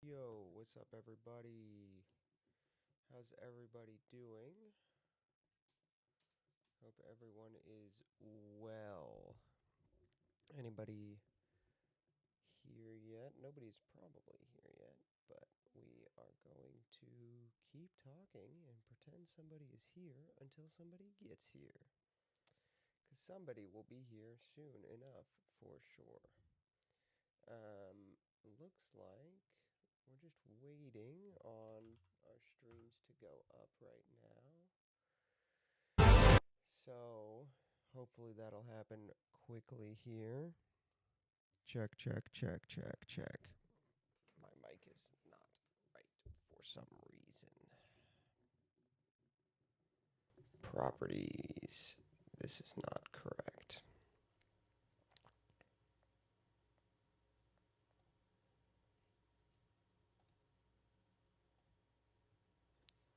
Yo, what's up, everybody? How's everybody doing? Hope everyone is well. Anybody here yet? Nobody's probably here yet, but we are going to keep talking and pretend somebody is here until somebody gets here. Because somebody will be here soon enough for sure. Looks like we're just waiting on our streams to go up right now. So, hopefully that'll happen quickly here. Check, check, check, check, check. My mic is not right for some reason. Properties. This is not correct.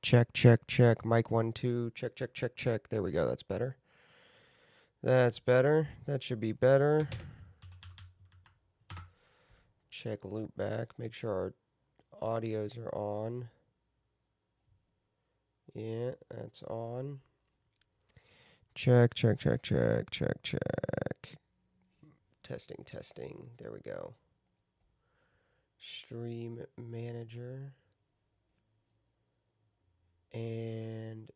Check, check, check. Mic 1, 2. Check, check, check, check. There we go. That's better. That's better. That should be better. Check loop back. Make sure our audios are on. Yeah, that's on. Check, check, check, check, check, check. Testing, testing. There we go. Stream manager. And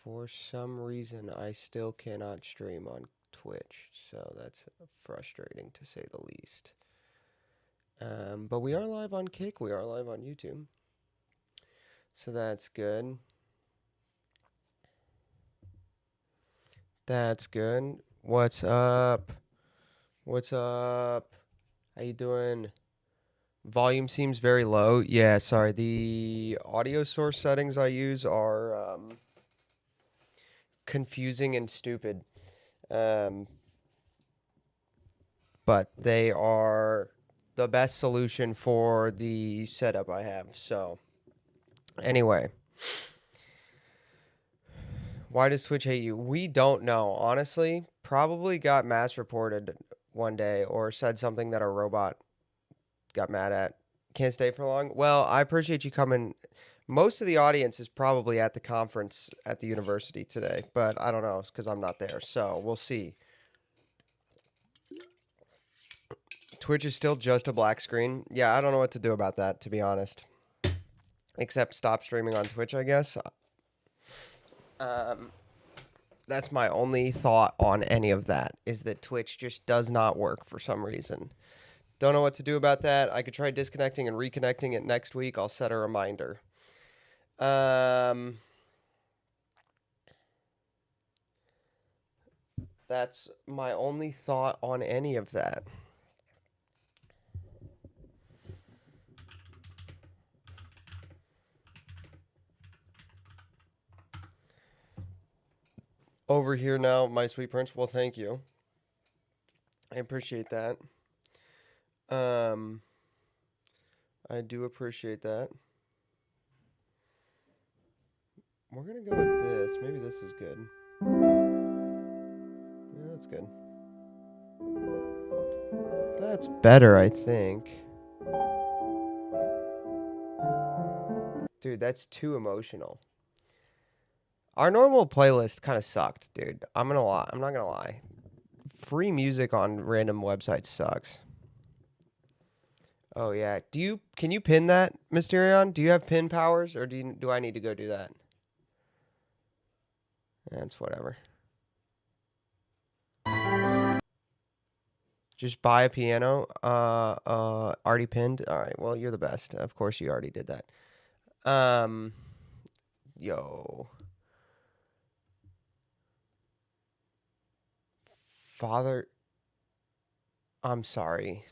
for some reason, I still cannot stream on Twitch. So that's frustrating to say the least. But we are live on Kick. We are live on YouTube. So that's good. That's good. What's up? What's up? How you doing? Volume seems very low. Yeah, sorry. The audio source settings I use are confusing and stupid. But they are the best solution for the setup I have. So, anyway. Why does Twitch hate you? We don't know. Honestly, probably got mass reported one day or said something that a robot got mad at. Can't stay for long. Well, I appreciate you coming. Most of the audience is probably at the conference at the university today, but I don't know because I'm not there. So we'll see. Twitch is still just a black screen. Yeah, I don't know what to do about that, to be honest. Except stop streaming on Twitch, I guess. That's my only thought on any of that, is that Twitch just does not work for some reason. Don't know what to do about that. I could try disconnecting and reconnecting it next week. I'll set a reminder. That's my only thought on any of that. Over here now, my sweet prince. Well, thank you. I appreciate that. I do appreciate that. We're gonna go with this. Maybe this is good. Yeah, that's good. That's better, I think. Dude, that's too emotional. Our normal playlist kind of sucked, dude. I'm not gonna lie. Free music on random websites sucks. Oh yeah. Can you pin that, Mysterion? Do you have pin powers, or do I need to go do that? That's whatever. Just buy a piano. Already pinned. All right. Well, you're the best. Of course, you already did that. Yo. Father, I'm sorry.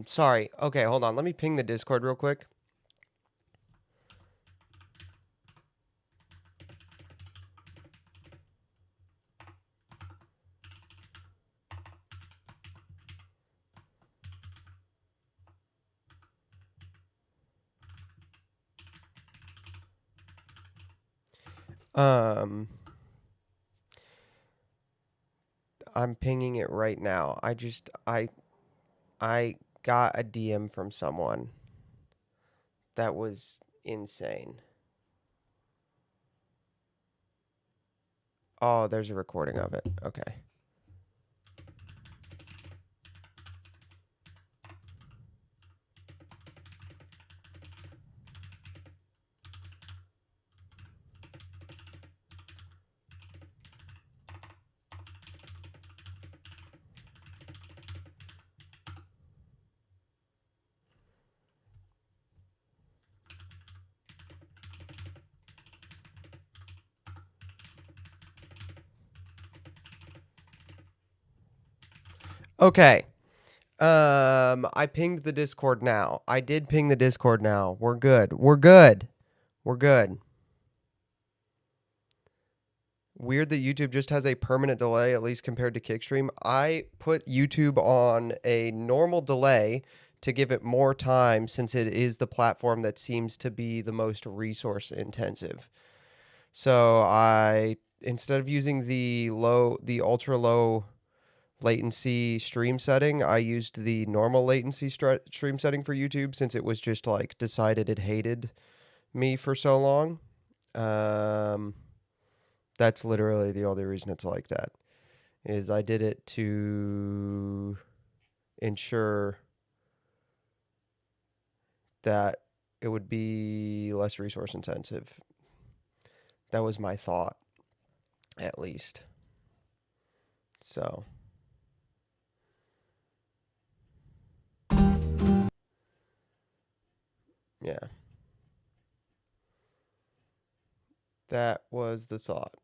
Sorry. Okay, hold on. Let me ping the Discord real quick. Um, I'm pinging it right now. I got a DM from someone that was insane. Oh, there's a recording of it. Okay. Okay. I pinged the Discord now. I did ping the Discord now. We're good. We're good. We're good. Weird that YouTube just has a permanent delay, at least compared to Kickstream. I put YouTube on a normal delay to give it more time since it is the platform that seems to be the most resource intensive. So instead of using the ultra low latency stream setting, I used the normal latency stream setting for YouTube since it was just like decided it hated me for so long. Um, that's literally the only reason it's like that. Is I did it to ensure that it would be less resource intensive. That was my thought, at least. So, yeah. That was the thought.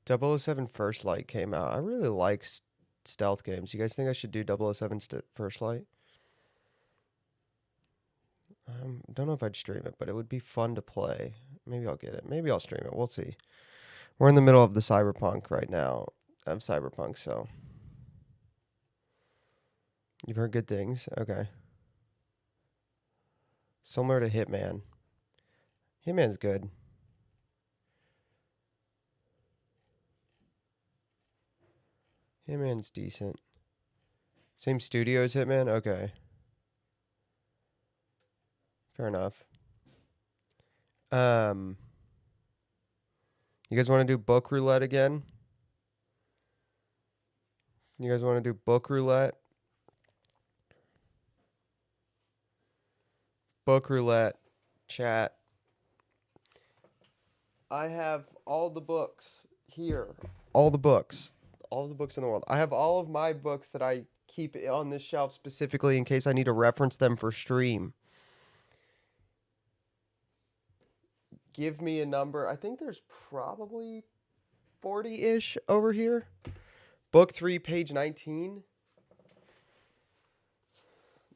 007 First Light came out. I really like stealth games. You guys think I should do 007 First Light? Don't know if I'd stream it, but it would be fun to play. Maybe I'll get it. Maybe I'll stream it. We'll see. We're in the middle of the Cyberpunk right now. Of Cyberpunk, so you've heard good things. Okay. Similar to Hitman. Hitman's good. Hitman's decent. Same studio as Hitman? Okay. Fair enough. You guys want to do book roulette again? You guys want to do book roulette? Book roulette. Chat. I have all the books here. All the books. All the books in the world. I have all of my books that I keep on this shelf specifically in case I need to reference them for stream. Give me a number. I think there's probably 40-ish over here. Book 3, page 19.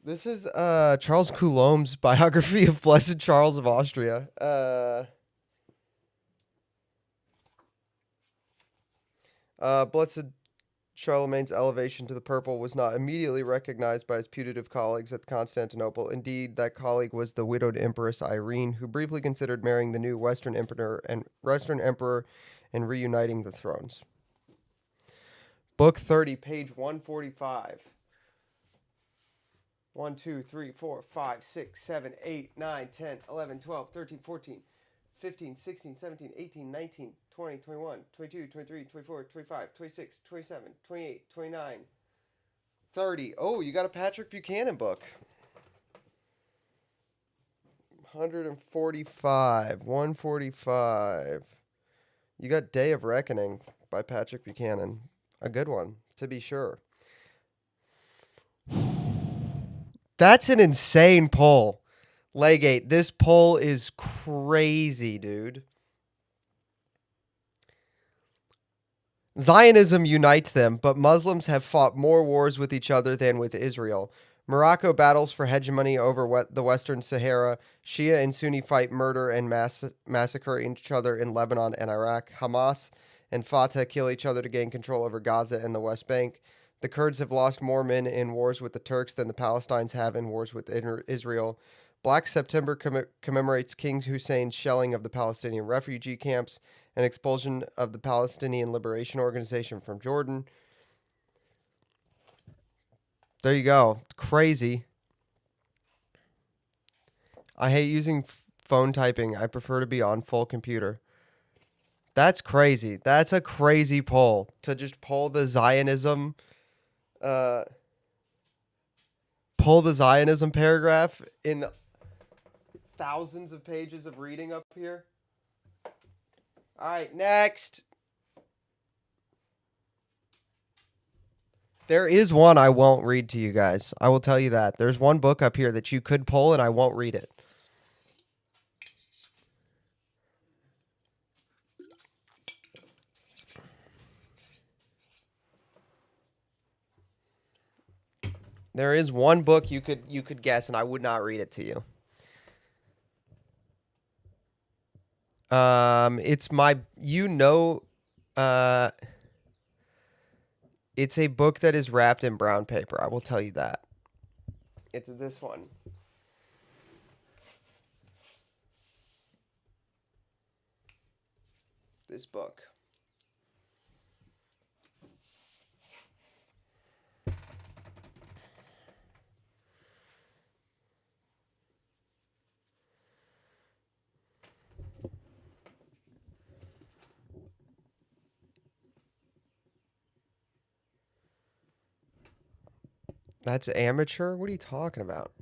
This is Charles Coulomb's biography of Blessed Charles of Austria. Blessed Charlemagne's elevation to the purple was not immediately recognized by his putative colleagues at Constantinople. Indeed, that colleague was the widowed Empress Irene, who briefly considered marrying the new Western Emperor and reuniting the thrones. Book 30, page 145. 1, 2, 3, 4, 5, 6, 7, 8, 9, 10, 11, 12, 13, 14, 15, 16, 17, 18, 19, 20, 21, 22, 23, 24, 25, 26, 27, 28, 29, 30. Oh, you got a Patrick Buchanan book. 145. 145. You got Day of Reckoning by Patrick Buchanan. A good one, to be sure. That's an insane poll. Legate, this poll is crazy, dude. Zionism unites them, but Muslims have fought more wars with each other than with Israel. Morocco battles for hegemony over the Western Sahara. Shia and Sunni fight, murder, and massacre each other in Lebanon and Iraq. Hamas and Fatah kill each other to gain control over Gaza and the West Bank. The Kurds have lost more men in wars with the Turks than the Palestinians have in wars with Israel. Black September commemorates King Hussein's shelling of the Palestinian refugee camps and expulsion of the Palestinian Liberation Organization from Jordan. There you go. Crazy. I hate using phone typing. I prefer to be on full computer. That's crazy. That's a crazy poll. To just pull the Zionism paragraph in thousands of pages of reading up here. All right, next. There is one I won't read to you guys. I will tell you that. There's one book up here that you could pull and I won't read it. There is one book you could guess and I would not read it to you. It's my it's a book that is wrapped in brown paper. I will tell you that. It's this one. This book. That's amateur? What are you talking about?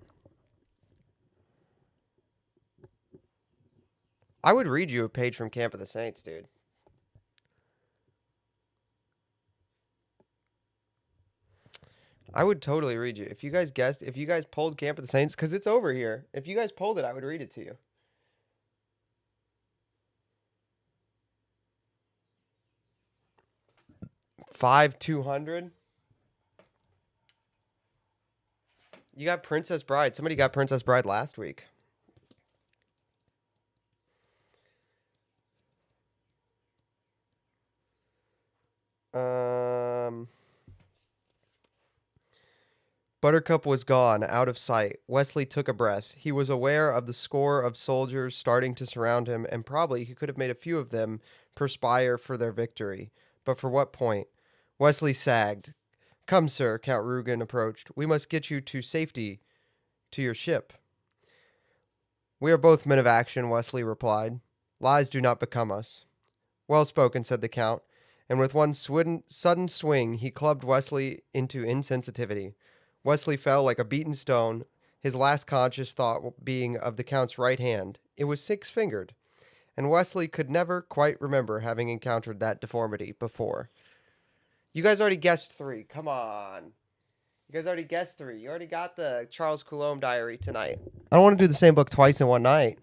I would read you a page from Camp of the Saints, dude. I would totally read you. If you guys pulled Camp of the Saints, because it's over here. If you guys pulled it, I would read it to you. 5,200. You got Princess Bride. Somebody got Princess Bride last week. Buttercup was gone, out of sight. Wesley took a breath. He was aware of the score of soldiers starting to surround him, and probably he could have made a few of them perspire for their victory. But for what point? Wesley sagged. Come, sir, Count Rugen approached. We must get you to safety, to your ship. We are both men of action, Wesley replied. Lies do not become us. Well spoken, said the Count, and with one sudden swing, he clubbed Wesley into insensitivity. Wesley fell like a beaten stone, his last conscious thought being of the Count's right hand. It was six-fingered, and Wesley could never quite remember having encountered that deformity before. You guys already guessed 3. Come on. You guys already guessed 3. You already got the Charles Coulomb diary tonight. I don't want to do the same book twice in one night.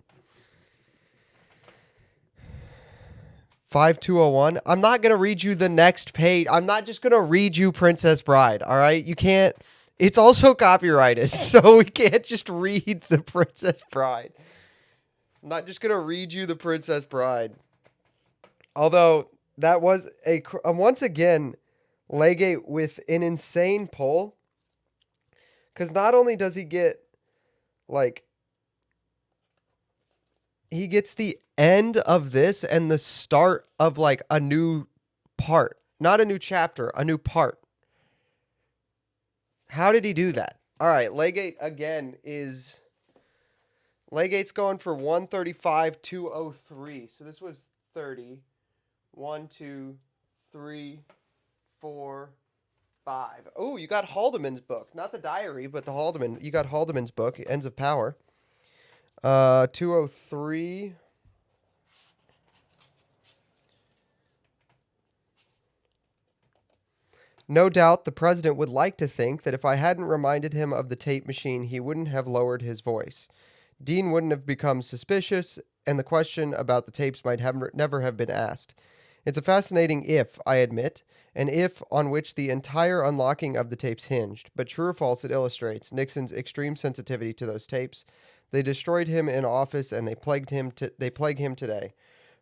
5201. I'm not going to read you the next page. I'm not just going to read you Princess Bride, all right? You can't. It's also copyrighted, so we can't just read the Princess Bride. I'm not just going to read you the Princess Bride. Although, that was once again, Legate with an insane poll. Because not only does he get, he gets the end of this and the start of, a new part. Not a new chapter, a new part. How did he do that? All right, Legate again is... Legate's going for 135,203. So this was 30. 1, 2, 3, 4, 5. Oh, you got Haldeman's book. Not the diary, but the Haldeman. You got Haldeman's book, Ends of Power. 203. No doubt the president would like to think that if I hadn't reminded him of the tape machine, he wouldn't have lowered his voice. Dean wouldn't have become suspicious, and the question about the tapes might never have been asked. It's a fascinating if, I admit, an if on which the entire unlocking of the tapes hinged. But true or false, it illustrates Nixon's extreme sensitivity to those tapes. They destroyed him in office, and they plague him today.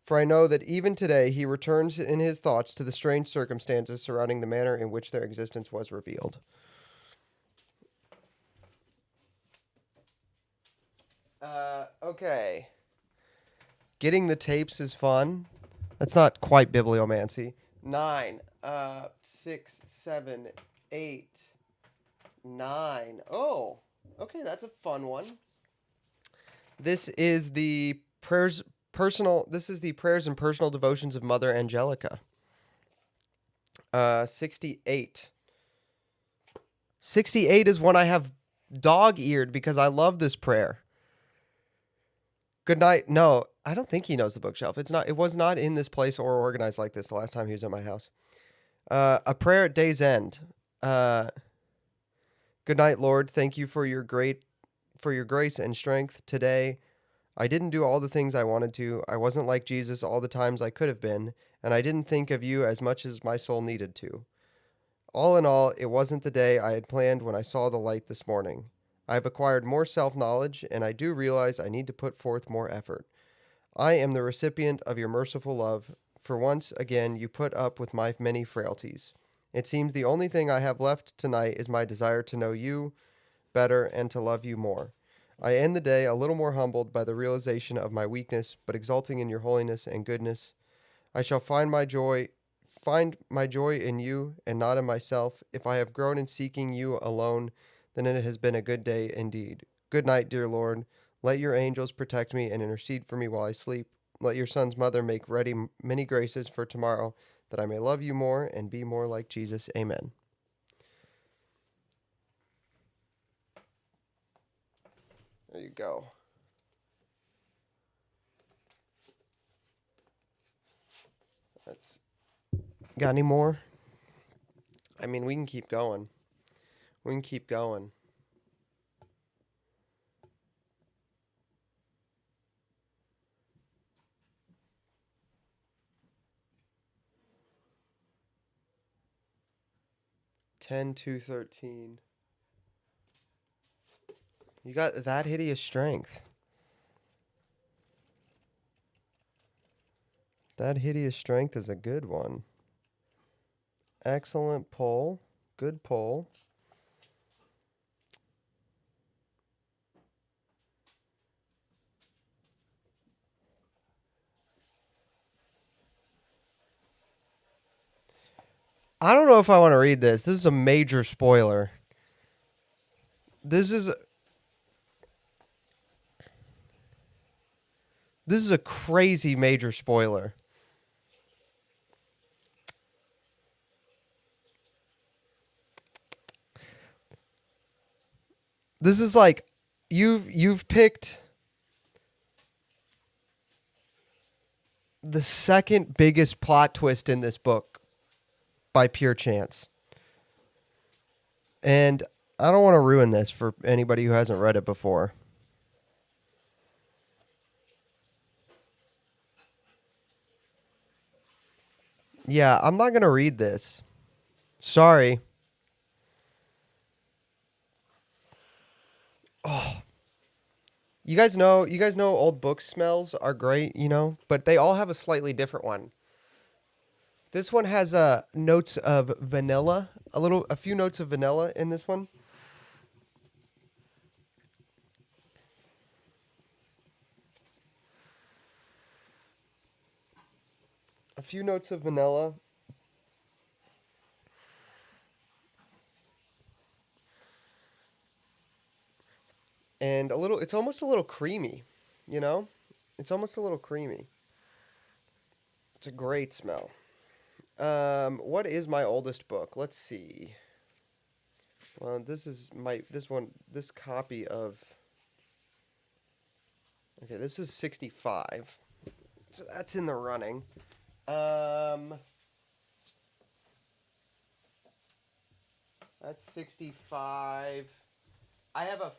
For I know that even today he returns in his thoughts to the strange circumstances surrounding the manner in which their existence was revealed. Okay. Getting the tapes is fun. That's not quite bibliomancy. 9, 6, 7, 8, 9. Oh, okay, that's a fun one. This is the prayers personal. This is the prayers and personal devotions of Mother Angelica. 68. 68 is one I have dog-eared because I love this prayer. Good night. No, I don't think he knows the bookshelf. It's not. It was not in this place or organized like this the last time he was at my house. A prayer at day's end. Uh, Good night, Lord. Thank you for your grace and strength today. I didn't do all the things I wanted to. I wasn't like Jesus all the times I could have been, and I didn't think of you as much as my soul needed to. All in all, it wasn't the day I had planned when I saw the light this morning. I have acquired more self-knowledge, and I do realize I need to put forth more effort. I am the recipient of your merciful love. For once again, you put up with my many frailties. It seems the only thing I have left tonight is my desire to know you better and to love you more. I end the day a little more humbled by the realization of my weakness, but exulting in your holiness and goodness. I shall find my joy in you and not in myself. If I have grown in seeking you alone, then it has been a good day indeed. Good night, dear Lord. Let your angels protect me and intercede for me while I sleep. Let your son's mother make ready many graces for tomorrow, that I may love you more and be more like Jesus. Amen. There you go. That's got any more? I mean, we can keep going. We can keep going. Ten to 13. You got that hideous strength. That hideous strength is a good one. Excellent pull. Good pull. I don't know if I want to read this. This is a major spoiler. This is a crazy major spoiler. This is like you've picked the second biggest plot twist in this book by pure chance. And I don't want to ruin this for anybody who hasn't read it before. Yeah, I'm not going to read this. Sorry. Oh, you guys know old book smells are great, but they all have a slightly different one. This one has notes of vanilla, a few notes of vanilla in this one. A few notes of vanilla and it's almost a little creamy, you know? It's almost a little creamy. It's a great smell. What is my oldest book? Let's see. Well, this copy of. Okay, this is 65. So that's in the running. Um, that's 65. I have a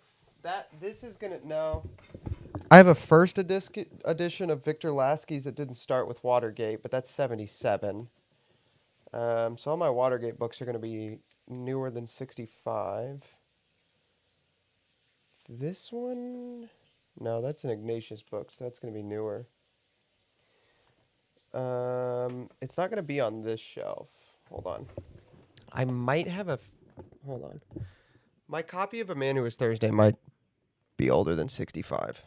that this is gonna no. I have a first edition of Victor Lasky's that didn't start with Watergate, but that's 77. So all my Watergate books are gonna be newer than 65. This one, no, that's an Ignatius book, so that's gonna be newer. It's not gonna be on this shelf. Hold on. I might have hold on. My copy of A Man Who Was Thursday might be older than 65.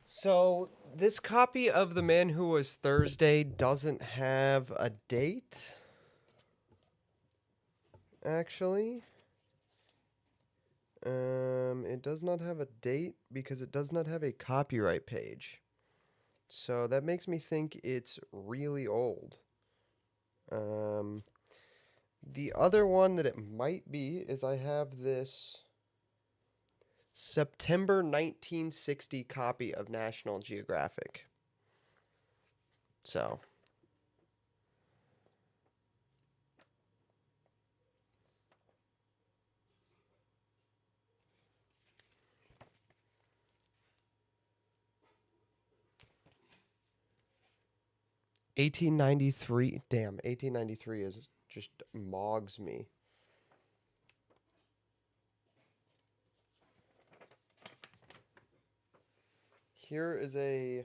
So this copy of The Man Who Was Thursday doesn't have a date, actually. It does not have a date because it does not have a copyright page. So that makes me think it's really old. Um, the other one that it might be is I have this September 1960 copy of National Geographic. So 1893. Damn, 1893 is just mogs me. Here is a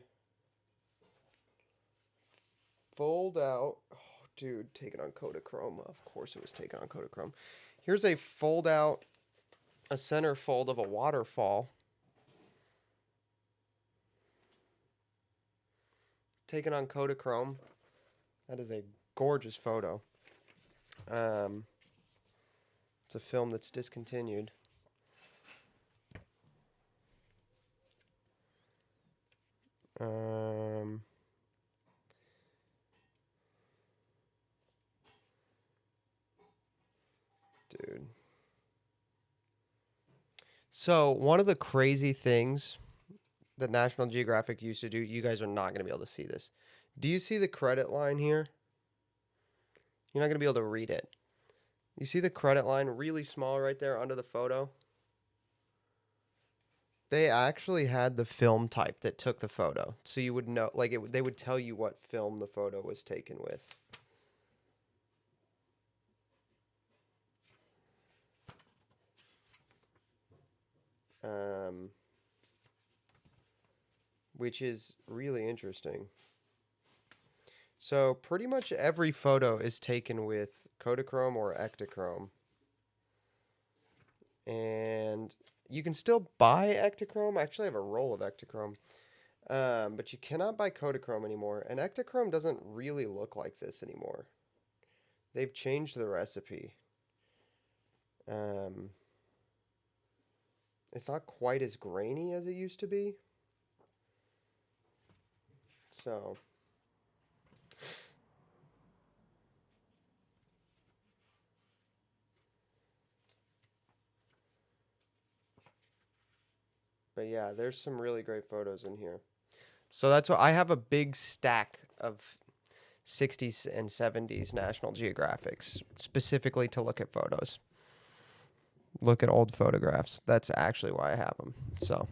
fold out. Oh, dude, taken on Kodachrome. Of course it was taken on Kodachrome. Here's a fold out, a center fold of a waterfall. Taken on Kodachrome. That is a gorgeous photo. It's a film that's discontinued. Dude. So, one of the crazy things that National Geographic used to do, you guys are not going to be able to see this. Do you see the credit line here? You're not going to be able to read it. You see the credit line really small right there under the photo? They actually had the film type that took the photo. So you would know, like, they would tell you what film the photo was taken with. Which is really interesting. So pretty much every photo is taken with Kodachrome or Ektachrome. And you can still buy Ektachrome. I actually have a roll of Ektachrome. But you cannot buy Kodachrome anymore. And Ektachrome doesn't really look like this anymore. They've changed the recipe. It's not quite as grainy as it used to be. So, but yeah, there's some really great photos in here. So that's what I have a big stack of 60s and 70s National Geographics specifically to look at photos. Look at old photographs. That's actually why I have them. So,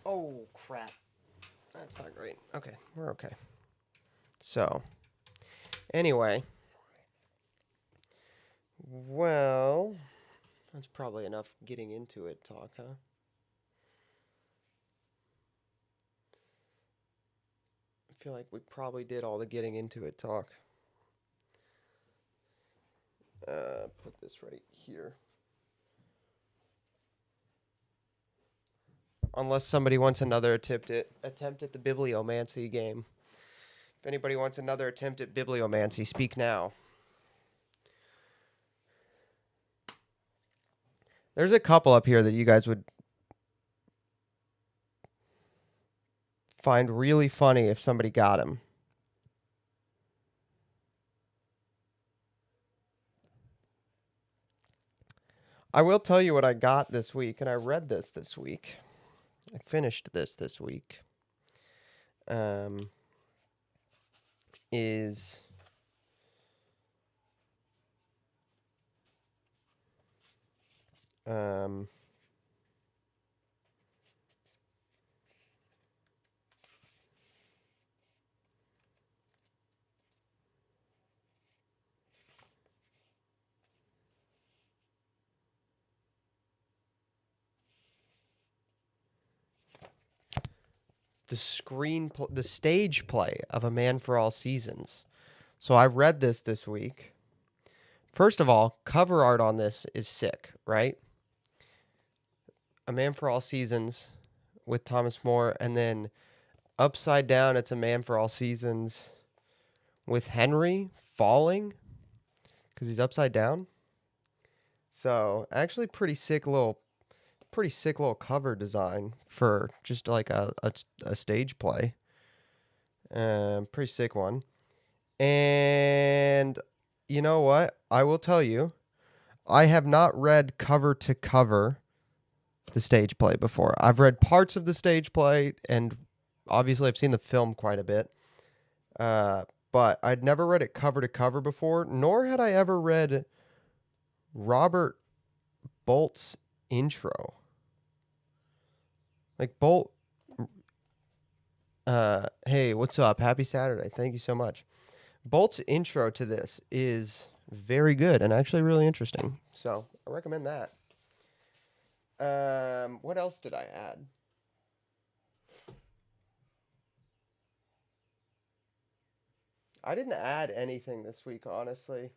oh crap. That's not great. Okay, we're okay. So, anyway, well, that's probably enough getting into it talk, huh? I feel like we probably did all the getting into it talk. Put this right here. Unless somebody wants another attempt at the bibliomancy game. If anybody wants another attempt at bibliomancy, speak now. There's a couple up here that you guys would find really funny if somebody got them. I will tell you what I got this week, and I read this week. I finished this week. Is the stage play of A Man for All Seasons. So I read this week. First of all, cover art on this is sick, right? A Man for All Seasons with Thomas More, and then upside down, it's A Man for All Seasons with Henry falling because he's upside down. So actually, pretty sick little cover design for just like a stage play. Pretty sick one. And you know what? I will tell you, I have not read cover to cover the stage play before. I've read parts of the stage play, and obviously I've seen the film quite a bit. But I'd never read it cover to cover before, nor had I ever read Robert Bolt's intro. Like Bolt, hey, what's up? Happy Saturday. Thank you so much. Bolt's intro to this is very good and actually really interesting. So I recommend that. What else did I add? I didn't add anything this week, honestly.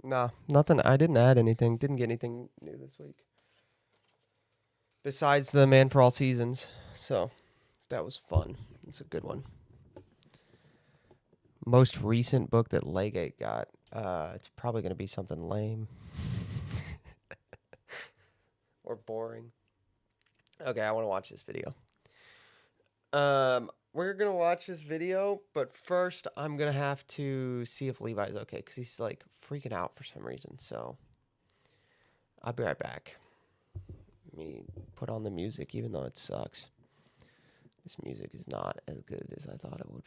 Nah, nothing. I didn't add anything. Didn't get anything new this week. Besides the Man for All Seasons. So that was fun. It's a good one. Most recent book that Legate got. It's probably going to be something lame. Or boring. Okay, I want to watch this video. We're going to watch this video, but first I'm going to have to see if Levi's okay, because he's like freaking out for some reason, so I'll be right back. Let me put on the music, even though it sucks. This music is not as good as I thought it would.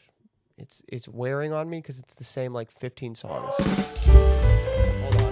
It's wearing on me because it's the same like 15 songs. Hold on.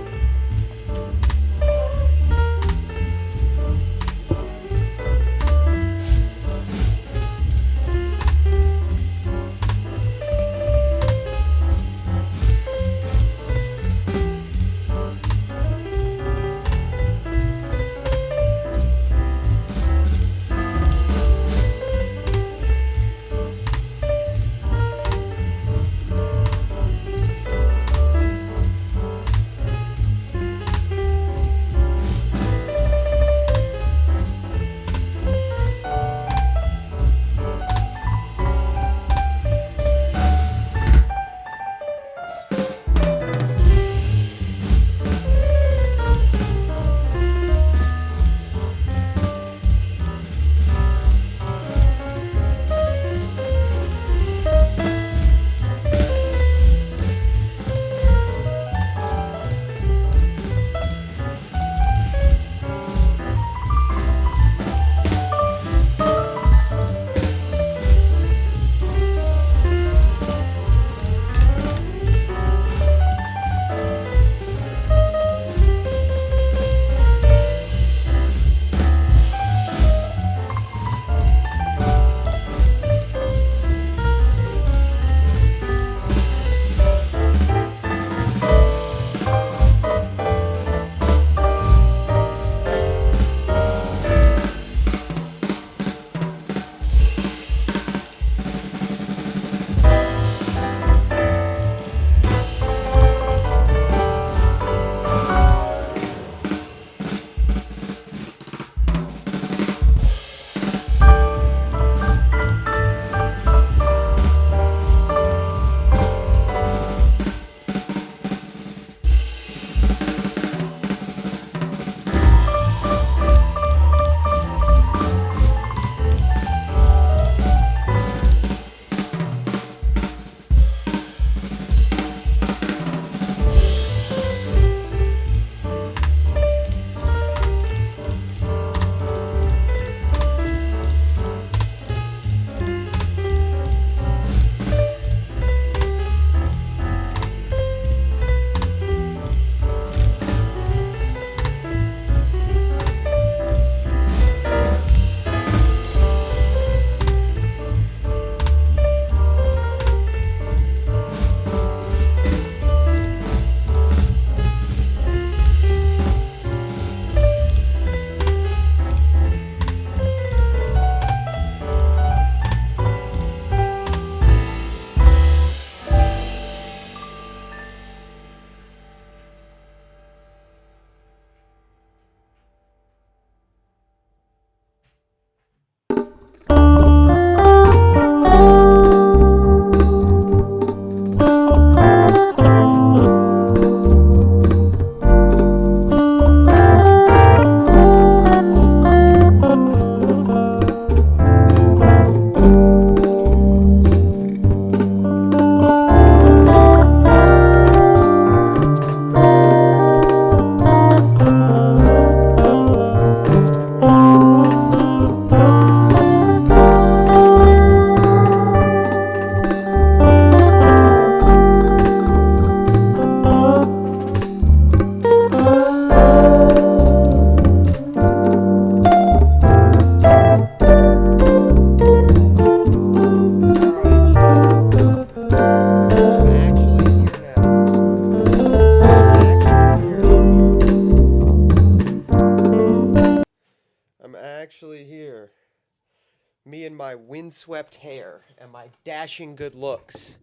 my windswept hair and my dashing good looks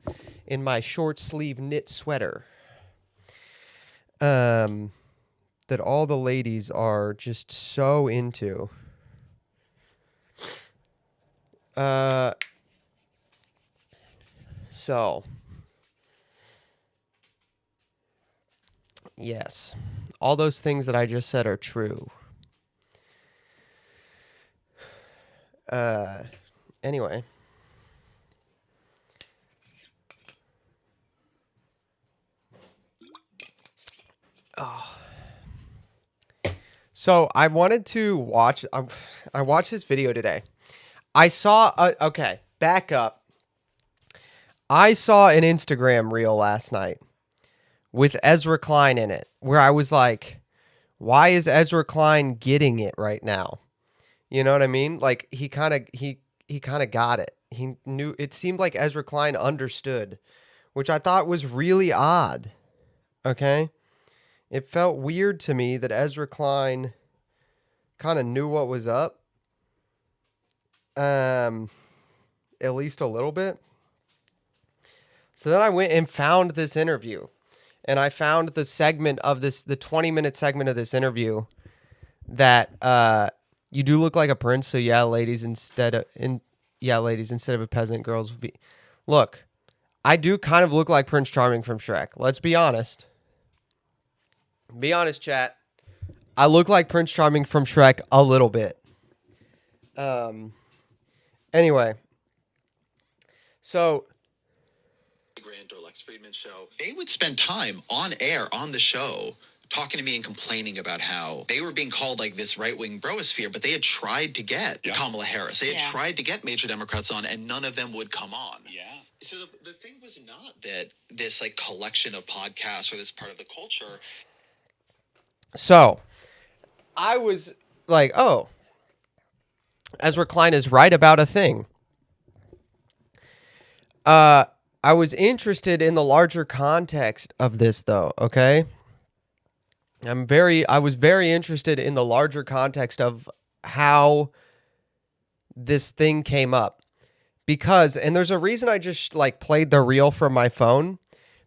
in my short sleeve knit sweater. That all the ladies are just so into. So, yes, all those things that I just said are true. Anyway. Oh. So I wanted to watch. I watched this video today. I saw. Okay, back up. I saw an Instagram reel last night with Ezra Klein in it, where I was like, "Why is Ezra Klein getting it right now?" You know what I mean? Like he kind of got it. He knew. It seemed like Ezra Klein understood, which I thought was really odd. Okay, it felt weird to me that Ezra Klein kind of knew what was up. At least a little bit. So then I went and found this interview, and I found the segment of this, the 20-minute segment of this interview that you do look like a prince. So yeah, ladies, instead of a peasant, girls would be. Look, I do kind of look like Prince Charming from Shrek. Let's be honest. Be honest, chat. I look like Prince Charming from Shrek a little bit. Anyway, so Grant or Lex Friedman's show, they would spend time on air on the show talking to me and complaining about how they were being called like this right-wing bromosphere, but they had tried to get Kamala Harris. They had tried to get major Democrats on, and none of them would come on. Yeah. So the thing was not that this like collection of podcasts or this part of the culture. So I was like, oh, Ezra Klein is right about a thing. I was interested in the larger context of this, though, okay? I was very interested in the larger context of how this thing came up. Because, and there's a reason I just like played the reel from my phone.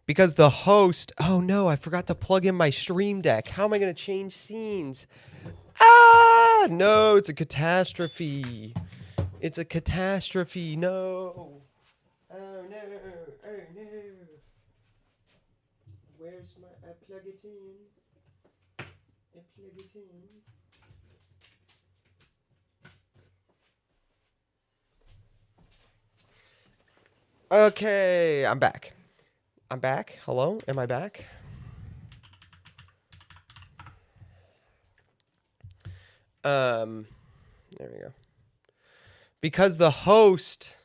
Because the host, oh no, I forgot to plug in my Stream Deck. How am I going to change scenes? Ah, no, it's a catastrophe. It's a catastrophe. No. Oh no. Oh no. Where's my, I plug it in. I plug it in. Okay, I'm back. I'm back. Hello? Am I back? There we go. Because the host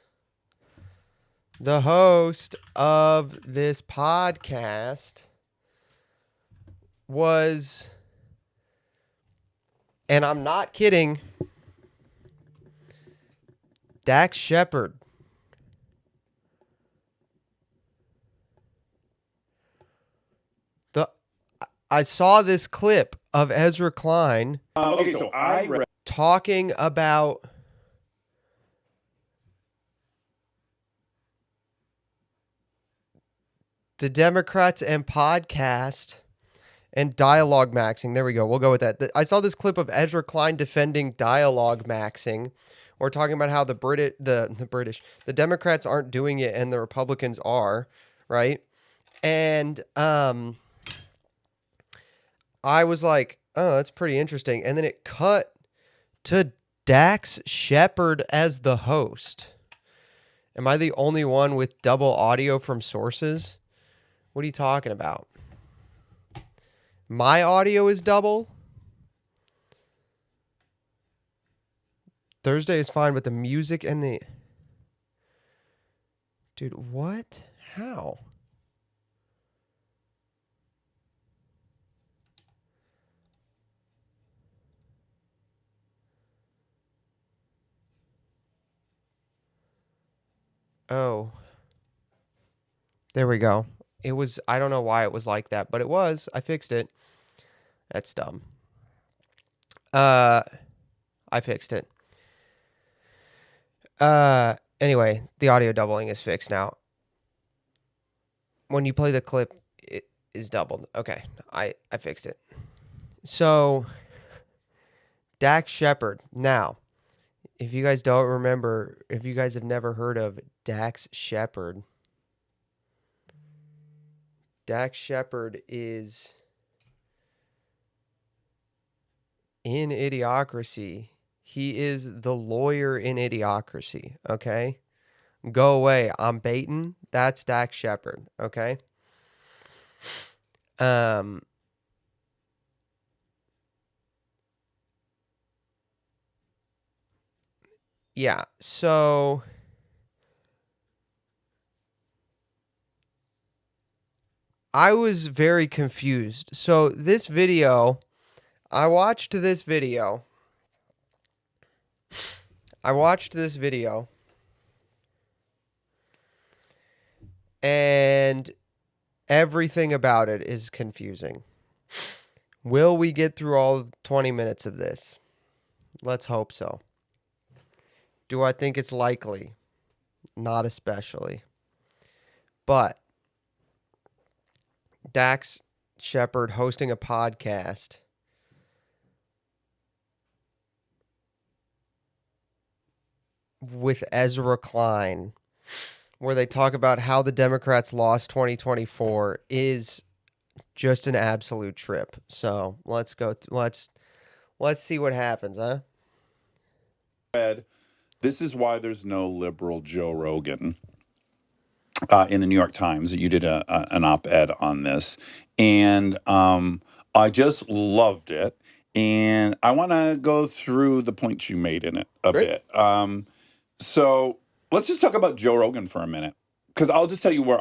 of this podcast was, and I'm not kidding, Dax Shepard. I saw this clip of Ezra Klein so I read talking about the Democrats and podcast and dialogue maxing. There we go. We'll go with that. I saw this clip of Ezra Klein defending dialogue maxing, or talking about how the Democrats aren't doing it and the Republicans are, right? And I was like, oh, that's pretty interesting. And then it cut to Dax Shepard as the host. Am I the only one with double audio from sources? What are you talking about? My audio is double? Thursday is fine, but the music and the... Dude, what? How? Oh. There we go. It was, I don't know why it was like that, but it was. I fixed it. That's dumb. I fixed it. Anyway, the audio doubling is fixed now. When you play the clip, it is doubled. Okay, I fixed it. So, Dax Shepard. Now, if you guys don't remember, if you guys have never heard of Dax Shepard, Dax Shepard is in Idiocracy. He is the lawyer in Idiocracy, okay? Go away. I'm baiting. That's Dax Shepard, okay? Um yeah, so I was very confused. So this video, I watched this video. I watched this video and everything about it is confusing. Will we get through all 20 minutes of this? Let's hope so. Do I think it's likely? Not especially. But Dax Shepard hosting a podcast with Ezra Klein where they talk about how the Democrats lost 2024 is just an absolute trip. So let's go. Let's see what happens, huh? This is why there's no liberal Joe Rogan. In the New York Times, you did an op-ed on this, and I just loved it. And I want to go through the points you made in it a Great. bit. So let's just talk about Joe Rogan for a minute, because I'll just tell you where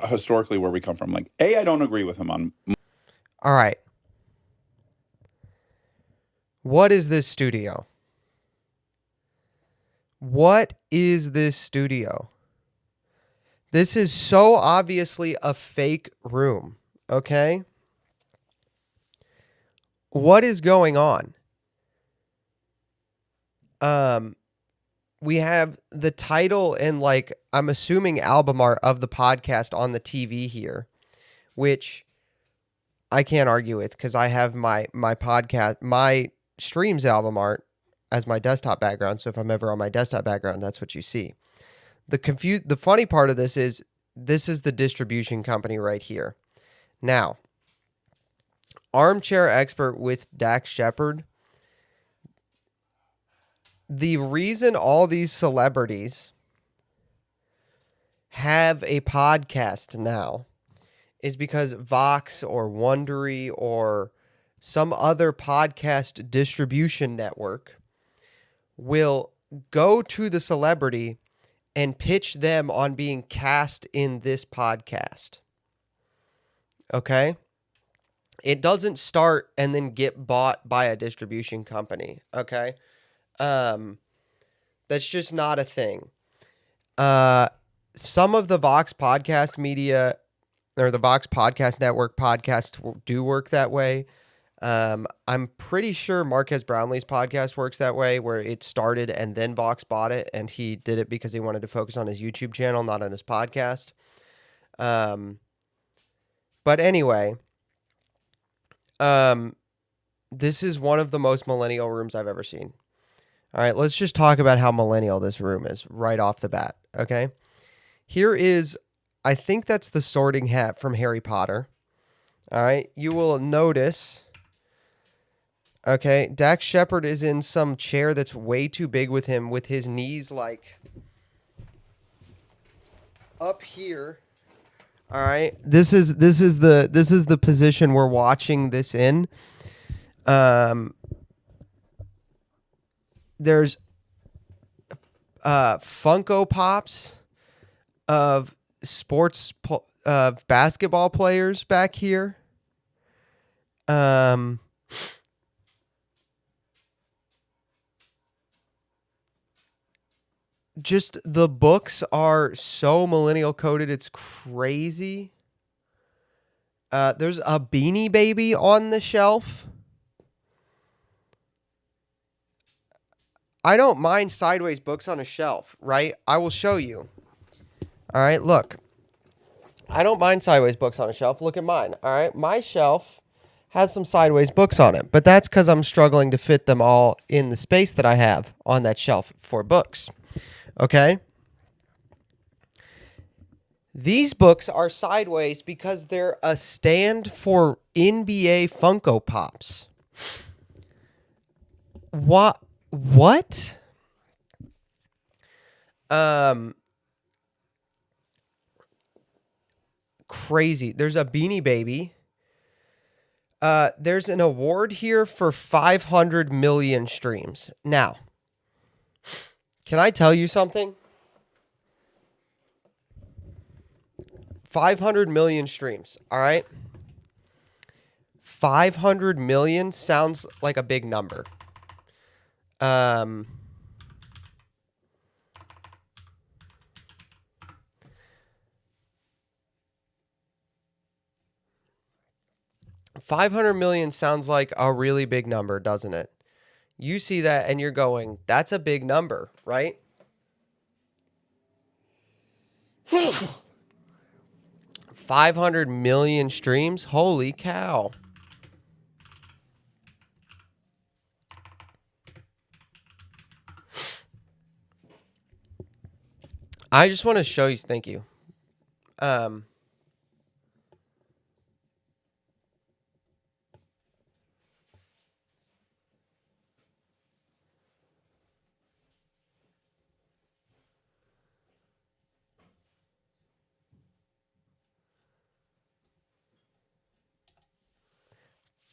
historically where we come from. Like, I don't agree with him on. All right. What is this studio? What is this studio? This is so obviously a fake room, okay? What is going on? We have the title and like I'm assuming album art of the podcast on the TV here, which I can't argue with because I have my podcast, my streams album art as my desktop background. So if I'm ever on my desktop background, that's what you see. The funny part of this is the distribution company right here. Now, armchair expert with Dax Shepard. The reason all these celebrities have a podcast now is because Vox or Wondery or some other podcast distribution network will go to the celebrity and pitch them on being cast in this podcast. Okay? It doesn't start and then get bought by a distribution company. Okay? That's just not a thing. Some of the Vox podcast media or the Vox podcast network podcasts do work that way. I'm pretty sure Marquez Brownlee's podcast works that way, where it started and then Vox bought it, and he did it because he wanted to focus on his YouTube channel, not on his podcast. But anyway, this is one of the most millennial rooms I've ever seen. All right, let's just talk about how millennial this room is right off the bat, okay? Here is, I think that's the Sorting Hat from Harry Potter. All right, you will notice, okay, Dax Shepard is in some chair that's way too big with him, with his knees like up here. All right, this is the position we're watching this in. There's Funko Pops of of basketball players back here. Just the books are so millennial coded, it's crazy. There's a Beanie Baby on the shelf. I don't mind sideways books on a shelf, right? I will show you. All right, look. I don't mind sideways books on a shelf. Look at mine. All right, my shelf has some sideways books on it, but that's because I'm struggling to fit them all in the space that I have on that shelf for books. Okay? These books are sideways because they're a stand for NBA Funko Pops. What? What? Crazy. There's a Beanie Baby. There's an award here for 500 million streams. Now, can I tell you something? 500 million streams, all right? 500 million sounds like a big number. 500 million sounds like a really big number, doesn't it? You see that and you're going, that's a big number, right? 500 million streams? Holy cow. I just want to show you, thank you.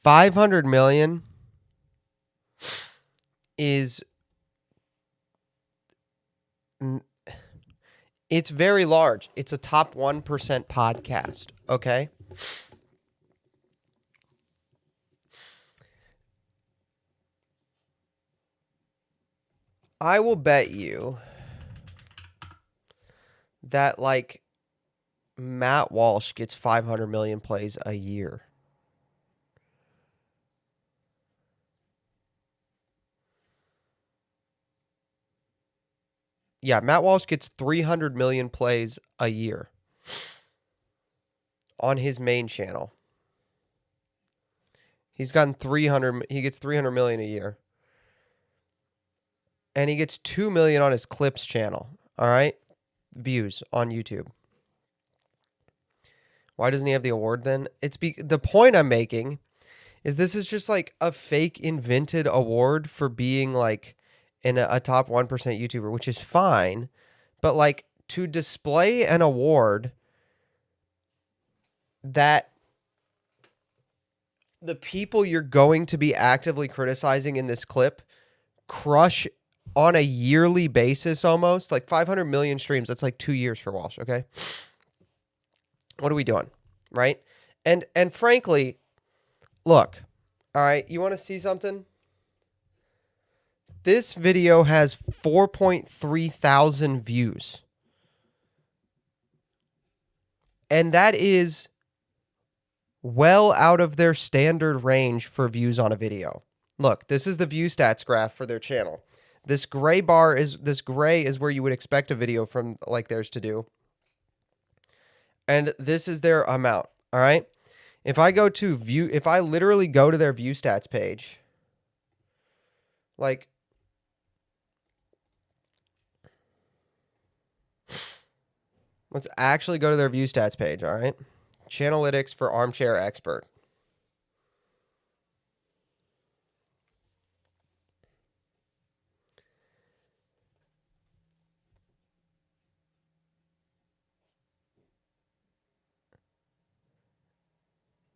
500 million is it's very large. It's a top 1% podcast, okay? I will bet you that like Matt Walsh gets 500 million plays a year. Yeah, Matt Walsh gets 300 million plays a year on his main channel. He gets 300 million a year. And he gets 2 million on his clips channel, all right? Views on YouTube. Why doesn't he have the award then? The point I'm making is this is just like a fake invented award for being like in a top 1% YouTuber, which is fine. But like to display an award that the people you're going to be actively criticizing in this clip crush on a yearly basis almost, like 500 million streams, that's like 2 years for Walsh, okay? What are we doing? Right? And frankly, look, all right, you want to see something? This video has 4.3 thousand views. And that is well out of their standard range for views on a video. Look, this is the view stats graph for their channel. This gray is where you would expect a video from like theirs to do. And this is their amount, all right? If I literally go to their view stats page, like let's actually go to their view stats page, all right? Channelytics for Armchair Expert.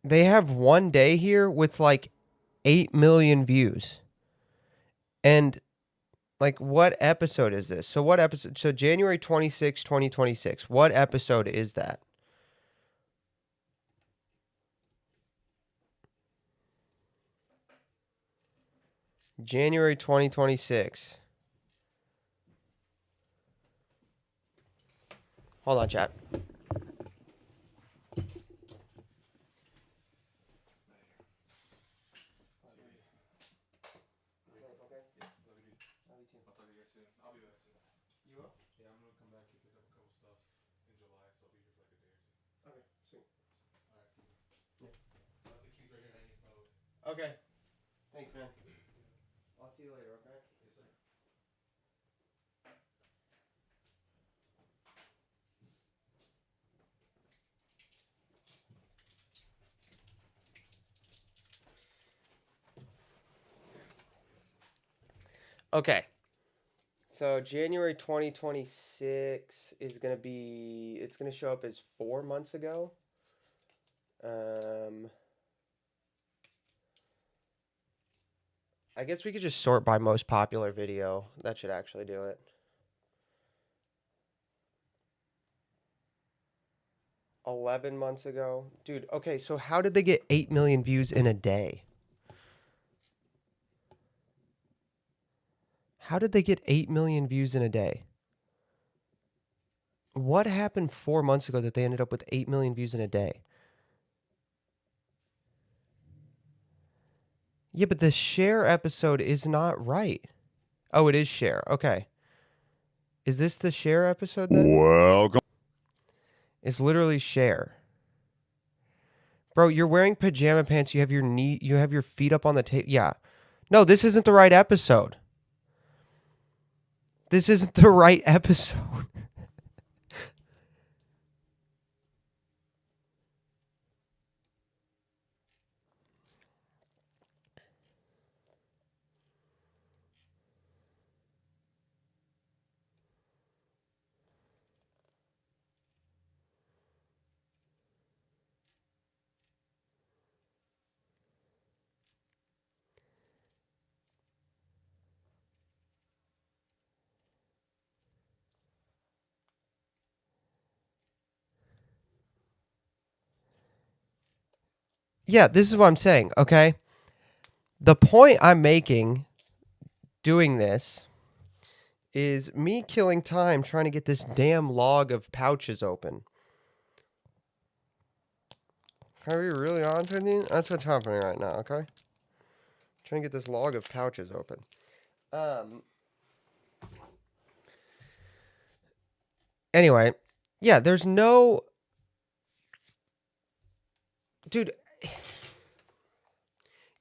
They have one day here with like 8 million views. And like, what episode is this? So what episode? So January 26, 2026. What episode is that? January 2026. Hold on, chat. Okay. Thanks, man. I'll see you later, okay? Okay. So January 2026 is gonna be. It's gonna show up as 4 months ago. Um, I guess we could just sort by most popular video. That should actually do it. 11 months ago, dude. Okay, so how did they get 8 million views in a day? How did they get 8 million views in a day? What happened 4 months ago that they ended up with 8 million views in a day? Yeah, but the share episode is not right. Oh, it is share. Okay. Is this the share episode then? Welcome. It's literally share. Bro, you're wearing pajama pants. You have your feet up on the table. Yeah. No, this isn't the right episode. This isn't the right episode. Yeah, this is what I'm saying, okay? The point I'm making doing this is me killing time trying to get this damn log of pouches open. Can I be really honest with you? That's what's happening right now, okay? Trying to get this log of pouches open. Anyway, yeah, there's no... Dude,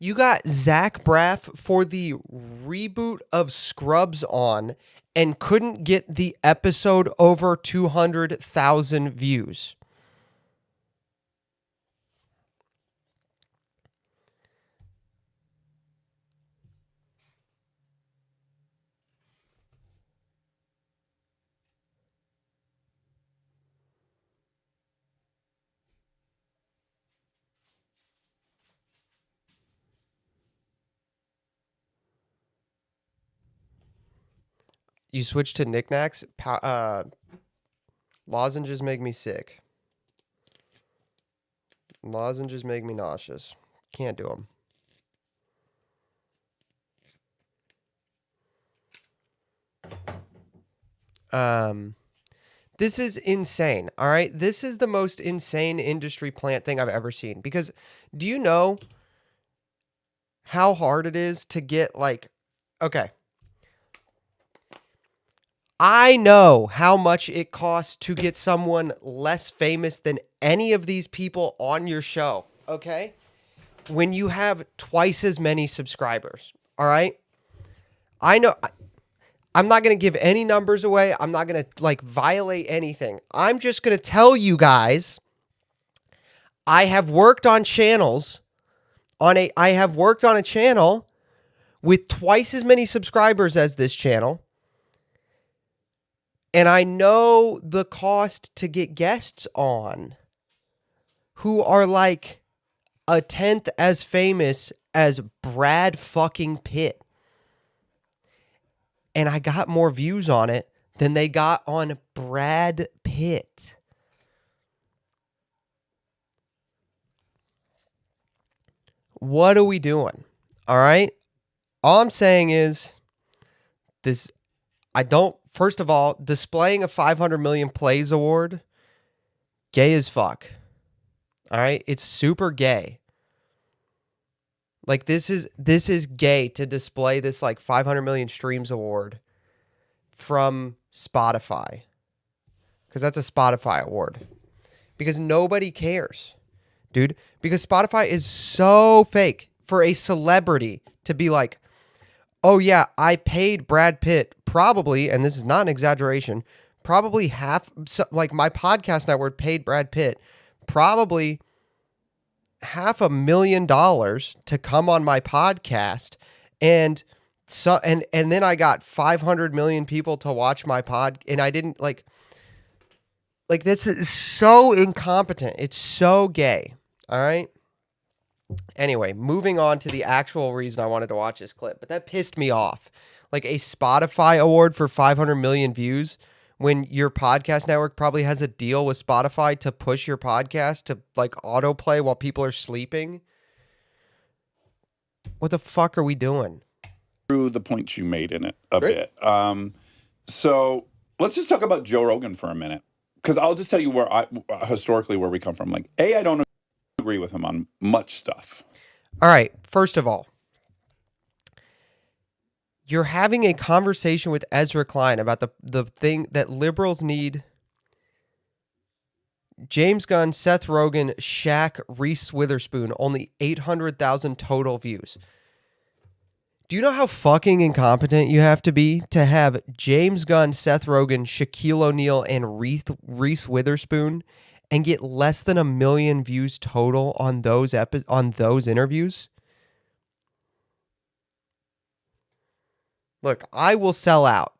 you got Zach Braff for the reboot of Scrubs on and couldn't get the episode over 200,000 views. You switch to knickknacks. Lozenges make me sick. Lozenges make me nauseous. Can't do them. This is insane. All right. This is the most insane industry plant thing I've ever seen. Because do you know how hard it is to get okay. I know how much it costs to get someone less famous than any of these people on your show, okay? When you have twice as many subscribers, all right? I know I'm not going to give any numbers away. I'm not going to violate anything. I'm just going to tell you guys I have worked on channels I have worked on a channel with twice as many subscribers as this channel. And I know the cost to get guests on who are like a tenth as famous as Brad fucking Pitt. And I got more views on it than they got on Brad Pitt. What are we doing? All right. All I'm saying is this. First of all, displaying a 500 million plays award, gay as fuck. All right. It's super gay. This is gay to display this 500 million streams award from Spotify. Because that's a Spotify award. Because nobody cares, dude. Because Spotify is so fake. for a celebrity to be like, oh yeah, I paid Brad Pitt probably, and this is not an exaggeration, probably like my podcast network paid Brad Pitt probably $500,000 to come on my podcast, and and then I got 500 million people to watch my pod, and I didn't like this is so incompetent. It's so gay. All right. Anyway, moving on to the actual reason I wanted to watch this clip, but that pissed me off. Like a Spotify award for 500 million views when your podcast network probably has a deal with Spotify to push your podcast to like autoplay while people are sleeping. What the fuck are we doing? Through the points you made in it a bit. So let's just talk about Joe Rogan for a minute, because I'll just tell you historically where we come from. Like, I don't agree with him on much stuff. All right. First of all, you're having a conversation with Ezra Klein about the thing that liberals need. James Gunn, Seth Rogen, Shaq, Reese Witherspoon, only 800,000 total views. Do you know how fucking incompetent you have to be to have James Gunn, Seth Rogen, Shaquille O'Neal, and Reese Witherspoon and get less than 1 million views total on those interviews? Look, I will sell out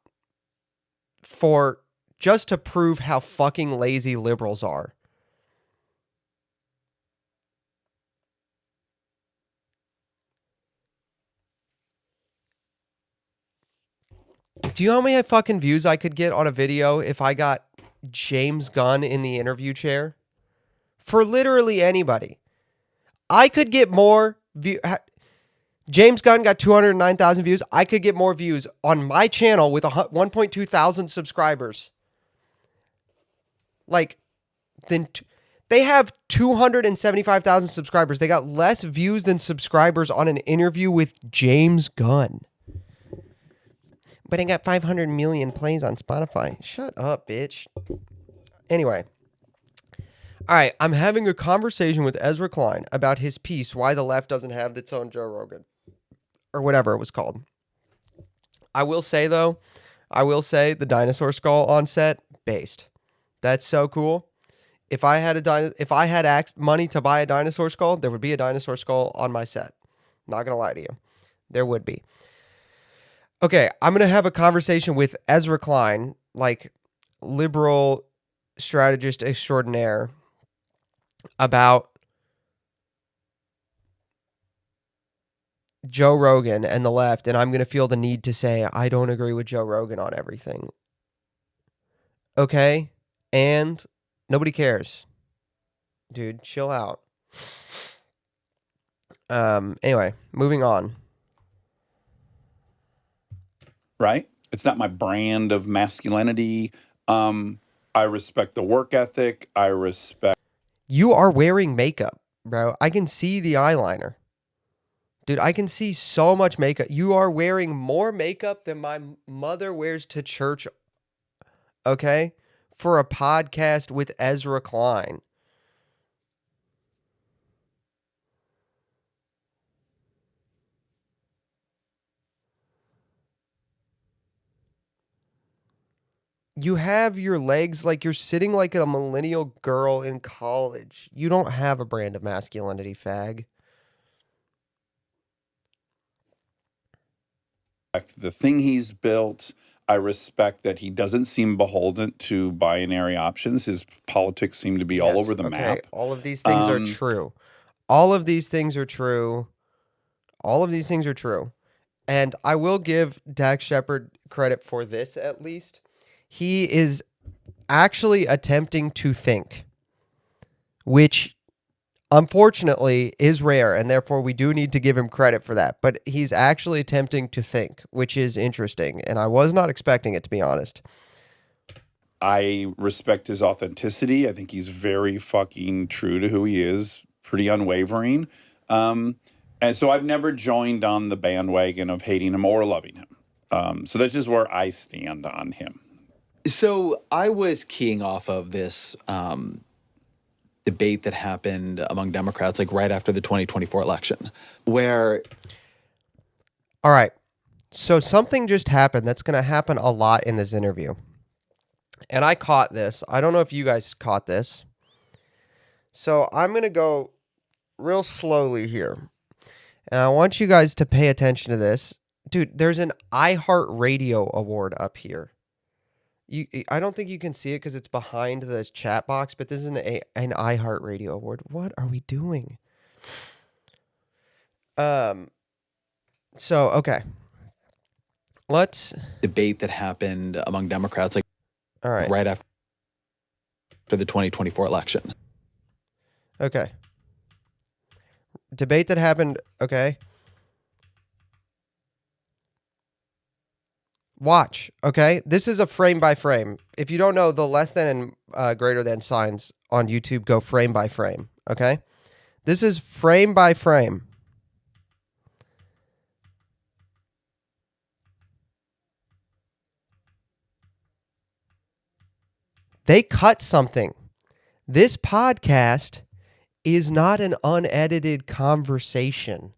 for just to prove how fucking lazy liberals are. Do you know how many fucking views I could get on a video if I got James Gunn in the interview chair? For literally anybody. I could get more views. James Gunn got 209,000 views. I could get more views on my channel with 1.2 thousand subscribers. Like, they have 275,000 subscribers. They got less views than subscribers on an interview with James Gunn. But I got 500 million plays on Spotify. Shut up, bitch. Anyway. All right, I'm having a conversation with Ezra Klein about his piece, Why the Left Doesn't Have Its Own Joe Rogan. Or whatever it was called. I will say, though, the dinosaur skull on set, based. That's so cool. If I had money to buy a dinosaur skull, there would be a dinosaur skull on my set. Not going to lie to you. There would be. Okay, I'm going to have a conversation with Ezra Klein, like liberal strategist extraordinaire, about Joe Rogan and the left, and I'm going to feel the need to say, I don't agree with Joe Rogan on everything. Okay? And nobody cares. Dude, chill out. Anyway, moving on. Right? It's not my brand of masculinity. I respect the work ethic. I respect. You are wearing makeup, bro. I can see the eyeliner. Dude, I can see so much makeup. You are wearing more makeup than my mother wears to church, okay? For a podcast with Ezra Klein. You have your legs like you're sitting like a millennial girl in college. You don't have a brand of masculinity, fag. The thing he's built. I respect that he doesn't seem beholden to binary options. His politics seem to be all over the map. All of these things are true. All of these things are true. All of these things are true. And I will give Dax Shepard credit for this, at least. He is actually attempting to think, which unfortunately is rare, and therefore we do need to give him credit for that. But he's actually attempting to think, which is interesting, and I was not expecting it, to be honest. I respect his authenticity. I think he's very fucking true to who he is, pretty unwavering. And so I've never joined on the bandwagon of hating him or loving him. So that's just where I stand on him. So I was keying off of this debate that happened among Democrats, like right after the 2024 election, where. All right. So something just happened that's going to happen a lot in this interview. And I caught this. I don't know if you guys caught this. So I'm going to go real slowly here. And I want you guys to pay attention to this. Dude, there's an iHeartRadio award up here. I don't think you can see it because it's behind the chat box, but this is an iHeartRadio award. What are we doing? So, okay. Let's debate that happened among Democrats, like all right. right after the 2024 election. Okay. Debate that happened. Okay. Watch. Okay. This is a frame by frame. If you don't know the less than and greater than signs on YouTube, go frame by frame. Okay. This is frame by frame. They cut something. This podcast is not an unedited conversation.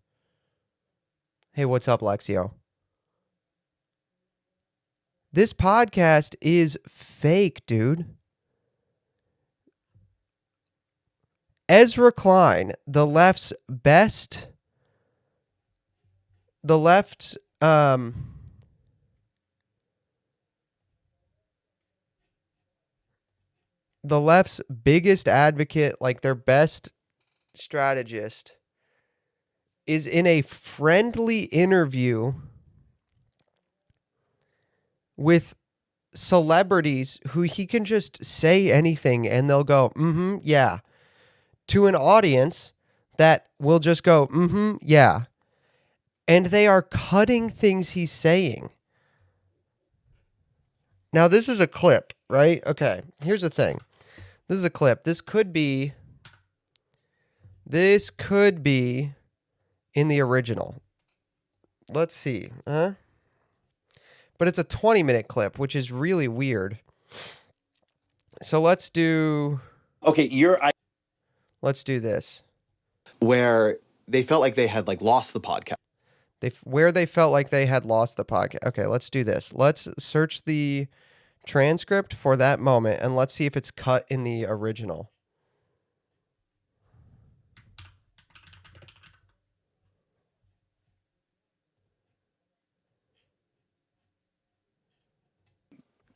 Hey, what's up, Lexio? This podcast is fake, dude. Ezra Klein, the left's best, the left's biggest advocate, like their best strategist, is in a friendly interview with celebrities who he can just say anything and they'll go, yeah, to an audience that will just go, yeah. And they are cutting things he's saying. Now, this is a clip, right? Okay, here's the thing. This is a clip. This could be in the original. Let's see. But it's a 20-minute clip, which is really weird. So let's do... Okay, Let's do this. Where they felt like they had lost the podcast. Where they felt like they had lost the podcast. Okay, let's do this. Let's search the transcript for that moment, and let's see if it's cut in the original.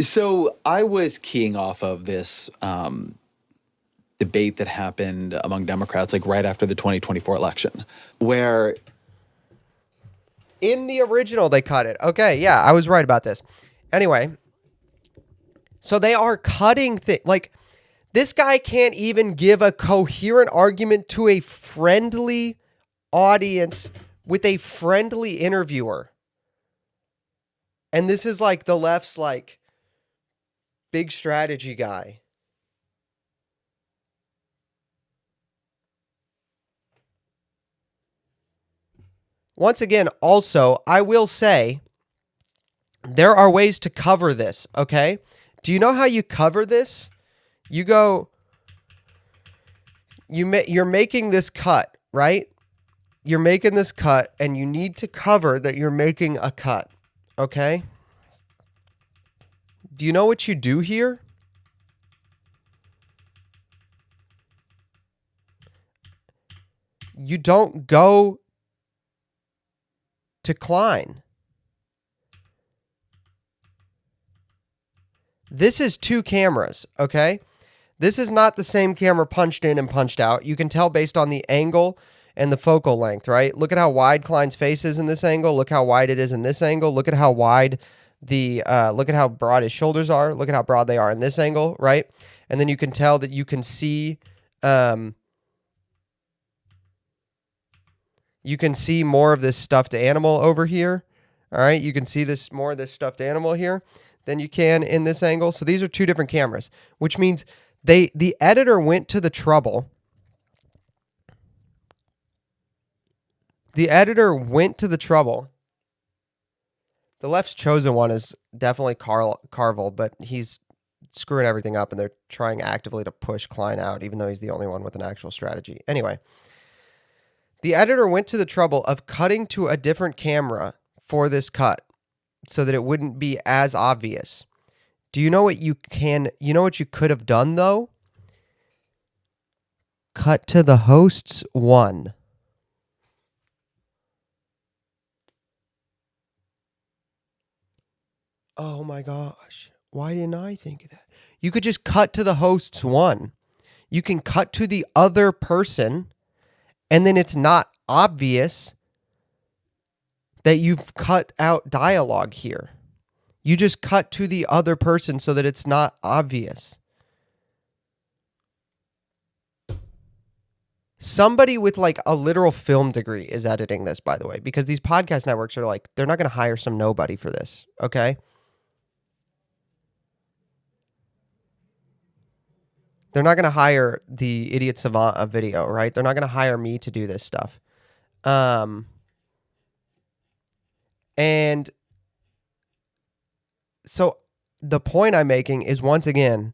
So I was keying off of this debate that happened among Democrats, like right after the 2024 election, where... In the original, they cut it. Okay, yeah, I was right about this. Anyway, so they are cutting things. Like, this guy can't even give a coherent argument to a friendly audience with a friendly interviewer. And this is like the left's big strategy guy. Once again, also, I will say there are ways to cover this, okay? Do you know how you cover this? You go, you're making this cut, right? You're making this cut, and you need to cover that you're making a cut, okay? Do you know what you do here? You don't go to Klein. This is two cameras, okay? This is not the same camera punched in and punched out. You can tell based on the angle and the focal length, right? Look at how wide Klein's face is in this angle. Look how wide it is in this angle. Look at how wide look at how broad his shoulders are. Look at how broad they are in this angle, right? And then you can tell that you can see more of this stuffed animal over here. All right, you can see more of this stuffed animal here than you can in this angle. So these are two different cameras, which means the editor went to the trouble. The left's chosen one is definitely Carville, but he's screwing everything up, and they're trying actively to push Klein out, even though he's the only one with an actual strategy. Anyway, the editor went to the trouble of cutting to a different camera for this cut so that it wouldn't be as obvious. Do you know what you could have done though? Cut to the host's one. Oh my gosh. Why didn't I think of that? You could just cut to the host's one. You can cut to the other person, and then it's not obvious that you've cut out dialogue here. You just cut to the other person so that it's not obvious. Somebody with like a literal film degree is editing this, by the way, because these podcast networks are like, they're not going to hire some nobody for this, okay? They're not going to hire the idiot savant of video, right? They're not going to hire me to do this stuff. And so the point I'm making is, once again,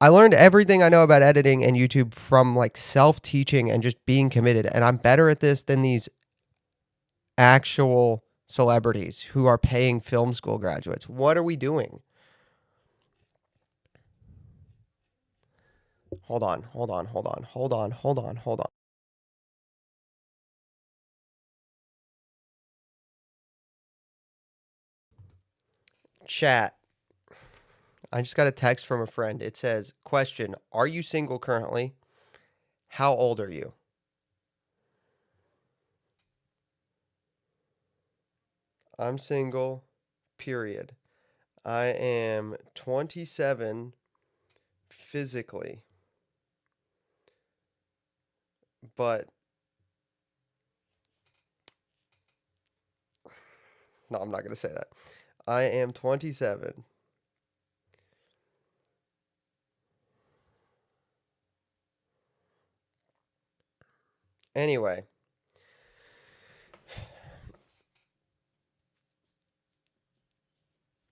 I learned everything I know about editing and YouTube from like self-teaching and just being committed. And I'm better at this than these actual celebrities who are paying film school graduates. What are we doing? Hold on. Chat. I just got a text from a friend. It says, question, are you single currently? How old are you? I'm single, period. I am 27 physically, but no, I'm not going to say that. I am 27. Anyway,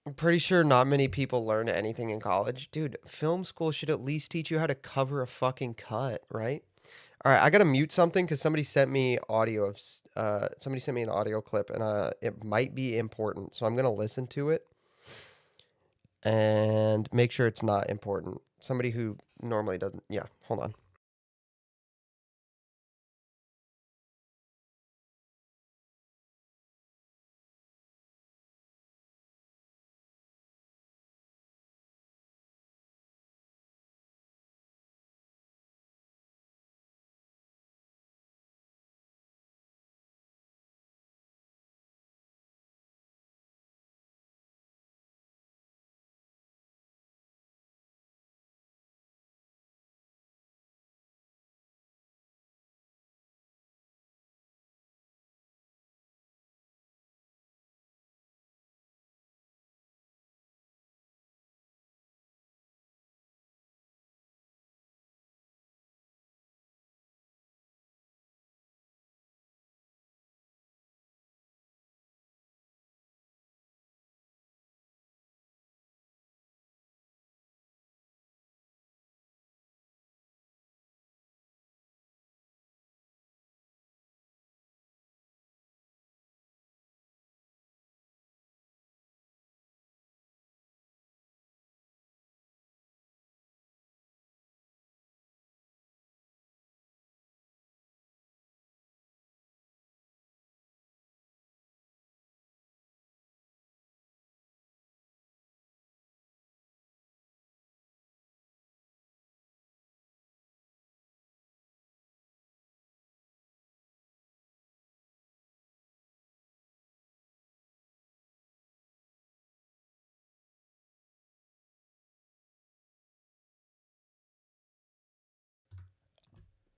I'm pretty sure not many people learn anything in college. Dude, film school should at least teach you how to cover a fucking cut, right? All right, I gotta mute something because somebody sent me audio of somebody sent me an audio clip, and it might be important, so I'm gonna listen to it and make sure it's not important. Somebody who normally doesn't. Yeah, hold on.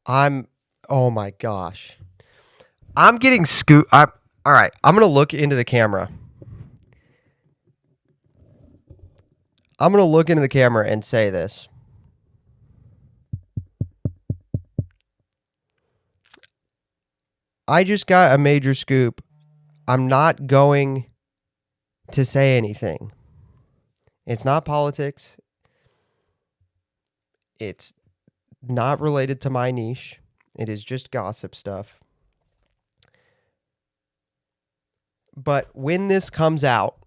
I'm. Oh my gosh. I'm getting scoot. All right. I'm gonna look into the camera. I'm gonna look into the camera and say this. I just got a major scoop. I'm not going to say anything. It's not politics. It's not related to my niche. It is just gossip stuff. But when this comes out,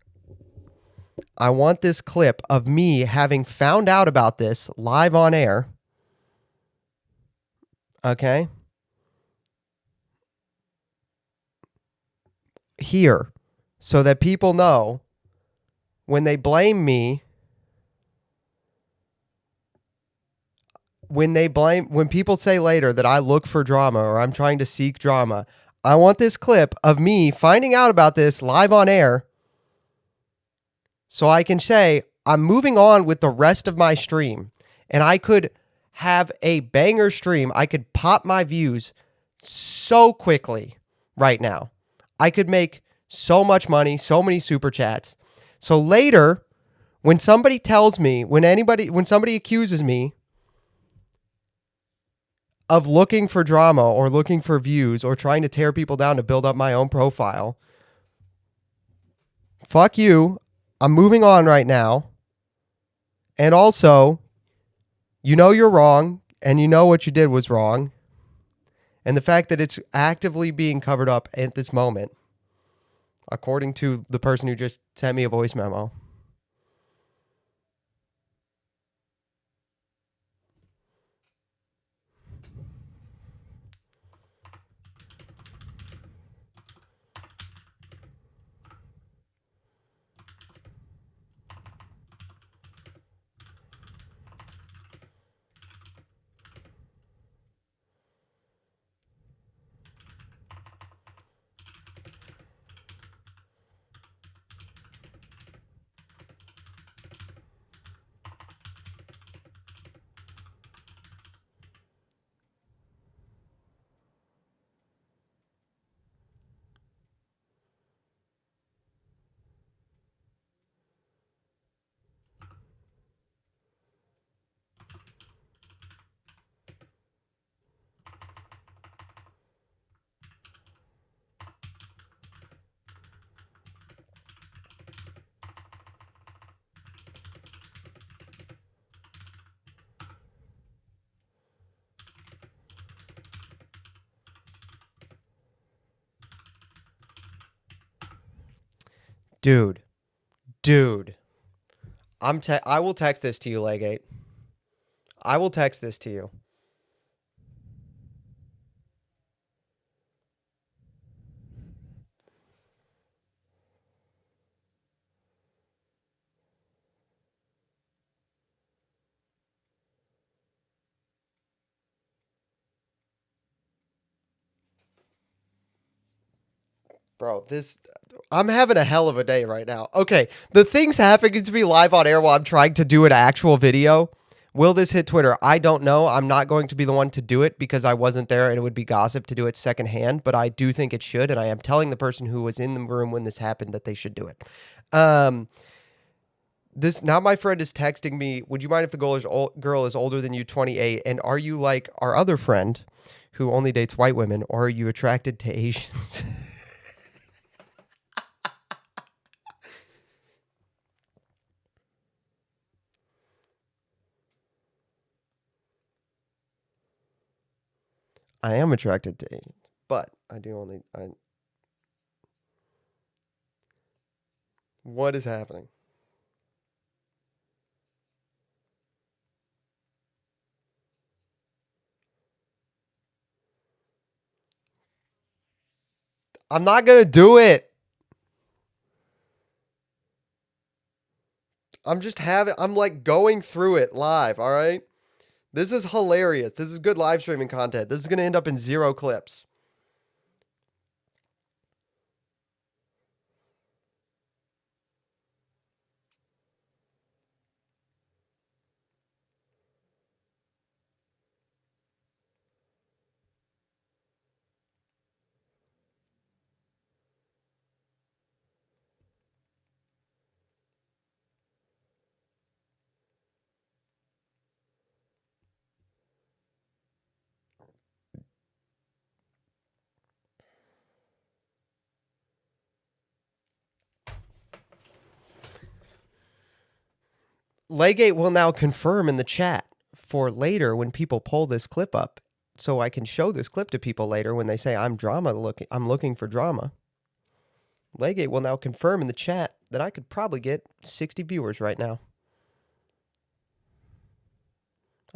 I want this clip of me having found out about this live on air. Okay? Here. So that people know when they blame me, when people say later that I look for drama or I'm trying to seek drama, I want this clip of me finding out about this live on air so I can say I'm moving on with the rest of my stream and I could have a banger stream. I could pop my views so quickly right now. I could make so much money, so many super chats. So later, when somebody tells me, when somebody accuses me of looking for drama or looking for views or trying to tear people down to build up my own profile, fuck you. I'm moving on right now. And also, you know you're wrong and you know what you did was wrong. And the fact that it's actively being covered up at this moment, according to the person who just sent me a voice memo. Dude, dude. I will text this to you, Legate. I will text this to you. Bro, I'm having a hell of a day right now. Okay, the things happening to me live on air while I'm trying to do an actual video. Will this hit Twitter? I don't know. I'm not going to be the one to do it because I wasn't there and it would be gossip to do it secondhand, but I do think it should, and I am telling the person who was in the room when this happened that they should do it. This now my friend is texting me, would you mind if the girl is older than you, 28, and are you like our other friend who only dates white women, or are you attracted to Asians? I am attracted to Asians, but I do only. What is happening? I'm not gonna do it. I'm like going through it live. All right. This is hilarious. This is good live streaming content. This is gonna end up in 0 clips. Legate will now confirm in the chat for later when people pull this clip up, so I can show this clip to people later when they say I'm looking for drama. Legate will now confirm in the chat that I could probably get 60 viewers right now.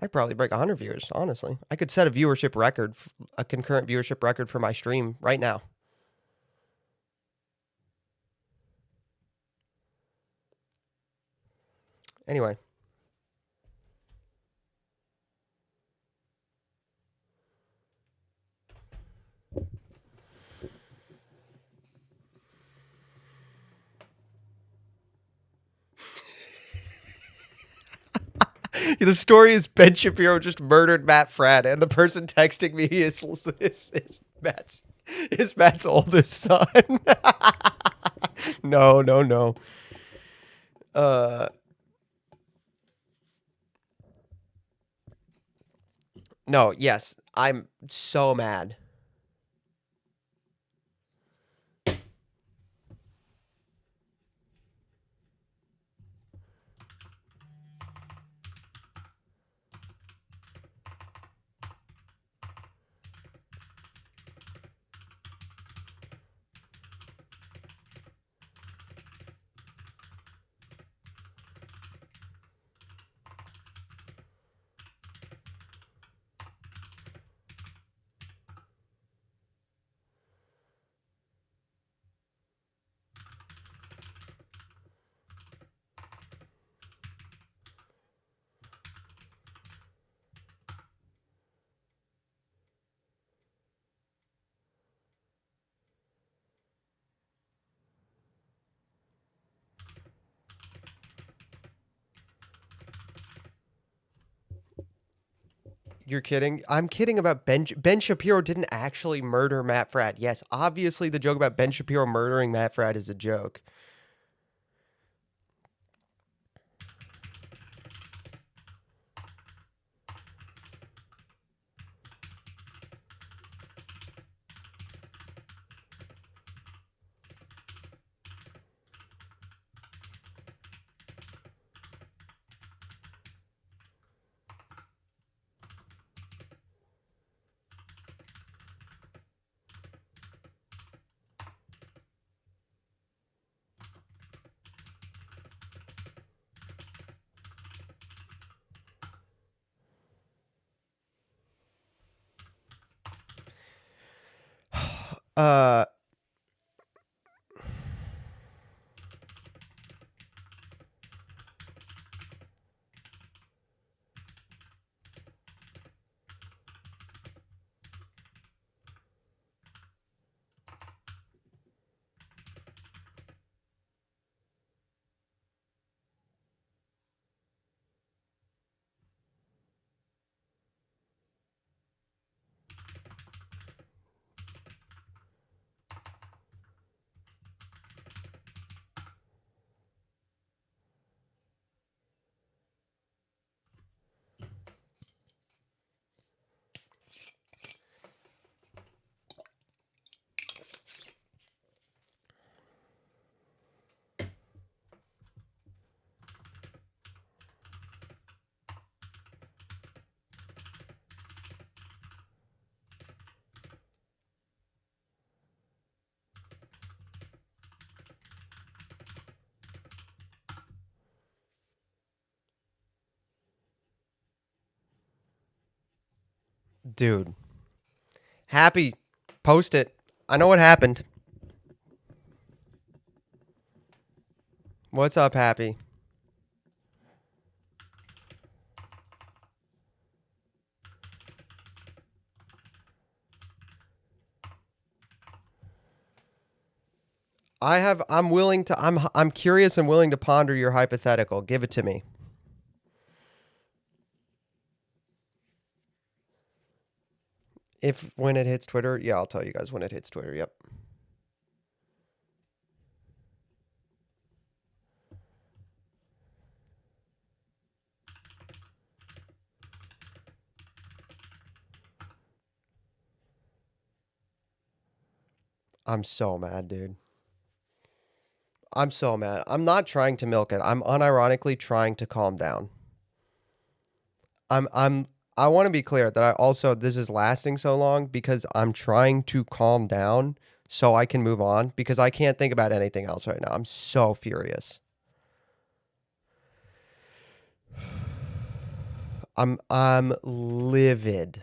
I'd probably break 100 viewers, honestly. I could set a viewership record, a concurrent viewership record for my stream right now. Anyway. The story is Ben Shapiro just murdered Matt Fradd, and the person texting me is Matt's oldest son. No. Uh, no, yes, I'm so mad. You're kidding? I'm kidding about Ben Shapiro didn't actually murder Matt Fradd. Yes, obviously the joke about Ben Shapiro murdering Matt Fradd is a joke. Uh, dude. Happy, post it. I know what happened. What's up, Happy? I'm curious and willing to ponder your hypothetical. Give it to me. If when it hits Twitter, yeah, I'll tell you guys when it hits Twitter. Yep. I'm so mad, dude. I'm so mad. I'm not trying to milk it. I'm unironically trying to calm down. I'm I want to be clear that I also this is lasting so long because I'm trying to calm down so I can move on because I can't think about anything else right now. I'm so furious. I'm livid.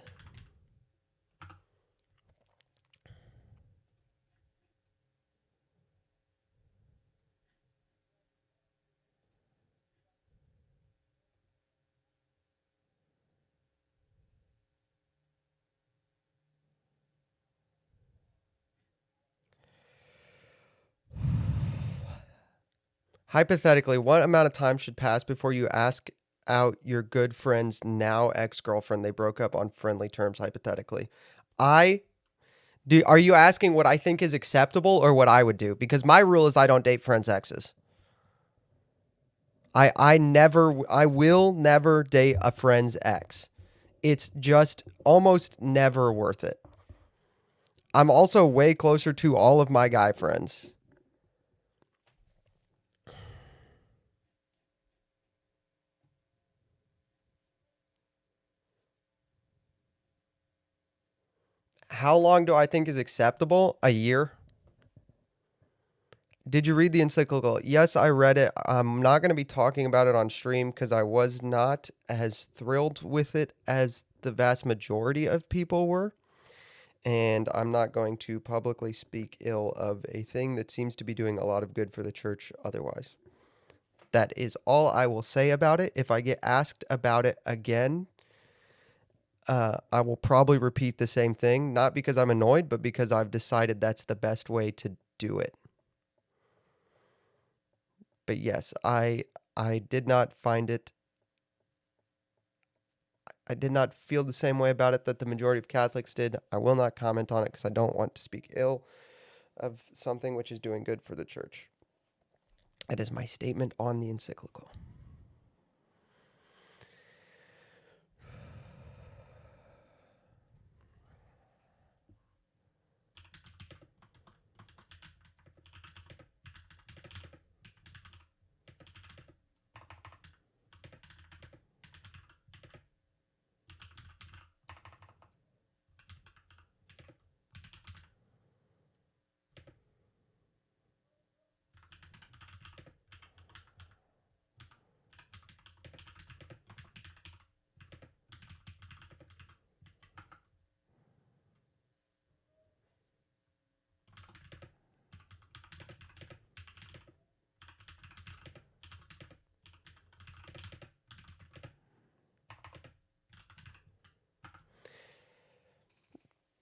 Hypothetically, what amount of time should pass before you ask out your good friend's now ex-girlfriend they broke up on friendly terms hypothetically? I do Are you asking what I think is acceptable or what I would do? Because my rule is I don't date friends' exes. I will never date a friend's ex. It's just almost never worth it. I'm also way closer to all of my guy friends. How long do I think is acceptable? A year? Did you read the encyclical? Yes, I read it. I'm not going to be talking about it on stream because I was not as thrilled with it as the vast majority of people were. And I'm not going to publicly speak ill of a thing that seems to be doing a lot of good for the church otherwise. That is all I will say about it. If I get asked about it again, I will probably repeat the same thing, not because I'm annoyed, but because I've decided that's the best way to do it. But yes, I did not find it. I did not feel the same way about it that the majority of Catholics did. I will not comment on it because I don't want to speak ill of something which is doing good for the church. That is my statement on the encyclical.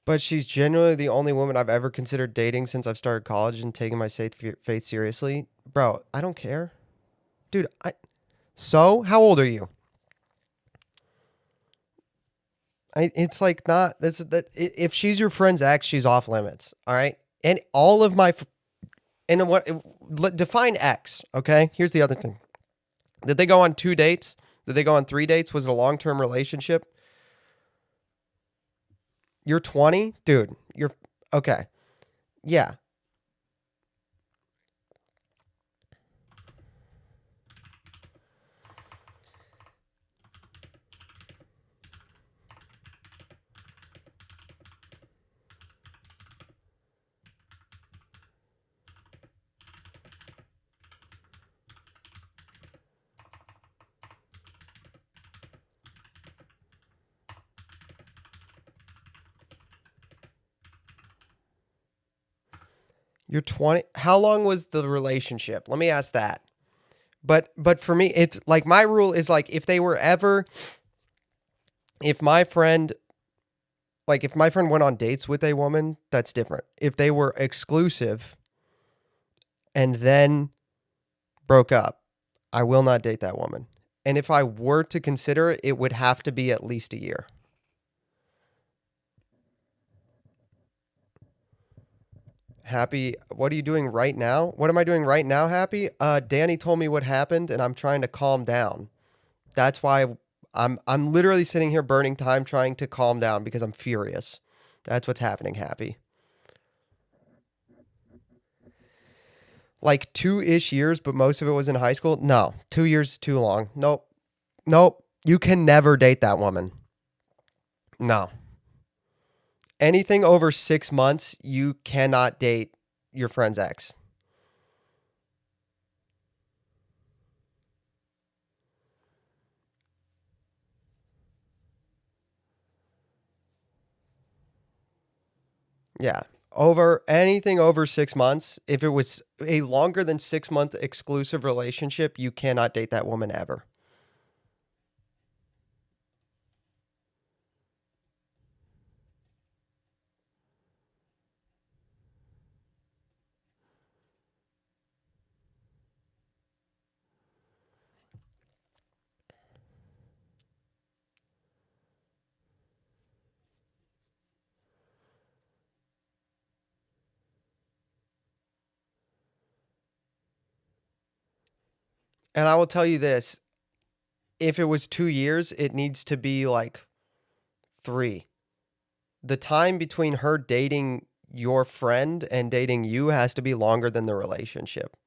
But she's genuinely the only woman I've ever considered dating since I've started college and taking my faith seriously. Bro, I don't care. Dude, so how old are you? It's like not this that if she's your friend's ex, she's off limits. All right, and all of my and what define ex? Okay, here's the other thing. Did they go on 2 dates? Did they go on 3 dates? Was it a long term relationship? You're 20, dude. You're okay. Yeah, you're 20. How long was the relationship? Let me ask that. But for me, it's like my rule is like if my friend if my friend went on dates with a woman, that's different. If they were exclusive and then broke up, I will not date that woman. And if I were to consider it, it would have to be at least a year. Happy, what are you doing right now? What am I doing right now, Happy? Danny told me what happened and I'm trying to calm down. That's why I'm literally sitting here burning time trying to calm down because I'm furious. That's what's happening, Happy. like 2-ish years, but most of it was in high school. No, 2 years is too long. Nope. Nope. You can never date that woman. No. Anything over 6 months, you cannot date your friend's ex. Yeah. Over anything over 6 months, if it was a longer than 6 month exclusive relationship, you cannot date that woman ever. And I will tell you this, if it was 2 years, it needs to be like 3. The time between her dating your friend and dating you has to be longer than the relationship.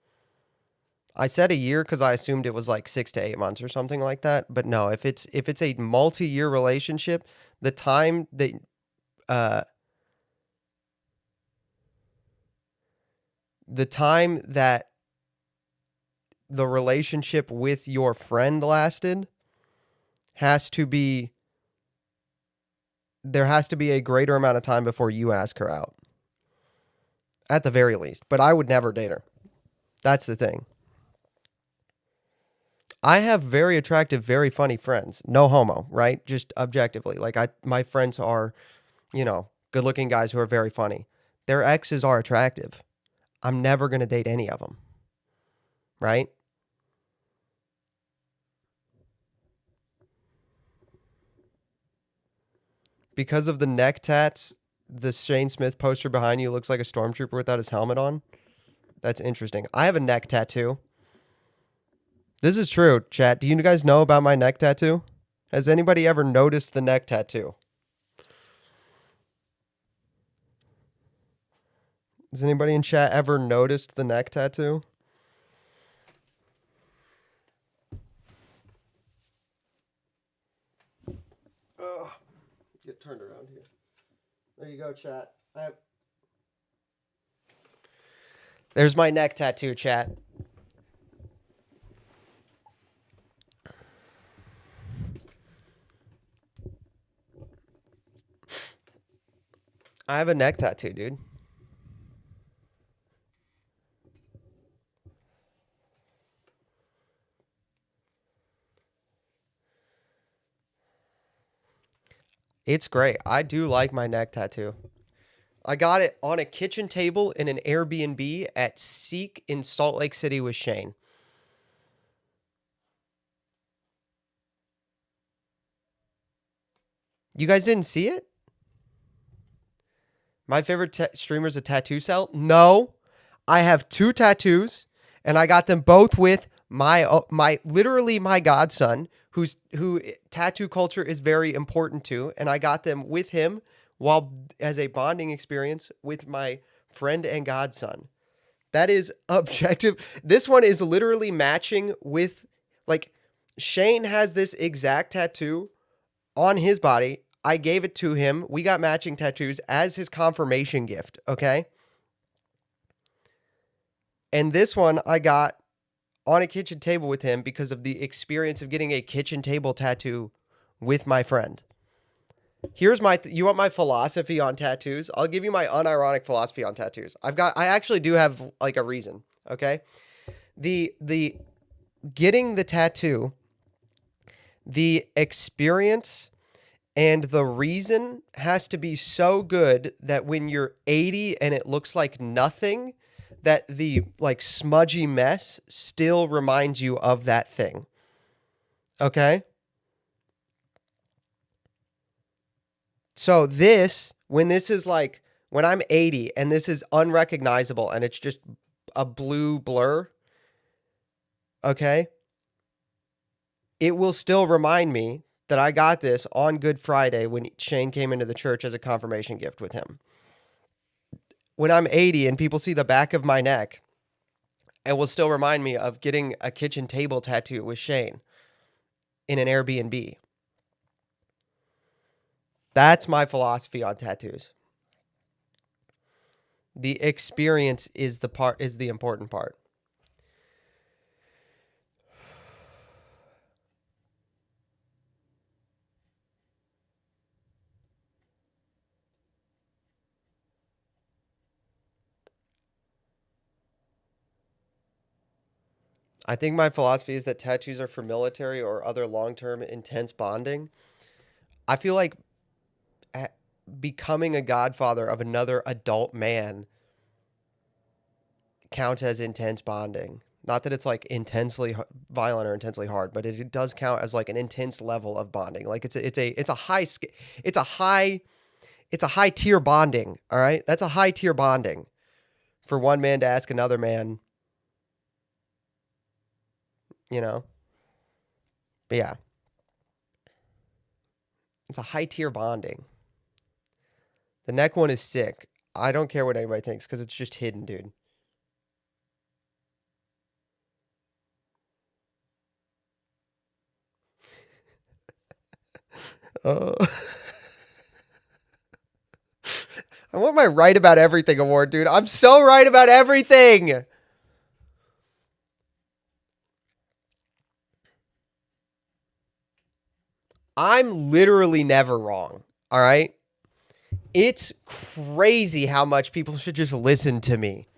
I said a year because I assumed it was like 6 to 8 months or something like that. But no, if it's a multi-year relationship, the time that uh the time that the relationship with your friend lasted has to be there has to be a greater amount of time before you ask her out. At the very least. But I would never date her. That's the thing. I have very attractive, very funny friends. No homo, right? Just objectively. Like my friends are, good-looking guys who are very funny. Their exes are attractive. I'm never going to date any of them. Right? Because of the neck tats, the Shane Smith poster behind you looks like a stormtrooper without his helmet on. That's interesting. I have a neck tattoo. This is true, chat. Do you guys know about my neck tattoo? Has anybody ever noticed the neck tattoo? Has anybody in chat ever noticed the neck tattoo? Ugh. Get turned around here. There you go, chat. There's my neck tattoo, chat. I have a neck tattoo, dude. It's great. I do like my neck tattoo. I got it on a kitchen table in an Airbnb at Seek in Salt Lake City with Shane. You guys didn't see it? My favorite streamer's a tattoo cell? No. I have 2 tattoos, and I got them both with my literally my godson, who tattoo culture is very important to, and I got them with him while as a bonding experience with my friend and godson. That is objective. This one is literally matching with, like, Shane has this exact tattoo on his body. I gave it to him. We got matching tattoos as his confirmation gift, okay? And this one I got on a kitchen table with him because of the experience of getting a kitchen table tattoo with my friend. Here's you want my philosophy on tattoos? I'll give you my unironic philosophy on tattoos. I actually do have like a reason, okay? The getting the tattoo, the experience and the reason has to be so good that when you're 80 and it looks like nothing, that the like smudgy mess still reminds you of that thing. Okay? So when I'm 80 and this is unrecognizable and it's just a blue blur, okay? It will still remind me that I got this on Good Friday when Shane came into the church as a confirmation gift with him. When I'm 80 and people see the back of my neck It will still remind me of getting a kitchen table tattoo with Shane in an Airbnb. That's my philosophy on tattoos. The experience is the important part. I think my philosophy is that tattoos are for military or other long-term intense bonding. I feel like becoming a godfather of another adult man counts as intense bonding. Not that it's like intensely violent or intensely hard, but it does count as like an intense level of bonding. Like it's a high it's a high it's a high tier bonding. All right, that's a high tier bonding for one man to ask another man. You know, but yeah, it's a high tier bonding. The neck one is sick. I don't care what anybody thinks because it's just hidden, dude. Oh. I want my right about everything award, dude. I'm so right about everything. I'm literally never wrong. All right. It's crazy how much people should just listen to me.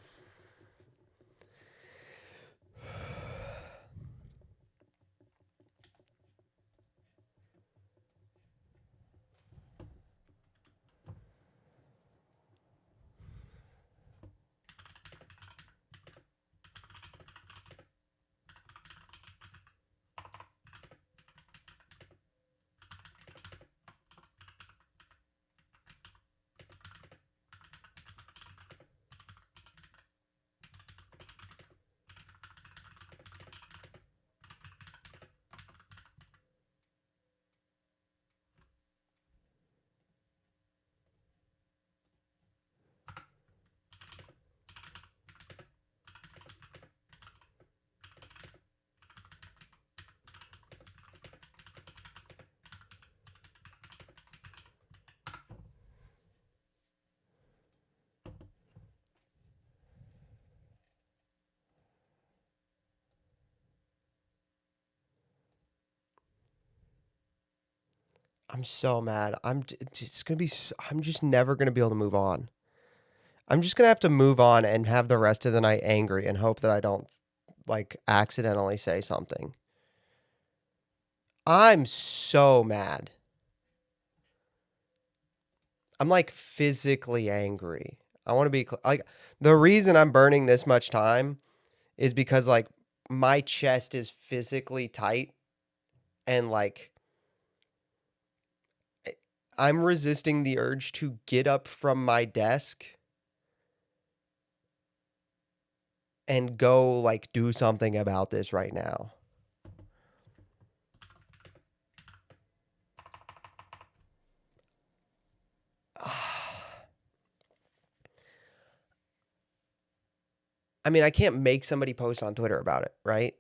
I'm so mad. Just gonna be. I'm just never gonna be able to move on. I'm just gonna have to move on and have the rest of the night angry and hope that I don't like accidentally say something. I'm so mad. I'm like physically angry. I want to be like the reason I'm burning this much time is because like my chest is physically tight and like I'm resisting the urge to get up from my desk and go like do something about this right now. I mean, I can't make somebody post on Twitter about it, right?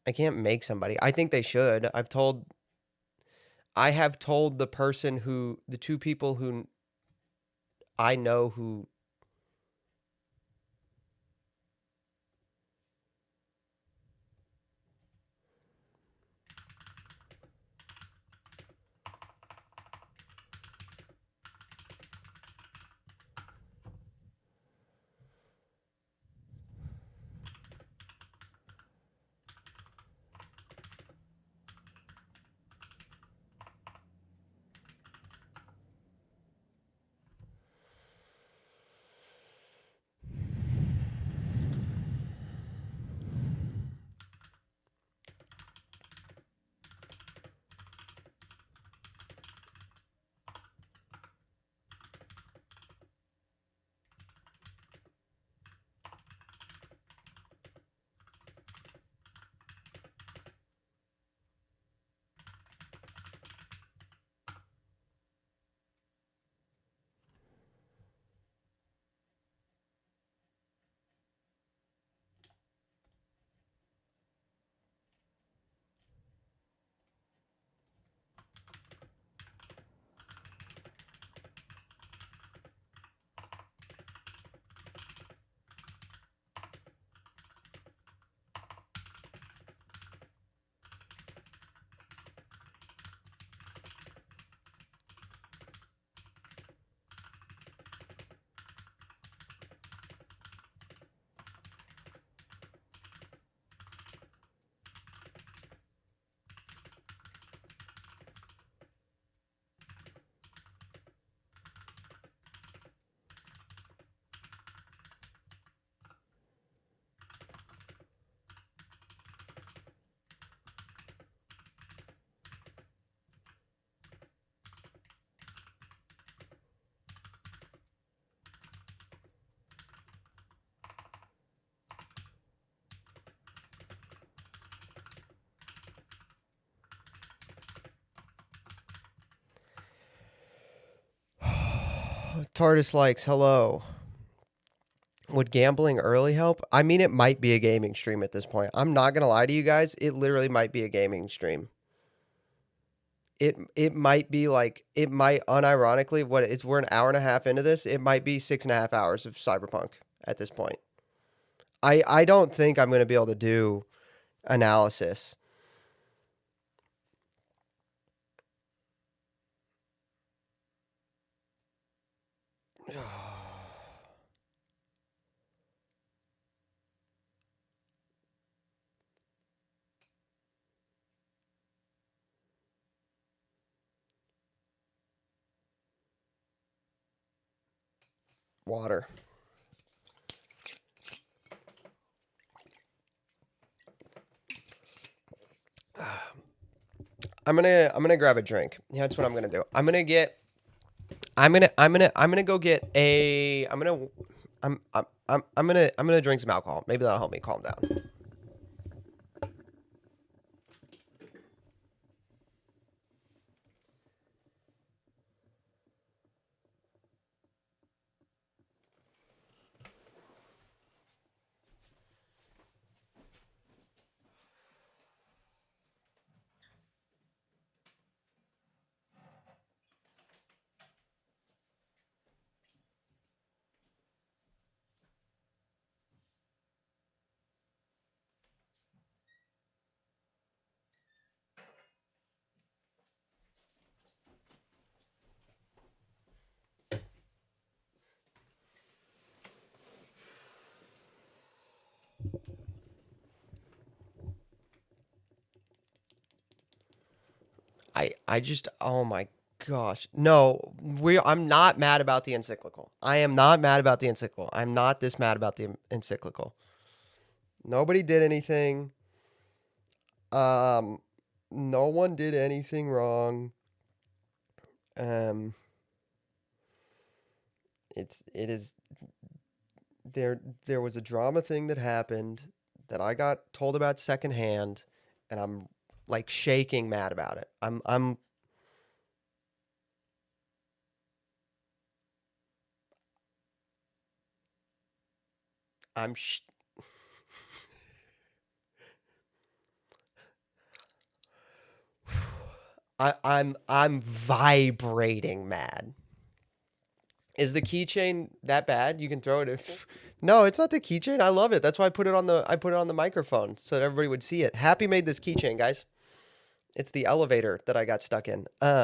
I can't make somebody. I think they should. I have told the two people who I know who TARDIS likes, hello. Would gambling early help? I mean, it might be a gaming stream at this point. I'm not gonna lie to you guys. It literally might be a gaming stream. It might be like it might unironically what it's we're an hour and a half into this. It might be 6.5 hours of Cyberpunk at this point. I don't think I'm gonna be able to do analysis. Water. I'm gonna grab a drink. Yeah, that's what I'm gonna do. I'm gonna go get a I'm gonna drink some alcohol. Maybe that'll help me calm down. I just oh my gosh. No, I'm not mad about the encyclical. I am not mad about the encyclical. I'm not this mad about the encyclical. Nobody did anything. Um no one did anything wrong. Um it is there was a drama thing that happened that I got told about secondhand and I'm like shaking mad about it. I'm sh- I'm vibrating mad. Is the keychain that bad? You can throw it if No, it's not the keychain. I love it. That's why I put it on the microphone so that everybody would see it. Happy made this keychain, guys. It's the elevator that I got stuck in. I,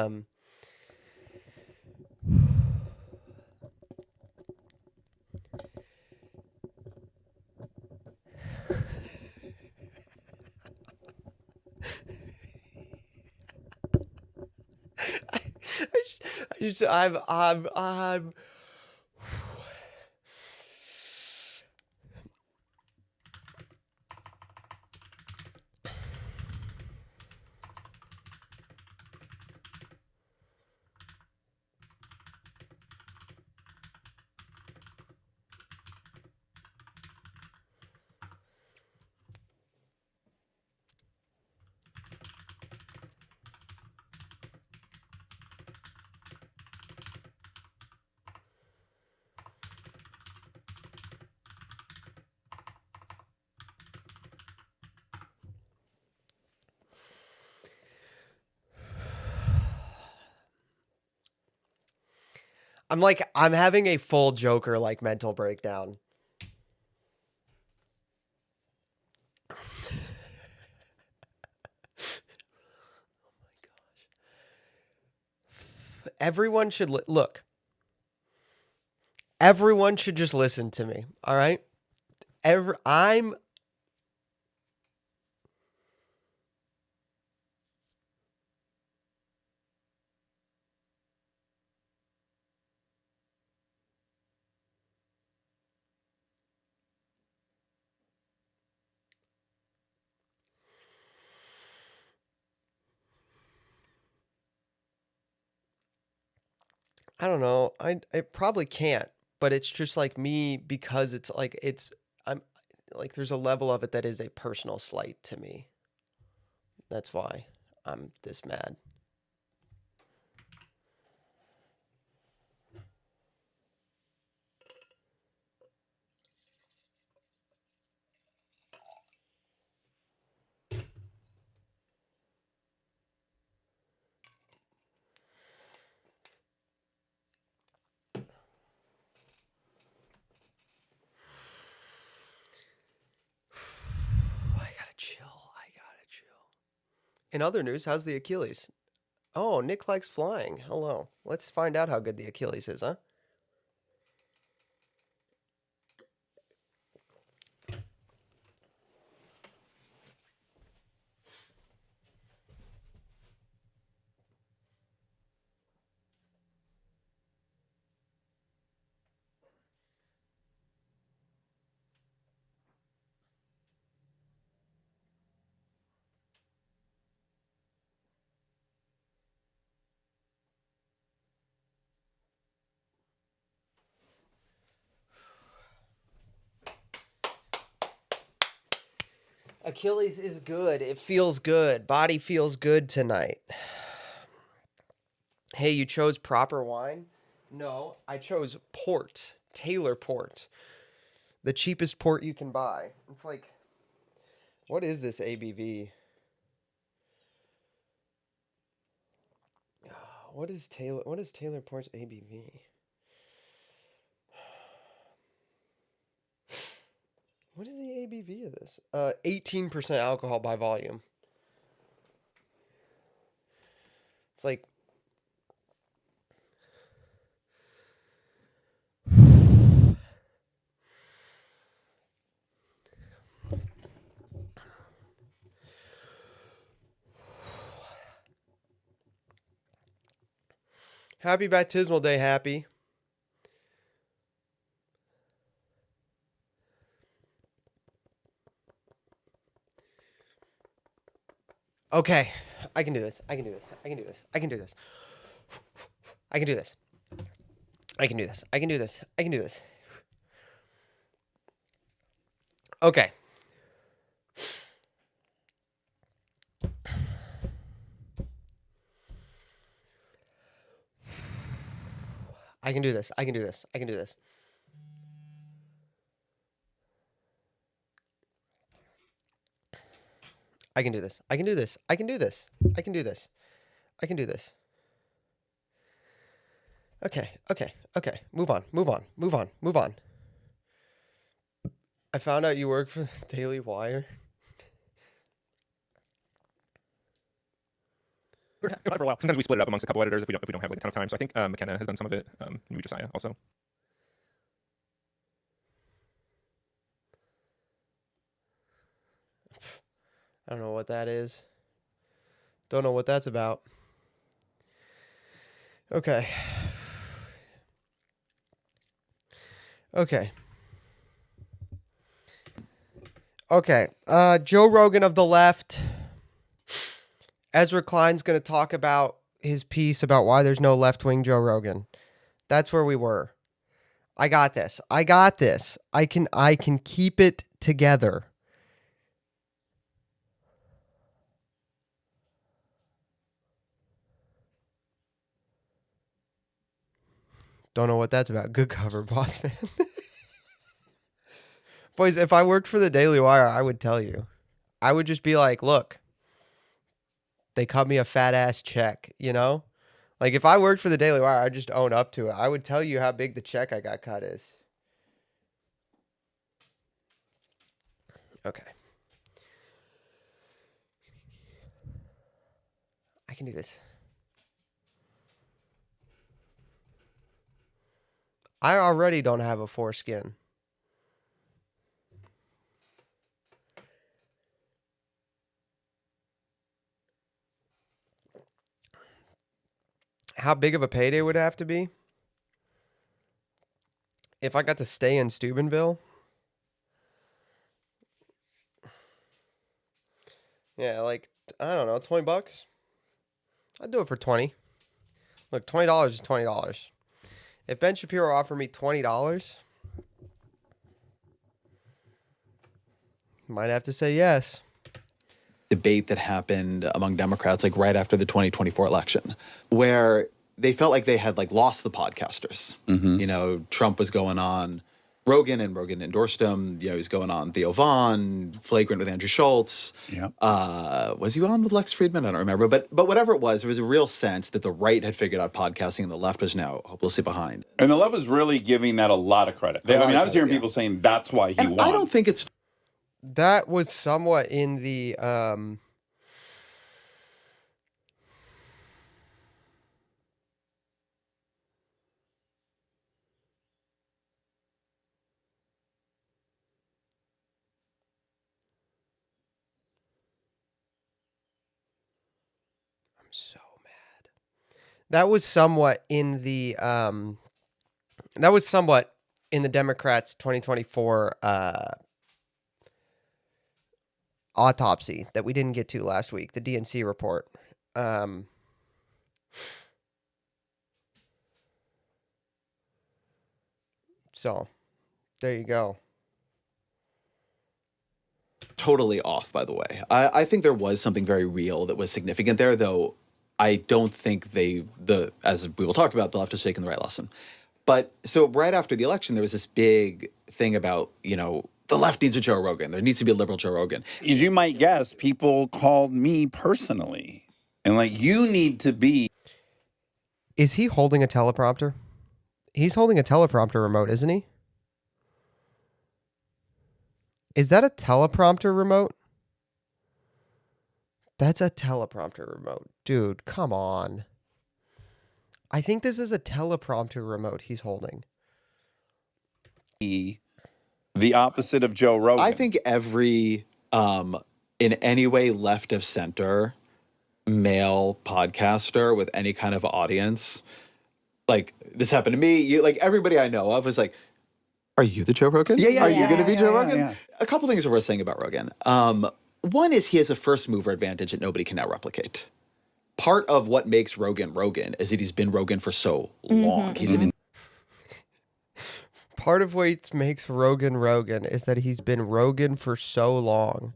I just I'm I'm having a full Joker like mental breakdown. Everyone should look. Everyone should just listen to me. All right? I'm I don't know. I probably can't, but it's just like me because it's like I'm like there's a level of it that is a personal slight to me. That's why I'm this mad. In other news, how's the Achilles? Oh, Nick likes flying. Hello. Let's find out how good the Achilles is, huh? Achilles is good. It feels good. Body feels good tonight. Hey, you chose proper wine? No, I chose port. Taylor port. The cheapest port you can buy. It's like, what is this ABV? What is Taylor Port's ABV? What is the ABV of this? 18% alcohol by volume. It's like Happy Baptismal Day, Happy. Okay, I can do this. I can do this. I can do this. I can do this. I can do this. I can do this. I can do this. I can do this. Okay. I can do this. I can do this. I can do this. I can do this. I can do this. I can do this. I can do this. I can do this. Okay. Okay. Okay. Move on. Move on. Move on. Move on. I found out you work for the Daily Wire. For a while. Sometimes we split it up amongst a couple editors if we don't have like a ton of time. So I think McKenna has done some of it. Maybe Josiah also. I don't know what that is. Don't know what that's about. Okay. Okay. Okay. Joe Rogan of the left. Ezra Klein's going to talk about his piece about why there's no left-wing Joe Rogan. That's where we were. I got this. I got this. I can keep it together. Don't know what that's about. Good cover, boss man. Boys, if I worked for the Daily Wire, I would tell you. I would just be like, look, they cut me a fat ass check, you know? Like if I worked for the Daily Wire, I'd just own up to it. I would tell you how big the check I got cut is. Okay. I can do this. I already don't have a foreskin. How big of a payday would it have to be? If I got to stay in Steubenville? Yeah, like, I don't know, $20? I'd do it for 20. Look, $20 is $20. If Ben Shapiro offered me $20, might have to say yes. Debate that happened among Democrats like right after the 2024 election, where they felt like they had like lost the podcasters. You know, Trump was going on Rogan and Rogan endorsed him. You know, he was going on Theo Vaughn, flagrant with Andrew Schultz. Yeah. Was he on with Lex Friedman? I don't remember. But whatever it was, there was a real sense that the right had figured out podcasting and the left was now hopelessly behind. And the left was really giving that a lot of credit. I was hearing people saying that's why he won. I don't think it's... That was somewhat in the so mad. That was somewhat in the Democrats' 2024 autopsy that we didn't get to last week, the DNC report. So there you go. Totally off, by the way. I think there was something very real that was significant there, though I don't think as we will talk about, the left has taken the right lesson. But so right after the election, there was this big thing about, the left needs a Joe Rogan. There needs to be a liberal Joe Rogan. As you might guess, people called me personally and you need to be. Is he holding a teleprompter? He's holding a teleprompter remote, isn't he? Is that a teleprompter remote? That's a teleprompter remote. Dude, come on. I think this is a teleprompter remote he's holding. The opposite of Joe Rogan. I think every, in any way left of center male podcaster with any kind of audience, this happened to me, everybody I know of was like, are you the Joe Rogan? Yeah. Are you going to be Joe Rogan? Yeah. A couple things are worth saying about Rogan. One is he has a first mover advantage that nobody can now replicate. Part of what makes Rogan Rogan is that he's been Rogan for so long. He's an Part of what makes Rogan Rogan is that he's been Rogan for so long.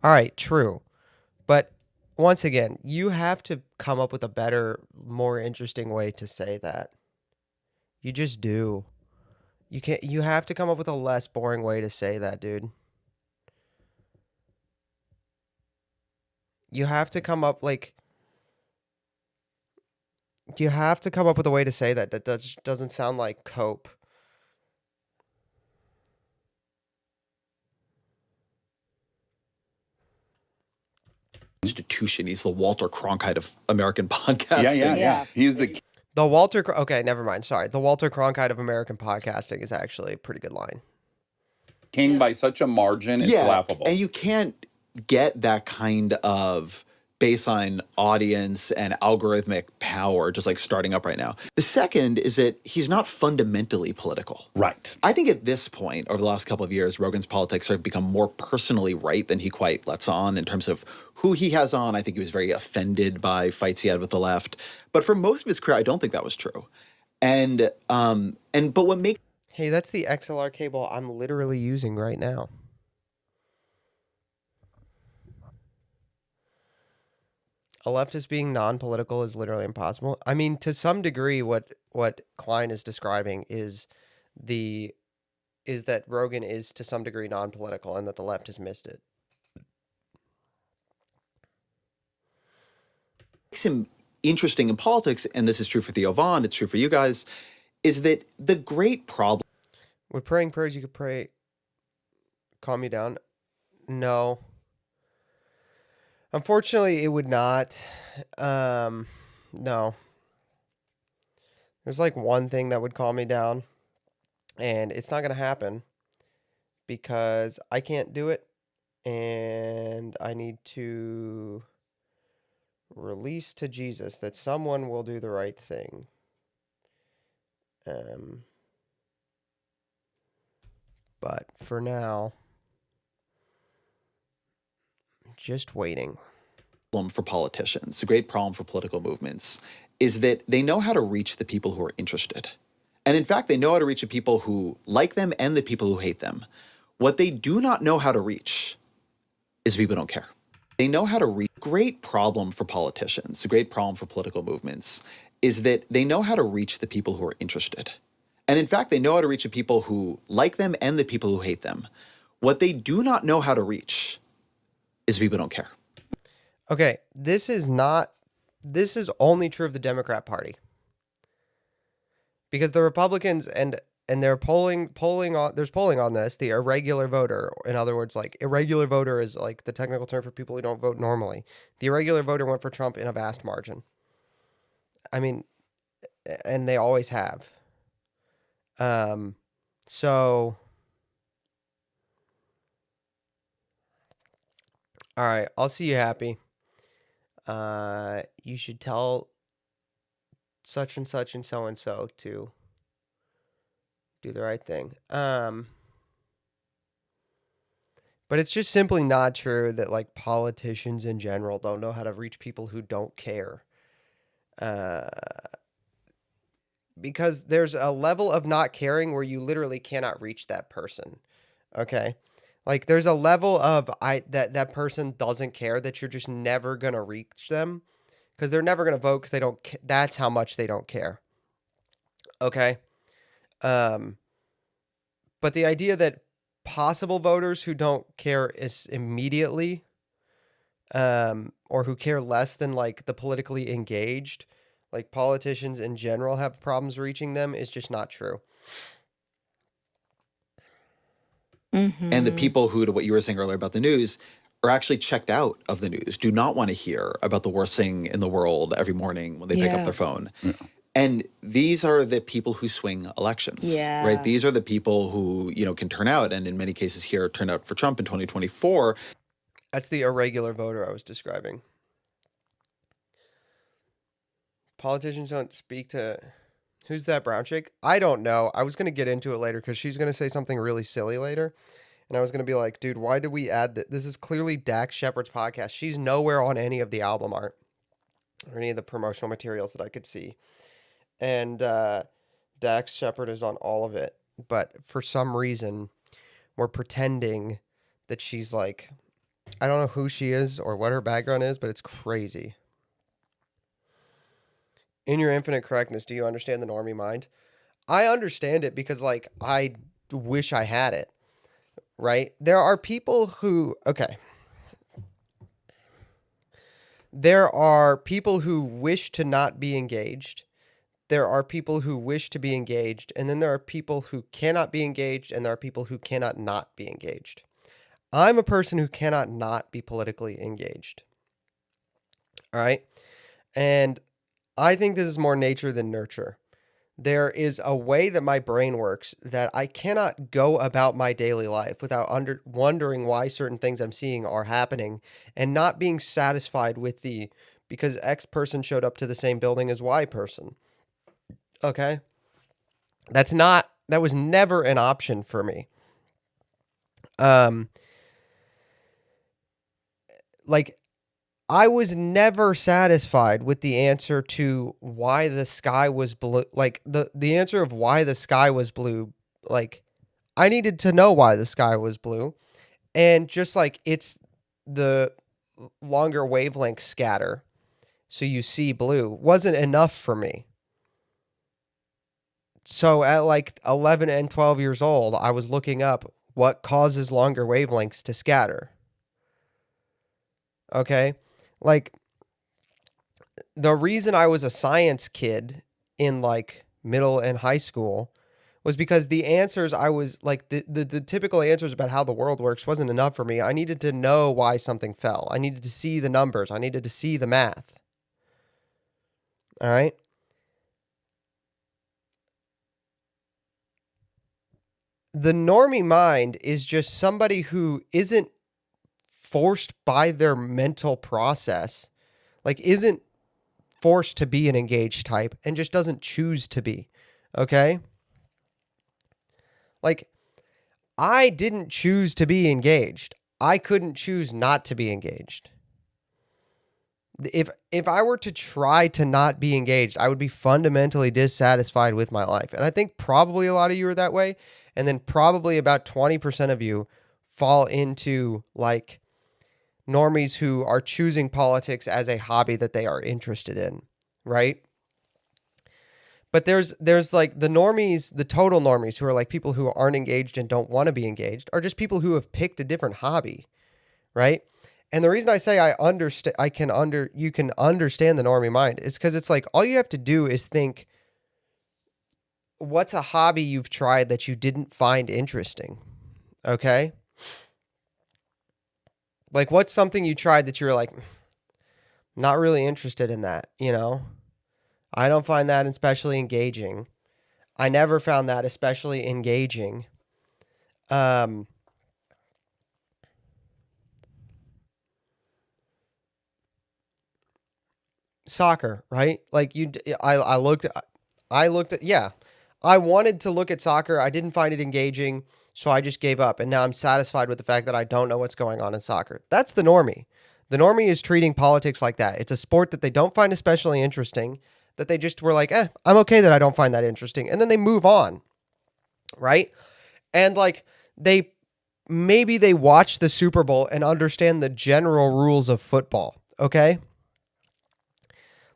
All right, true. But once again, you have to come up with a better, more interesting way to say that. You just do. You have to come up with a less boring way to say that, dude. You have to come up with a way to say that doesn't sound like cope. institution. He's the Walter Cronkite of American podcasting. Yeah. He's the Okay, never mind. Sorry. The Walter Cronkite of American podcasting is actually a pretty good line. king by such a margin, it's laughable. And you can't get that kind of baseline audience and algorithmic power just starting up right now. The second is that he's not fundamentally political. Right. I think at this point, over the last couple of years, Rogan's politics have become more personally right than he quite lets on in terms of who he has on. I think he was very offended by fights he had with the left. But for most of his career, I don't think that was true. But what makes... Hey, that's the XLR cable I'm literally using right now. A leftist being non-political is literally impossible. I mean, to some degree, what Klein is describing is that Rogan is to some degree non-political and that the left has missed it. Makes him interesting in politics, and this is true for Theo Von, it's true for you guys, is that the great problem... With praying prayers, you could pray, calm me down. No. Unfortunately, it would not. No. There's one thing that would calm me down, and it's not going to happen because I can't do it, and I need to release to Jesus that someone will do the right thing. But for now, just waiting. For politicians, a great problem for political movements, is that they know how to reach the people who are interested. And in fact, they know how to reach the people who like them and the people who hate them. What they do not know how to reach is people who don't care. They know how to reach. Great problem for politicians, a great problem for political movements, is that they know how to reach the people who are interested. And in fact, they know how to reach the people who like them and the people who hate them. What they do not know how to reach is people who don't care. Okay, this is only true of the Democrat Party. Because the Republicans and they're polling on this, the irregular voter. In other words, irregular voter is the technical term for people who don't vote normally. The irregular voter went for Trump in a vast margin. I mean, and they always have. So all right, I'll see you happy. you should tell such and such and so to do the right thing. But it's just simply not true that like politicians in general don't know how to reach people who don't care. Uh, because there's a level of not caring where you literally cannot reach that person. Okay? Like there's a level of that person doesn't care that you're just never going to reach them because they're never going to vote cuz they don't that's how much they don't care. Okay? Um but the idea that possible voters who don't care is immediately or who care less than like the politically engaged, like politicians in general have problems reaching them is just not true. And the people who, to what you were saying earlier about the news, are actually checked out of the news, do not want to hear about the worst thing in the world every morning when they pick up their phone. And these are the people who swing elections, right? These are the people who, can turn out, and in many cases here, turn out for Trump in 2024. That's the irregular voter I was describing. Politicians don't speak to... Who's that brown chick? I don't know. I was going to get into it later because she's going to say something really silly later. And I was going to be like, dude, why did we add that? This is clearly Dax Shepard's podcast. She's nowhere on any of the album art or any of the promotional materials that I could see. And Dax Shepard is on all of it. But for some reason, we're pretending that she's like... I don't know who she is or what her background is, but it's crazy. In your infinite correctness, do you understand the normie mind? I understand it because, like, I wish I had it, right? There are people who, okay. There are people who wish to not be engaged. There are people who wish to be engaged. And then there are people who cannot be engaged. And there are people who cannot not be engaged. I'm a person who cannot not be politically engaged. All right? And I think this is more nature than nurture. There is a way that my brain works that I cannot go about my daily life without wondering why certain things I'm seeing are happening and not being satisfied with because X person showed up to the same building as Y person. Okay? That was never an option for me. Like I was never satisfied with the answer to why the sky was blue. Like the answer of why the sky was blue. Like I needed to know why the sky was blue. And just like it's the longer wavelength scatter, so you see blue, wasn't enough for me. So at like 11 and 12 years old, I was looking up what causes longer wavelengths to scatter. Okay? Like the reason I was a science kid in like middle and high school was because the answers I was like the typical answers about how the world works wasn't enough for me. I needed to know why something fell. I needed to see the numbers. I needed to see the math. All right? The normie mind is just somebody who isn't forced by their mental process, like isn't forced to be an engaged type and just doesn't choose to be. Okay? Like I didn't choose to be engaged. I couldn't choose not to be engaged. If I were to try to not be engaged, I would be fundamentally dissatisfied with my life. And I think probably a lot of you are that way. And then probably about 20% of you fall into like normies who are choosing politics as a hobby that they are interested in, right? But there's like the normies, the total normies who are like people who aren't engaged and don't want to be engaged are just people who have picked a different hobby, right? And the reason I say you can understand the normie mind is because it's like all you have to do is think, what's a hobby you've tried that you didn't find interesting? Okay? Like what's something you tried that you're like, not really interested in that, you know? I don't find that especially engaging. I never found that especially engaging. soccer, right? Like I looked at, yeah. I wanted to look at soccer. I didn't find it engaging, so I just gave up. And now I'm satisfied with the fact that I don't know what's going on in soccer. That's the normie. The normie is treating politics like that. It's a sport that they don't find especially interesting, that they just were like, I'm okay that I don't find that interesting. And then they move on, right? And like they maybe they watch the Super Bowl and understand the general rules of football, okay?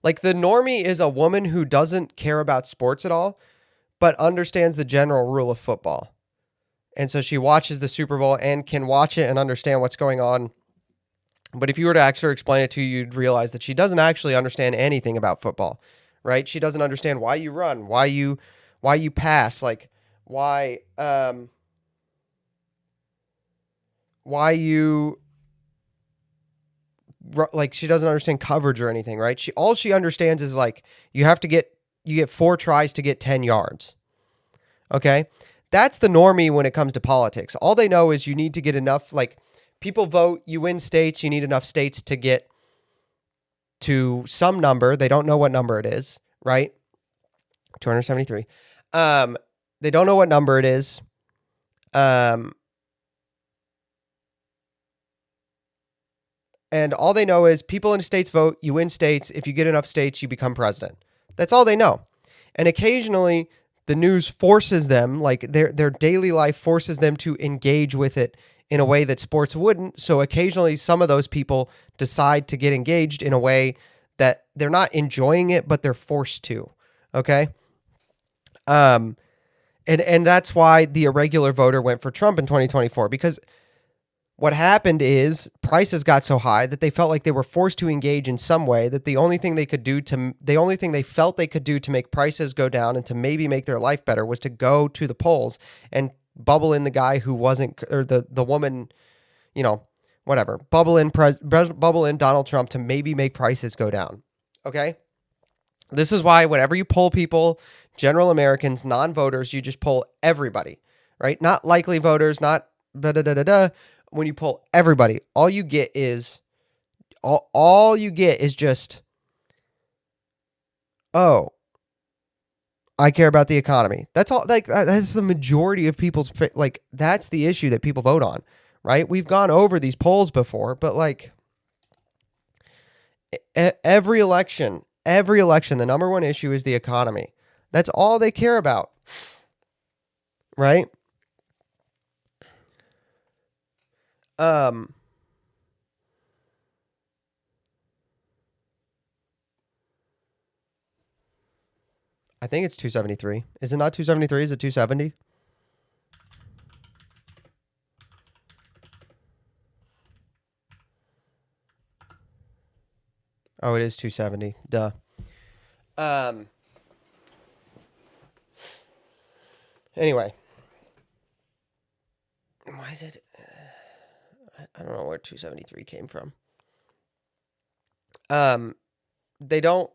Like the normie is a woman who doesn't care about sports at all, but understands the general rule of football. And so she watches the Super Bowl and can watch it and understand what's going on. But if you were to actually explain it to you, you'd realize that she doesn't actually understand anything about football, right? She doesn't understand why you run, why you pass, like why you like she doesn't understand coverage or anything, right? All she understands is like you get 4 tries to get 10 yards. Okay? That's the normie when it comes to politics. All they know is you need to get enough, like people vote, you win states, you need enough states to get to some number. They don't know what number it is, right? 273. They don't know what number it is. And all they know is people in states vote, you win states. If you get enough states, you become president. That's all they know. And occasionally the news forces them, like their daily life forces them to engage with it in a way that sports wouldn't. So occasionally some of those people decide to get engaged in a way that they're not enjoying it, but they're forced to. Okay. And that's why the irregular voter went for Trump in 2024, because what happened is prices got so high that they felt like they were forced to engage in some way, that the only thing they felt they could do to make prices go down and to maybe make their life better was to go to the polls and bubble in the guy who wasn't, or the woman, you know, whatever, bubble in Donald Trump to maybe make prices go down. Okay? This is why whenever you poll people, general Americans, non-voters, you just poll everybody, right? Not likely voters, not da da da da da. When you poll everybody, all you get is just, oh, I care about the economy. That's all. Like that's the majority of people's, like that's the issue that people vote on, right? We've gone over these polls before, but like every election, the number one issue is the economy. That's all they care about, right? Um, I think it's 273. Is it not 273? Is it 270? Oh, it is 270. Duh. Um. Anyway, why is it? I don't know where 273 came from. They don't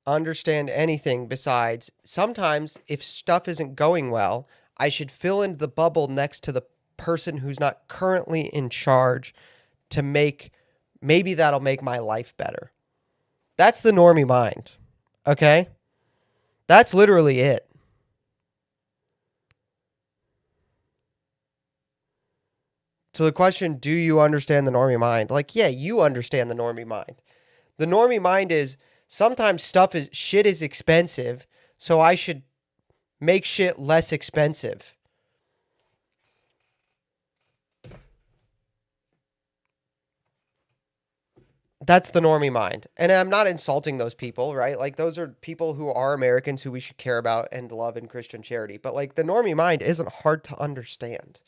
understand anything besides sometimes if stuff isn't going well, I should fill in the bubble next to the person who's not currently in charge to maybe that'll make my life better. That's the normie mind. Okay? That's literally it. So the question, do you understand the normie mind? Like, yeah, you understand the normie mind. The normie mind is sometimes shit is expensive, so I should make shit less expensive. That's the normie mind. And I'm not insulting those people, right? Like those are people who are Americans who we should care about and love in Christian charity. But like the normie mind isn't hard to understand.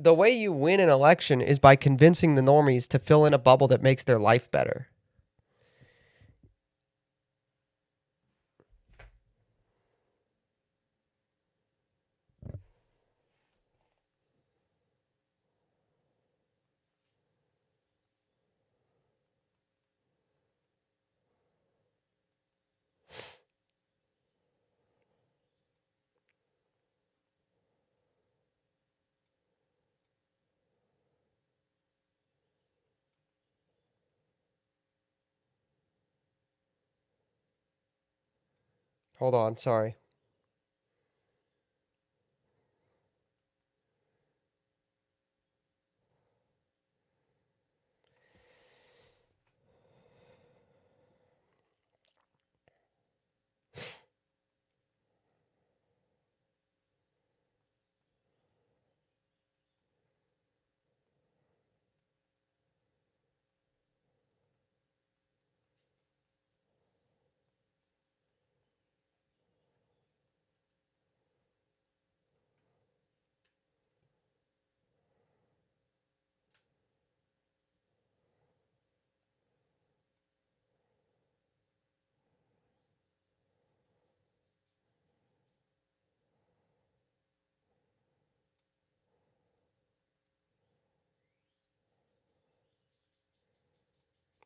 The way you win an election is by convincing the normies to fill in a bubble that makes their life better. Hold on, sorry.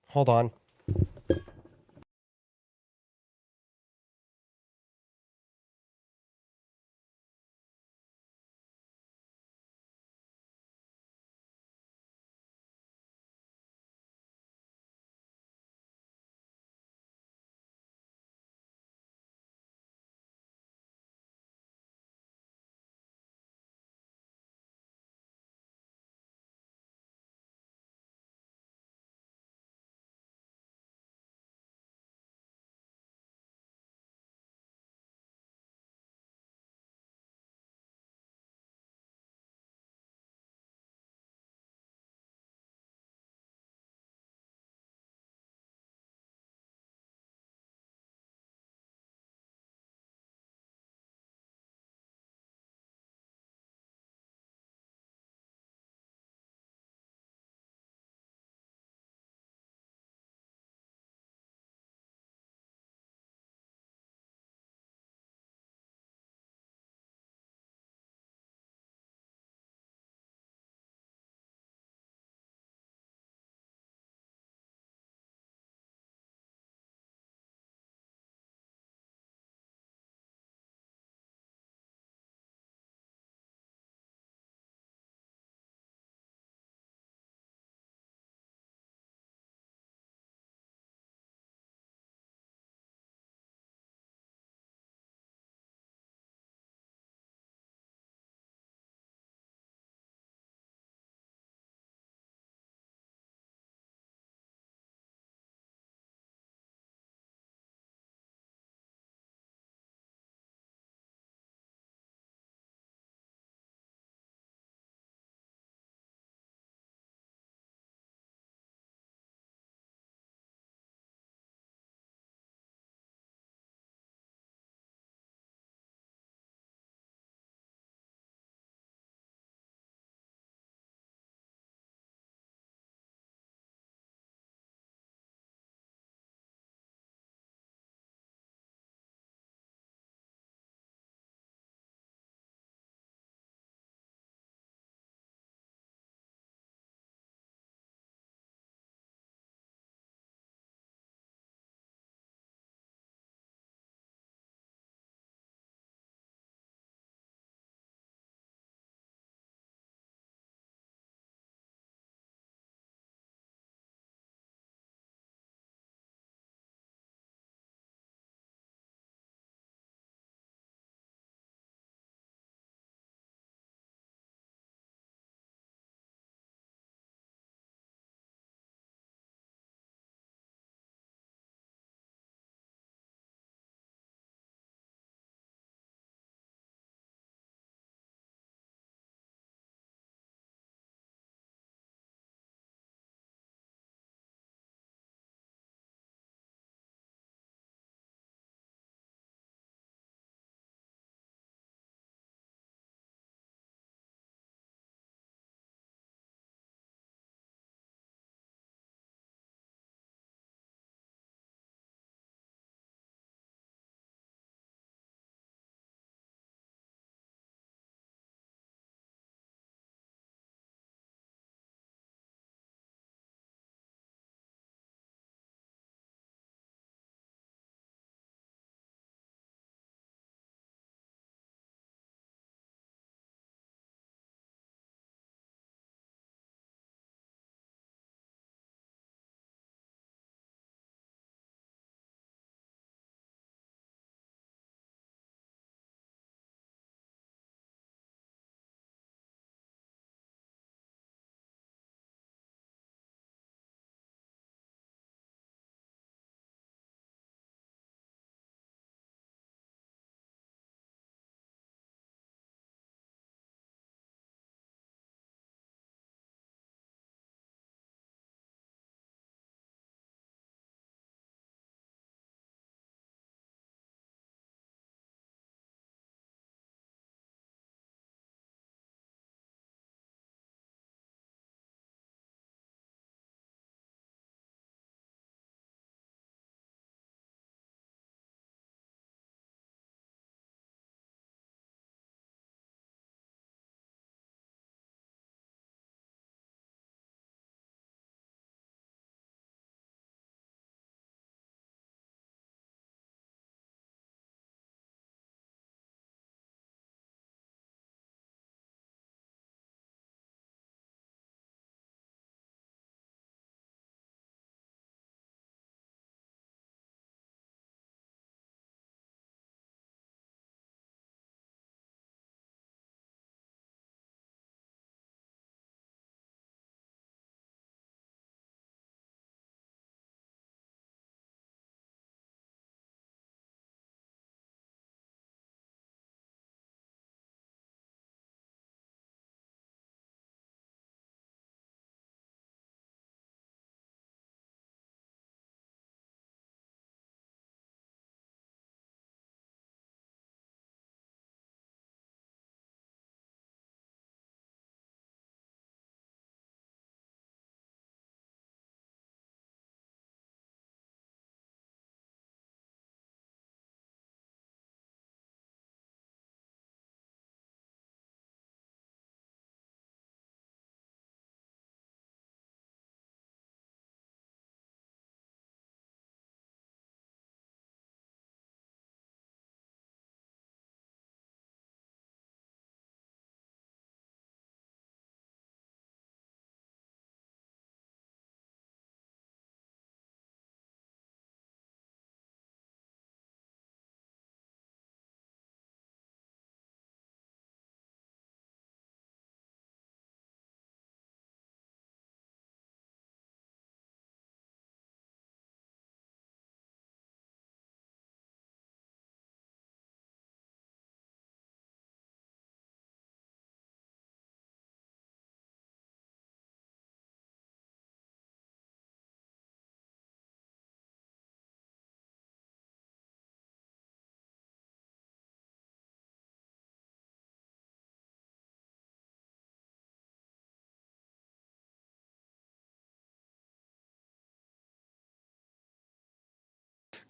Hold on.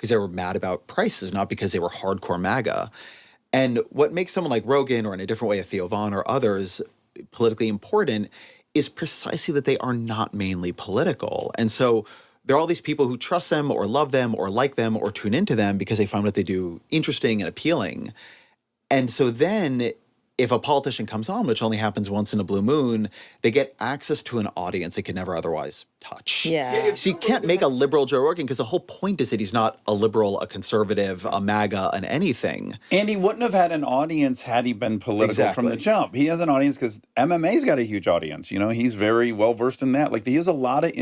because they were mad about prices, not because they were hardcore MAGA. And what makes someone like Rogan, or in a different way, a Theo Von or others, politically important is precisely that they are not mainly political. And so there are all these people who trust them or love them or like them or tune into them because they find what they do interesting and appealing. And so then if a politician comes on, which only happens once in a blue moon, they get access to an audience they could never otherwise touch. Yeah. So you can't make a liberal Joe Rogan because the whole point is that he's not a liberal, a conservative, a MAGA, an anything. And he wouldn't have had an audience had he been political from the Exactly. jump. He has an audience because MMA's got a huge audience. You know, he's very well versed in that. Like, he has a lot of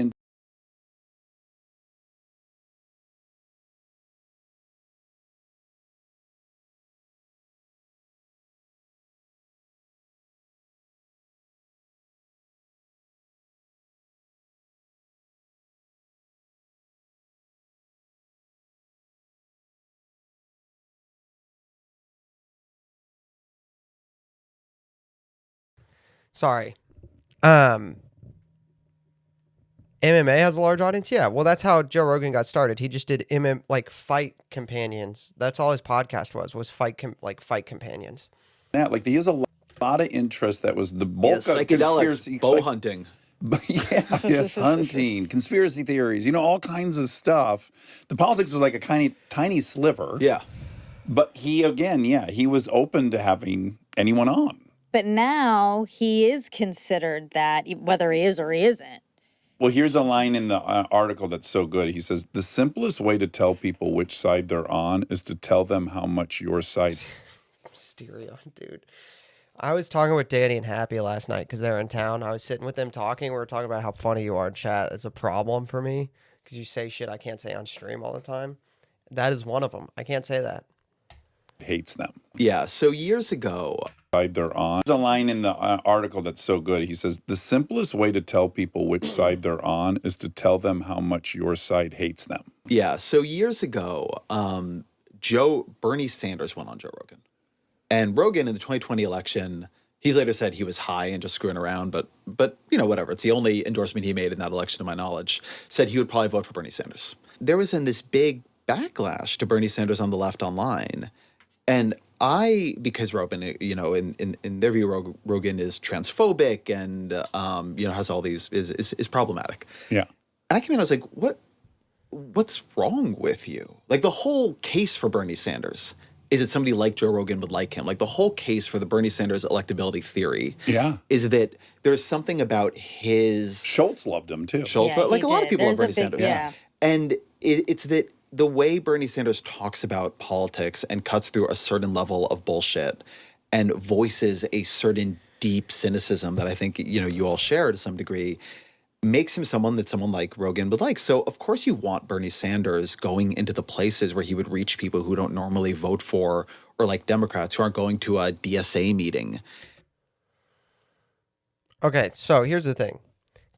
Sorry. MMA has a large audience. Yeah, well, that's how Joe Rogan got started. He just did like fight companions. That's all his podcast was fight companions. that. Like, he has a lot of interest. That was the bulk of Psychedelics, conspiracy. bow hunting. Yeah, yes, hunting, conspiracy theories, you know, all kinds of stuff. The politics was like a tiny sliver. Yeah. But he, again, he was open to having anyone on. But now he is considered that, whether he is or he isn't. Well, here's a line in the article that's so good. He says, the simplest way to tell people which side they're on is to tell them how much your side. Stereo, dude. I was talking with Danny and Happy last night because they're in town. I was sitting with them talking. We were talking about how funny you are in chat. It's a problem for me because you say shit I can't say on stream all the time. That is one of them. I can't say that. Hates them. Yeah. So years ago, Side they're on. There's a line in the article that's so good. He says, the simplest way to tell people which side they're on is to tell them how much your side hates them. Yeah. So years ago, Bernie Sanders went on Joe Rogan. And Rogan in the 2020 election, he's later said he was high and just screwing around, but you know, whatever. It's the only endorsement he made in that election, to my knowledge. Said he would probably vote for Bernie Sanders. There was then this big backlash to Bernie Sanders on the left online. And because Rogan, you know, in their view, Rogan is transphobic and, you know, has all these, is problematic. Yeah. And I came in, I was like, what's wrong with you? Like, the whole case for Bernie Sanders is that somebody like Joe Rogan would like him. Like, the whole case for the Bernie Sanders electability theory is that there's something about his... Schultz loved him, too. Schultz, Yeah, like a lot of people love Bernie Sanders. Yeah. And it's that the way Bernie Sanders talks about politics and cuts through a certain level of bullshit and voices a certain deep cynicism that I think, you know, you all share to some degree, makes him someone that someone like Rogan would like. So, of course, you want Bernie Sanders going into the places where he would reach people who don't normally vote for or like Democrats, who aren't going to a DSA meeting. Okay, so here's the thing.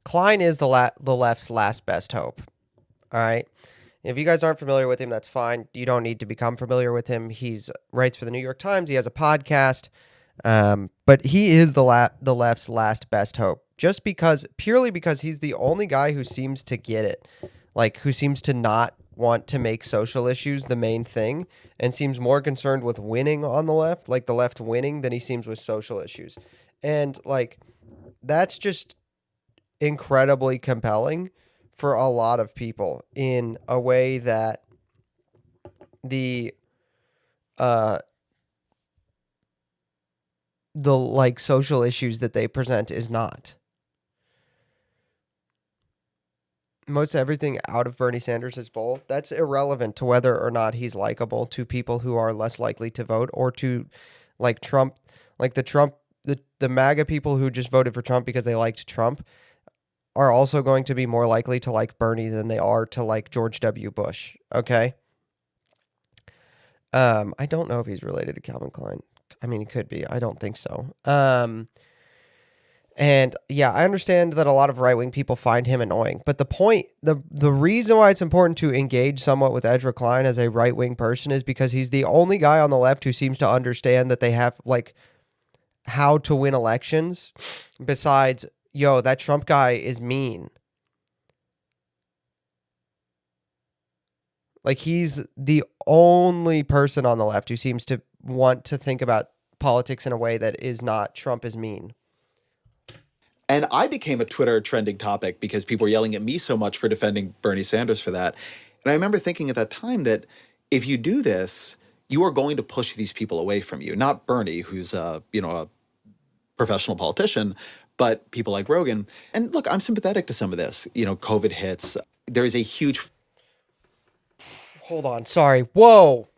Klein is the left's last best hope. All right? If you guys aren't familiar with him, that's fine. You don't need to become familiar with him. He's writes for the New York Times. He has a podcast. But he is the left's last best hope. Purely because he's the only guy who seems to get it. Like, who seems to not want to make social issues the main thing and seems more concerned with winning on the left, like the left winning, than he seems with social issues. And, like, that's just incredibly compelling for a lot of people in a way that the like social issues that they present is not. Most everything out of Bernie Sanders' bowl, that's irrelevant to whether or not he's likable to people who are less likely to vote, or to like Trump, like the MAGA people who just voted for Trump because they liked Trump are also going to be more likely to like Bernie than they are to like George W. Bush. Okay. I don't know if he's related to Calvin Klein. I mean, he could be. I don't think so. And yeah, I understand that a lot of right-wing people find him annoying, but the reason why it's important to engage somewhat with Ezra Klein as a right-wing person is because he's the only guy on the left who seems to understand that they have, like, how to win elections besides, yo, that Trump guy is mean. Like he's the only person on the left who seems to want to think about politics in a way that is not Trump is mean. And I became a Twitter trending topic because people were yelling at me so much for defending Bernie Sanders for that. And I remember thinking at that time that if you do this, you are going to push these people away from you. Not Bernie, who's a professional politician, but people like Rogan. And look, I'm sympathetic to some of this. COVID hits. There is a huge Hold on. Sorry. Whoa.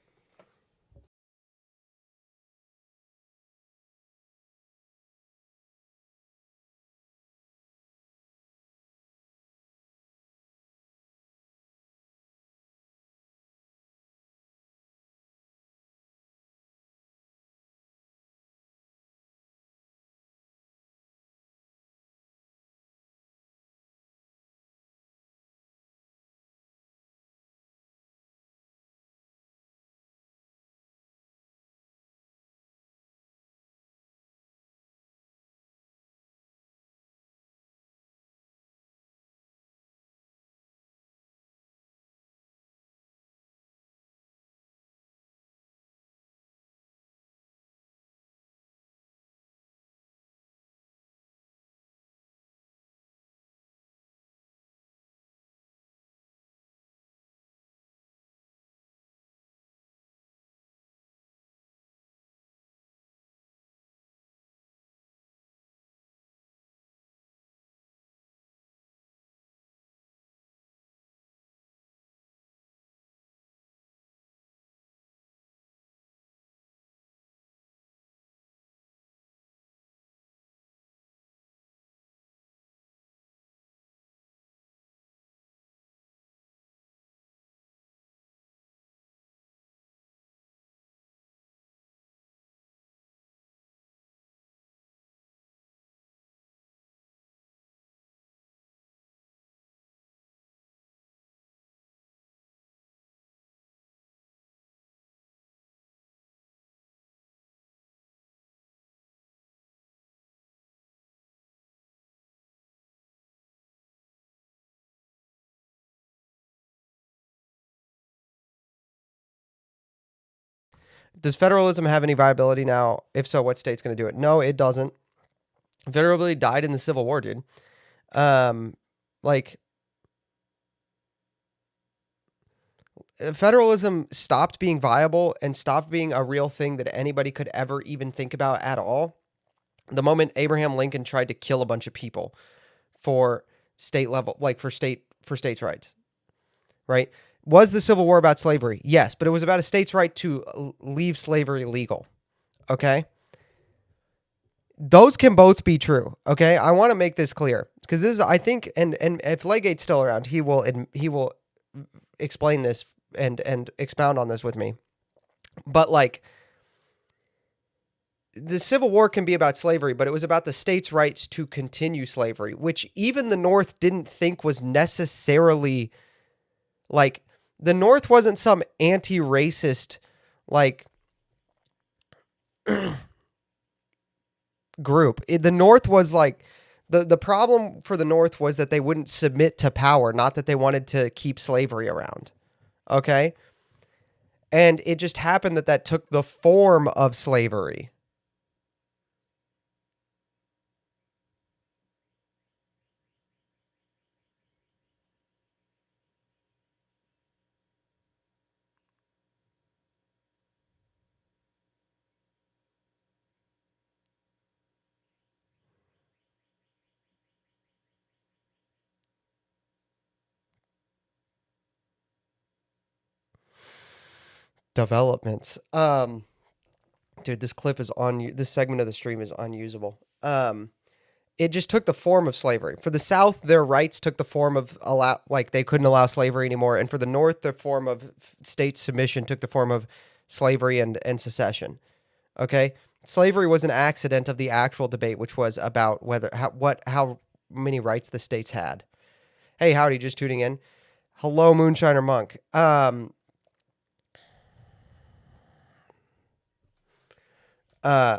Does federalism have any viability now? If so, what state's going to do it? No, it doesn't. Federalism died in the Civil War, dude. Like federalism stopped being viable and stopped being a real thing that anybody could ever even think about at all the moment Abraham Lincoln tried to kill a bunch of people for state level, like for states' rights, right? Was the Civil War about slavery? Yes, but it was about a state's right to leave slavery legal. Okay, those can both be true. Okay, I want to make this clear because this is, I think, and if Legate's still around, he will explain this and expound on this with me. But like the Civil War can be about slavery, but it was about the states' rights to continue slavery, which even the North didn't think was necessarily like the North wasn't some anti-racist like group. The North was like the problem for the North was that they wouldn't submit to power, not that they wanted to keep slavery around. Okay? And it just happened that that took the form of slavery. Developments. Dude, this clip is on this segment of the stream is unusable. It just took the form of slavery. For the South, their rights took the form of like they couldn't allow slavery anymore, and for the North, the form of state submission took the form of slavery and secession. Okay, slavery was an accident of the actual debate, which was about whether how many rights the states had. Hey, howdy, just tuning in. Hello, Moonshiner Monk. Uh,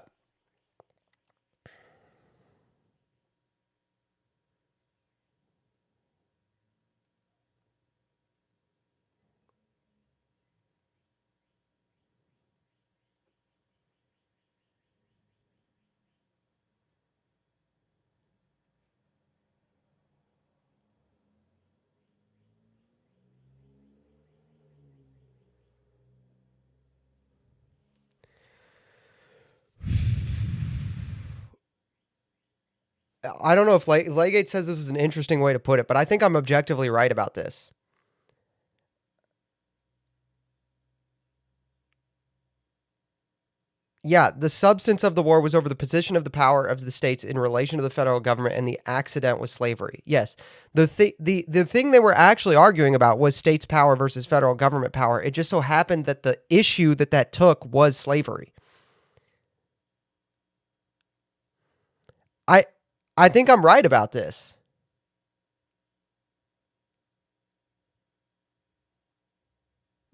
I don't know if Legate says this is an interesting way to put it, but I think I'm objectively right about this. Yeah, the substance of the war was over the position of the power of the states in relation to the federal government, and the accident was slavery. Yes, the thing they were actually arguing about was states' power versus federal government power. It just so happened that the issue that took was slavery. I think I'm right about this.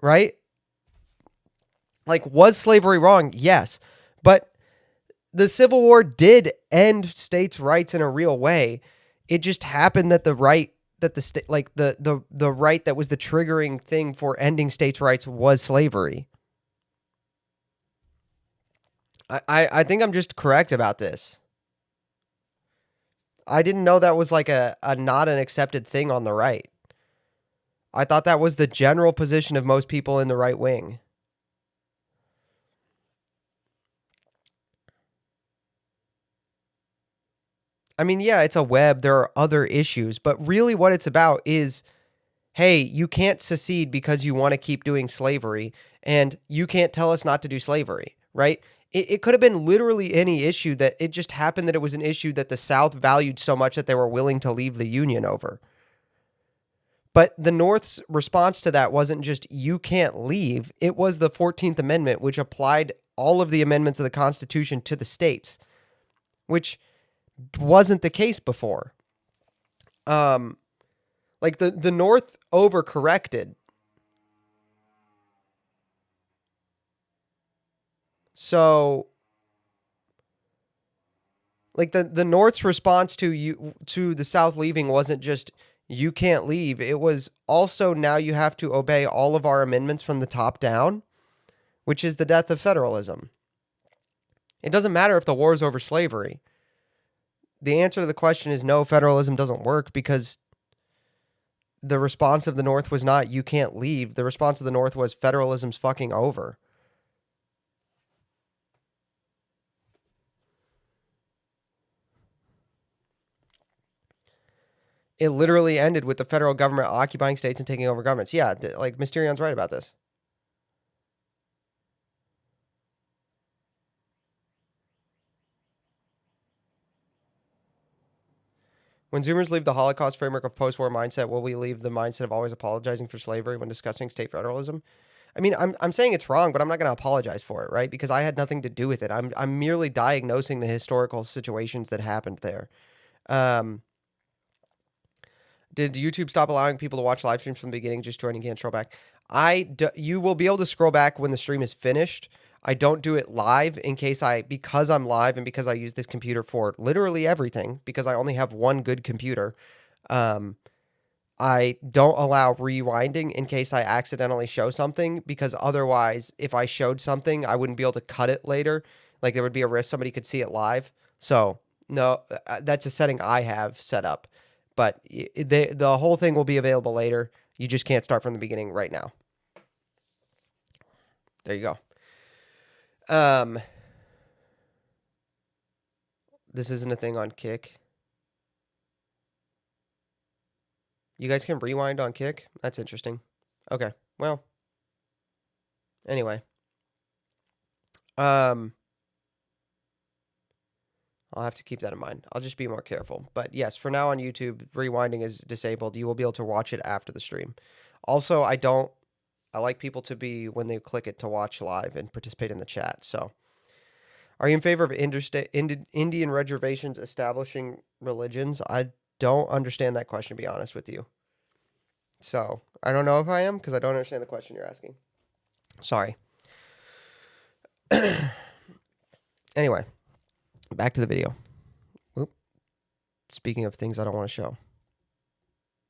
Right? Like, was slavery wrong? Yes. But the Civil War did end states' rights in a real way. It just happened that the right that the state like the right that was the triggering thing for ending states' rights was slavery. I think I'm just correct about this. I didn't know that was like a not an accepted thing on the right. I thought that was the general position of most people in the right wing. I mean, yeah, it's a web. There are other issues, but really what it's about is, hey, you can't secede because you want to keep doing slavery, and you can't tell us not to do slavery, right? It could have been literally any issue that it just happened that it was an issue that the South valued so much that they were willing to leave the Union over. But the North's response to that wasn't just, you can't leave. It was the 14th Amendment, which applied all of the amendments of the Constitution to the states, which wasn't the case before. Like the North overcorrected. So like the North's response to the South leaving wasn't just, you can't leave. It was also, now you have to obey all of our amendments from the top down, which is the death of federalism. It doesn't matter if the war is over slavery. The answer to the question is no, federalism doesn't work, because the response of the North was not, you can't leave. The response of the North was, federalism's fucking over. It literally ended with the federal government occupying states and taking over governments. Yeah, like Mysterion's right about this. When Zoomers leave the Holocaust framework of post-war mindset, will we leave the mindset of always apologizing for slavery when discussing state federalism? I mean, I'm saying it's wrong, but I'm not going to apologize for it, right? Because I had nothing to do with it. I'm merely diagnosing the historical situations that happened there. Did YouTube stop allowing people to watch live streams from the beginning, just joining, can't scroll back? You will be able to scroll back when the stream is finished. I don't do it live because I'm live and because I use this computer for literally everything, because I only have one good computer. I don't allow rewinding in case I accidentally show something, because otherwise, if I showed something, I wouldn't be able to cut it later. Like, there would be a risk somebody could see it live. So, no, that's a setting I have set up. But the whole thing will be available later. You just can't start from the beginning right now. There you go. This isn't a thing on Kick. You guys can rewind on Kick? That's interesting. Okay, well. Anyway. I'll have to keep that in mind. I'll just be more careful. But yes, for now on YouTube, rewinding is disabled. You will be able to watch it after the stream. Also, I like people to be, when they click it, to watch live and participate in the chat. So, are you in favor of Indian reservations establishing religions? I don't understand that question, to be honest with you. So, I don't know if I am, because I don't understand the question you're asking. Sorry. Anyway. Back to the video. Oop. Speaking of things I don't want to show.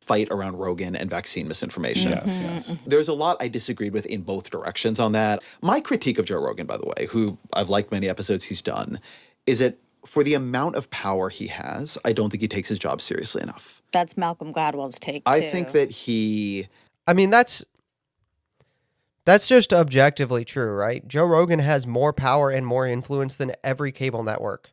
Fight around Rogan and vaccine misinformation. Yes. There's a lot I disagreed with in both directions on that. My critique of Joe Rogan, by the way, who I've liked many episodes he's done, is that for the amount of power he has, I don't think he takes his job seriously enough. That's Malcolm Gladwell's take, I too. think that he... I mean, that's just objectively true, right? Joe Rogan has more power and more influence than every cable network,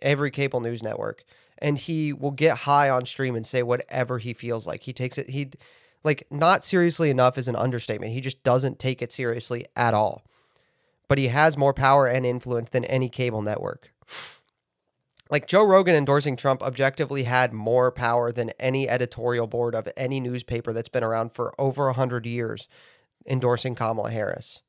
every cable news network. and he will get high on stream and say whatever he feels like. He takes it, like, not seriously enough is an understatement. He just doesn't take it seriously at all. But he has more power and influence than any cable network. Like, Joe Rogan endorsing Trump objectively had more power than any editorial board of any newspaper that's been around for over 100 years endorsing Kamala Harris.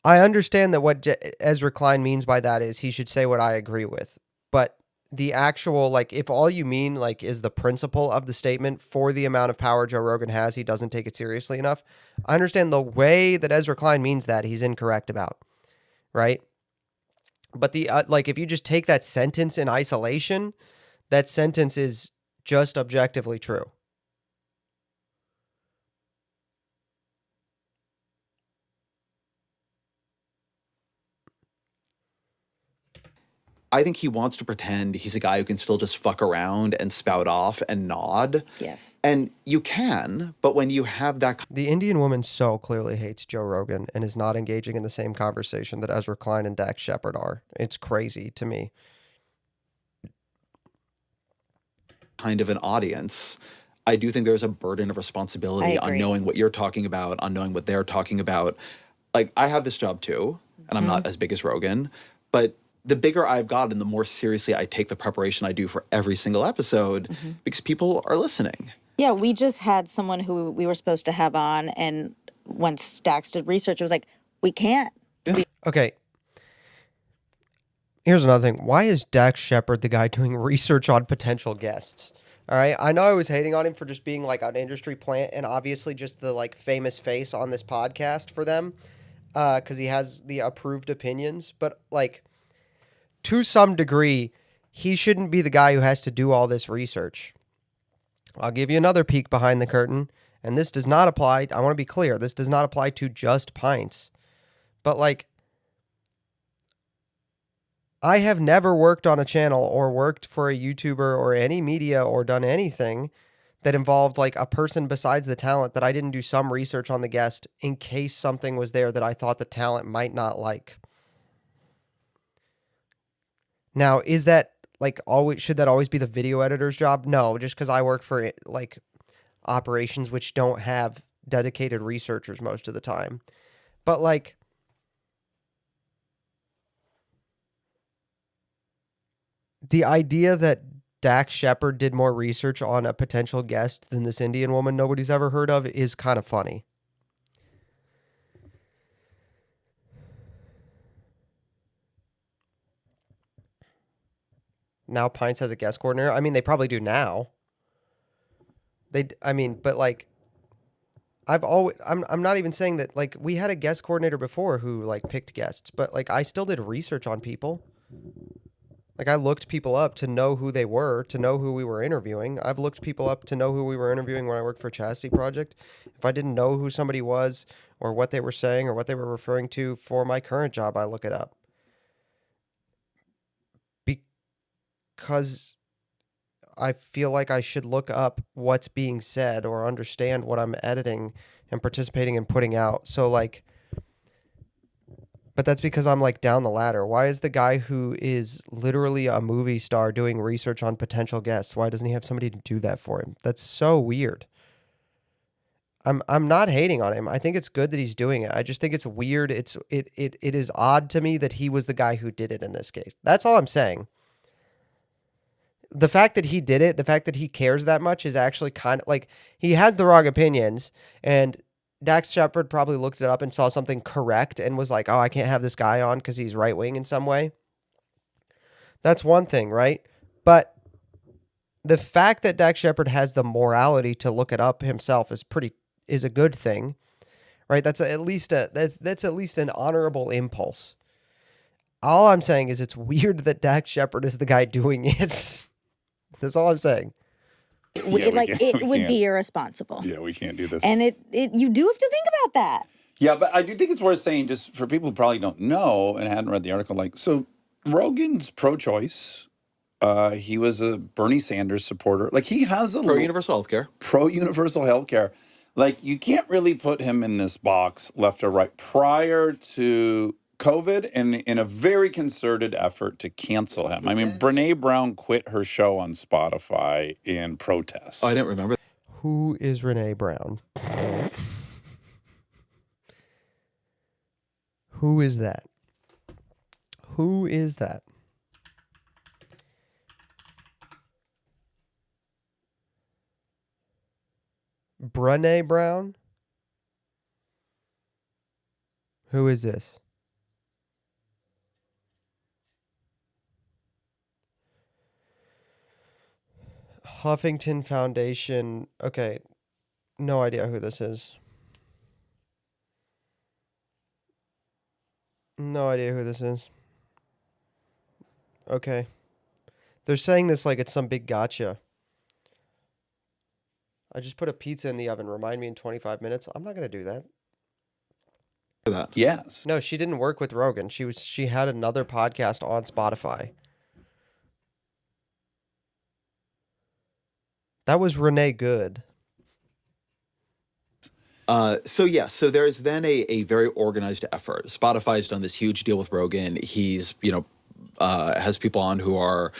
I understand that what Ezra Klein means by that is he should say what I agree with. But the actual, like, if all you mean, like, is the principle of the statement, for the amount of power Joe Rogan has, he doesn't take it seriously enough. I understand the way that Ezra Klein means that he's incorrect about, right? But the, like, if you just take that sentence in isolation, that sentence is just objectively true. I think he wants to pretend he's a guy who can still just fuck around and spout off and nod. Yes. And you can, but when you have that The Indian woman so clearly hates Joe Rogan and is not engaging in the same conversation that Ezra Klein and Dax Shepard are. It's crazy to me. kind of an audience, I do think there's a burden of responsibility on knowing what you're talking about, on knowing what they're talking about. Like, I have this job too, and I'm not as big as Rogan, but the bigger I've gotten, the more seriously I take the preparation I do for every single episode because people are listening. Yeah, we just had someone who we were supposed to have on, and once Dax did research, it was like, we can't. Okay. Here's another thing. Why is Dax Shepard the guy doing research on potential guests? All right. I know I was hating on him for just being like an industry plant and obviously just the like famous face on this podcast for them because he has the approved opinions. But like to some degree, he shouldn't be the guy who has to do all this research. I'll give you another peek behind the curtain. And this does not apply. I want to be clear. This does not apply to just pints. But like, I have never worked on a channel or worked for a YouTuber or any media or done anything that involved like a person besides the talent that I didn't do some research on the guest in case something was there that I thought the talent might not like. Now, is that like always, should that always be the video editor's job? No, just because I work for like operations which don't have dedicated researchers most of the time. But like, the idea that Dax Shepard did more research on a potential guest than this Indian woman nobody's ever heard of is kind of funny. Now Pints has a guest coordinator. I mean, they probably do now. But like, I'm not even saying that, like, we had a guest coordinator before who like picked guests, but like I still did research on people. Like, I looked people up to know who they were, to know who we were interviewing. I've looked people up to know who we were interviewing when I worked for Chastity Project. If I didn't know who somebody was or what they were saying or what they were referring to for my current job, I look it up. Because I feel like I should look up what's being said or understand what I'm editing and participating in putting out. So, like, but that's because I'm like down the ladder. Why is the guy who is literally a movie star doing research on potential guests? Why doesn't he have somebody to do that for him? That's so weird. I'm not hating on him. I think it's good that he's doing it. I just think it's weird. It is odd to me that he was the guy who did it in this case. That's all I'm saying. The fact that he did it, the fact that he cares that much is actually kind of like, he has the wrong opinions, and Dax Shepard probably looked it up and saw something correct and was like, oh, I can't have this guy on because he's right wing in some way. That's one thing, right? But the fact that Dax Shepard has the morality to look it up himself is a good thing, right? That's at least an honorable impulse. All I'm saying is it's weird that Dax Shepard is the guy doing it. That's all I'm saying. It we would can't. be irresponsible. Yeah, we can't do this. And you do have to think about that. Yeah, but I do think it's worth saying, just for people who probably don't know and hadn't read the article, like, so Rogan's pro-choice. He was a Bernie Sanders supporter. Like he has a Pro universal healthcare. pro universal healthcare. Like you can't really put him in this box left or right. Prior to COVID, and in a very concerted effort to cancel him. I mean, Brene Brown quit her show on Spotify in protest. Oh, I didn't remember. Who is Renee Brown? Who is that? Who is that? Brene Brown? Who is this? Huffington Foundation. Okay. No idea who this is. No idea who this is. Okay. They're saying this like it's some big gotcha. I just put a pizza in the oven. Remind me in 25 minutes. I'm not going to do that. Yes. No, she didn't work with Rogan. She had another podcast on Spotify. That was Renee Good. So there's then a very organized effort. Spotify's done this huge deal with Rogan. He's, has people on who are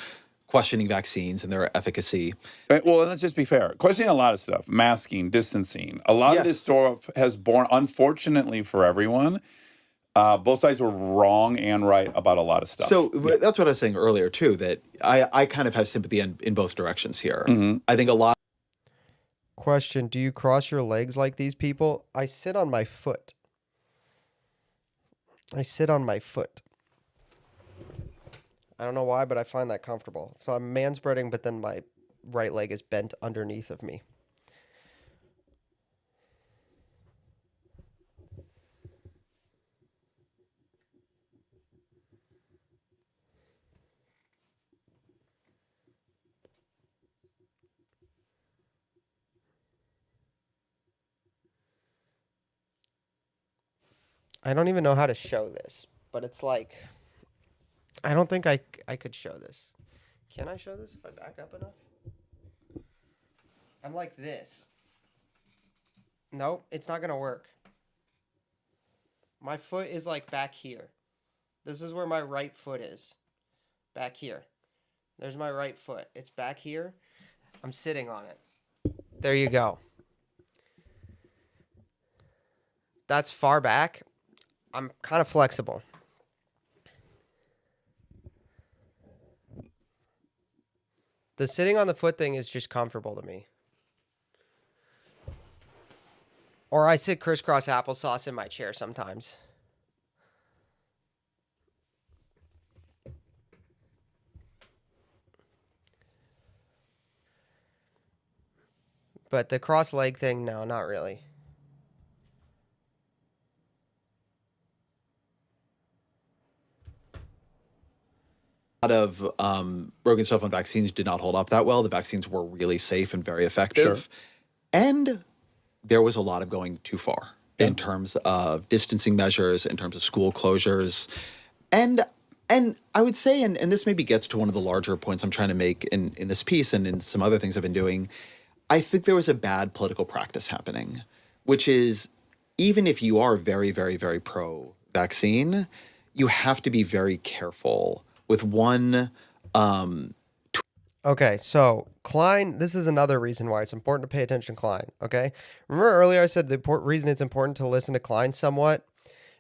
questioning vaccines and their efficacy. Well, let's just be fair. Questioning a lot of stuff, masking, distancing. A lot of this stuff has borne, unfortunately for everyone, both sides were wrong and right about a lot of stuff. So that's what I was saying earlier, too, that I kind of have sympathy in both directions here. Mm-hmm. I think a lot. Question, do you cross your legs like these people? I sit on my foot. I sit on my foot. I don't know why, but I find that comfortable. So I'm manspreading, but then my right leg is bent underneath of me. I don't even know how to show this, but it's like, I don't think I could show this. Can I show this if I back up enough? I'm like this. Nope, it's not going to work. My foot is like back here. This is where my right foot is. Back here. There's my right foot. It's back here. I'm sitting on it. There you go. That's far back. I'm kind of flexible. The sitting on the foot thing is just comfortable to me. Or I sit crisscross applesauce in my chair sometimes. But the cross leg thing, no, not really. A lot of Rogan stuff on vaccines did not hold up that well. The vaccines were really safe and very effective. Sure. And there was a lot of going too far in terms of distancing measures, in terms of school closures. And I would say, and this maybe gets to one of the larger points I'm trying to make in this piece and in some other things I've been doing, I think there was a bad political practice happening, which is even if you are very, very, very pro-vaccine, you have to be very careful with one. Okay, so Klein, this is another reason why it's important to pay attention to Klein, okay? Remember earlier I said the reason it's important to listen to Klein somewhat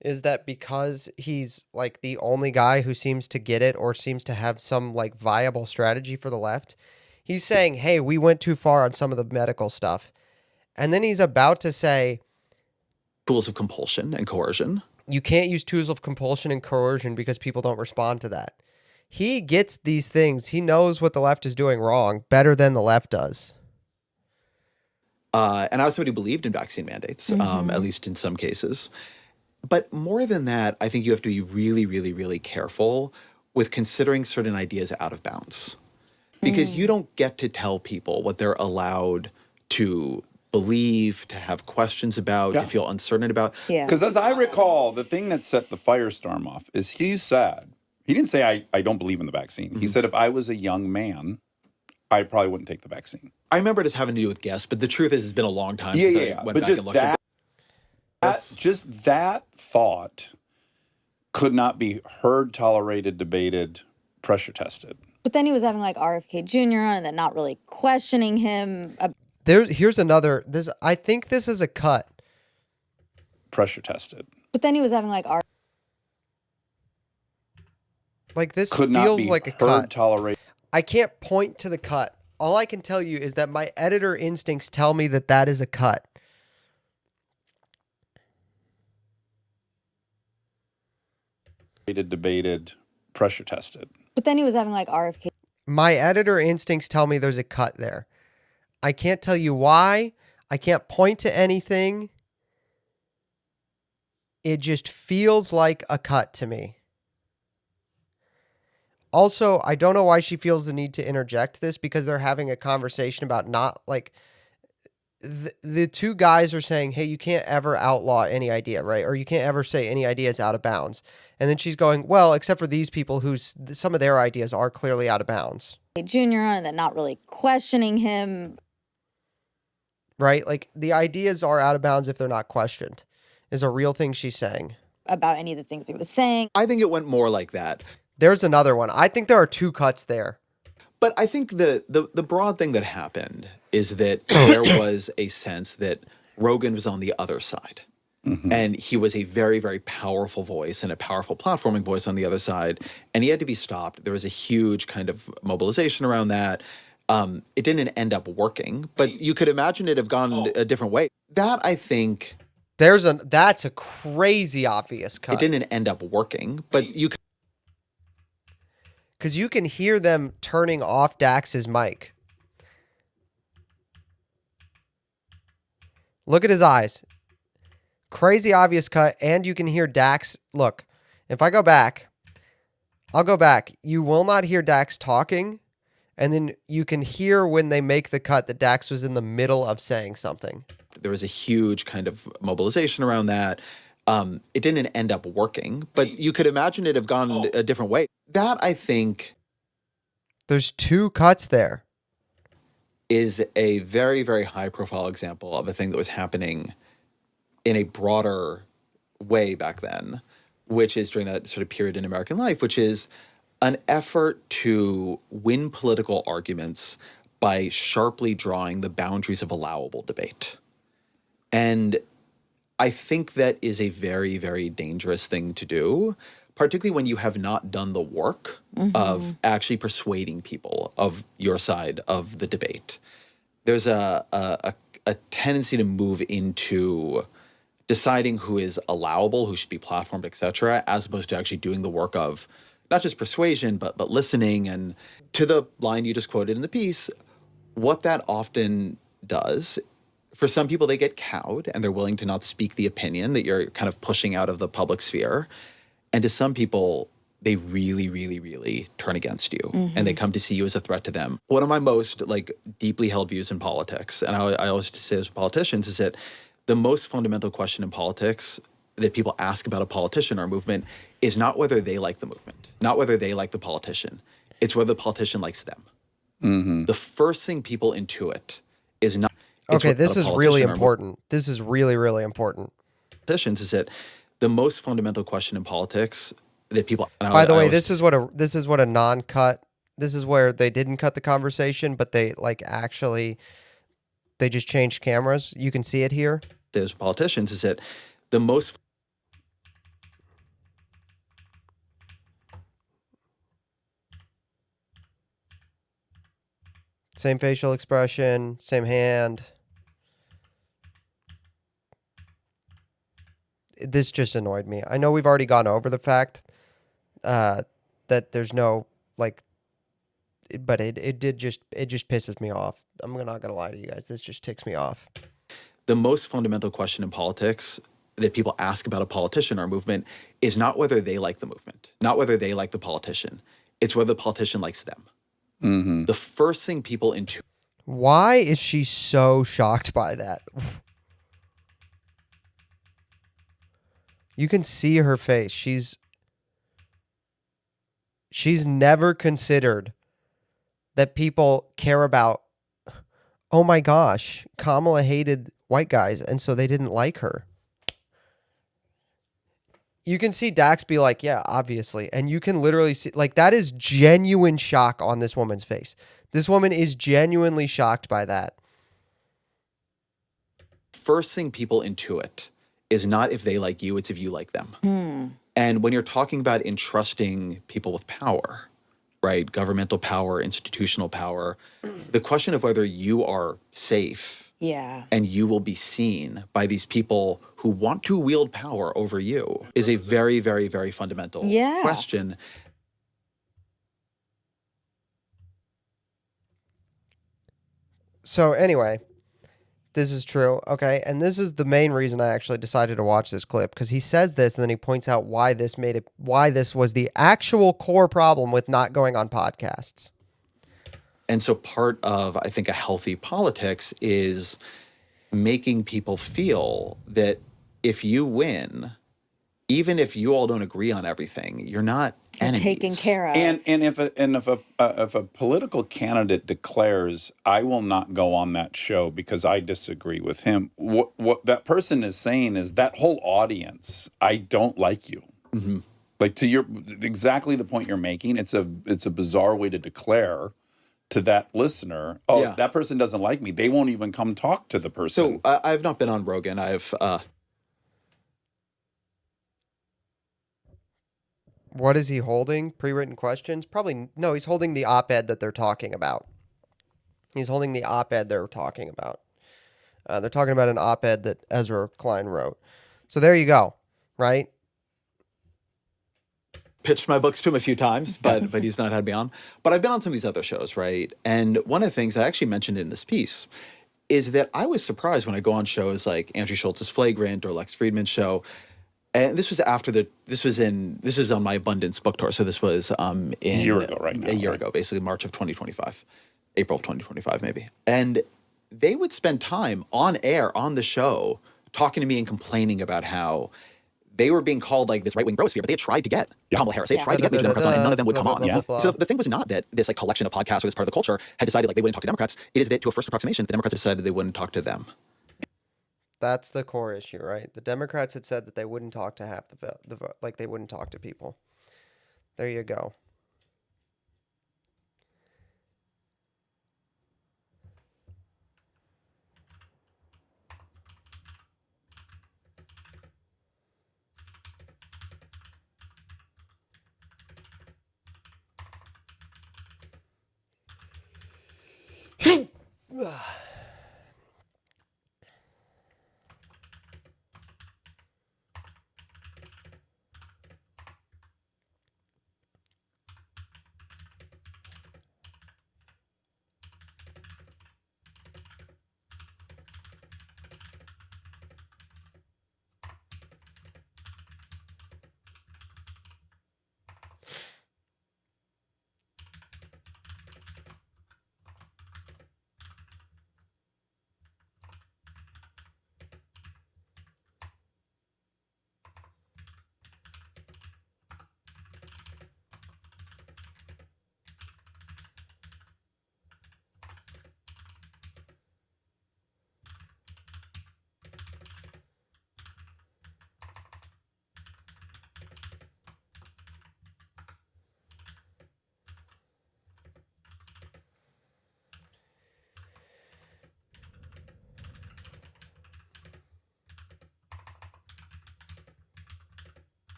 is that because he's like the only guy who seems to get it or seems to have some like viable strategy for the left. He's saying, hey, we went too far on some of the medical stuff. And then he's about to say, tools of compulsion and coercion. You can't use tools of compulsion and coercion because people don't respond to that. He gets these things. He knows what the left is doing wrong better than the left does. And I was somebody who believed in vaccine mandates, at least in some cases. But more than that, I think you have to be really, really, really careful with considering certain ideas out of bounds. Because you don't get to tell people what they're allowed to believe, to have questions about, to feel uncertain about. Yeah. Because as I recall, the thing that set the firestorm off is he said, He didn't say I don't believe in the vaccine. He said if I was a young man, I probably wouldn't take the vaccine. I remember it as having to do with guests, but the truth is, it's been a long time Yeah, since yeah. I went But back just and looked at this. just that thought could not be heard, tolerated, debated, pressure tested. But then he was having like RFK Jr. on and then not really questioning him. Here's another. I think this is a cut. Pressure tested. But then he was having like Like this Could not feels be like a heard, cut. tolerated. I can't point to the cut. All I can tell you is that my editor instincts tell me that that is a cut. Debated, pressure tested. But then he was having like RFK. My editor instincts tell me there's a cut there. I can't tell you why. I can't point to anything. It just feels like a cut to me. Also, I don't know why she feels the need to interject this because they're having a conversation about not like the two guys are saying, hey, you can't ever outlaw any idea, right? Or you can't ever say any idea is out of bounds. And then she's going, well, except for these people whose some of their ideas are clearly out of bounds. Jr. on and then not really questioning him. Right? Like the ideas are out of bounds if they're not questioned, is a real thing she's saying. About any of the things he was saying. I think it went more like that. There's another one. I think there are two cuts there. But I think the broad thing that happened is that there was a sense that Rogan was on the other side. Mm-hmm. And he was a very, very powerful voice and a powerful platforming voice on the other side. And he had to be stopped. There was a huge kind of mobilization around that. It didn't end up working, but you could imagine it have gone a different way. That, I think... That's a crazy obvious cut. It didn't end up working, but you could... Because you can hear them turning off Dax's mic. Look at his eyes. Crazy obvious cut, and you can hear Dax. Look, if I go back, I'll go back. You will not hear Dax talking, and then you can hear when they make the cut that Dax was in the middle of saying something. There was a huge kind of mobilization around that. It didn't end up working, but you could imagine it have gone a different way. That, I think... There's two cuts there. Is a very, very high-profile example of a thing that was happening in a broader way back then, which is during that sort of period in American life, which is an effort to win political arguments by sharply drawing the boundaries of allowable debate. And I think that is a very, very dangerous thing to do, particularly when you have not done the work of actually persuading people of your side of the debate. There's a tendency to move into deciding who is allowable, who should be platformed, et cetera, as opposed to actually doing the work of not just persuasion, but listening. And to the line you just quoted in the piece, what that often does, for some people, they get cowed and they're willing to not speak the opinion that you're kind of pushing out of the public sphere. And to some people, they really, really, really turn against you and they come to see you as a threat to them. One of my most deeply held views in politics, and I always say this with politicians, is that the most fundamental question in politics that people ask about a politician or a movement is not whether they like the movement, not whether they like the politician. It's whether the politician likes them. The first thing people intuit is not... Okay, this is really important. This is really, really important. Politicians is that the most fundamental question in politics that people... By the way, this is what a non-cut... This is where they didn't cut the conversation, but they actually... They just changed cameras. You can see it here. There's politicians is that the most... Same facial expression, same hand. This just annoyed me. I know we've already gone over the fact that there's no but it just pisses me off. I'm not gonna lie to you guys. This just ticks me off. The most fundamental question in politics that people ask about a politician or a movement is not whether they like the movement, not whether they like the politician. It's whether the politician likes them. The first thing people intuit... Why is she so shocked by that? You can see her face. She's... She's never considered that people care about, oh my gosh, Kamala hated white guys and so they didn't like her. You can see Dax be like, yeah, obviously. And you can literally see, like, that is genuine shock on this woman's face. This woman is genuinely shocked by that. First thing people intuit is not if they like you, it's if you like them. And when you're talking about entrusting people with power, right, governmental power, institutional power, the question of whether you are safe and you will be seen by these people who want to wield power over you is a very, very, very fundamental question. So, anyway, this is true. Okay. And this is the main reason I actually decided to watch this clip, because he says this and then he points out why this was the actual core problem with not going on podcasts. And so part of, I think, a healthy politics is making people feel that if you win, even if you all don't agree on everything, you're not enemies. Taken care of. And if a political candidate declares, I will not go on that show because I disagree with him, what that person is saying is that whole audience, I don't like you. Mm-hmm. Like, to your exactly the point you're making, it's a bizarre way to declare to that listener, that person doesn't like me. They won't even come talk to the person. So I've not been on Rogan. I've What is he holding? Pre-written questions? Probably no. He's holding the op-ed that they're talking about. He's holding the op-ed they're talking about. They're talking about an op-ed that Ezra Klein wrote. So there you go, right? pitched my books to him a few times, but he's not had me on. But I've been on some of these other shows, right? And one of the things I actually mentioned in this piece is that I was surprised when I go on shows like Andrew Schultz's Flagrant or Lex Friedman's show. And this was this was on my Abundance book tour. So this was a year ago, right now. A year ago, basically March of 2025, April of 2025, maybe. And they would spend time on air on the show talking to me and complaining about how they were being called like this right-wing brosphere, but they had tried to get Kamala Harris. They had tried to get major Democrats on, and none of them would come on. So the thing was not that this like collection of podcasts or this part of the culture had decided like they wouldn't talk to Democrats. It is that to a first approximation, the Democrats decided they wouldn't talk to them. That's the core issue, right? The Democrats had said that they wouldn't talk to half the vote, like they wouldn't talk to people. There you go.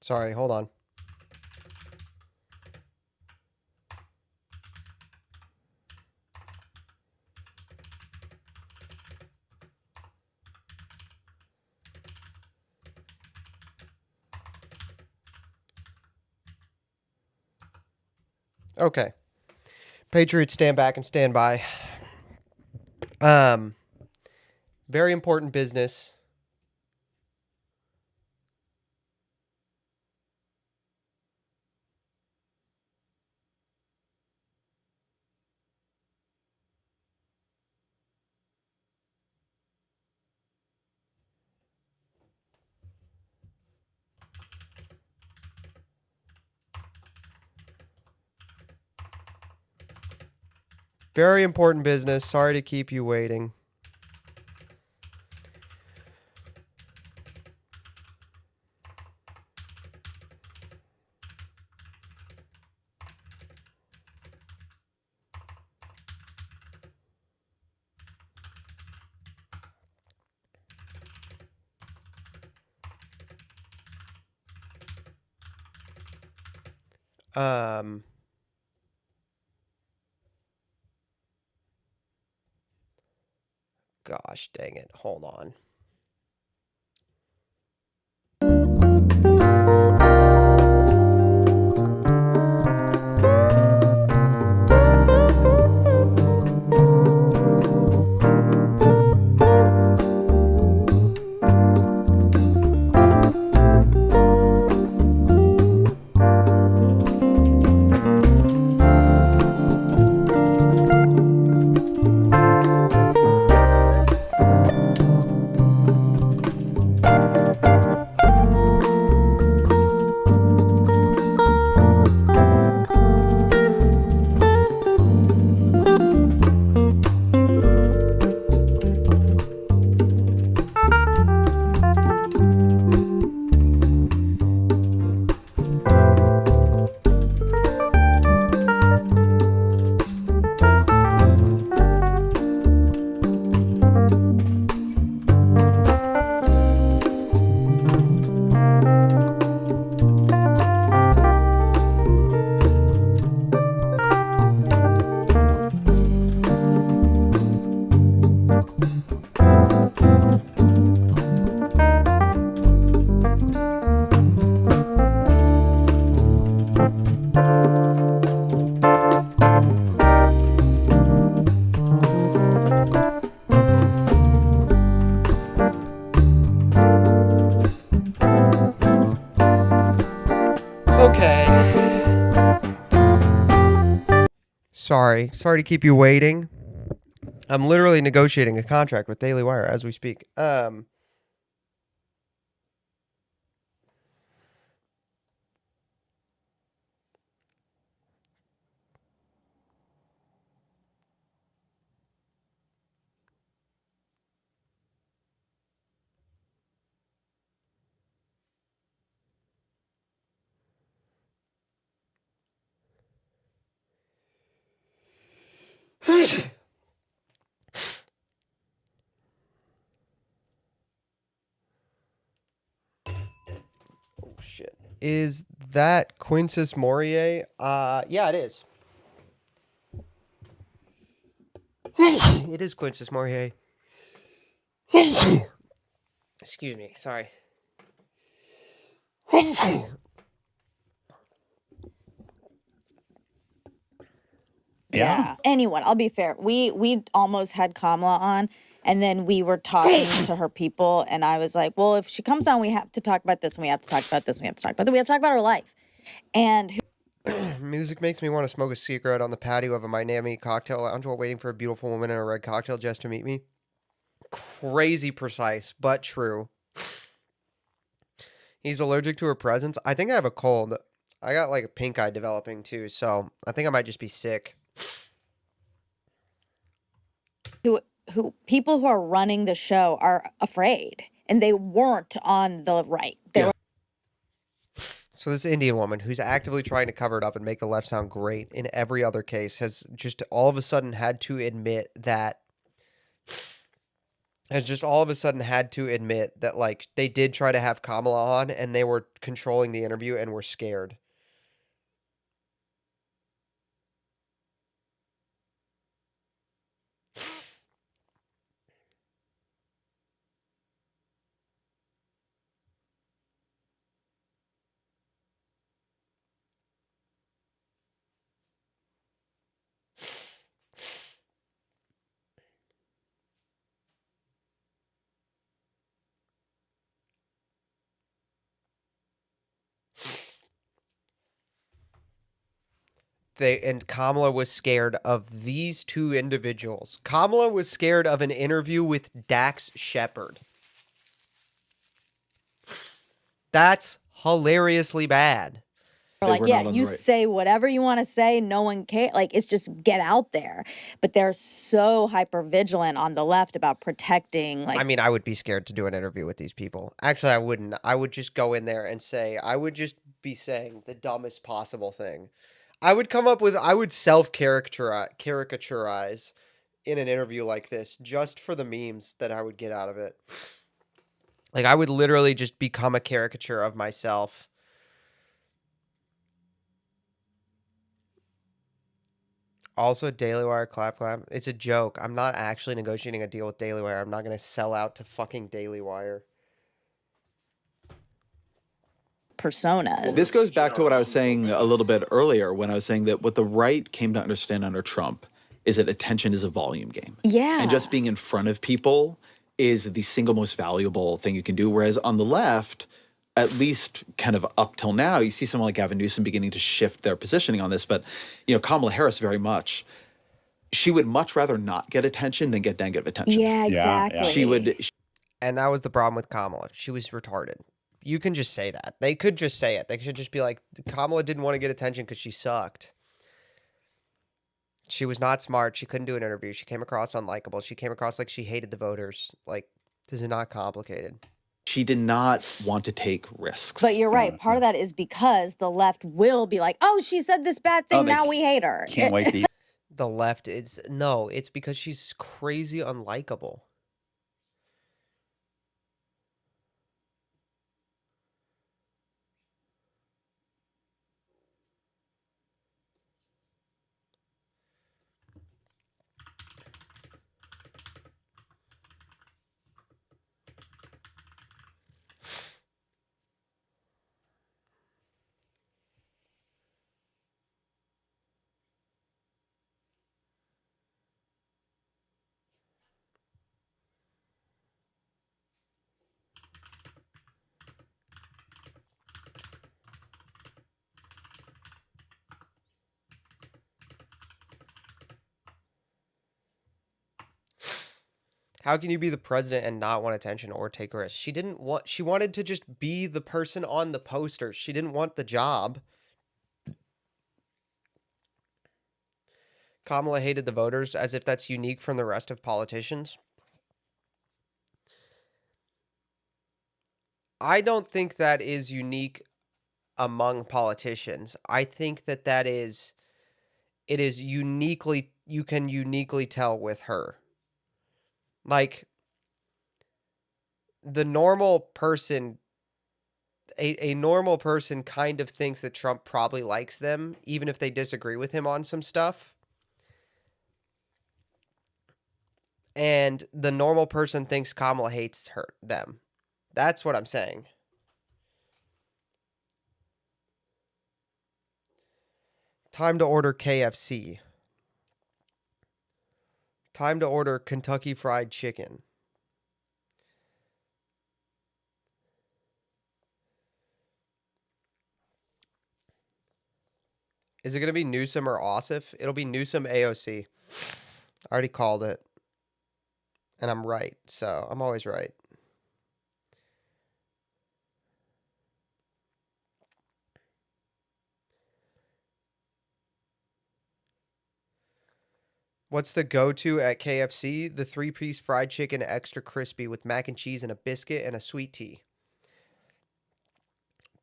Sorry, hold on. Okay. Patriots stand back and stand by. Um, very important business. Very important business. Sorry to keep you waiting. Um, gosh dang it. Hold on. Okay. Sorry to keep you waiting. I'm literally negotiating a contract with Daily Wire as we speak. Oh shit. Is that Quintus Morier? Yeah, it is. It is Quintus Morier. Excuse me. Sorry. Yeah. Anyone, I'll be fair. We almost had Kamala on, and then we were talking to her people, and I was like, well, if she comes on, we have to talk about this, and we have to talk about this, and we have to talk about that. We have to talk about her life. And Music makes me want to smoke a cigarette on the patio of a Miami cocktail lounge while waiting for a beautiful woman in a red cocktail just to meet me. Crazy precise, but true. He's allergic to her presence. I think I have a cold. I got like a pink eye developing too, so I think I might just be sick. who people who are running the show are afraid, and they weren't on the right. They Yeah. were So this Indian woman who's actively trying to cover it up and make the left sound great in every other case has just all of a sudden had to admit that like they did try to have Kamala on and they were controlling the interview and were scared. Kamala was scared of these two individuals. Kamala was scared of an interview with Dax Shepard. That's hilariously bad. Or They like, were yeah, not on you the right. say whatever you want to say, no one cares. Like, it's just get out there. But they're so hyper vigilant on the left about protecting. Like, I mean, I would be scared to do an interview with these people. Actually, I wouldn't. I would just go in there and say, I would just be saying the dumbest possible thing. I would caricaturize in an interview like this just for the memes that I would get out of it. Like, I would literally just become a caricature of myself. Also, Daily Wire clap clap. It's a joke. I'm not actually negotiating a deal with Daily Wire. I'm not going to sell out to fucking Daily Wire. personas. This goes back to what I was saying a little bit earlier when I was saying that what the right came to understand under Trump is that attention is a volume game. Yeah. And just being in front of people is the single most valuable thing you can do. Whereas on the left, at least kind of up till now, you see someone like Gavin Newsom beginning to shift their positioning on this. But, Kamala Harris very much, she would much rather not get attention than get negative attention. Yeah, Yeah, exactly. yeah. And that was the problem with Kamala. She was retarded. You can just say that. They could just say it. They should just be like, Kamala didn't want to get attention because she sucked. She was not smart. She couldn't do an interview. She came across unlikable. She came across like she hated the voters. Like, this is not complicated. She did not want to take risks. But you're right. Part of that is because the left will be like, oh, she said this bad thing. they Now we hate her. Can't wait to. The left is no, it's because she's crazy unlikable. How can you be the president and not want attention or take risks? She wanted to just be the person on the posters. She didn't want the job. Kamala hated the voters as if that's unique from the rest of politicians. I don't think that is unique among politicians. I think that it is uniquely, you can uniquely tell with her. Like, the normal person, a normal person kind of thinks that Trump probably likes them, even if they disagree with him on some stuff. And the normal person thinks Kamala hates them. That's what I'm saying. Time to order KFC. Time to order Kentucky Fried Chicken. Is it going to be Newsom or Ossoff? It'll be Newsom AOC. I already called it. And I'm right, so I'm always right. What's the go-to at KFC? The 3-piece fried chicken extra crispy with mac and cheese and a biscuit and a sweet tea.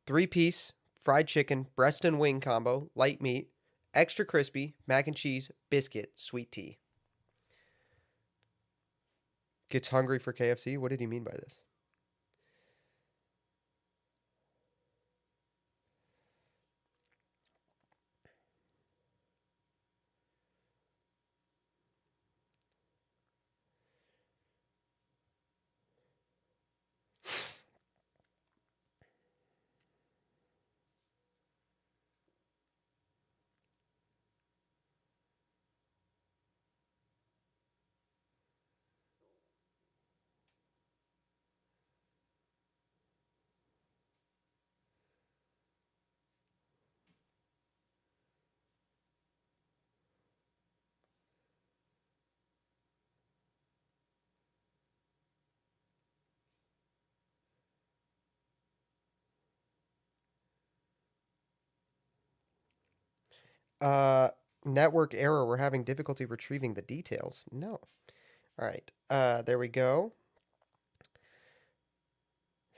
3-piece fried chicken, breast and wing combo, light meat, extra crispy, mac and cheese, biscuit, sweet tea. Gets hungry for KFC? What did he mean by this? Uh, network error. We're having difficulty retrieving the details. No. All right. There we go.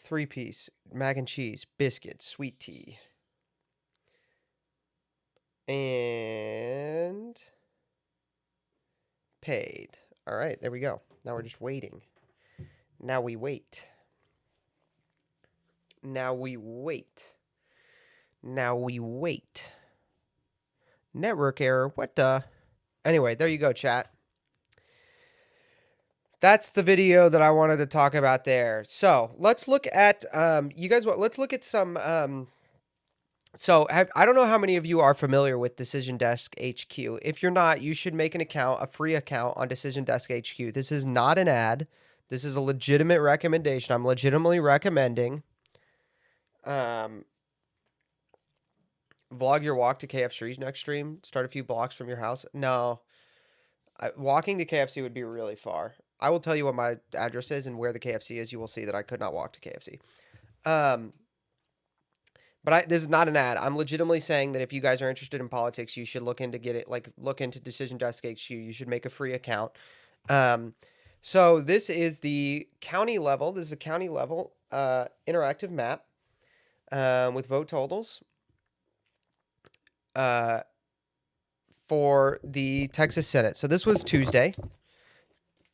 3-piece mac and cheese, biscuits, sweet tea, and paid. All right, there we go. Now we're just waiting. Now we wait. Now we wait. Now we wait. Network error. What the? Anyway, there you go, chat. That's the video that I wanted to talk about there. So let's look at you guys. Let's look at some. I don't know how many of you are familiar with Decision Desk HQ. If you're not, you should make an account, a free account on Decision Desk HQ. This is not an ad. This is a legitimate recommendation. I'm legitimately recommending. Vlog your walk to KFC's next stream. Start a few blocks from your house. No, walking to KFC would be really far. I will tell you what my address is and where the KFC is. You will see that I could not walk to KFC. But this is not an ad. I'm legitimately saying that if you guys are interested in politics, you should look into look into Decision Desk HQ. You should make a free account. So this is the county level. This is a county level interactive map with vote totals for the Texas Senate. So this was Tuesday.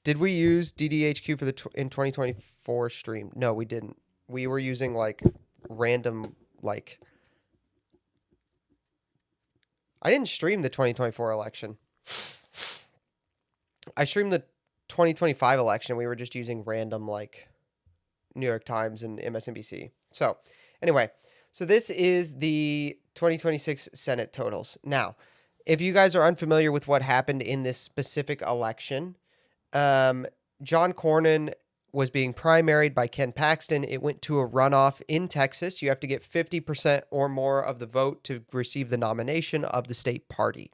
Did we use DDHQ for the in 2024 stream? No, we didn't. We were using like random I didn't stream the 2024 election. I streamed the 2025 election. We were just using random New York Times and MSNBC. So anyway, so this is the 2026 Senate totals. Now, if you guys are unfamiliar with what happened in this specific election, John Cornyn was being primaried by Ken Paxton. It went to a runoff in Texas. You have to get 50% or more of the vote to receive the nomination of the state party.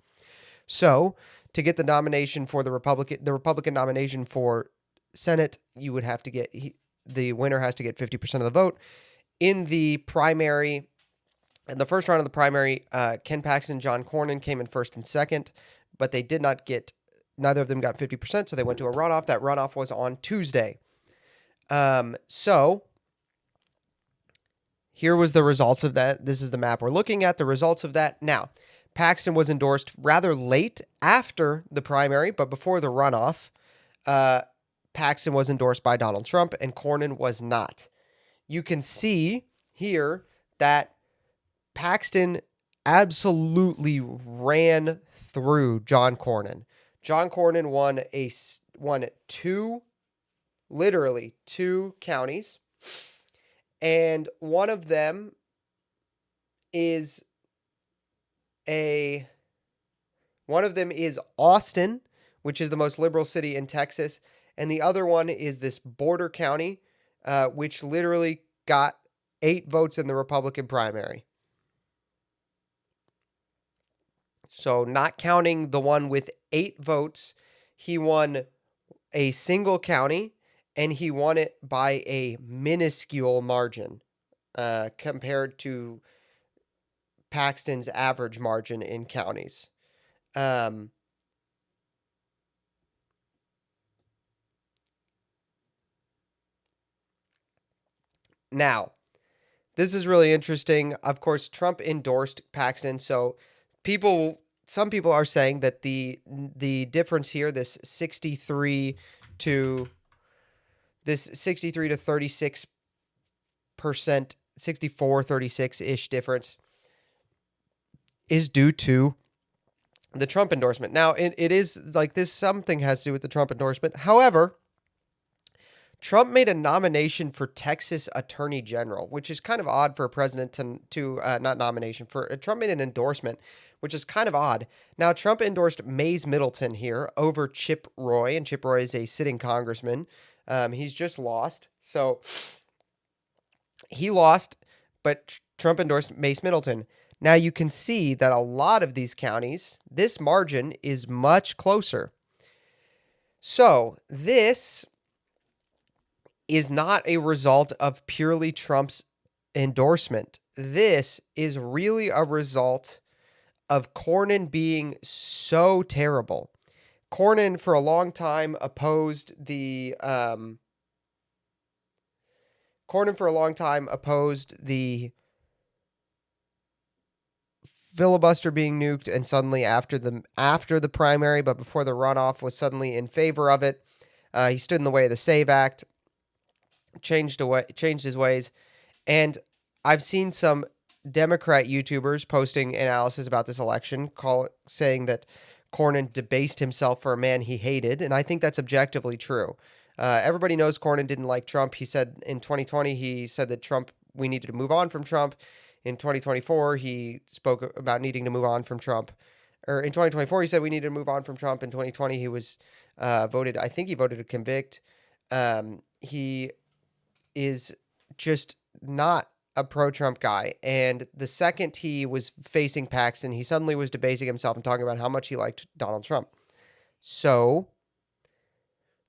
So to get the nomination for the Republican nomination for Senate, you would have to get, the winner has to get 50% of the vote. In the primary, in the first round of the primary, Ken Paxton and John Cornyn came in first and second, but they did not get, neither of them got 50%, so they went to a runoff. That runoff was on Tuesday. So here was the results of that. This is the map we're looking at, the results of that. Now, Paxton was endorsed rather late after the primary, but before the runoff. Paxton was endorsed by Donald Trump and Cornyn was not. You can see here that Paxton absolutely ran through John Cornyn. John Cornyn won literally two counties, and one of them is Austin, which is the most liberal city in Texas, and the other one is this border county, which literally got 8 votes in the Republican primary. So not counting the one with 8 votes, he won a single county, and he won it by a minuscule margin compared to Paxton's average margin in counties. Now, this is really interesting. Of course, Trump endorsed Paxton, so some people are saying that the difference here, this 63 to 36%, 64-36-ish difference, is due to the Trump endorsement. Now, it is like this, something has to do with the Trump endorsement. However, Trump made a nomination for Texas Attorney General, which is kind of odd for a president to not nomination for Trump made an endorsement, which is kind of odd. Now, Trump endorsed Mays Middleton here over Chip Roy, and Chip Roy is a sitting congressman. He's just lost, so he lost, but Trump endorsed Mace Middleton. Now you can see that a lot of these counties, this margin is much closer. So this is not a result of purely Trump's endorsement. This is really a result of Cornyn being so terrible. Cornyn for a long time opposed the filibuster being nuked, and suddenly after the primary, but before the runoff, was suddenly in favor of it. He stood in the way of the Save Act, changed his ways, and I've seen some Democrat YouTubers posting analysis about this election, saying that Cornyn debased himself for a man he hated, and I think that's objectively true. Everybody knows Cornyn didn't like Trump. He said in 2020, he said that we needed to move on from Trump. In 2024, he spoke about needing to move on from Trump. Or in 2024, he said we needed to move on from Trump. In 2020, he was I think he voted to convict. He is just not a pro-Trump guy. And the second he was facing Paxton, he suddenly was debasing himself and talking about how much he liked Donald Trump. So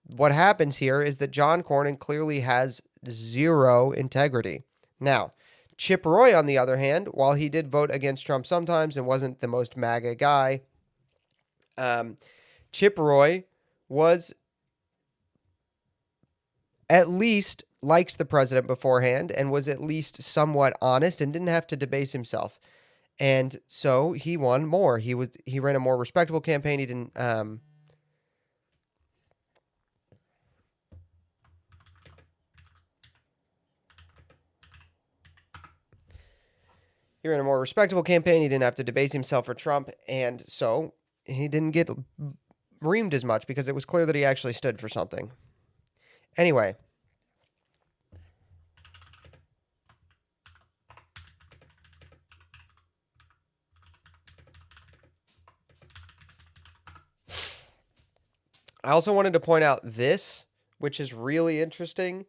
what happens here is that John Cornyn clearly has zero integrity. Now, Chip Roy, on the other hand, while he did vote against Trump sometimes and wasn't the most MAGA guy, Chip Roy was at least liked the president beforehand and was at least somewhat honest and didn't have to debase himself. And so he won more. He ran a more respectable campaign. He didn't He ran a more respectable campaign. He didn't have to debase himself for Trump, and so he didn't get reamed as much because it was clear that he actually stood for something. Anyway. I also wanted to point out this, which is really interesting.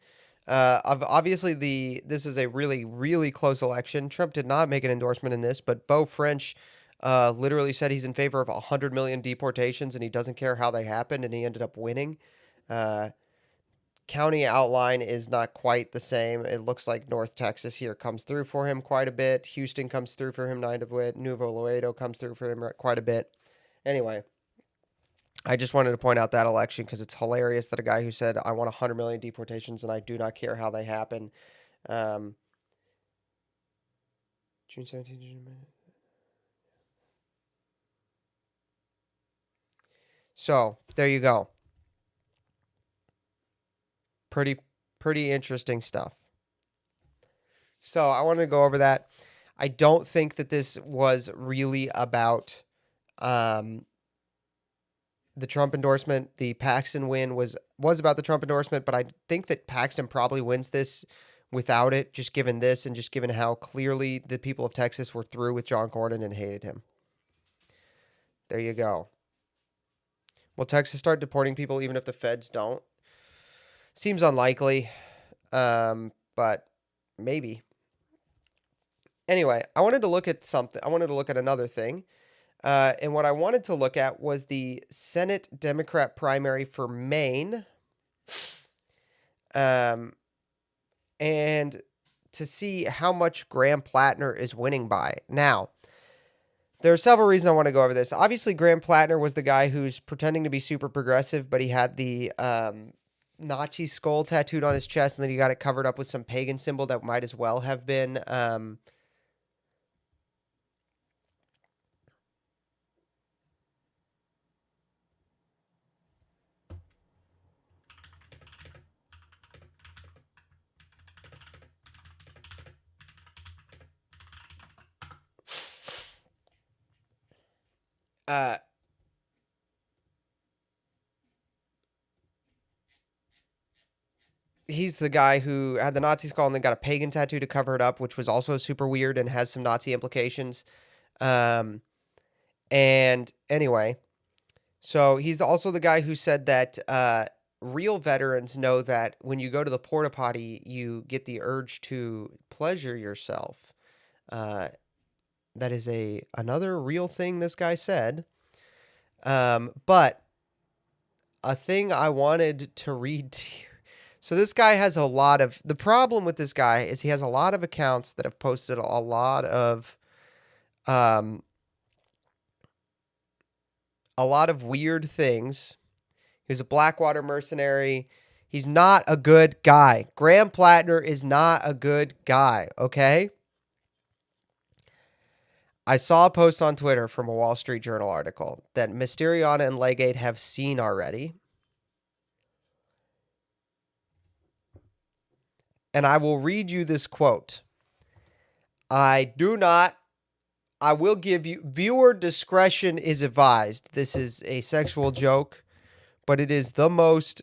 Obviously, this is a really, really close election. Trump did not make an endorsement in this, but Beau French literally said he's in favor of 100 million deportations, and he doesn't care how they happened, and he ended up winning. County outline is not quite the same. It looks like North Texas here comes through for him quite a bit. Houston comes through for him quite a bit. Nuevo Laredo comes through for him quite a bit. Anyway, I just wanted to point out that election because it's hilarious that a guy who said, I want 100 million deportations and I do not care how they happen. June 17th, June. So, there you go. Pretty interesting stuff. So, I wanted to go over that. I don't think that this was really about the Trump endorsement. The Paxton win was about the Trump endorsement, but I think that Paxton probably wins this without it, just given this and just given how clearly the people of Texas were through with John Cornyn and hated him. There you go. Will Texas start deporting people even if the feds don't? Seems unlikely, but maybe. Anyway, I wanted to look at something. I wanted to look at another thing. And what I wanted to look at was the Senate Democrat primary for Maine. And to see how much Graham Plattner is winning by. Now, there are several reasons I want to go over this. Obviously, Graham Plattner was the guy who's pretending to be super progressive, but he had the Nazi skull tattooed on his chest, and then he got it covered up with some pagan symbol that might as well have been he's the guy who had the Nazi skull and then got a pagan tattoo to cover it up, which was also super weird and has some Nazi implications. And anyway, so he's also the guy who said that real veterans know that when you go to the porta potty, you get the urge to pleasure yourself. That is another real thing this guy said. But a thing I wanted to read to you. So this guy has the problem with this guy is he has a lot of accounts that have posted a lot of a lot of weird things. He was a Blackwater mercenary. He's not a good guy. Graham Plattner is not a good guy, okay? I saw a post on Twitter from a Wall Street Journal article that Mysteriana and Legate have seen already. And I will read you this quote. I will give you, viewer discretion is advised. This is a sexual joke, but it is the most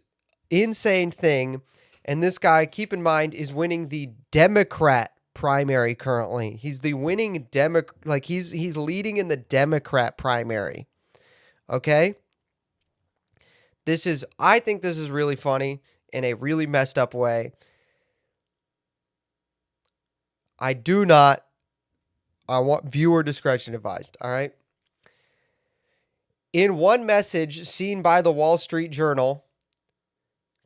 insane thing. And this guy, keep in mind, is winning the Democrat primary currently. He's the winning he's leading in the Democrat primary. Okay? I think this is really funny in a really messed up way. I want viewer discretion advised, all right? In one message seen by the Wall Street Journal,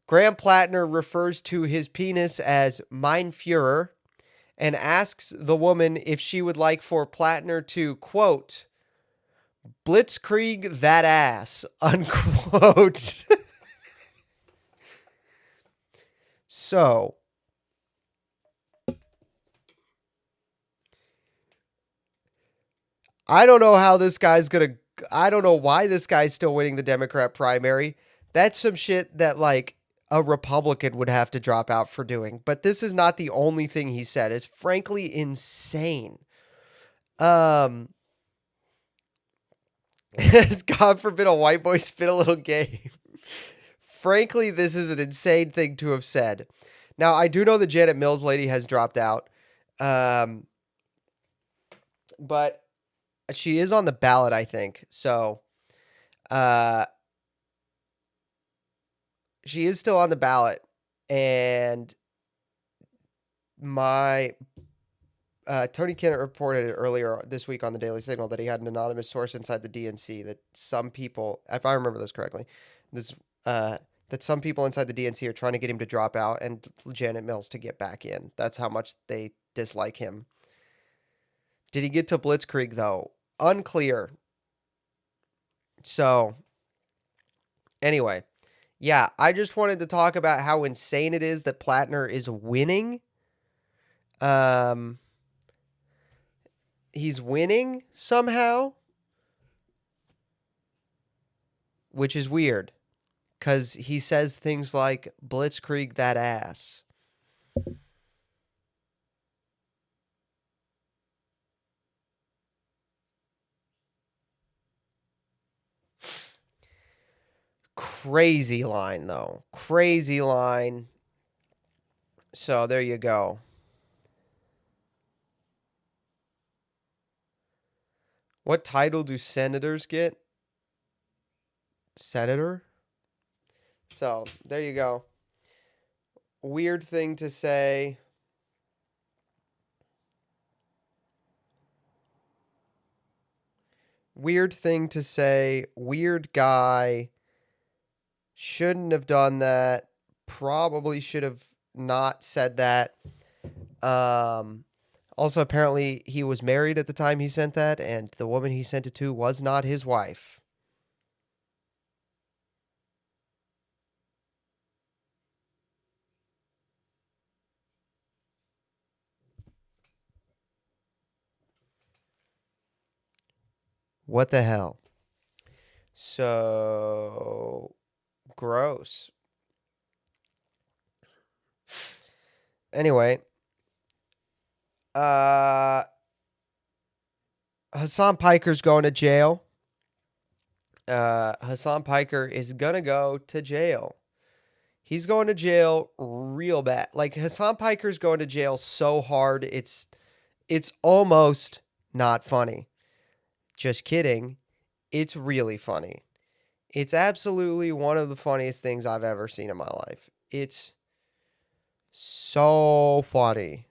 Graham Plattner refers to his penis as Mein Führer and asks the woman if she would like for Plattner to, quote, blitzkrieg that ass, unquote. So, I don't know how this guy's going to, I don't know why this guy's still winning the Democrat primary. That's some shit that like a Republican would have to drop out for doing. But this is not the only thing he said. It's frankly insane. God forbid a white boy spit a little game. Frankly, this is an insane thing to have said. Now, I do know the Janet Mills lady has dropped out. But she is on the ballot, I think. So, she is still on the ballot. And Tony Kennett reported earlier this week on the Daily Signal that he had an anonymous source inside the DNC that some people, if I remember this correctly, that some people inside the DNC are trying to get him to drop out and Janet Mills to get back in. That's how much they dislike him. Did he get to Blitzkrieg, though? Unclear. So, anyway, yeah, I just wanted to talk about how insane it is that Plattner is winning. He's winning somehow, which is weird, because he says things like, blitzkrieg that ass. Crazy line, though. Crazy line. So there you go. What title do senators get? Senator? So there you go. Weird thing to say. Weird thing to say. Weird guy. Shouldn't have done that. Probably should have not said that. Also, apparently, he was married at the time he sent that, and the woman he sent it to was not his wife. What the hell? So gross. Anyway, Hassan Piker's going to jail. Hassan Piker is gonna go to jail. He's going to jail real bad. Like Hassan Piker's going to jail so hard it's almost not funny. Just kidding. It's really funny. It's absolutely one of the funniest things I've ever seen in my life. It's so funny.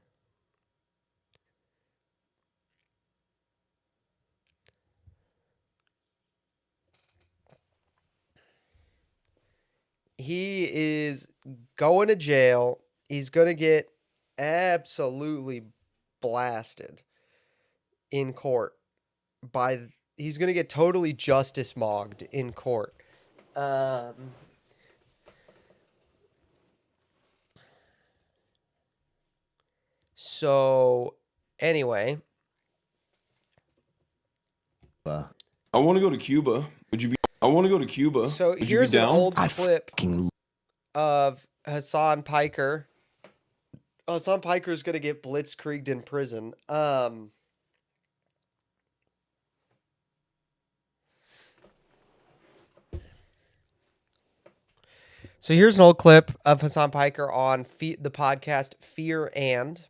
He is going to jail. He's going to get absolutely blasted in court by he's gonna get totally justice mogged in court. So anyway, I want to go to Cuba. Would you be? I want to go to Cuba. so Would you be here's an down? old clip of Hassan Piker. Hassan Piker is gonna get blitzkrieged in prison. So here's an old clip of Hassan Piker on the podcast Fear and,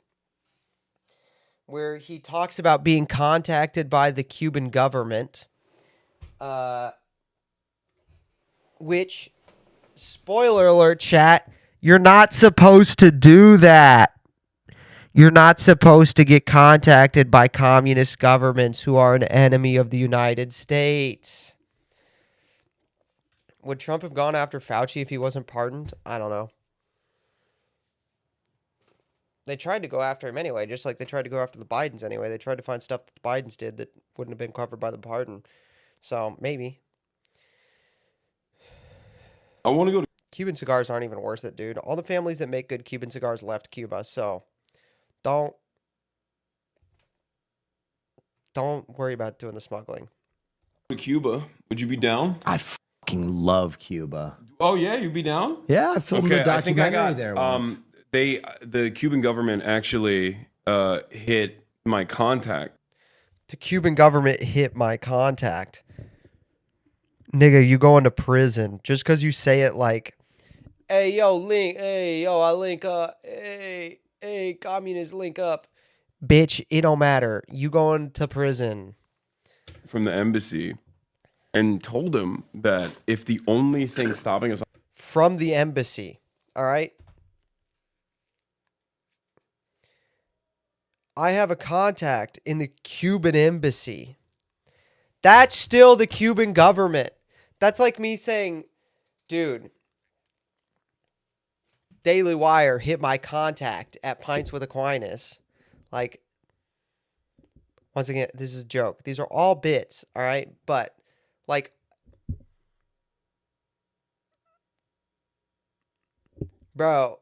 where he talks about being contacted by the Cuban government, which, spoiler alert, chat, you're not supposed to do that. You're not supposed to get contacted by communist governments who are an enemy of the United States. Would Trump have gone after Fauci if he wasn't pardoned? I don't know. They tried to go after him anyway, just like they tried to go after the Bidens anyway. They tried to find stuff that the Bidens did that wouldn't have been covered by the pardon. So, maybe. I want to go to. Cuban cigars aren't even worth it, dude. All the families that make good Cuban cigars left Cuba, so don't worry about doing the smuggling. Cuba. Would you be down? I fucking love Cuba. Oh yeah, you'd be down. Yeah, I filmed a documentary there once. The Cuban government actually hit my contact. The Cuban government hit my contact. Nigga, you going to prison just because you say it like, hey, yo, link, hey, yo, I link up, hey, communists link up. Bitch, it don't matter. You going to prison. From the embassy and told him that if the only thing stopping us From the embassy, all right? I have a contact in the Cuban embassy. That's still the Cuban government. That's like me saying, dude, Daily Wire hit my contact at Pints with Aquinas. Like, once again, this is a joke. These are all bits, all right? But, like, bro,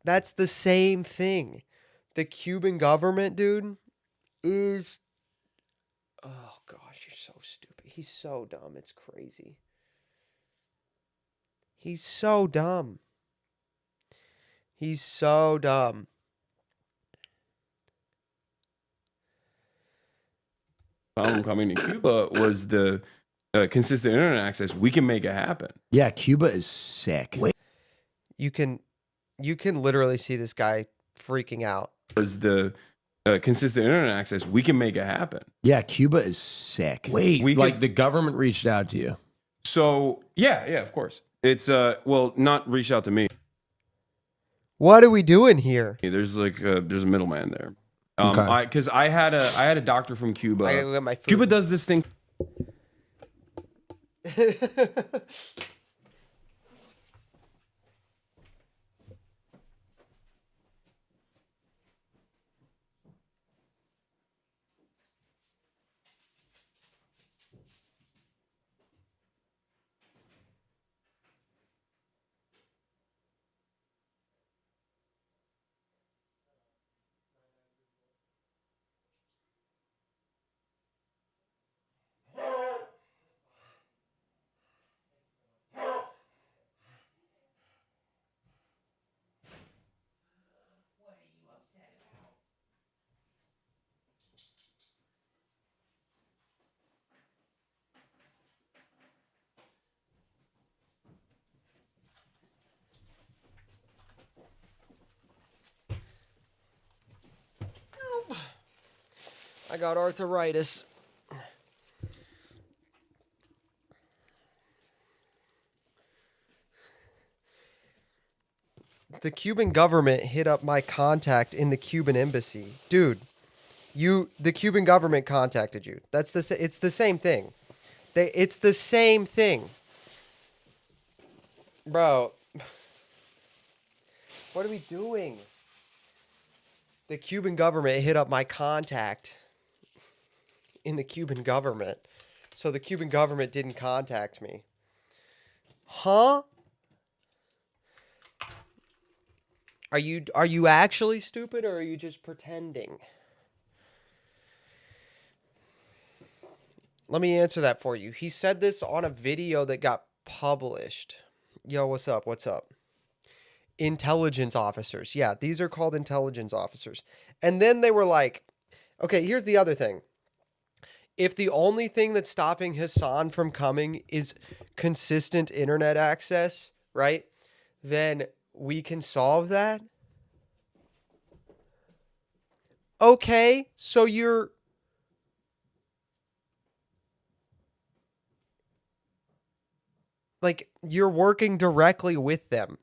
that's the same thing. The Cuban government, dude, is... Oh, gosh, you're so stupid. He's so dumb. It's crazy. He's so dumb. He's so dumb. problem coming to Cuba was the consistent internet access. We can make it happen. Yeah, Cuba is sick. You can literally see this guy freaking out. Was the consistent internet access? We can make it happen. Yeah, Cuba is sick. Wait, We like could- the government reached out to you. So yeah, of course. It's well, not reach out to me. What are we doing here? There's like there's a middleman there. Okay. Because I had a doctor from Cuba. I gotta go get my food. Cuba does this thing. I got arthritis. The Cuban government hit up my contact in the Cuban embassy. Dude, the Cuban government contacted you. It's the same thing. It's the same thing. Bro. What are we doing? the Cuban government hit up my contact in the Cuban government. So the Cuban government didn't contact me. Huh? Are you actually stupid, or are you just pretending? Let me answer that for you. He said this on a video that got published. Yo, what's up? What's up? Intelligence officers. Yeah, these are called intelligence officers. And then they were like, okay, here's the other thing. If the only thing that's stopping Hassan from coming is consistent internet access, right? Then we can solve that. Okay, so you're working directly with them.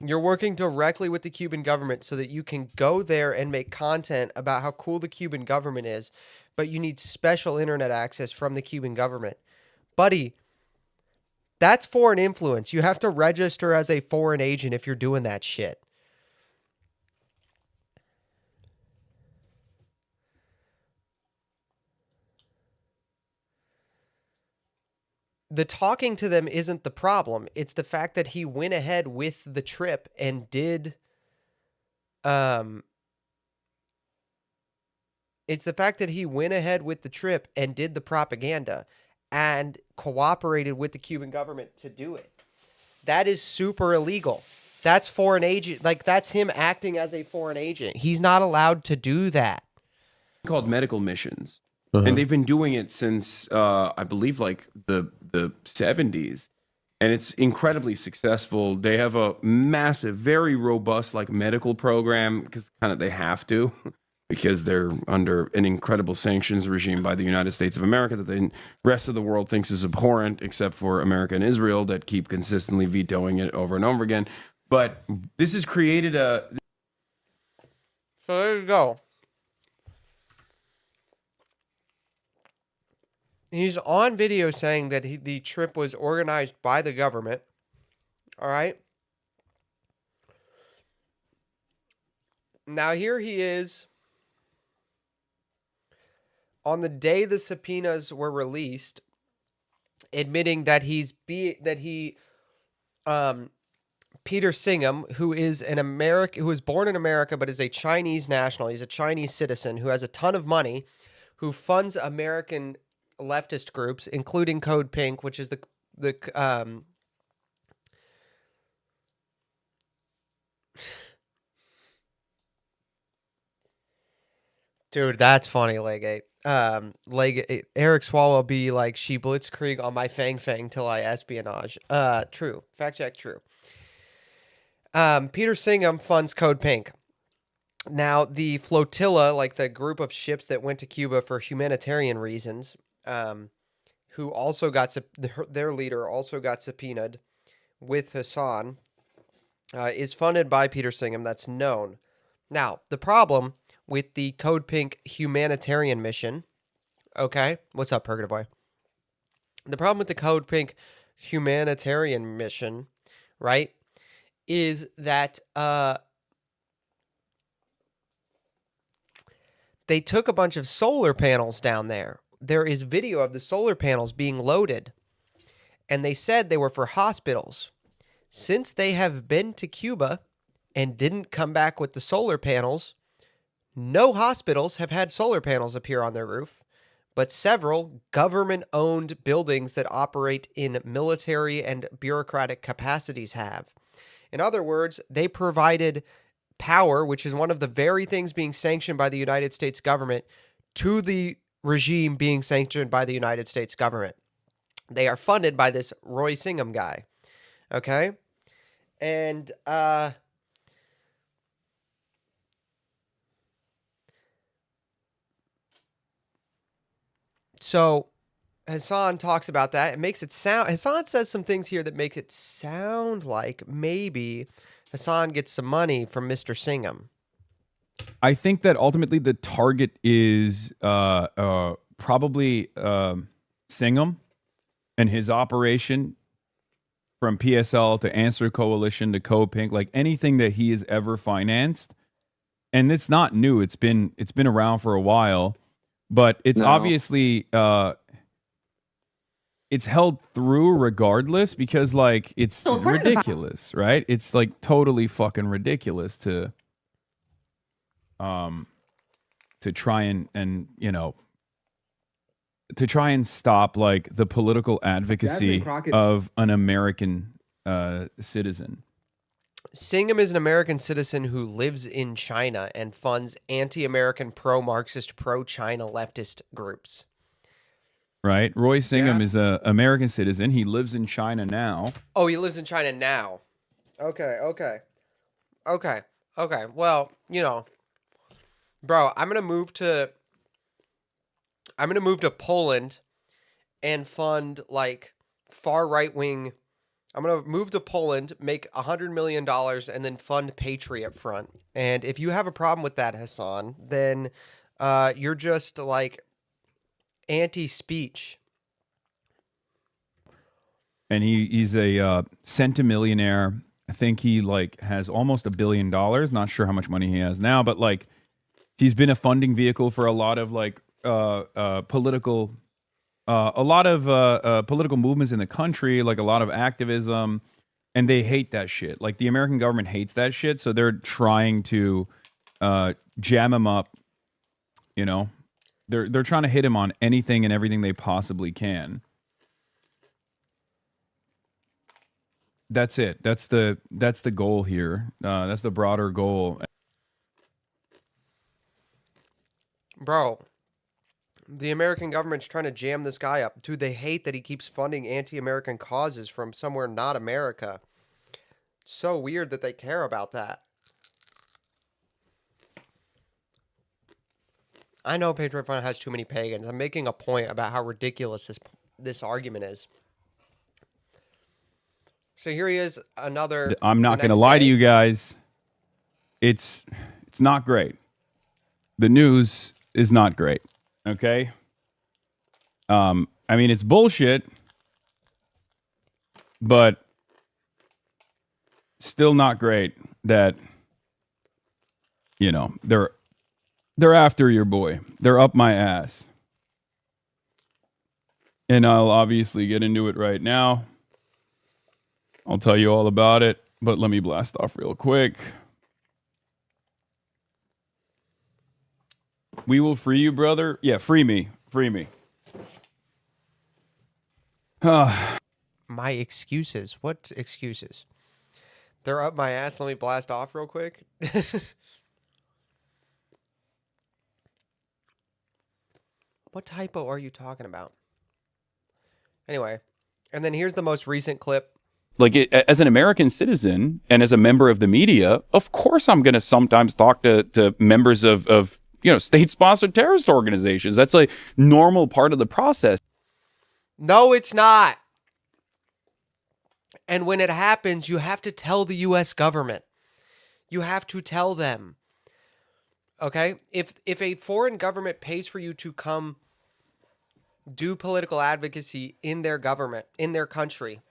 You're working directly with the Cuban government so that you can go there and make content about how cool the Cuban government is, but you need special internet access from the Cuban government. Buddy, that's foreign influence. You have to register as a foreign agent if you're doing that shit. The talking to them isn't the problem. It's the fact that he went ahead with the trip and did it's the fact that he went ahead with the trip and did the propaganda and cooperated with the Cuban government to do it. That is super illegal. That's foreign agent. Like, that's him acting as a foreign agent. He's not allowed to do that. Called medical missions. And they've been doing it since I believe like the 70s, and it's incredibly successful. They have a massive, very robust like medical program, because kind of they have to, because they're under an incredible sanctions regime by the United States of America that the rest of the world thinks is abhorrent, except for America and Israel that keep consistently vetoing it over and over again. But this has created a... So there you go. He's on video saying that the trip was organized by the government. All right. Now here he is on the day the subpoenas were released, admitting that Peter Singham, who is who was born in America but is a Chinese national. He's a Chinese citizen who has a ton of money, who funds American leftist groups, including Code Pink, which is the dude, that's funny, Legate. Eric Swallow be like, she blitzkrieg on my fang till I espionage. True. Fact check, true. Peter Singham funds Code Pink. Now, the flotilla, like the group of ships that went to Cuba for humanitarian reasons, who also got their leader also got subpoenaed with Hassan, is funded by Peter Singham. That's known. Now, the problem with the Code Pink humanitarian mission, okay, what's up, Purgative Boy? The problem with the Code Pink humanitarian mission, right, is that they took a bunch of solar panels down there. There is video of the solar panels being loaded, and they said they were for hospitals. Since they have been to Cuba and didn't come back with the solar panels, no hospitals have had solar panels appear on their roof, but several government-owned buildings that operate in military and bureaucratic capacities have. In other words, they provided power, which is one of the very things being sanctioned by the United States government, to the regime being sanctioned by the United States government. They are funded by this Roy Singham guy. Okay? And so Hassan talks about that. It makes it sound... Hassan says some things here that makes it sound like maybe Hassan gets some money from Mr. Singham. I think that ultimately the target is probably Singham and his operation, from PSL to Answer Coalition to Code Pink, like anything that he has ever financed. and it's not new. It's been around for a while, but it's obviously it's held through regardless because like it's ridiculous, right? It's like totally fucking ridiculous to try and you know, to try and stop like the political advocacy of an American citizen. Singham is an American citizen who lives in China and funds anti-American, pro-Marxist, pro-China leftist groups. Right? Roy Singham is a American citizen. He lives in China now. Oh, he lives in China now. Okay. Well, you know, bro, I'm gonna move to Poland and fund like far right wing. I'm gonna move to Poland, make $100 million, and then fund Patriot Front. And if you have a problem with that, Hassan, then you're just like anti-speech. And he's a centimillionaire. I think he like has almost $1 billion. Not sure how much money he has now, but like he's been a funding vehicle for a lot of like political movements in the country, like a lot of activism, and they hate that shit. Like the American government hates that shit, so they're trying to jam him up. You know, they're trying to hit him on anything and everything they possibly can. That's it. That's the goal here. That's the broader goal. Bro, the American government's trying to jam this guy up. Dude, they hate that he keeps funding anti-American causes from somewhere not America. It's so weird that they care about that. I know Patriot Front has too many pagans. I'm making a point about how ridiculous this argument is. So here he is, another. I'm not going to lie to you guys. It's not great. The news is not great. Okay. I mean, it's bullshit, but still not great that, you know, they're after your boy. They're up my ass. And I'll obviously get into it right now. I'll tell you all about it, but let me blast off real quick. We will free you, brother. Yeah, free me. Free me. My excuses. What excuses? They're up my ass. Let me blast off real quick. What typo are you talking about? Anyway, and then here's the most recent clip. Like as an American citizen and as a member of the media, of course I'm going to sometimes talk to members of you know, state-sponsored terrorist organizations. That's a normal part of the process. No, it's not. And when it happens, you have to tell the U.S. government. You have to tell them. Okay? If a foreign government pays for you to come do political advocacy in their government, in their country,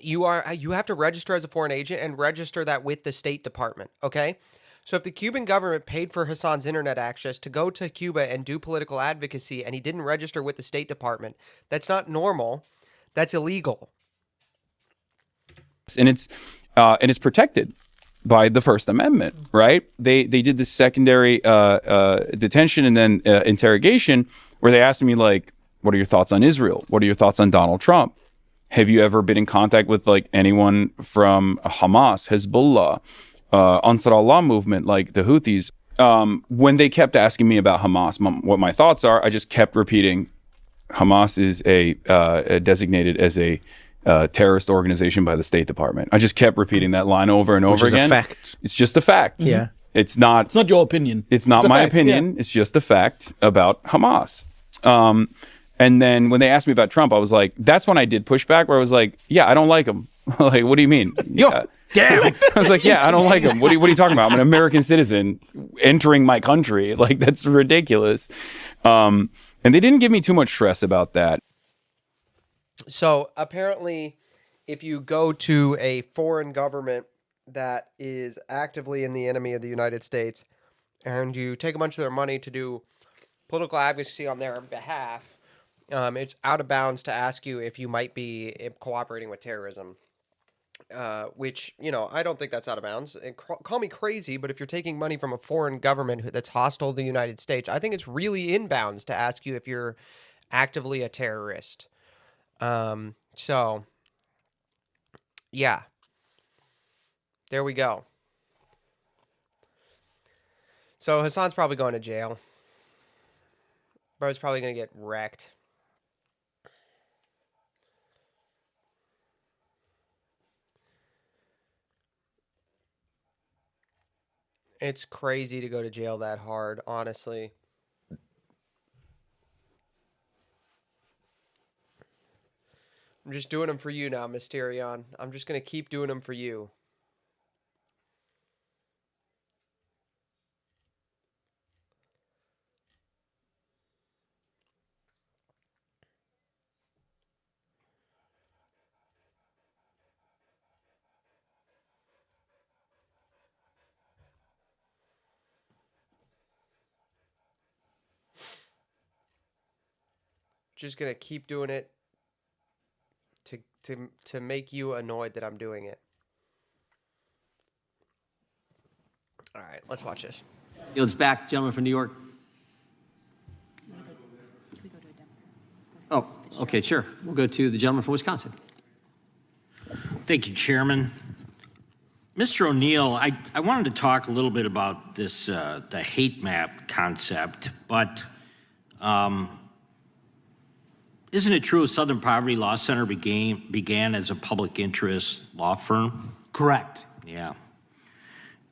you have to register as a foreign agent and register that with the State Department, okay? So if the Cuban government paid for Hassan's internet access to go to Cuba and do political advocacy and he didn't register with the State Department, that's not normal. That's illegal. And it's protected by the First Amendment, right? They did this secondary detention and then interrogation where they asked me, like, what are your thoughts on Israel? What are your thoughts on Donald Trump? Have you ever been in contact with like anyone from Hamas, Hezbollah, Ansar Allah movement, like the Houthis? When they kept asking me about Hamas, what my thoughts are, I just kept repeating, Hamas is designated as a terrorist organization by the State Department. I just kept repeating that line over and over again. Which is a fact. It's just a fact. Yeah. It's not your opinion. It's not my opinion. Yeah. It's just a fact about Hamas. And then when they asked me about Trump, I was like, that's when I did pushback where I was like, yeah, I don't like him. Like, what do you mean? Yeah. Damn. I was like, yeah, I don't like him. What are you talking about? I'm an American citizen entering my country. Like, that's ridiculous. And they didn't give me too much stress about that. So apparently, if you go to a foreign government that is actively in the enemy of the United States, and you take a bunch of their money to do political advocacy on their behalf, it's out of bounds to ask you if you might be cooperating with terrorism. Which, I don't think that's out of bounds. And call me crazy, but if you're taking money from a foreign government that's hostile to the United States, I think it's really in bounds to ask you if you're actively a terrorist. So, yeah. There we go. So Hassan's probably going to jail. Bro's probably going to get wrecked. It's crazy to go to jail that hard, honestly. I'm just doing them for you now, Mysterion. I'm just going to keep doing them for you. Just going to keep doing it to make you annoyed that I'm doing it. All right, let's watch this. Yields back, gentleman from New York. Oh, okay, sure. We'll go to the gentleman from Wisconsin. Thank you, Chairman. Mr. O'Neill, I wanted to talk a little bit about this, the hate map concept, but isn't it true Southern Poverty Law Center began as a public interest law firm? Correct. Yeah.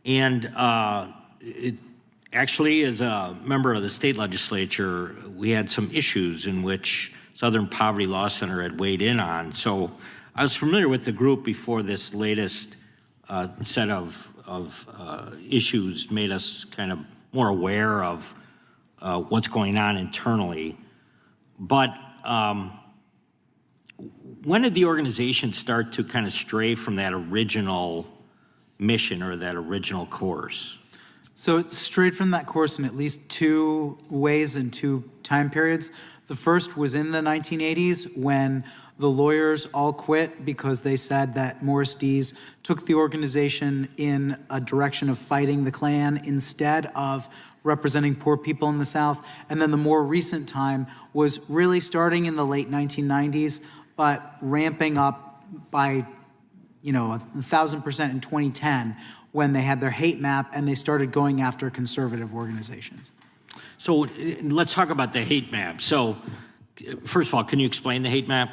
And it actually, as a member of the state legislature, we had some issues in which Southern Poverty Law Center had weighed in on. So I was familiar with the group before this latest set of issues made us kind of more aware of what's going on internally. But when did the organization start to kind of stray from that original mission or that original course? So it strayed from that course in at least two ways and two time periods. The first was in the 1980s when the lawyers all quit because they said that Morris Dees took the organization in a direction of fighting the Klan instead of representing poor people in the South. And then the more recent time was really starting in the late 1990s, but ramping up by 1,000% in 2010 when they had their hate map and they started going after conservative organizations. So let's talk about the hate map. So first of all, can you explain the hate map?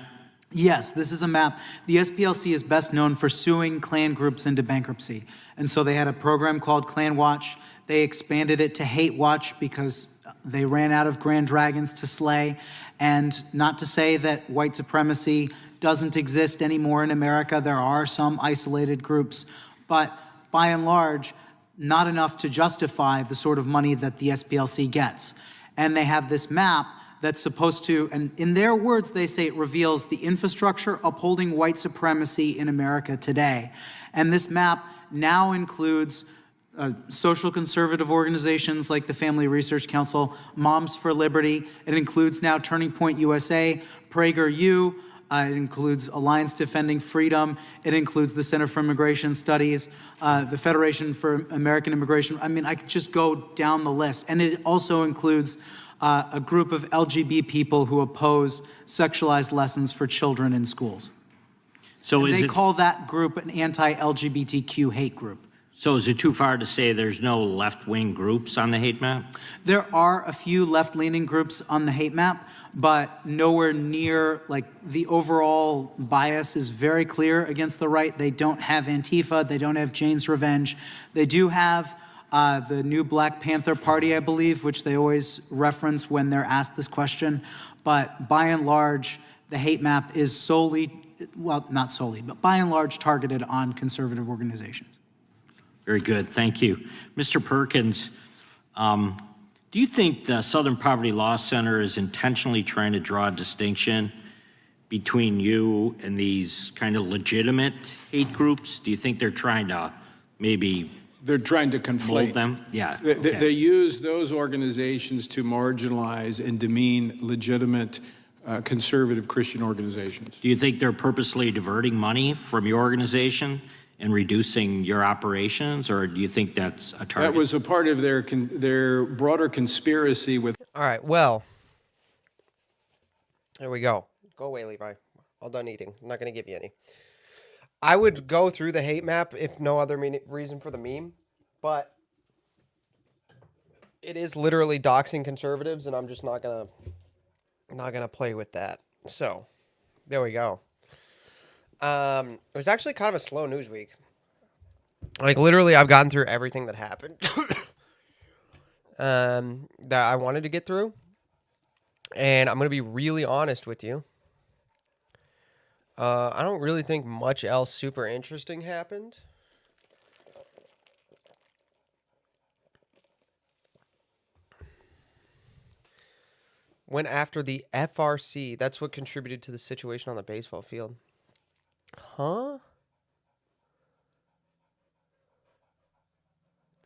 Yes, this is a map. The SPLC is best known for suing Klan groups into bankruptcy. And so they had a program called Klan Watch. They expanded it to Hate Watch because they ran out of Grand Dragons to slay. And not to say that white supremacy doesn't exist anymore in America. There are some isolated groups, but by and large, not enough to justify the sort of money that the SPLC gets. And they have this map that's supposed to, and in their words, they say it reveals the infrastructure upholding white supremacy in America today. And this map now includes social conservative organizations like the Family Research Council, Moms for Liberty. It includes now Turning Point USA, PragerU. It includes Alliance Defending Freedom. It includes the Center for Immigration Studies, the Federation for American Immigration. I mean, I could just go down the list. And it also includes a group of LGBT people who oppose sexualized lessons for children in schools. So they call that group an anti-LGBTQ hate group. So is it too far to say there's no left-wing groups on the hate map? There are a few left-leaning groups on the hate map, but nowhere near, like, the overall bias is very clear against the right. They don't have Antifa. They don't have Jane's Revenge. They do have the new Black Panther Party, I believe, which they always reference when they're asked this question. But by and large, the hate map is solely, well, not solely, but by and large targeted on conservative organizations. Very good, thank you. Mr. Perkins, do you think the Southern Poverty Law Center is intentionally trying to draw a distinction between you and these kind of legitimate hate groups? Do you think they're trying to maybe They're trying to conflate them. Yeah. They use those organizations to marginalize and demean legitimate conservative Christian organizations. Do you think they're purposely diverting money from your organization and reducing your operations, or do you think that's a target? That was a part of their broader conspiracy with. All right, well, there we go. Go away, Levi. All done eating. I'm not going to give you any. I would go through the hate map if no other reason for the meme, but it is literally doxing conservatives, and I'm just not gonna play with that. So, there we go. It was actually kind of a slow news week. Like literally, I've gotten through everything that happened that I wanted to get through, and I'm gonna be really honest with you. I don't really think much else super interesting happened. Went after the FRC. That's what contributed to the situation on the baseball field. Huh?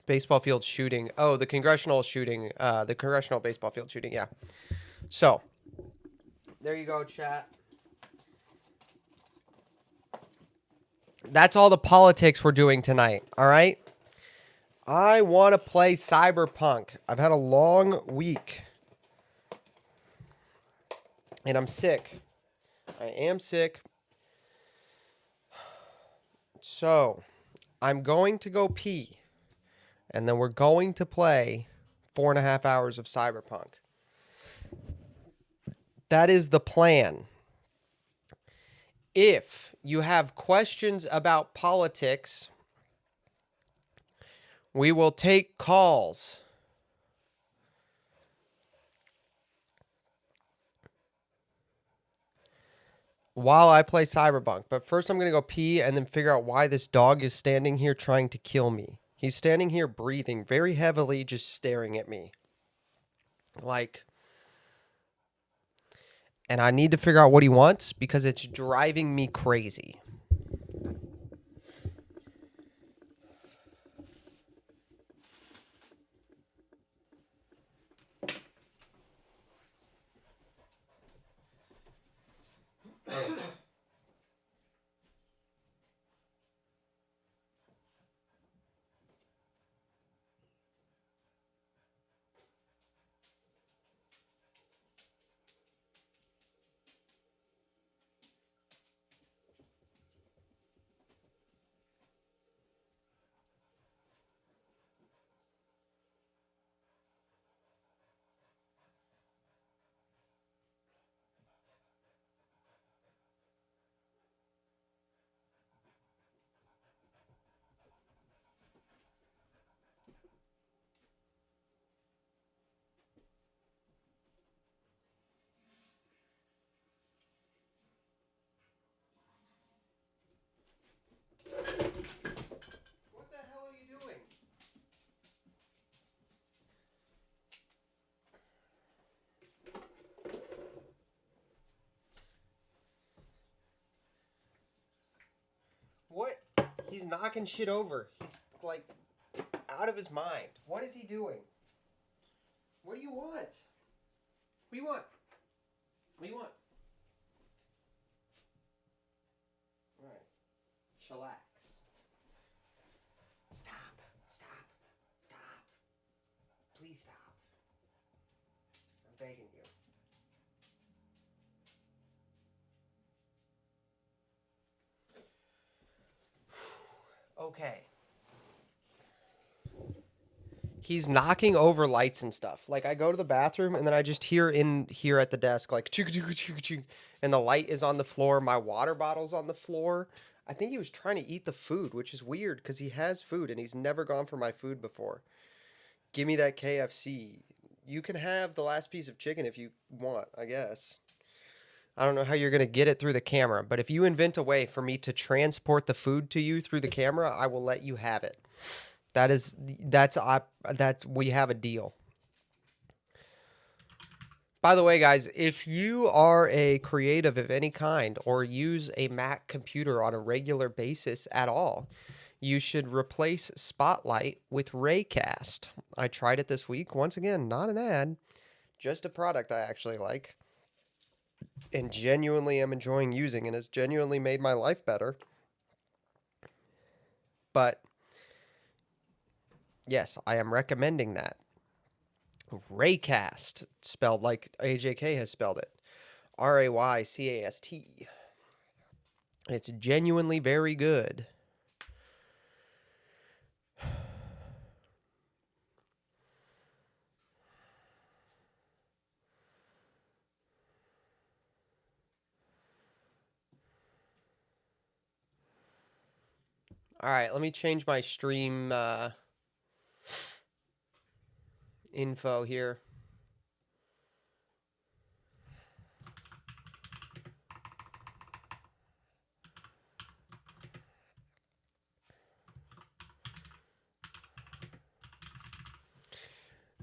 Baseball field shooting. Oh, the congressional shooting. The congressional baseball field shooting. Yeah. So, there you go, chat. That's all the politics we're doing tonight, all right? I want to play Cyberpunk. I've had a long week. And I'm sick. I am sick. So, I'm going to go pee. And then we're going to play 4.5 hours of Cyberpunk. That is the plan. If you have questions about politics, we will take calls. While I play Cyberpunk. But first I'm going to go pee and then figure out why this dog is standing here trying to kill me. He's standing here breathing very heavily, just staring at me. Like... And I need to figure out what he wants because it's driving me crazy. What the hell are you doing? What? He's knocking shit over. He's like out of his mind. What is he doing? What do you want? What do you want? What do you want? Alright. Chillax. Stop. Stop. Stop. Please stop. I'm begging you. Okay. He's knocking over lights and stuff. Like I go to the bathroom and then I just hear in here at the desk like choo choo choo choo, and the light is on the floor. My water bottle's on the floor. I think he was trying to eat the food, which is weird because he has food and he's never gone for my food before. Give me that KFC. You can have the last piece of chicken if you want, I guess. I don't know how you're going to get it through the camera, but if you invent a way for me to transport the food to you through the camera, I will let you have it. That's we have a deal. By the way, guys, if you are a creative of any kind or use a Mac computer on a regular basis at all, You should replace Spotlight with Raycast. I tried it this week. Once again, not an ad, just a product I actually like and genuinely am enjoying using, and has genuinely made my life better. But yes, I am recommending that. Raycast, spelled like AJK has spelled it. Raycast. It's genuinely very good. All right, let me change my stream info here.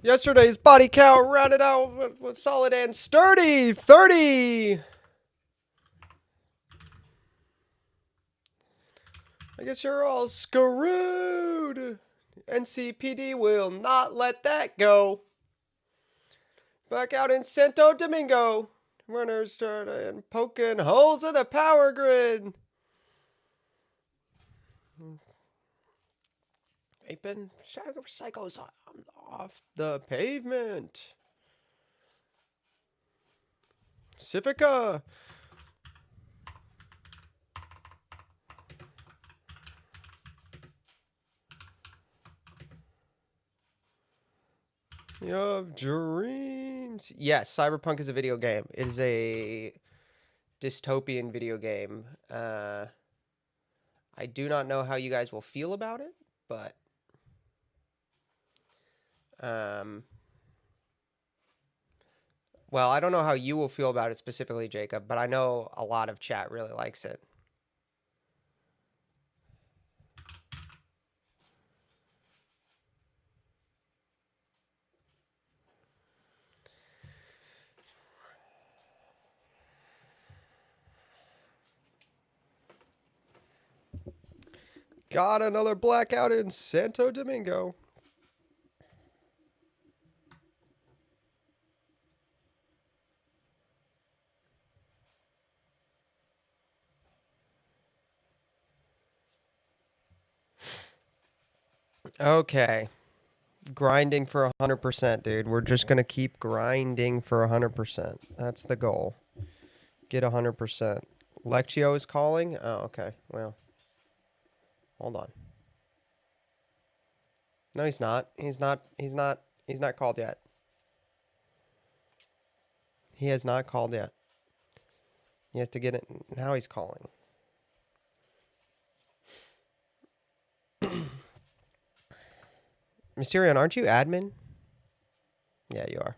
Yesterday's body count rounded out with solid and sturdy 30. I guess you're all screwed. NCPD will not let that go. Back out in Santo Domingo, runners started poking holes in the power grid. Aping psychos off the pavement. Civica. You have dreams. Yes, Cyberpunk is a video game. It is a dystopian video game. I do not know how you guys will feel about it, but well, I don't know how you will feel about it specifically, Jacob, but I know a lot of chat really likes it. Got another blackout in Santo Domingo. Okay. Grinding for 100%, dude. We're just going to keep grinding for 100%. That's the goal. Get 100%. Lectio is calling? Oh, okay. Well, hold on. No, he's not. He's not called yet. He has not called yet. He has to get it. Now he's calling. Mysterion, aren't you admin? Yeah, you are.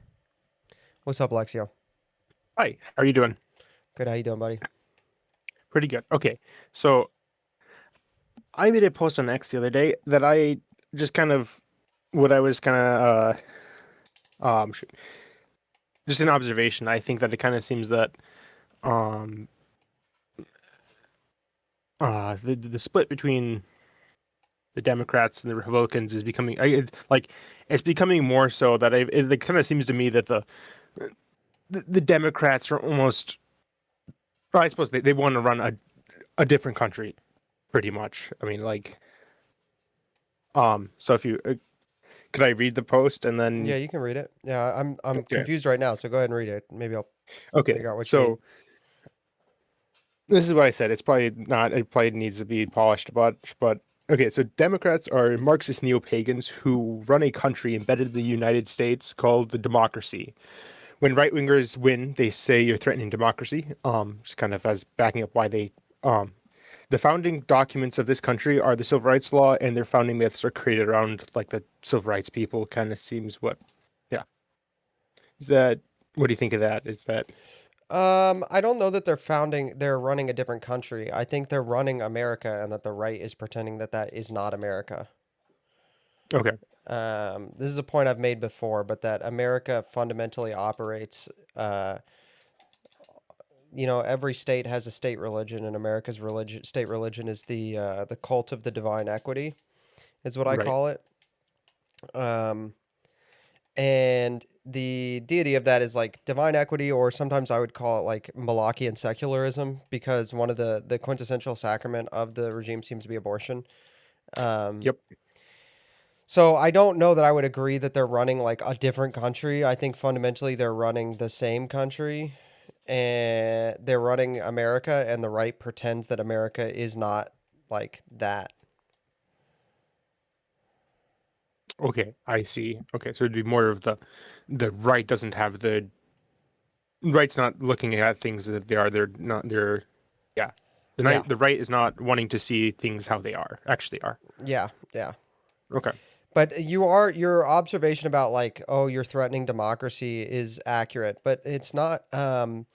What's up, Lexio? Hi, how are you doing? Good, how you doing, buddy? Pretty good. Okay, so I made a post on X the other day that I just kind of, what I was kind of, just an observation. I think that it kind of seems that, the split between the Democrats and the Republicans is becoming, it's becoming more so that it kind of seems to me that the Democrats are almost, well, I suppose they want to run a different country, pretty much. I mean, so if you could I read the post and then Yeah, you can read it. Yeah, I'm confused right now, so go ahead and read it. Maybe I'll figure out what you mean. This is what I said. It's probably not. It probably needs to be polished a bunch, but okay. So Democrats are Marxist neo-pagans who run a country embedded in the United States called the democracy. When right-wingers win, they say you're threatening democracy. Just kind of as backing up why they the founding documents of this country are the Civil Rights Law, and their founding myths are created around like the civil rights people. Kind of seems yeah. Is that what do you think of that? Is that I don't know that they're running a different country. I think they're running America, and that the right is pretending that that is not America. okay? This is a point I've made before, but that America fundamentally operates every state has a state religion, and America's state religion is the cult of the divine equity, is what I Right. call it. And the deity of that is like divine equity, or sometimes I would call it like Malachian secularism, because one of the quintessential sacrament of the regime seems to be abortion. Yep. So I don't know that I would agree that they're running like a different country. I think fundamentally they're running the same country, and they're running America, and the right pretends that America is not like that. Okay, I see. Okay, so it'd be more of the right doesn't have the right's not looking at things that they are. They're not. They're yeah. Yeah. The right is not wanting to see things how they actually are. Yeah, yeah. Okay. But your observation about like, oh, you're threatening democracy is accurate, but it's not that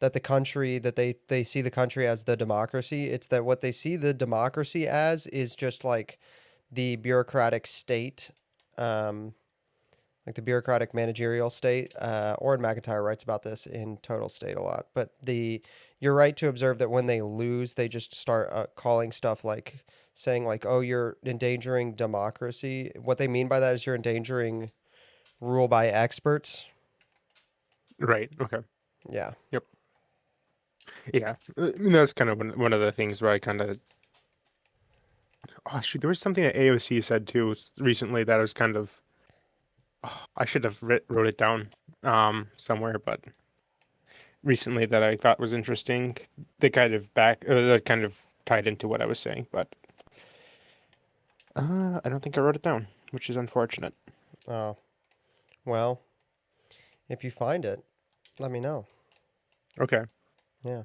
the country that they see the country as the democracy. It's that what they see the democracy as is just like the bureaucratic state, like the bureaucratic managerial state. Orrin McIntyre writes about this in Total State a lot. But you're right to observe that when they lose, they just start calling stuff like saying like, "Oh, you're endangering democracy." What they mean by that is you're endangering rule by experts. Right. Okay. Yeah. Yep. Yeah. I mean, that's kind of one of the things where I kind of. Oh shoot! There was something that AOC said too recently that I was kind of. Oh, I should have wrote it down somewhere, but recently that I thought was interesting. They kind of that kind of tied into what I was saying, but I don't think I wrote it down, which is unfortunate. Oh, well, if you find it, let me know. Okay. Yeah.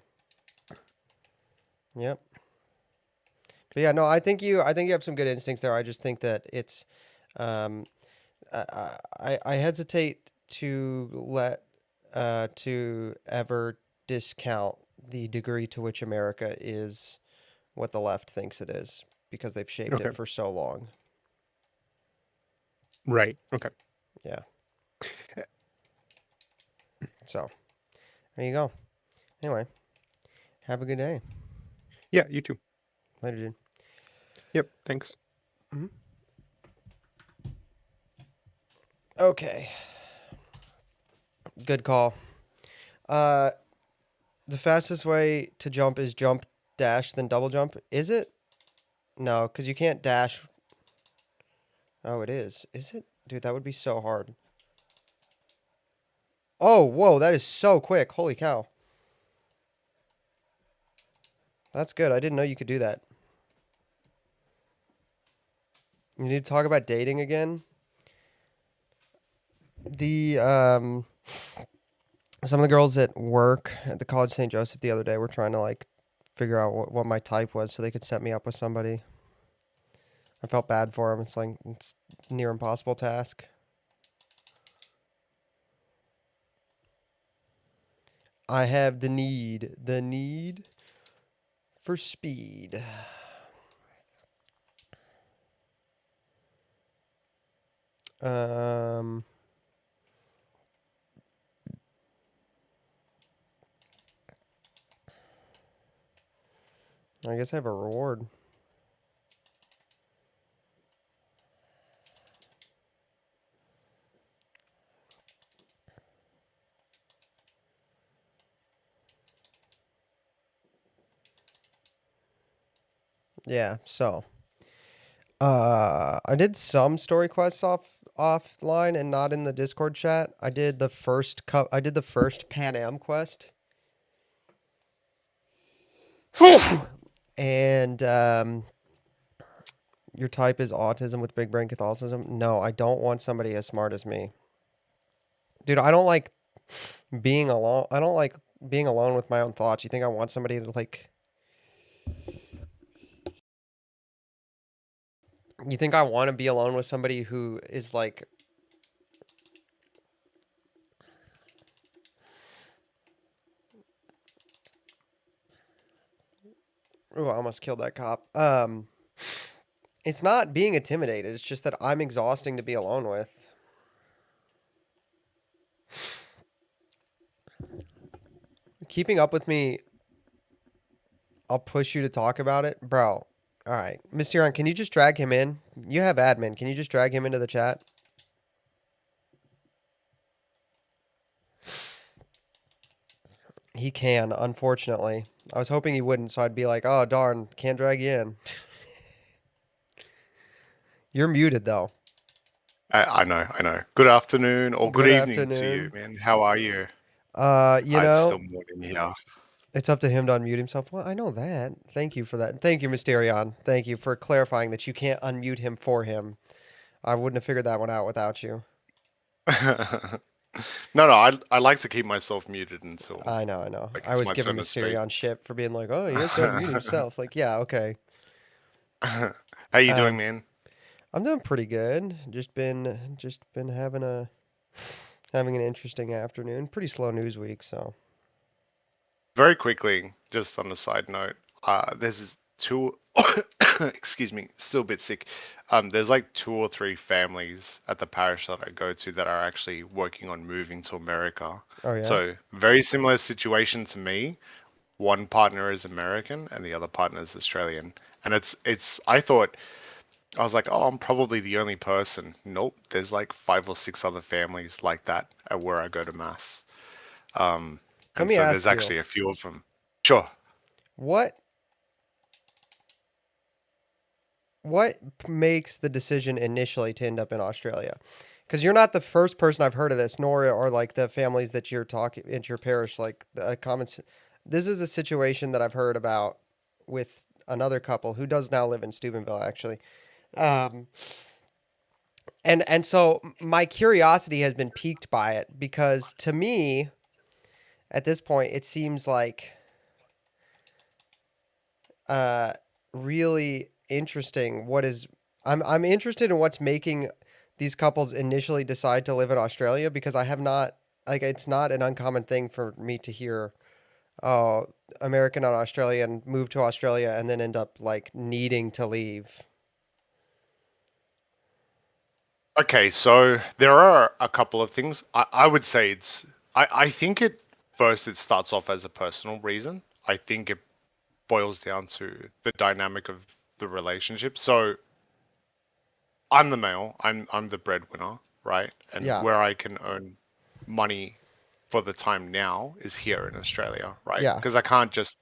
Yep. But yeah, no, I think you have some good instincts there. I just think that it's, um, I hesitate to ever discount the degree to which America is what the left thinks it is, because they've shaped Okay. it for so long. Right. Okay. Yeah. So there you go. Anyway, have a good day. Yeah, you too. Later, dude. Yep. Thanks. Okay. Good call. The fastest way to jump is jump, dash, then double jump. Is it? No, because you can't dash. Oh, it is. Is it? Dude, that would be so hard. Oh, whoa, that is so quick. Holy cow. That's good. I didn't know you could do that. You need to talk about dating again. Some of the girls at work at the College St. Joseph the other day were trying to like figure out what my type was so they could set me up with somebody. I felt bad for them. It's like it's near impossible task. I have the need for speed. I guess I have a reward. Yeah, so I did some story quests offline and not in the Discord chat. I did the first Pan Am quest. And your type is autism with big brain Catholicism. No, I don't want somebody as smart as me. Dude, I don't like being alone. I don't like being alone with my own thoughts. You think I want somebody to like... You think I want to be alone with somebody who is like... Oh, I almost killed that cop. It's not being intimidated. It's just that I'm exhausting to be alone with. keeping up with me, I'll push you to talk about it, bro. All right, Mysteron, can you just drag him in? You have admin. Can you just drag him into the chat? He can, unfortunately. I was hoping he wouldn't, so I'd be like, oh, darn, can't drag you in. You're muted, though. I know. Good afternoon or good Good evening to you, afternoon. man. How are you? You It's still know, morning here. it's up to him to unmute himself. Well, I know that. Thank you for that. Thank you, Mysterion. Thank you for clarifying that you can't unmute him for him. I wouldn't have figured that one out without you. No, I like to keep myself muted until I know. like I it's was my giving turn to speak. Mysterion shit for being like, oh, he has to unmute himself. Like, yeah, okay. How you doing, man? I'm doing pretty good. Just been having an interesting afternoon. Pretty slow news week, so. Very quickly, just on a side note, there's two. Excuse me, still a bit sick. There's like 2 or 3 families at the parish that I go to that are actually working on moving to America. Oh yeah. So very similar situation to me. One partner is American and the other partner is Australian. And it's I thought I was like, oh, I'm probably the only person. Nope, there's like 5 or 6 other families like that at where I go to mass. Let And me so there's ask you, actually a few of them. Sure. what makes the decision initially to end up in Australia? Because you're not the first person I've heard of this, nor are like the families that you're talking at your parish. Like the comments, this is a situation that I've heard about with another couple who does now live in Steubenville, actually. Um, and so my curiosity has been piqued by it because to me, at this point, it seems like uh, really interesting. I'm interested in what's making these couples initially decide to live in Australia because I have not like it's not an uncommon thing for me to hear oh American and Australian move to Australia and then end up like needing to leave. Okay, so there are a couple of things. I would say I think it starts off as a personal reason. I think it boils down to the dynamic of the relationship. So I'm the male, I'm the breadwinner, right? And Yeah. where I can earn money for the time now is here in Australia, right? Yeah. Because I can't just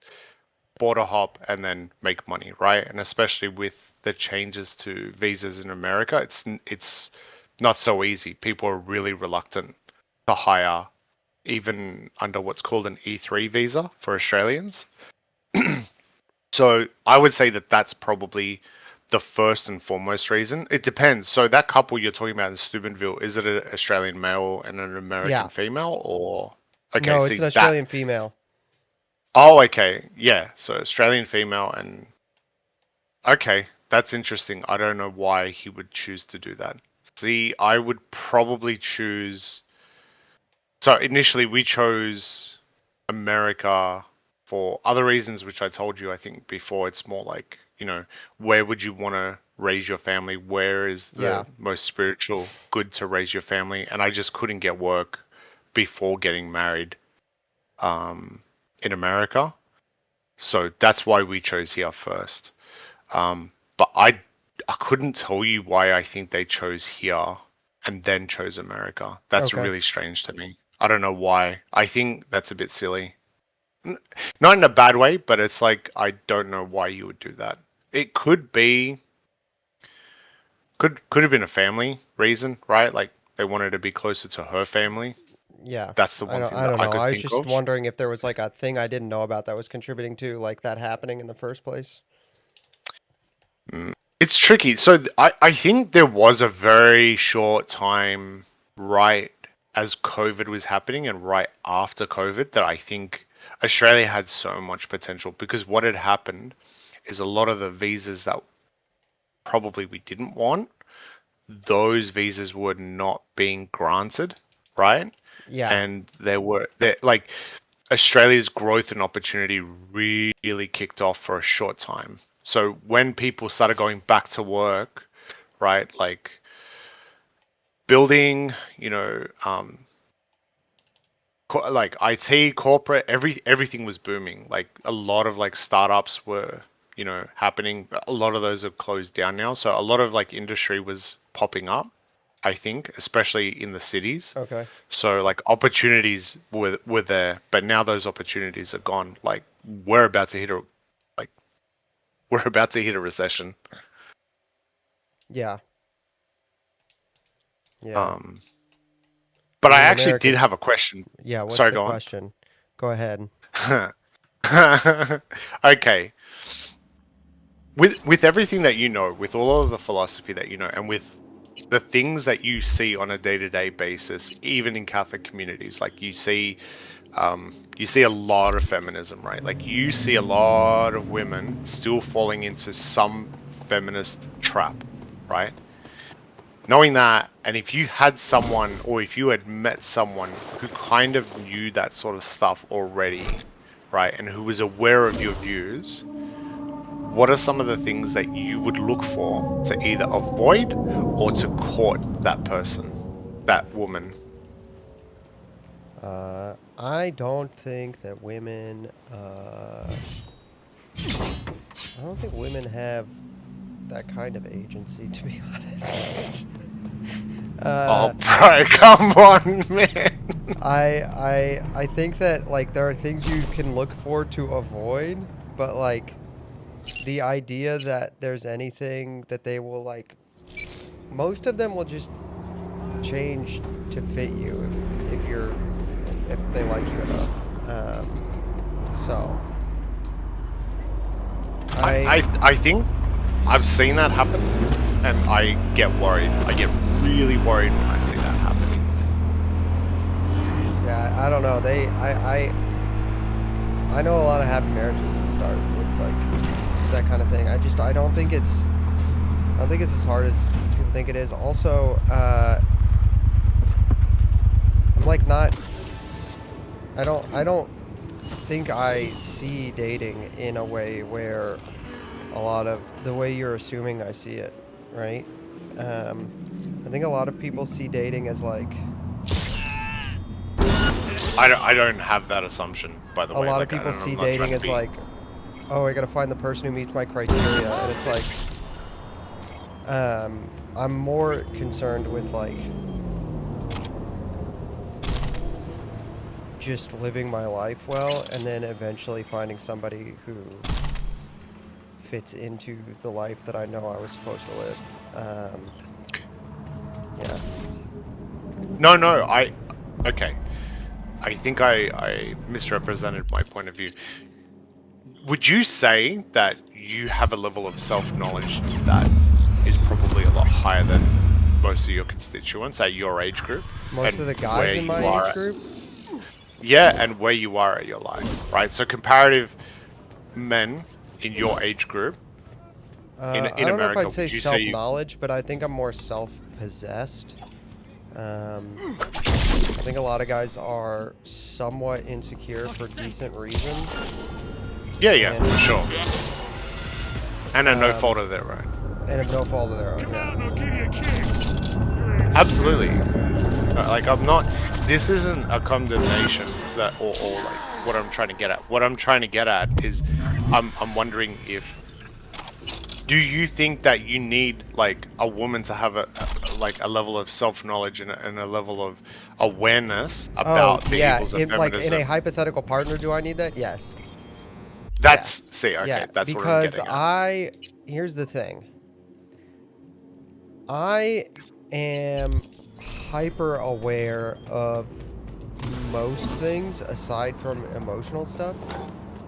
border hop and then make money, right? And especially with the changes to visas in America, it's not so easy. People are really reluctant to hire even under what's called an E3 visa for Australians. So I would say that that's probably the first and foremost reason. It depends. So that couple you're talking about in Steubenville, is it an Australian male and an American Yeah. female, or okay? No, it's See an that. Australian female. Oh, okay. Yeah. So Australian female and okay, that's interesting. I don't know why he would choose to do that. See, I would probably choose. So initially we chose America for other reasons, which I told you, I think before. It's more like, where would you want to raise your family? Where is Yeah. the most spiritual good to raise your family? And I just couldn't get work before getting married in America. So that's why we chose here first. But I couldn't tell you why I think they chose here and then chose America. That's Okay. really strange to me. I don't know why. I think that's a bit silly. Not in a bad way, but it's like I don't know why you would do that. It could have been a family reason, right? Like they wanted to be closer to her family. Yeah. That's the one thing I that don't I know. could I was think just of. wondering if there was like a thing I didn't know about that was contributing to like that happening in the first place. It's tricky. So I think there was a very short time right as COVID was happening and right after COVID that I think Australia had so much potential because what had happened is a lot of the visas that probably we didn't want, those visas were not being granted, right? Yeah. And like Australia's growth and opportunity really kicked off for a short time. So when people started going back to work, right, like building, like IT, corporate, everything was booming. Like a lot of like startups were, you know, happening. A lot of those have closed down now. So a lot of like industry was popping up, I think, especially in the cities. Okay. So like opportunities were there, but now those opportunities are gone. Like we're about to hit a recession. Yeah. Yeah. But I mean, actually did America's- have a question. Yeah, what's Sorry, the go on. question? Go ahead. Okay. With everything that you know, with all of the philosophy that you know, and with the things that you see on a day-to-day basis, even in Catholic communities, like you see a lot of feminism, right? Like you see a lot of women still falling into some feminist trap, right? Knowing that, and if you had someone, or if you had met someone who kind of knew that sort of stuff already, right, and who was aware of your views, what are some of the things that you would look for to either avoid or to court that person, that woman? I don't think that women. I don't think women have that kind of agency, to be honest. Oh, bro, come on, man. I think that like there are things you can look for to avoid, but like the idea that there's anything that they will like, most of them will just change to fit you if they like you enough. So I think I've seen that happen, and I get worried. I get really worried when I see that happening. Yeah, I don't know. I know a lot of happy marriages that start with like that kind of thing. I don't think it's as hard as people think it is. Also, I'm like not. I don't think I see dating in a way where a lot of the way you're assuming I see it, right? I think a lot of people see dating as like. I don't have that assumption, by the way. A lot of people see dating as like, oh, I gotta find the person who meets my criteria, and it's like, I'm more concerned with like just living my life well, and then eventually finding somebody who fits into the life that I know I was supposed to live. Yeah. No, okay. I think I misrepresented my point of view. Would you say that you have a level of self-knowledge that is probably a lot higher than most of your constituents at your age group? Most of the guys in my age group? Yeah, and where you are at your life, right? So comparative men in your age group in I don't America, know if I'd say self-knowledge, but I think I'm more self-possessed. I think a lot of guys are somewhat insecure for decent reason. Yeah, for sure. And no fault of their own. And of no fault of their own, yeah. Absolutely. Like, I'm not... This isn't a condemnation that, or like, what I'm trying to get at. What I'm trying to get at is, I'm wondering if... Do you think that you need, like, a woman to have a level of self-knowledge and a level of awareness about the evils of feminism? Like, in a hypothetical partner, do I need that? Yes. That's... Yeah. See, okay, yeah, that's what I'm getting at. Here's the thing. I am hyper aware of most things aside from emotional stuff.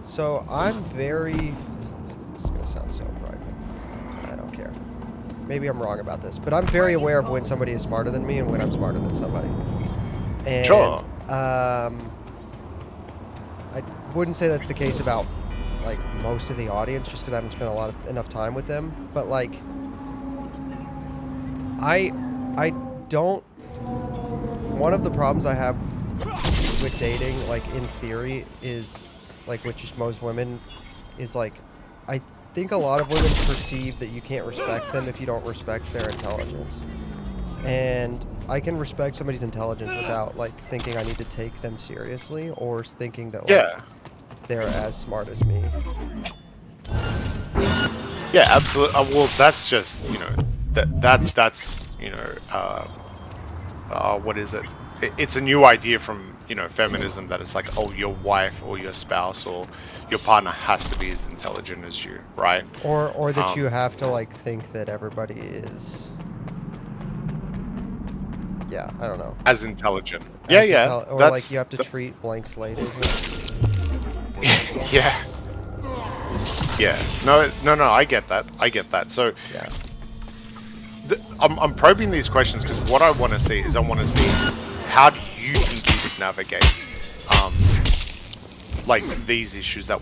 So I'm very... This is going to sound so private. I don't care. Maybe I'm wrong about this, but I'm very aware of when somebody is smarter than me and when I'm smarter than somebody. And, sure. I wouldn't say that's the case about like most of the audience, just because I haven't spent enough time with them. But like, I don't. One of the problems I have with dating, like in theory, is like with just most women, is like, I think a lot of women perceive that you can't respect them if you don't respect their intelligence. And I can respect somebody's intelligence without like thinking I need to take them seriously or thinking that like Yeah. they're as smart as me. Yeah, absolutely. Well, that's just, you know, that's, you know, what is it? It's a new idea from, you know, feminism that it's like, oh, your wife or your spouse or your partner has to be as intelligent as you, right? Or that you have to like think that everybody is. Yeah, I don't know. As intelligent. As Yeah. or like you have to treat blank slate Asians. Yeah. Yeah. No. I get that. So yeah. I'm probing these questions because what I want to see is how do you think you could navigate like these issues that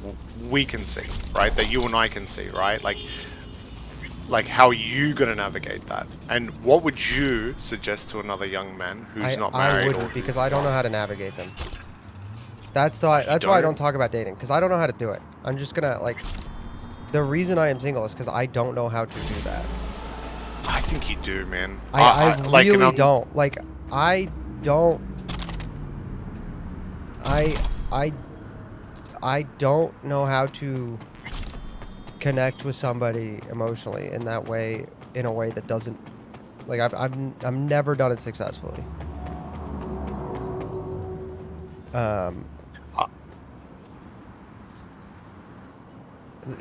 we can see, right? That you and I can see, right? Like how are you gonna navigate that? And what would you suggest to another young man who's not married? I wouldn't because I don't know how to navigate them. That's why I don't talk about dating because I don't know how to do it. I'm just gonna like. The reason I am single is because I don't know how to do that. I think you do, man. I really don't. Like, I don't know how to connect with somebody emotionally in that way, in a way that doesn't, like, I've never done it successfully.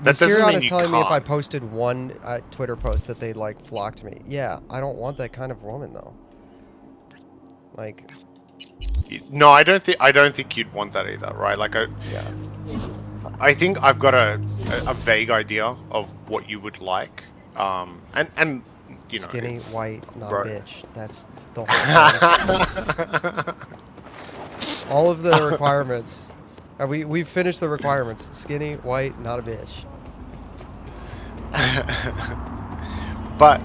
Mysterion is telling me if I posted one Twitter post that they'd like flocked me. Yeah, I don't want that kind of woman though. Like, no, I don't think you'd want that either, right? Like, I think I've got a vague idea of what you would like, and you know, skinny, white, not a bitch. That's the whole thing. All of the requirements. We've finished the requirements. Skinny, white, not a bitch. But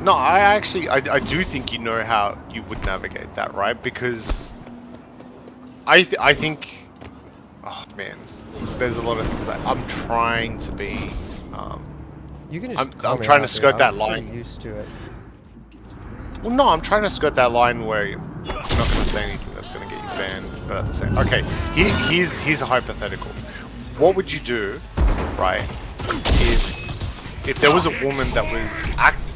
no, I do think you know how you would navigate that, right? Because I think, oh man, there's a lot of things that I'm trying to be. You can just. I'm trying to skirt that line. I'm used to it. Well, no, I'm trying to skirt that line where you're not going to say anything that's going to get you banned. But at the same, okay, here's a hypothetical. What would you do, right? If there was a woman that was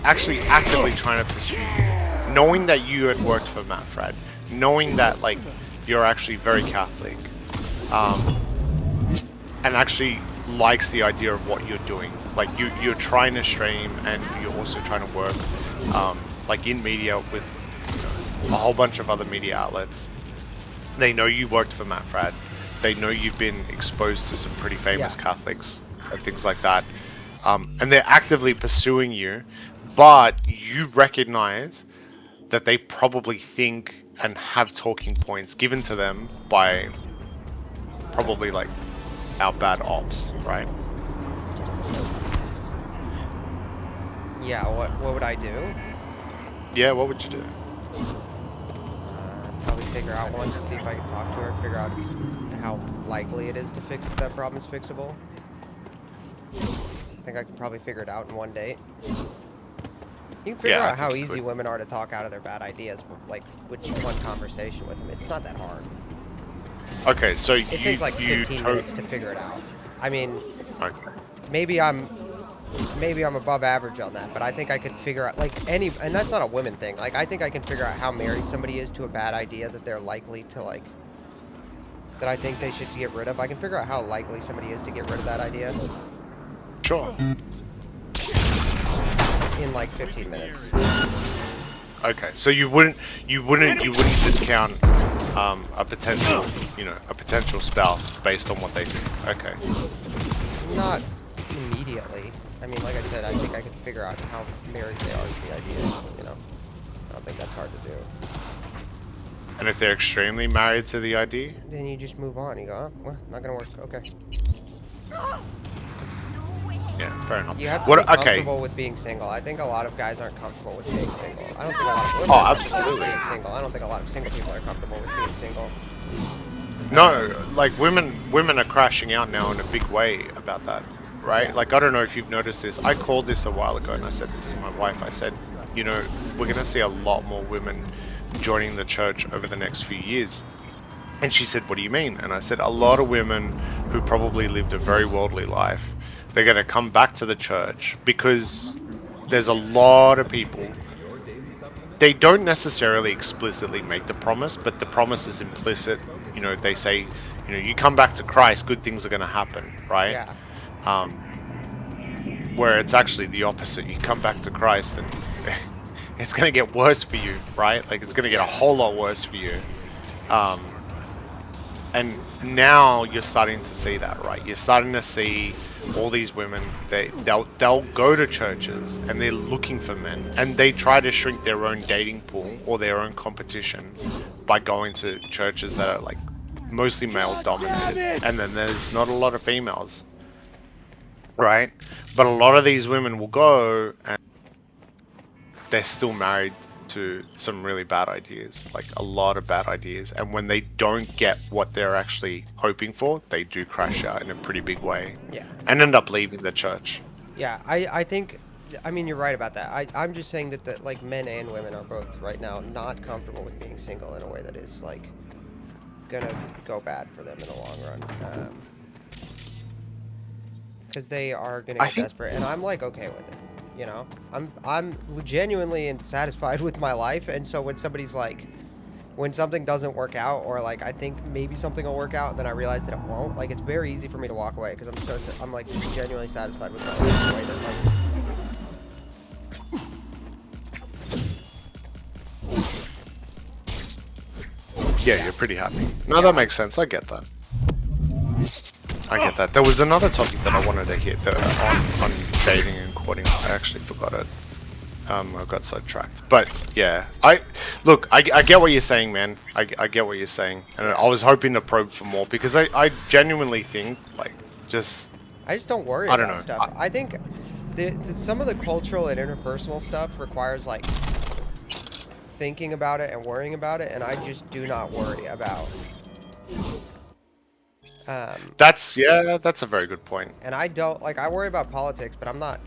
actually actively trying to pursue you, knowing that you had worked for Matt Frad, knowing that like you're actually very Catholic, and actually likes the idea of what you're doing, like you're trying to stream and you're also trying to work, like in media with a whole bunch of other media outlets. They know you worked for Matt Frad. They know you've been exposed to some pretty famous Catholics and things like that. And they're actively pursuing you, but you recognize that they probably think and have talking points given to them by probably like our bad ops, right? Yeah, what would I do? Yeah, what would you do? Probably take her out once to see if I can talk to her, figure out how likely it is to fix that problem's fixable. I think I could probably figure it out in one date. You can figure out how easy women are to talk out of their bad ideas, but like which one conversation with them. It's not that hard. Okay, so it takes like 15 minutes to figure it out. I mean, maybe I'm above average on that, but I think I could figure out and that's not a women thing. Like I think I can figure out how married somebody is to a bad idea that they're likely to like, that I think they should get rid of. I can figure out how likely somebody is to get rid of that idea. Sure. In like 15 minutes. Okay, so you wouldn't discount a potential spouse based on what they do. Okay. Not immediately. I mean, like I said, I think I can figure out how married they are to the idea. You know, I don't think that's hard to do. And if they're extremely married to the idea, then you just move on. You go, oh, well, not gonna work. Okay. Yeah, fair enough. You have to be comfortable with being single. I think a lot of guys aren't comfortable with being single. I don't think a lot of women are comfortable with being single. I don't think a lot of single people are comfortable with being single. No, like women are crashing out now in a big way about that, right? Like I don't know if you've noticed this. I called this a while ago and I said this to my wife. I said, you know, we're going to see a lot more women joining the church over the next few years. And she said, what do you mean? And I said, a lot of women who probably lived a very worldly life, they're going to come back to the church because there's a lot of people. They don't necessarily explicitly make the promise, but the promise is implicit. You know, they say, you know, you come back to Christ, good things are going to happen, right? Yeah. Where it's actually the opposite. You come back to Christ and it's going to get worse for you, right? Like, it's going to get a whole lot worse for you. And now you're starting to see that, right? You're starting to see all these women, they'll go to churches and they're looking for men, and they try to shrink their own dating pool or their own competition by going to churches that are like mostly male dominated, and then there's not a lot of females, right? But a lot of these women will go and they're still married to some really bad ideas, like a lot of bad ideas, and when they don't get what they're actually hoping for, they do crash out in a pretty big way. Yeah. And end up leaving the church. Yeah, I think, I mean, you're right about that. I'm just saying that like men and women are both right now not comfortable with being single in a way that is like gonna go bad for them in the long run. Because they are gonna get desperate, and I'm like okay with it. You know, I'm genuinely satisfied with my life, and so when somebody's like, when something doesn't work out, or like I think maybe something will work out, and then I realize that it won't, like it's very easy for me to walk away because I'm like just genuinely satisfied with my life in a way that like. Yeah, you're pretty happy. No, that makes sense. I get that. I get that. There was another topic that I wanted to hit on dating and courting. I actually forgot it. I got sidetracked. But yeah, I get what you're saying, man. I get what you're saying, and I was hoping to probe for more because I genuinely think like I just don't worry about stuff. I think some of the cultural and interpersonal stuff requires like thinking about it and worrying about it, and I just do not worry about. That's a very good point. And I don't like, I worry about politics, but I'm not,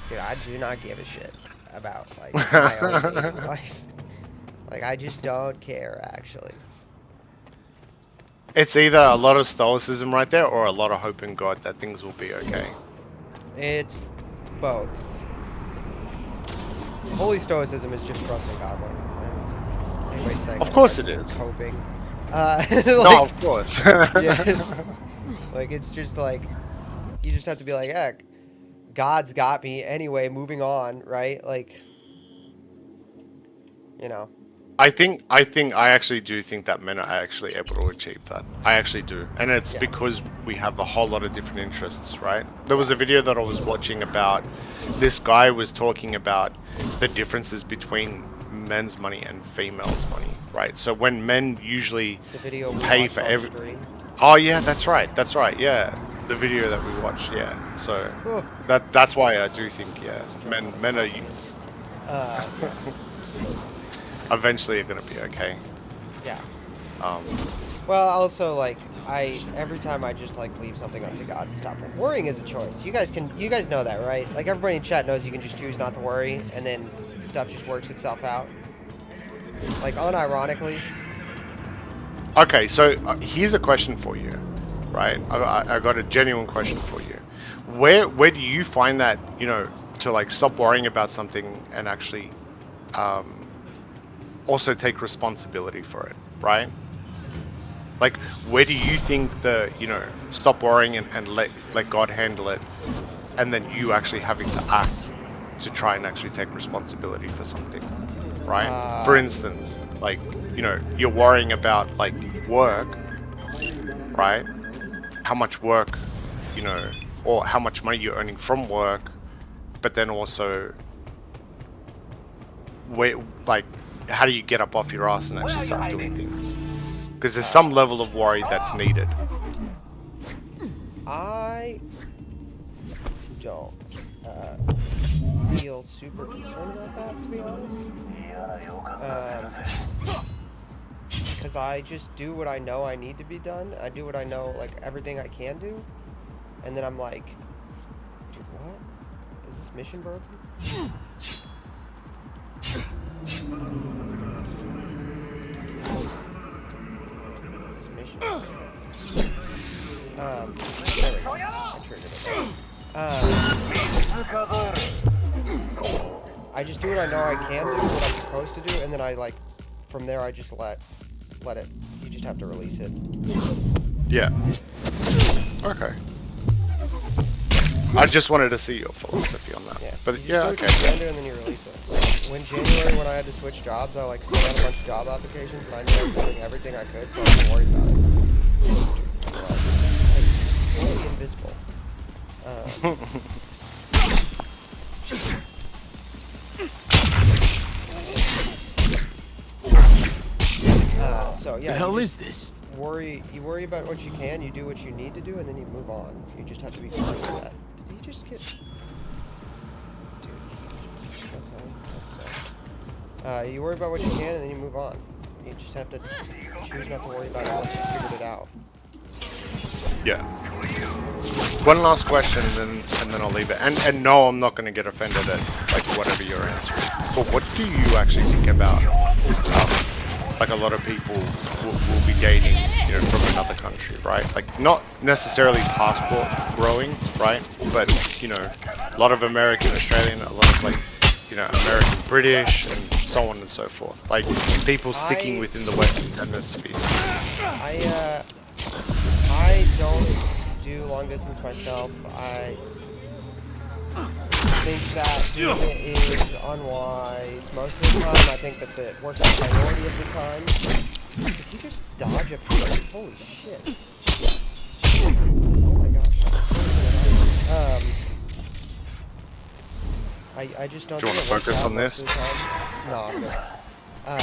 dude, I do not give a shit about like my own dating life. Like I just don't care actually. It's either a lot of stoicism right there or a lot of hope in God that things will be okay. It's both. Holy stoicism is just trusting God. Anyway, saying of course it is. Hoping. Like, no, of course. Yeah. Like it's just like you just have to be like, heck, God's got me anyway. Moving on, right? Like, you know. I actually do think that men are actually able to achieve that. I actually do, and it's because we have a whole lot of different interests, right? There was a video that I was watching about this guy was talking about the differences between men's money and females' money, right? So when men usually pay for every... Oh yeah, that's right, yeah. The video that we watched, yeah. So that's why I do think, men are... eventually are gonna be okay. Yeah. Well, also like every time I just like leave something up to God and stop worrying is a choice. You guys know that, right? Like everybody in chat knows you can just choose not to worry, and then stuff just works itself out. Like unironically. Okay, so here's a question for you, right? I got a genuine question for you. Where do you find that, you know, to like stop worrying about something and actually also take responsibility for it, right? Like, where do you think stop worrying and let God handle it, and then you actually having to act to try and actually take responsibility for something, right? For instance, like, you know, you're worrying about like work, right? How much work, you know, or how much money you're earning from work, but then also how do you get up off your ass and actually start doing things? Because there's some level of worry that's needed. I don't feel super concerned about that, to be honest. Because I just do what I know I need to be done. I do what I know, like everything I can do. And then I'm like, dude, what? Is this mission broken? This mission. There we go. I triggered it. I just do what I know I can do, what I'm supposed to do, and then I like, from there I just let it. You just have to release it. Yeah. Okay. I just wanted to see your philosophy on that. Yeah. But you yeah, just do okay. what you can do and then you release it. When January, when I had to switch jobs, I like sent out a bunch of job applications, and I knew I was doing everything I could, so I wasn't worried about it. It's totally invisible. So yeah. The hell is this? You worry about what you can, you do what you need to do, and then you move on. You just have to be fine with that. Did he just get... Dude, okay, that's you worry about what you can, and then you move on. You just have to choose not to worry about it once you figured it out. Yeah. One last question, and then I'll leave it. And no, I'm not going to get offended at like whatever your answer is. But what do you actually think about like a lot of people will be dating, you know, from another country, right? Like not necessarily passport growing, right? But you know, a lot of American, Australian, a lot of like, you know, American, British, and so on and so forth. Like people sticking within the Western Hemisphere. I don't do long distance myself. I think that doing it is unwise most of the time. I think that it works out the minority of the time. Did he just dodge a piece? Holy shit. Oh my gosh. I just don't Do you want to focus on this? No, I'm good. I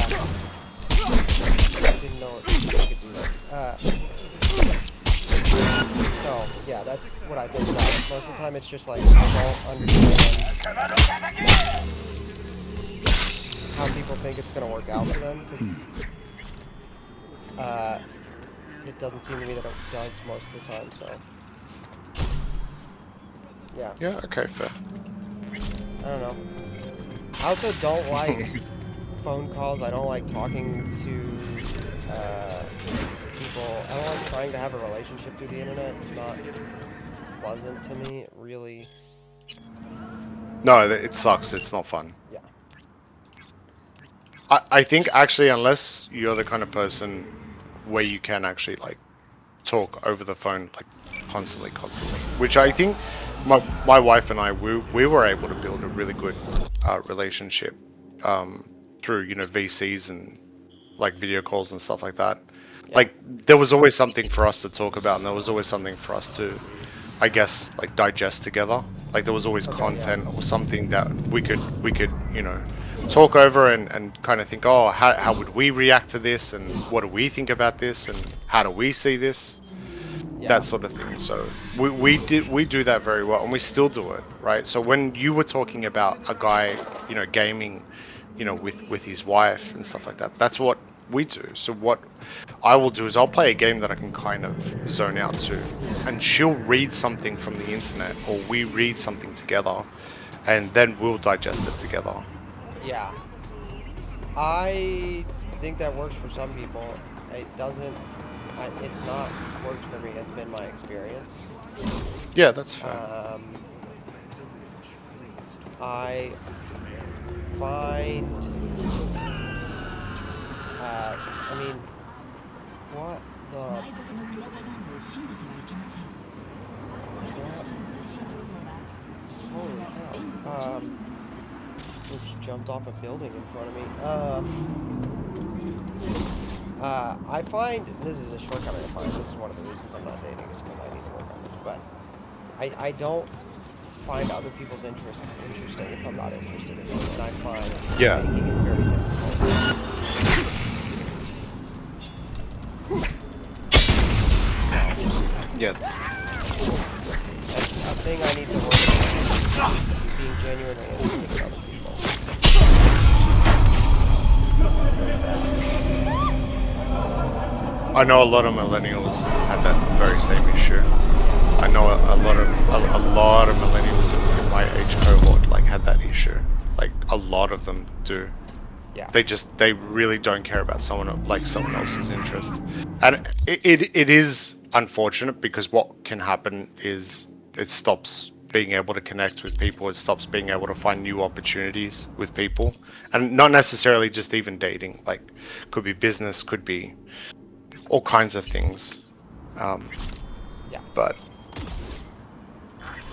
didn't know it could do that. So, yeah, that's what I think about it. Most of the time it's just like, I don't understand how people think it's going to work out for them, because it doesn't seem to me that it does most of the time, so. Yeah. Yeah, okay, fair. I don't know. I also don't like phone calls. I don't like talking to people. I don't like trying to have a relationship through the internet. It's not pleasant to me. It really... No, it sucks. It's not fun. Yeah. I think actually, unless you're the kind of person where you can actually like talk over the phone like constantly, which I think my wife and I, we were able to build a really good relationship through, you know, VCs and like video calls and stuff like that. Yeah. Like there was always something for us to talk about, and there was always something for us to, I guess, like digest together. Like there was always content or something that we could, you know, talk over and kind of think, oh, how would we react to this, and what do we think about this, and how do we see this? Yeah. That sort of thing. So we do that very well, and we still do it, right? So when you were talking about a guy, you know, gaming, you know, with his wife and stuff like that, that's what we do. So what I will do is I'll play a game that I can kind of zone out to, and she'll read something from the internet, or we read something together, and then we'll digest it together. Yeah. I think that works for some people. It doesn't. It's not worked for me. It's been my experience. Yeah, that's fair. I find. I mean, what the? Holy cow. Just jumped off a building in front of me. I find, this is a shortcoming I find, this is one of the reasons I'm not dating, is because I need to work on this, but I don't find other people's interests interesting if I'm not interested in it, and I find making it very difficult. Yeah. That's a thing I need to work on, being genuinely interested in other people. I know a lot of millennials had that very same issue. I know a lot of millennials in my age cohort like had that issue. Like a lot of them do. Yeah. They really don't care about someone else's interest, and it is unfortunate because what can happen is it stops being able to connect with people. It stops being able to find new opportunities with people, and not necessarily just even dating. Like, could be business, could be all kinds of things. Yeah. But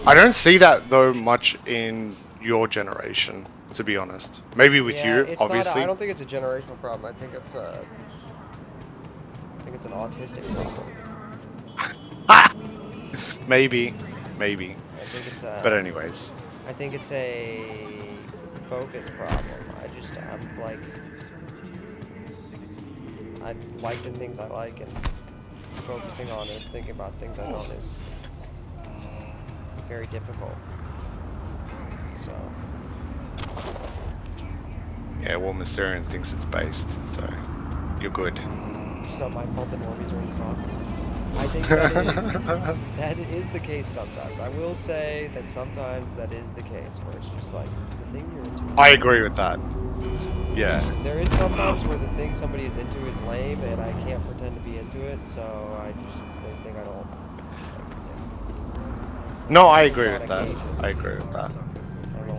I don't see that though much in your generation, to be honest. Maybe with Yeah, you, it's obviously. not. I don't think it's a generational problem. I think it's an autistic problem. Maybe. I think it's a. But anyways. I think it's a focus problem. I like the things I like, and focusing on it, thinking about things I don't is very difficult. So. Yeah, well, Mysterian thinks it's based, so you're good. It's not my fault that normies are in talk. I think that is the case sometimes. I will say that sometimes that is the case, where it's just like the thing you're into. I agree with that. Yeah. There is sometimes where the thing somebody is into is lame, and I can't pretend to be into it, so they think I don't. No, I agree with that. I agree with that. I don't know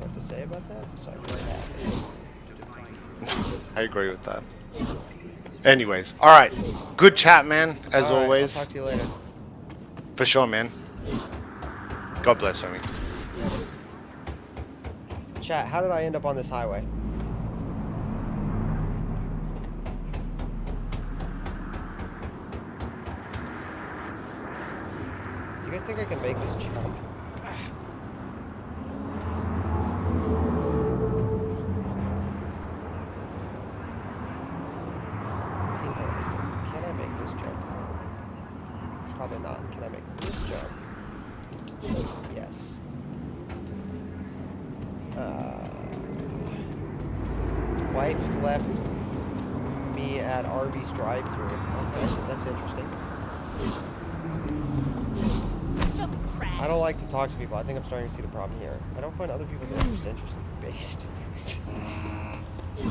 what to say about that, so I really have. I agree with that. Anyways, alright. Good chat, man, as always. I'll talk to you later. For sure, man. God bless, homie. Chat, how did I end up on this highway? Do you guys think I can make this jump? Interesting. Can I make this jump? Probably not. Can I make this jump? Yes. Wife left me at Arby's drive-thru. Okay, that's interesting. I don't like to talk to people. I think I'm starting to see the problem here. I don't find other people's interests interesting. Based.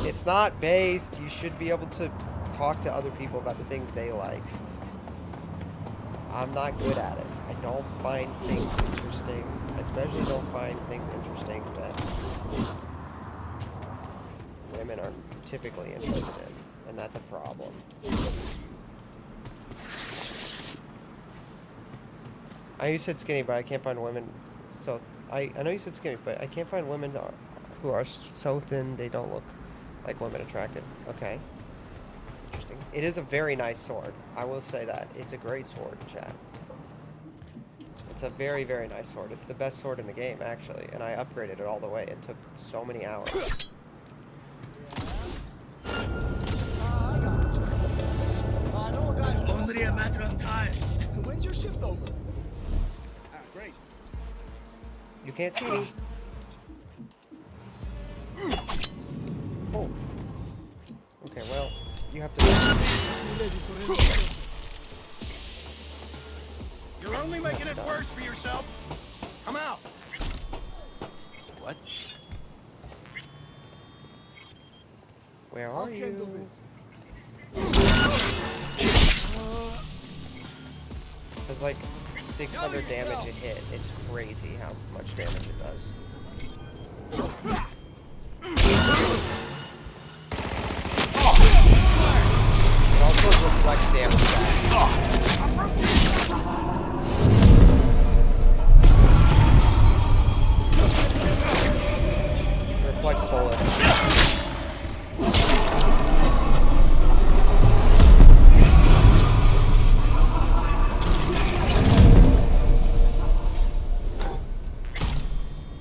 It's not based. You should be able to talk to other people about the things they like. I'm not good at it. I don't find things interesting. I especially don't find things interesting that women are typically interested in, and that's a problem. I know you said skinny, but I can't find women. So I know you said skinny, but I can't find women who are so thin they don't look like women attractive. Okay. Interesting. It is a very nice sword. I will say that. It's a great sword, chat. It's a very, very nice sword. It's the best sword in the game, actually, and I upgraded it all the way. It took so many hours. It's only a matter of time. When's your shift over? Great. You can't see me. Oh. Okay, well, you have to... You're only making it worse for yourself. Come out. What? Where are you? Does like 600 damage a hit. It's crazy how much damage it does. It also reflects damage back. Reflects bullets.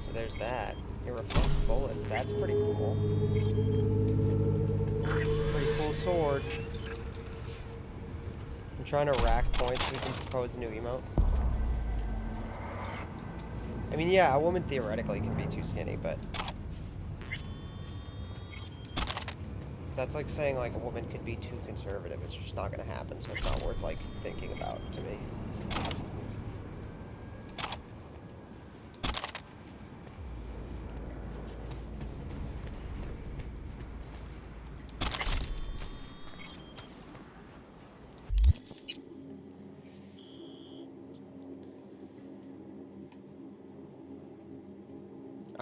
So there's that. It reflects bullets. That's pretty cool. Pretty cool sword. I'm trying to rack points so we can propose a new emote. I mean, yeah, a woman theoretically can be too skinny, but that's like saying like a woman could be too conservative. It's just not gonna happen, so it's not worth like thinking about to me.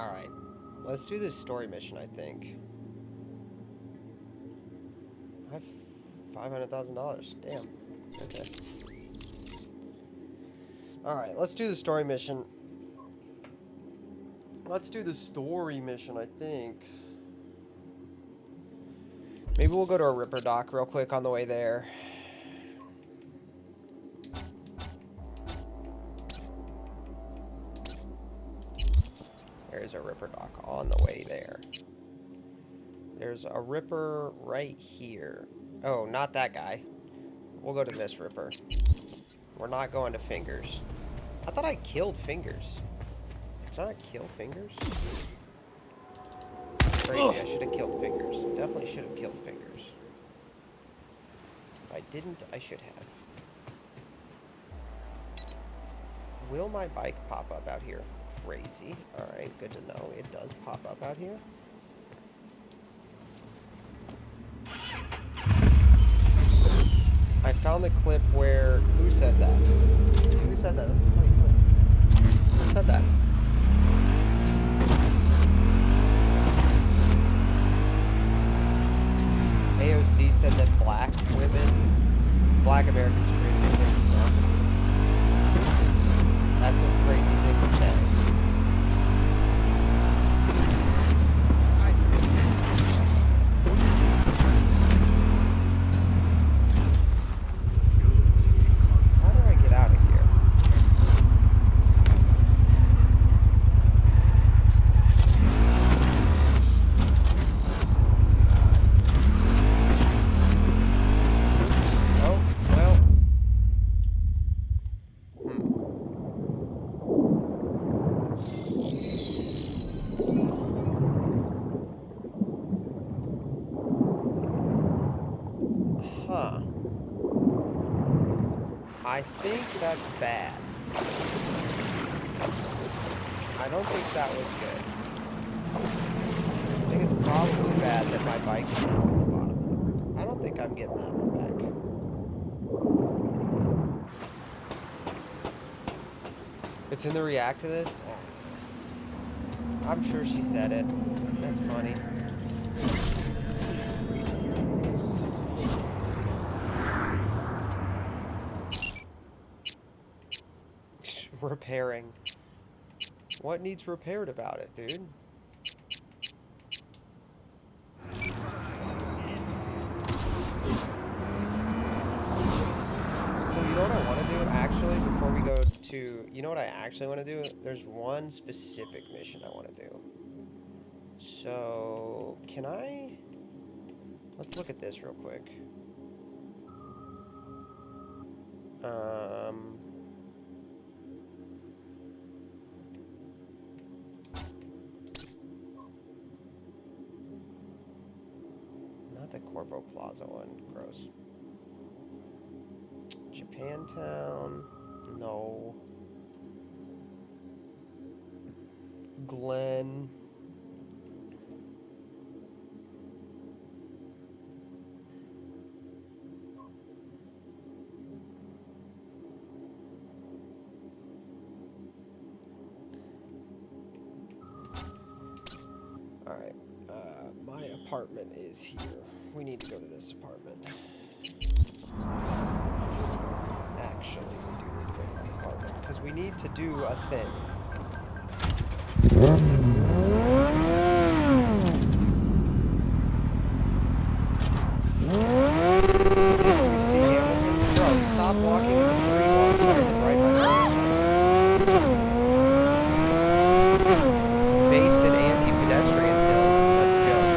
Alright. Let's do this story mission, I think. I have $500,000. Damn. Okay. Alright, let's do the story mission. Let's do the story mission, I think. Maybe we'll go to a Ripper dock real quick on the way there. There's a Ripper dock on the way there. There's a Ripper right here. Oh, not that guy. We'll go to this Ripper. We're not going to Fingers. I thought I killed Fingers. Did I not kill Fingers? Crazy, I should have killed Fingers. Definitely should have killed Fingers. If I didn't, I should have. Will my bike pop up out here? Crazy. Alright, good to know. It does pop up out here. I found the clip where... Who said that? Who said that? That's a funny clip. Who said that? AOC said that black Americans created democracy. That's a crazy thing to say. How do I get out of here? Huh. I think that's bad. I don't think that was good. I think it's probably bad that my bike is now at the bottom of the river. I don't think I'm getting that one back. It's in the react to this? I'm sure she said it. That's funny. Repairing. What needs repaired about it, dude? Well, you know what I want to do, actually, before we go to... You know what I actually want to do? There's one specific mission I want to do. So, can I... Let's look at this real quick. Not the Corpo Plaza one. Gross. Japantown. No. Glen. Alright. My apartment is here. We need to go to this apartment. Actually, we do need to go to that apartment because we need to do a thing. Did you see Hamilton? Bro, stop walking in the street while I'm trying to ride my motorcycle. Based in anti-pedestrian build. That's a joke.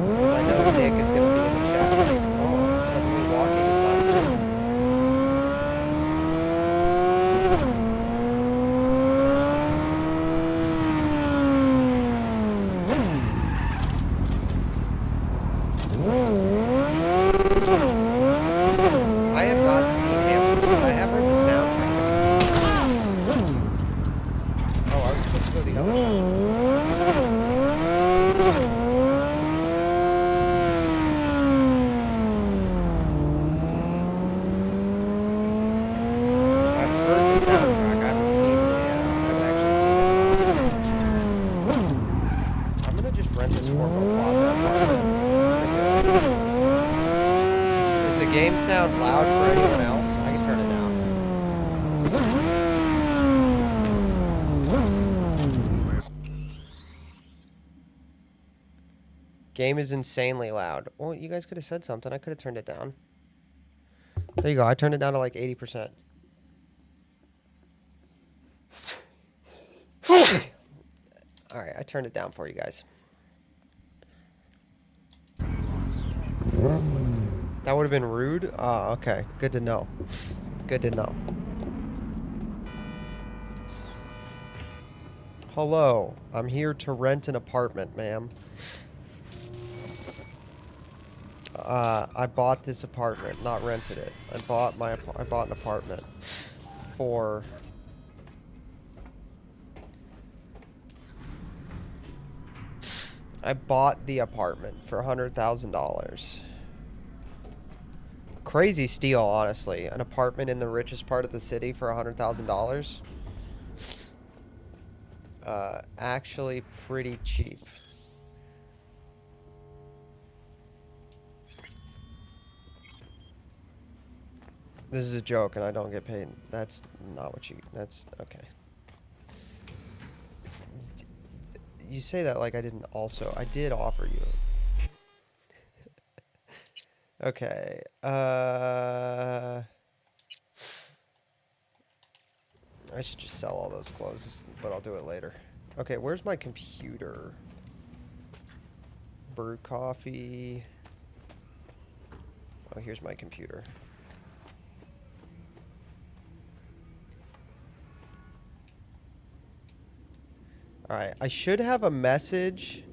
Because I know Nick is going to be in the chest like, oh, suddenly walking is not good. game sound loud for anyone else? I can turn it down. Game is insanely loud. Well, you guys could have said something. I could have turned it down. There you go. I turned it down to like 80%. All right, I turned it down for you guys. That would have been rude? Oh, okay. Good to know. Good to know. Hello. I'm here to rent an apartment, ma'am. I bought this apartment, not rented it. I bought an apartment for I bought the apartment for $100,000. Crazy steal, honestly. An apartment in the richest part of the city for $100,000. Actually pretty cheap. This is a joke and I don't get paid. That's not what you... That's... Okay. You say that like I didn't also... I did offer you. Okay. I should just sell all those clothes, but I'll do it later. Okay, where's my computer? Brew coffee. Oh, here's my computer. Alright, I should have a message.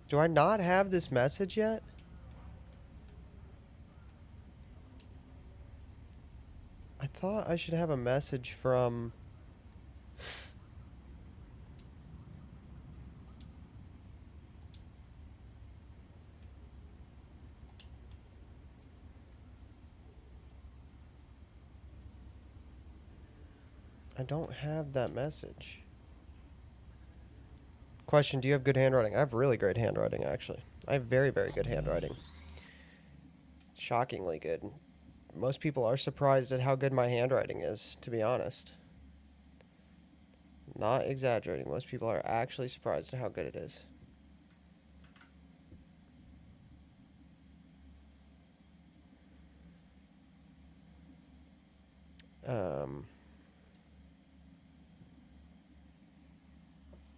Do I not have this message yet? I thought I should have a message from... I don't have that message. Question, do you have good handwriting? I have really great handwriting, actually. I have very, very good handwriting. Shockingly good. Most people are surprised at how good my handwriting is, to be honest. Not exaggerating. Most people are actually surprised at how good it is.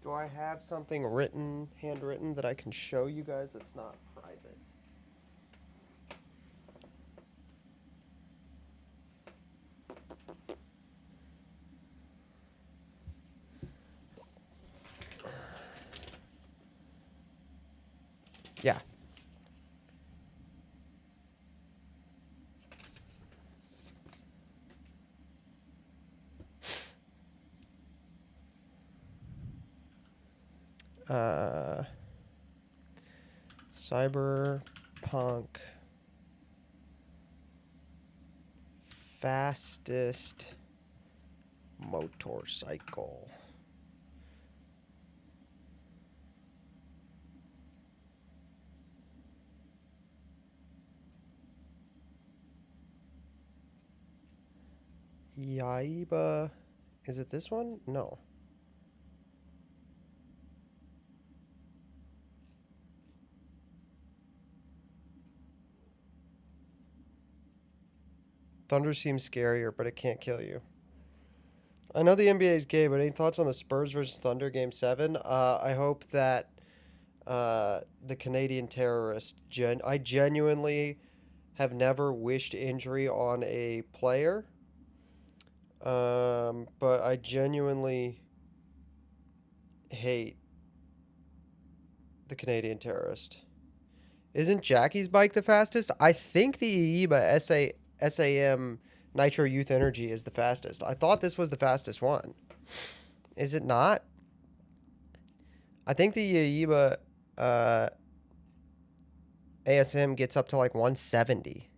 Do I have something written, handwritten, that I can show you guys that's not private? Yeah. Cyberpunk fastest motorcycle. Yaiba. Is it this one? No. Thunder seems scarier, but it can't kill you. I know the NBA is gay, but any thoughts on the Spurs versus Thunder Game 7? I hope that the Canadian terrorist... I genuinely have never wished injury on a player. But I genuinely hate the Canadian terrorist. Isn't Jackie's bike the fastest? I think the Iiba SAM Nitro Youth Energy is the fastest. I thought this was the fastest one. Is it not? I think the Iiba ASM gets up to like 170.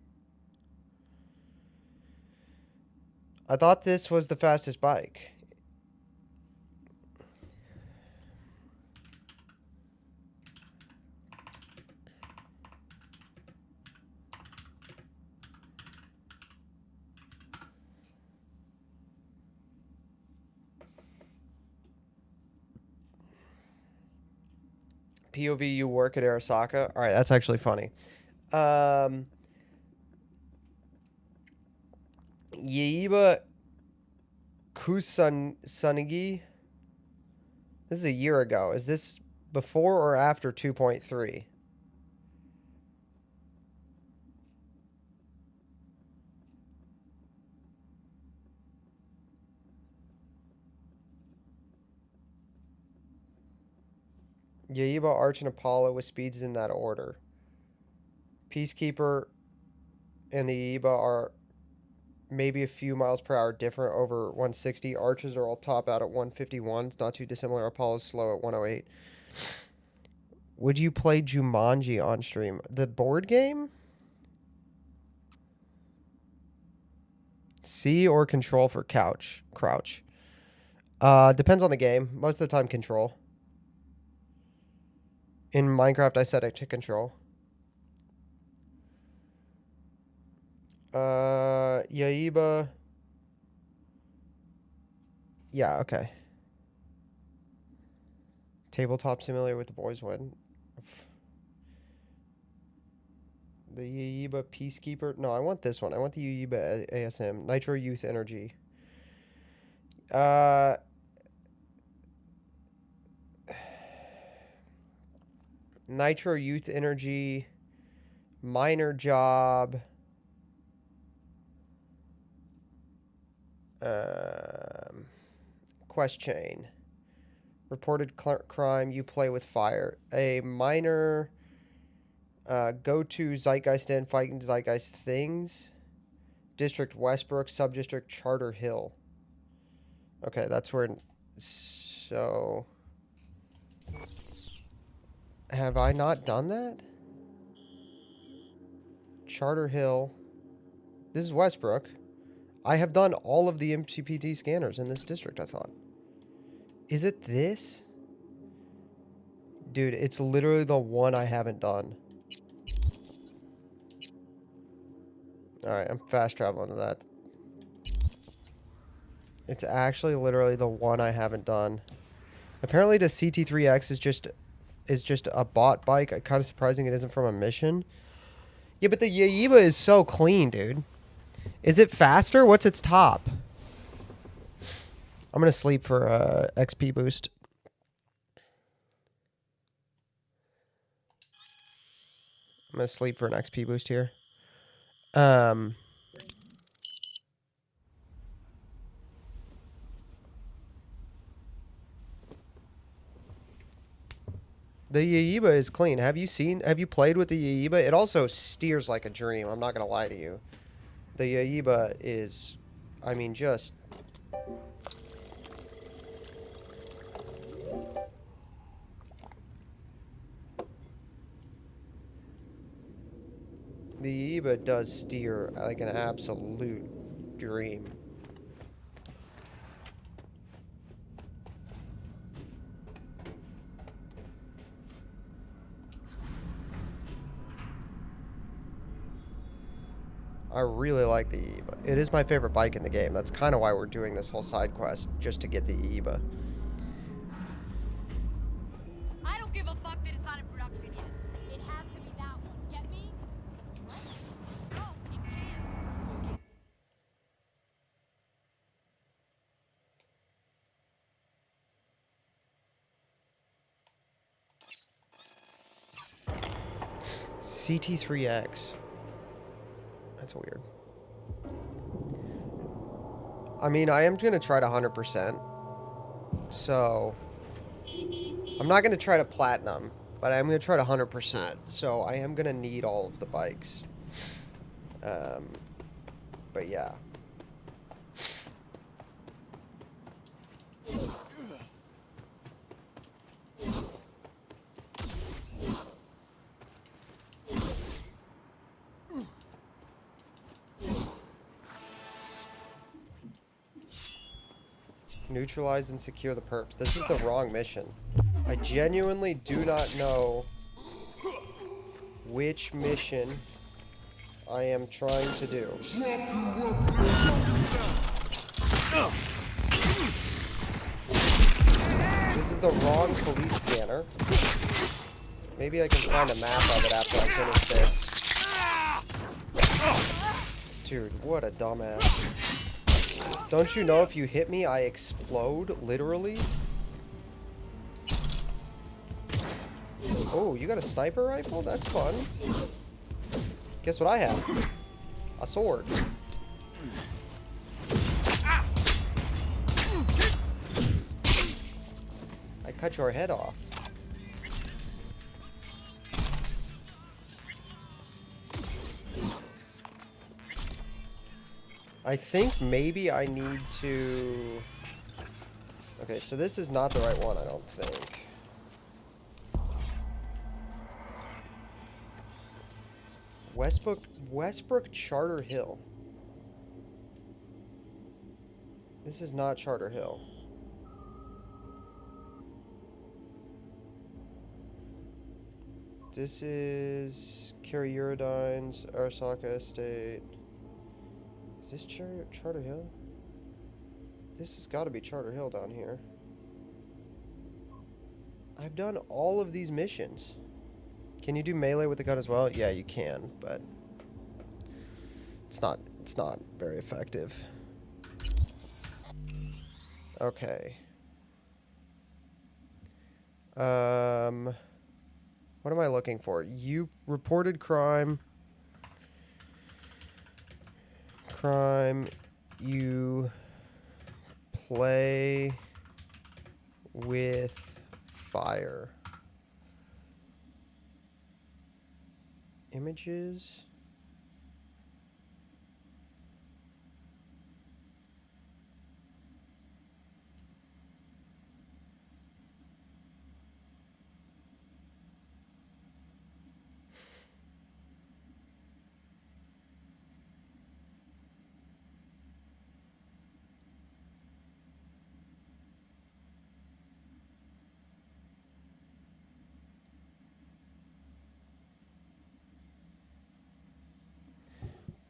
I thought this was the fastest bike. POV, you work at Arasaka. All right, that's actually funny. Yaiba Kusanagi. This is a year ago. Is this before or after 2.3? Yaiba, Arch, and Apollo with speeds in that order. Peacekeeper and the Yaiba are maybe a few miles per hour different over 160. Arches are all top out at 151. It's not too dissimilar. Apollo's slow at 108. Would you play Jumanji on stream? The board game? C or control for crouch? Depends on the game. Most of the time, control. In Minecraft, I set it to control. Yaiba. Yeah, okay. Tabletop simulator with the boys win. The Yaiba Peacekeeper. No, I want this one. I want the Yaiba ASM. Nitro Youth Energy. Nitro Youth Energy. Minor Job. Quest Chain. Reported crime. You play with fire. A minor. Go to Zeitgeist Inn, fighting Zeitgeist things. District Westbrook, Subdistrict Charter Hill. Okay, that's where. So. Have I not done that? Charter Hill. This is Westbrook. I have done all of the MCPT scanners in this district, I thought. Is it this? Dude, it's literally the one I haven't done. Alright, I'm fast traveling to that. It's actually literally the one I haven't done. Apparently the CT3X is just a bot bike. Kind of surprising it isn't from a mission. Yeah, but the Yaiba is so clean, dude. Is it faster? What's its top? I'm going to sleep for XP boost. I'm going to sleep for an XP boost here. The Yaiba is clean. Have you played with the Yaiba? It also steers like a dream. I'm not going to lie to you. The Yaiba is, I mean, just... The Yaiba does steer like an absolute dream. I really like the Yaiba. It is my favorite bike in the game. That's kind of why we're doing this whole side quest, just to get the Yaiba. I don't give a fuck that it's not in production yet. It has to be that one. Get me? Oh, it can. CT3X. That's weird. I mean, I am going to try to 100%. So, I'm not going to try to platinum, but I'm going to try to 100%. So, I am going to need all of the bikes. But yeah. Neutralize and secure the perps. This is the wrong mission. I genuinely do not know which mission I am trying to do. This is the wrong police scanner. Maybe I can find a map of it after I finish this. Dude, what a dumbass. Don't you know if you hit me, I explode, literally? Oh, you got a sniper rifle? That's fun. Guess what I have? A sword. I cut your head off. I think maybe I need to... Okay, so this is not the right one, I don't think. Westbrook Charter Hill. This is not Charter Hill. This is Carriuradines, Arasaka Estate. Is this Charter Hill? This has got to be Charter Hill down here. I've done all of these missions. Can you do melee with the gun as well? Yeah, you can, but it's not very effective. Okay. What am I looking for? You reported crime. You play with fire. Images.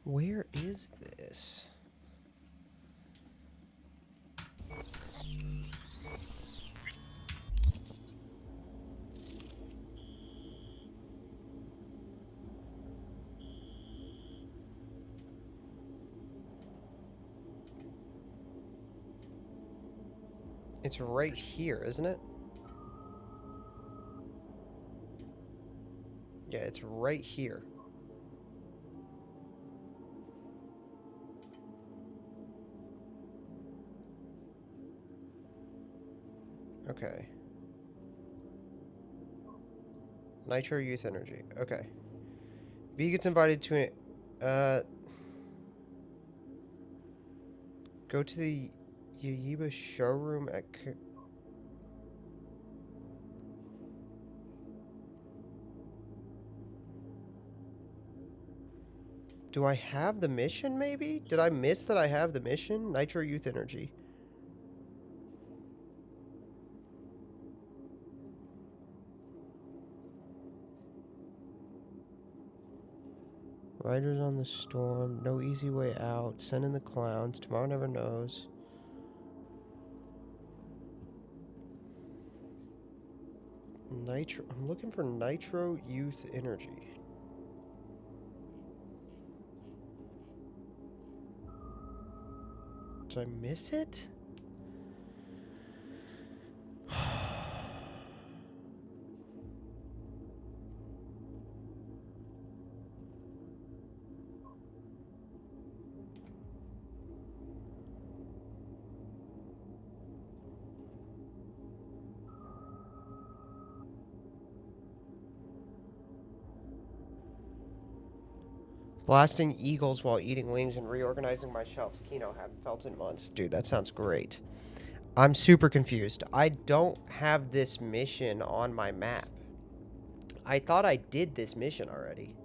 Where is this? It's right here, isn't it? Yeah, it's right here. Okay. Nitro Youth Energy. Okay. V gets invited to go to the Yayiba showroom at Do I have the mission, maybe? Did I miss that I have the mission? Nitro Youth Energy. Riders on the Storm. No easy way out. Send in the clowns. Tomorrow never knows. Nitro. I'm looking for Nitro Youth Energy. Did I miss it? Blasting eagles while eating wings and reorganizing my shelves. Kino, haven't felt in months. Dude, that sounds great. I'm super confused. I don't have this mission on my map. I thought I did this mission already.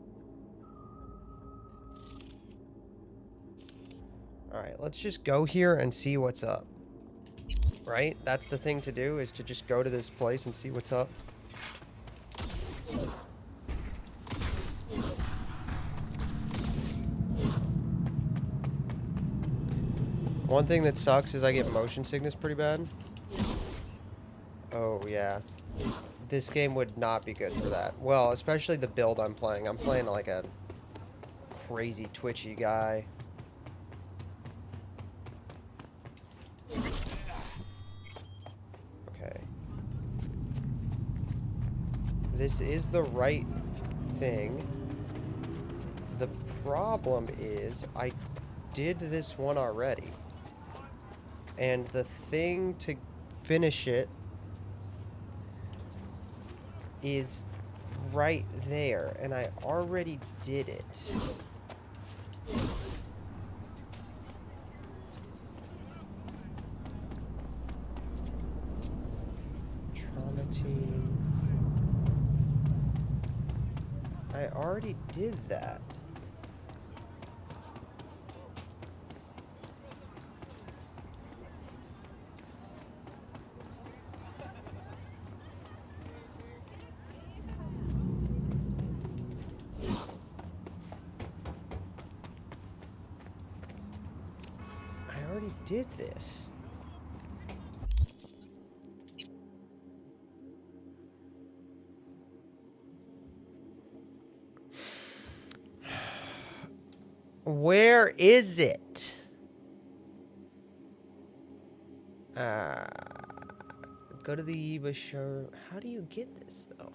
Alright, let's just go here and see what's up. Right? That's the thing to do, is to just go to this place and see what's up. One thing that sucks is I get motion sickness pretty bad. Oh, yeah. This game would not be good for that. Well, especially the build I'm playing. I'm playing like a crazy twitchy guy. Okay. This is the right thing. The problem is I did this one already. And the thing to finish it is right there, and I already did it. Trauma team. I already did that. I already did this. Where is it? Go to the Eva show. How do you get this, though?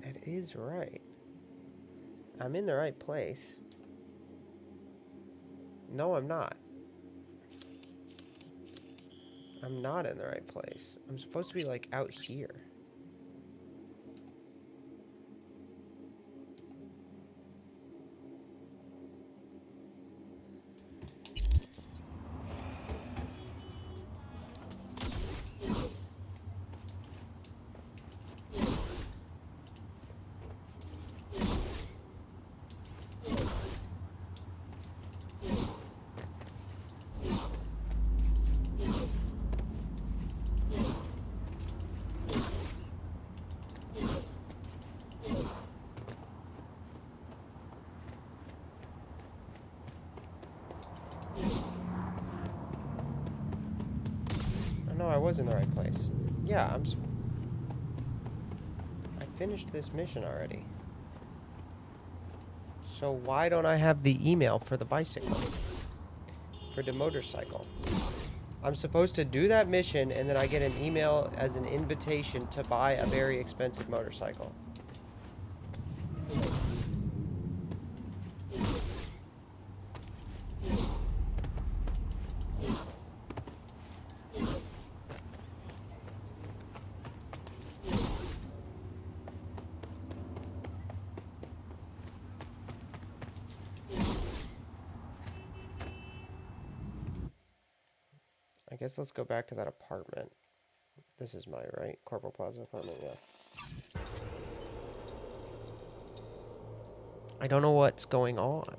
It is right. I'm in the right place. No, I'm not. I'm not in the right place. I'm supposed to be, like, out here. No, I was in the right place. Yeah, I finished this mission already. So why don't I have the email for the bicycle? For the motorcycle? I'm supposed to do that mission, and then I get an email as an invitation to buy a very expensive motorcycle. I guess let's go back to that apartment. This is my right? Corporal Plaza apartment, yeah. I don't know what's going on.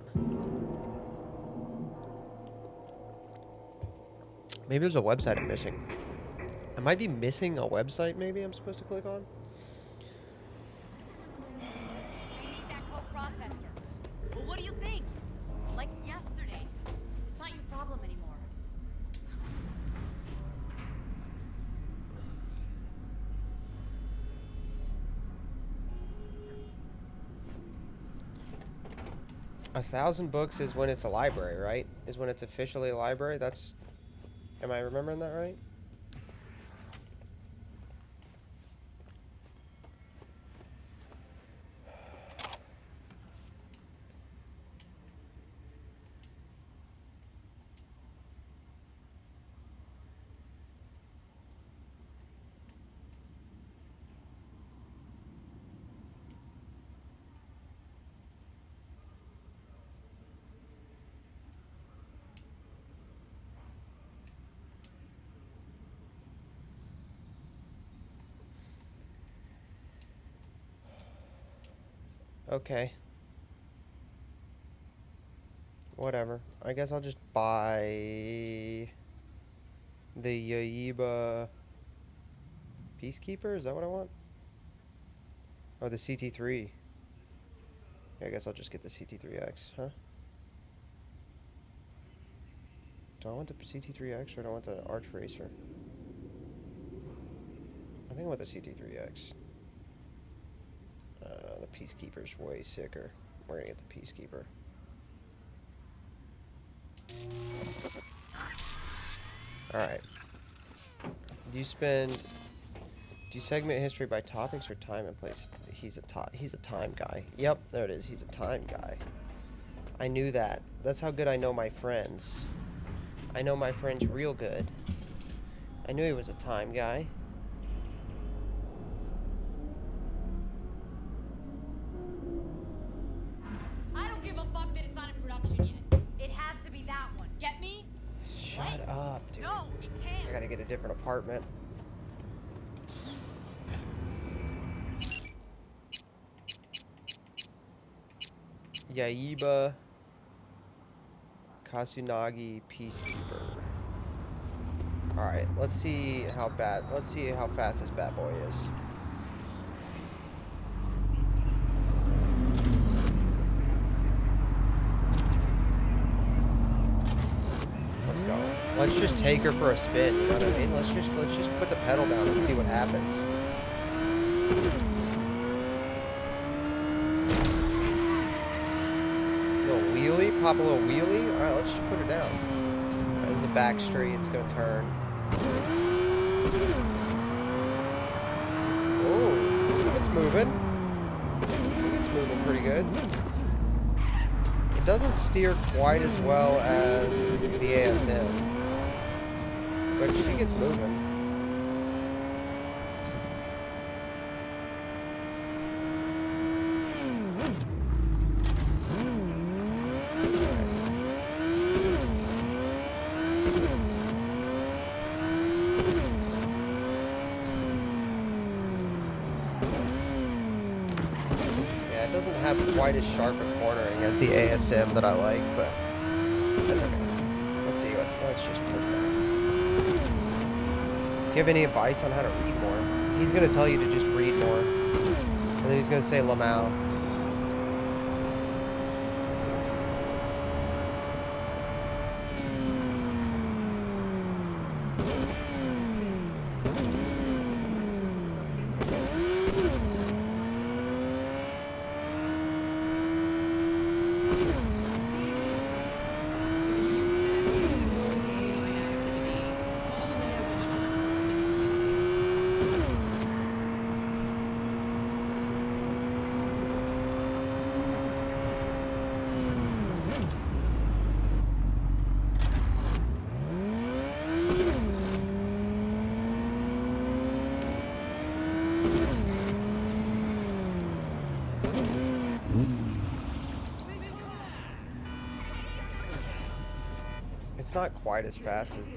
Maybe there's a website I'm missing. I might be missing a website maybe I'm supposed to click on. Well, what do you think? Like yesterday. It's not your problem anymore. A 1,000 books is when it's a library, right? Is when it's officially a library. That's... Am I remembering that right? Okay. Whatever. I guess I'll just buy the Yaiba Peacekeeper. Is that what I want? Oh, the CT3. Yeah, I guess I'll just get the CT3X, huh? Do I want the CT3X or do I want the Arch Racer? I think I want the CT3X. The Peacekeeper's way sicker. We're gonna get the Peacekeeper. Alright. Do you segment history by topics or time and place? He's a time guy. Yep, there it is. He's a time guy. I knew that. That's how good I know my friends. I know my friends real good. I knew he was a time guy. I don't give a fuck that it's not in production yet. It has to be that one. Get me? Shut up, dude. No, it can't. I gotta get a different apartment. Yaiba Kasunagi Peacekeeper. Alright, let's see how fast this bad boy is. Let's go. Let's just take her for a spin, you know what I mean? Let's just put the pedal down and see what happens. Little wheelie, pop a little wheelie. All right, let's just put her down. All right, this is a back straight. It's gonna turn. Oh, it's moving. It's moving pretty good. It doesn't steer quite as well as the ASM, but she gets moving. Quite as sharp a cornering as the ASM that I like, but that's okay. Let's see. Let's just put it back. Do you have any advice on how to read more? He's gonna tell you to just read more, and then he's gonna say Lamau. It's not quite as fast as the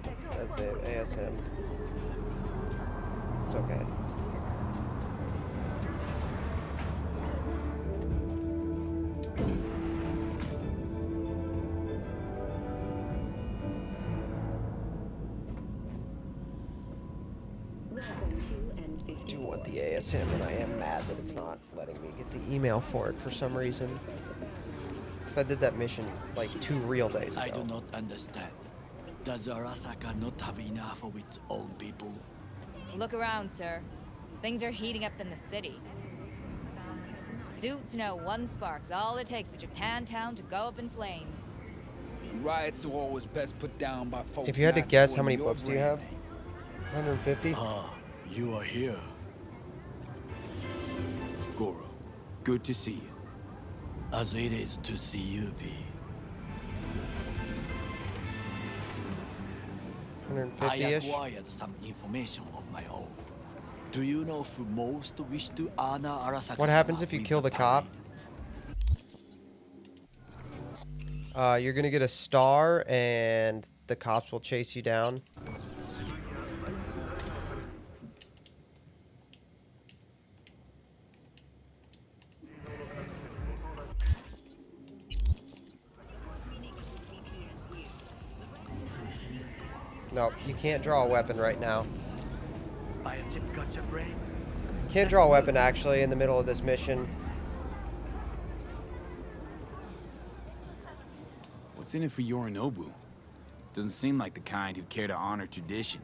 ASM. It's okay. I do want the ASM, and I am mad that it's not letting me get the email for it for some reason. Because I did that mission like 2 real days ago. I do not understand. Does Arasaka not have enough of its own people? Look around, sir. Things are heating up in the city. Suits know one spark's all it takes for Japantown to go up in flames. Riots are always best put down by folks. If you had to not guess, how supporting many your books do you brand have? 150? Ah, you are here. Goro, good to see you. As it is to see you, B. 150-ish? I acquired some information of my own. Do you know who most wish to honor Arasaka? What happens if you kill the cop? You're gonna get a star, and the cops will chase you down. No, you can't draw a weapon right now. Biochip gotcha brain. Can't draw a weapon, actually, in the middle of this mission. What's in it for Yorinobu? Doesn't seem like the kind who care to honor tradition.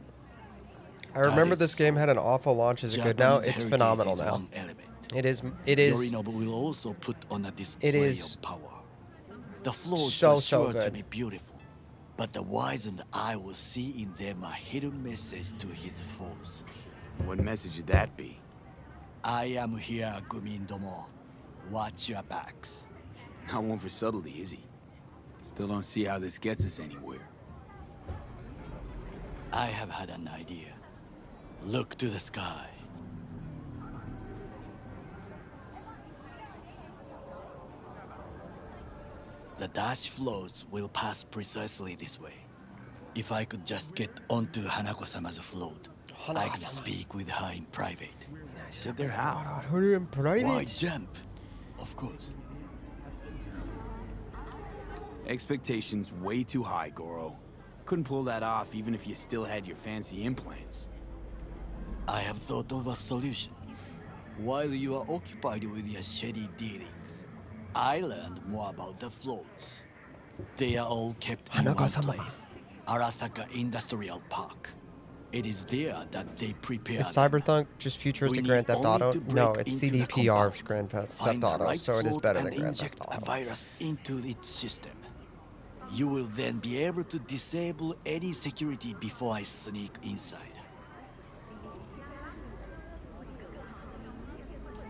I remember this game had an awful launch as a good. Now it's phenomenal now. It is. Yorinobu will also put on a display of power. The floats are sure to be beautiful, but the wizened eye will see in them a hidden message to his foes. What message would that be? I am here, Gumindomo. Watch your backs. Not one for subtlety, is he? Still don't see how this gets us anywhere. I have had an idea. Look to the sky. The dash floats will pass precisely this way. If I could just get onto Hanako-sama's float, I could speak with her in private. Get there how? Her in private? Why jump? Of course. Expectations way too high, Goro. Couldn't pull that off even if you still had your fancy implants. I have thought of a solution. While you are occupied with your shady dealings, I learned more about the floats. They are all kept in one place, Arasaka Industrial Park. It is there that they prepare. Is Cyberpunk just futuristic Grand Theft Auto? No, it's CDPR Grand Theft Auto, so it is better than Grand Theft Auto. A virus into its system. You will then be able to disable any security before I sneak inside.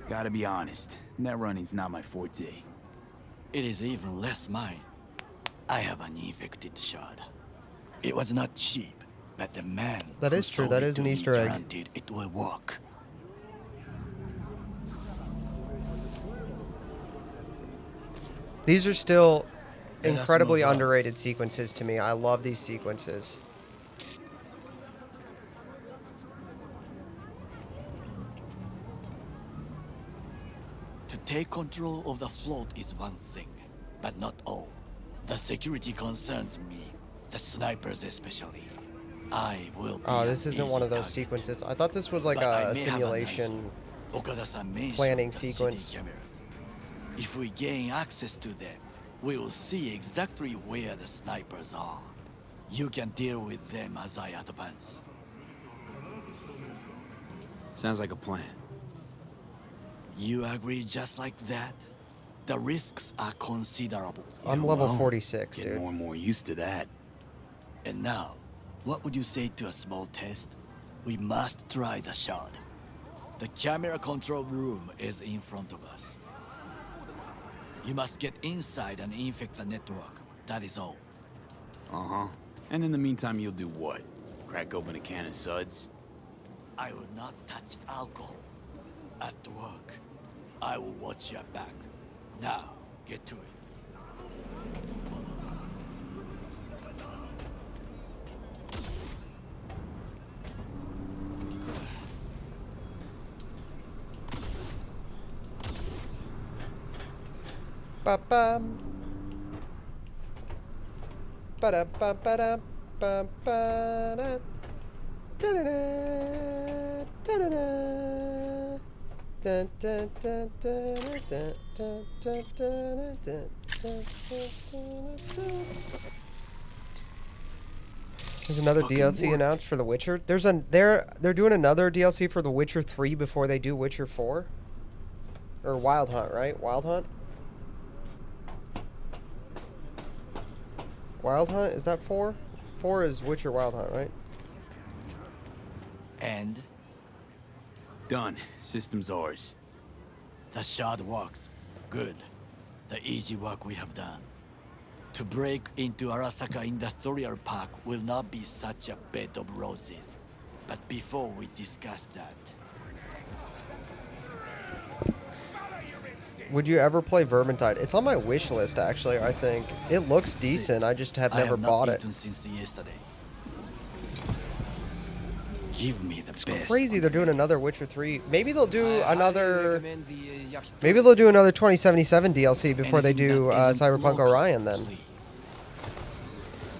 Gotta be honest, net running's not my forte. It is even less mine. I have an infected shard. It was not cheap, but the man that is true. That is an Easter egg. Guaranteed it will work. These are still incredibly underrated sequences to me. I love these sequences. To take control of the float is one thing, but not all. The security concerns me, the snipers especially. I will be this isn't one of those sequences. I thought this was like a simulation planning sequence. If we gain access to them, we will see exactly where the snipers are. You can deal with them as I advance. Sounds like a plan. You agree just like that? The risks are considerable. I'm level 46, dude. Getting more and more used to that. And now, what would you say to a small test? We must try the shard. The camera control room is in front of us. You must get inside and infect the network. That is all. Uh-huh. And in the meantime, you'll do what? Crack open a can of suds? I will not touch alcohol. At work, I will watch your back. Now, get to it. Ba-bum. Ba-da-ba-ba-da. Ba-ba-da. Da-da-da. Da-da-da. Dun, dun, dun, dun, dun, dun, dun, dun, dun, dun. There's another DLC announced for The Witcher. They're doing another DLC for The Witcher 3 before they do Witcher 4. Or Wild Hunt, right? Wild Hunt? Wild Hunt? Is that 4? 4 is Witcher Wild Hunt, right? And? Done. System's ours. The shard works. Good. The easy work we have done. To break into Arasaka Industrial Park will not be such a bed of roses. But before we discuss that... Would you ever play Vermintide? It's on my wish list, actually, I think. It looks decent, I just have never bought it. Since yesterday. Give me the best. It's crazy they're doing another Witcher 3. Maybe they'll do another... Maybe they'll do another 2077 DLC before they do Cyberpunk Orion then.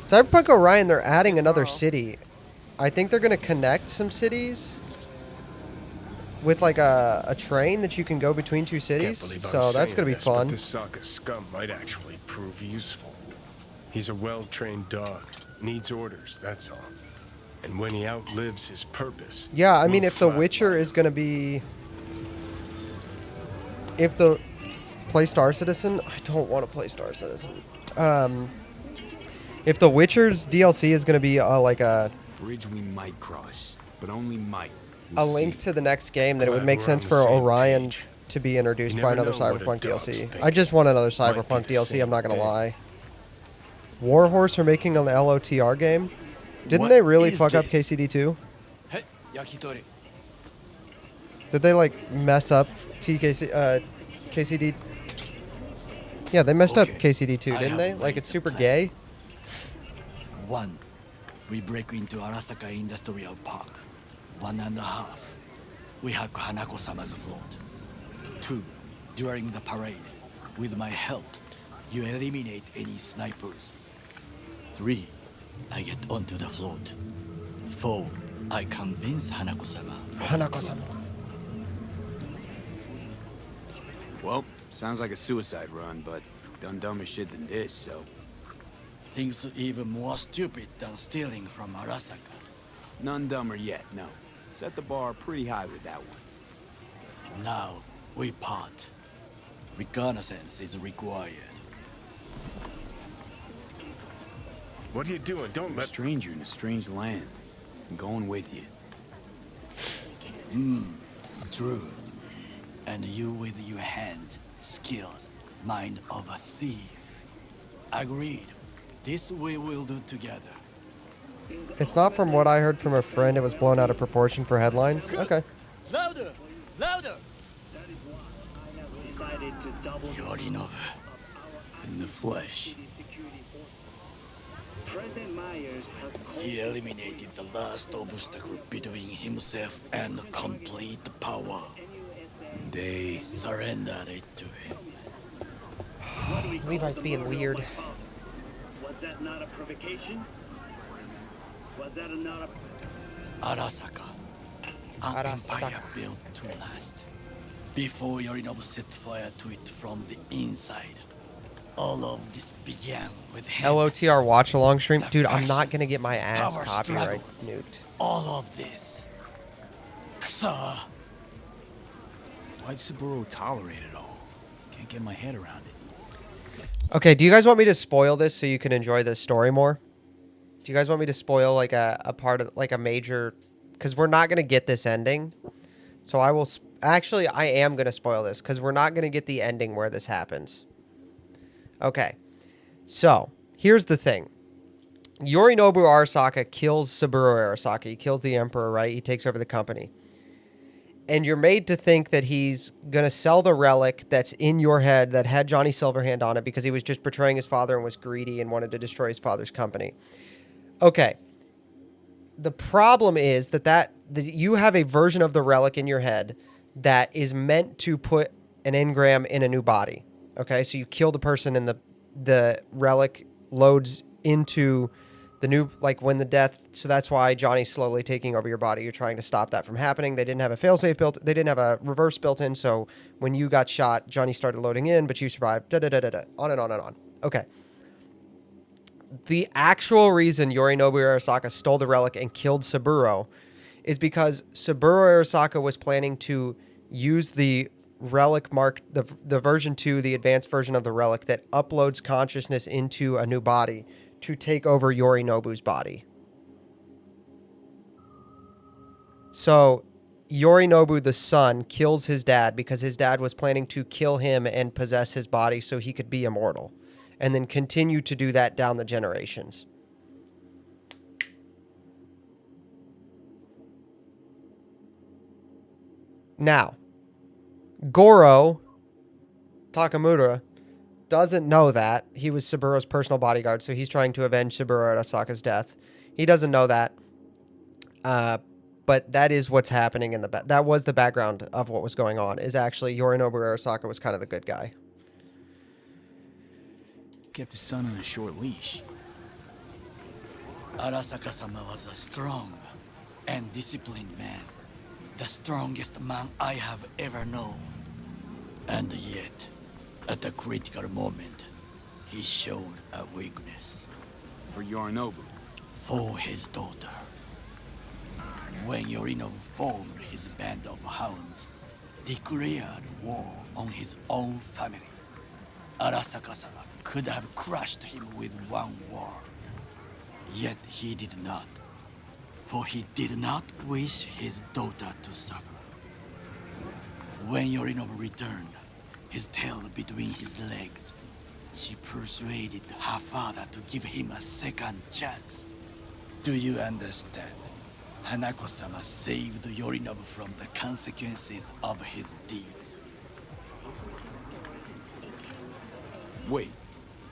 Cyberpunk Orion, they're adding another city. I think they're gonna connect some cities with like a train that you can go between two cities. So that's gonna be But fun. this Sokka scum might actually prove useful. He's a well-trained dog. Needs orders, that's all. And when he outlives his purpose... Yeah, I mean, we'll if The flat Witcher is gonna be... If the... Play Star Citizen? I don't want to play Star Citizen. If The Witcher's DLC is gonna be like a... Bridge we might cross, but only might. A link to the next game, then it would make sense for Orion to be introduced by another Cyberpunk DLC. I just want another Cyberpunk DLC, I'm not gonna lie. Warhorse are making an LOTR game? Didn't they really fuck up KCD2? Did they like mess up KCD? Yeah, they messed up KCD2, didn't they? Like it's super gay? 1. We break into Arasaka Industrial Park. 1.5. We hack Hanako-sama's float. 2. During the parade, with my help, you eliminate any snipers. 3. I get onto the float. 4. I convince Hanako-sama. Hanako-sama. Well, sounds like a suicide run, but done dumber shit than this, so... Things even more stupid than stealing from Arasaka. None dumber yet, no. Set the bar pretty high with that one. Now, we part. Reconnaissance is required. What are you doing? Don't let... A stranger in a strange land. I'm going with you. True. And you with your hands, skills, mind of a thief. Agreed. This we will do together. It's not from what I heard from a friend, it was blown out of proportion for headlines. Okay. Louder! Louder! Yorinobu. In the flesh. He eliminated the last obstacle between himself and complete power. They surrendered it to him. Levi's being weird. Was that not a provocation? Was that not a... Arasaka. An empire built to last. Before Yorinobu set fire to it from the inside. All of this began with him. LOTR watch along stream. Dude, I'm not gonna get my ass copyright nuked. All of this. Ksa. Why'd Saburo tolerate it all? Can't get my head around it. Okay, do you guys want me to spoil this so you can enjoy the story more? Do you guys want me to spoil like a part of like a major... Because we're not gonna get this ending. So I will... Actually, I am gonna spoil this because we're not gonna get the ending where this happens. Okay, so here's the thing. Yorinobu Arasaka kills Saburo Arasaka. He kills the emperor, right? He takes over the company. And you're made to think that he's going to sell the relic that's in your head that had Johnny Silverhand on it because he was just betraying his father and was greedy and wanted to destroy his father's company. Okay. The problem is that you have a version of the relic in your head that is meant to put an engram in a new body. Okay, so you kill the person and the relic loads into the new, like when the death, so that's why Johnny's slowly taking over your body. You're trying to stop that from happening. They didn't have a failsafe built, they didn't have a reverse built in, so when you got shot, Johnny started loading in, but you survived, on and on and on. Okay. The actual reason Yorinobu Arasaka stole the relic and killed Saburo is because Saburo Arasaka was planning to use the relic mark, the version 2, the advanced version of the relic that uploads consciousness into a new body to take over Yorinobu's body. So Yorinobu the son kills his dad because his dad was planning to kill him and possess his body so he could be immortal and then continue to do that down the generations. Now, Goro Takamura doesn't know that. He was Saburo's personal bodyguard, so he's trying to avenge Saburo Arasaka's death. He doesn't know that. But that is what's happening in the that was the background of what was going on, is actually Yorinobu Arasaka was kind of the good guy. Kept his son on a short leash. Arasaka-sama was strong, and disciplined man. The strongest man I have ever known. And yet, at a critical moment, he showed a weakness. For Yorinobu? For his daughter. When Yorinobu formed his band of hounds, declared war on his own family, Arasaka-sama could have crushed him with one word. Yet he did not, for he did not wish his daughter to suffer. When Yorinobu returned, his tail between his legs, she persuaded her father to give him a second chance. Do you understand? Hanako-sama saved Yorinobu from the consequences of his deeds. Wait,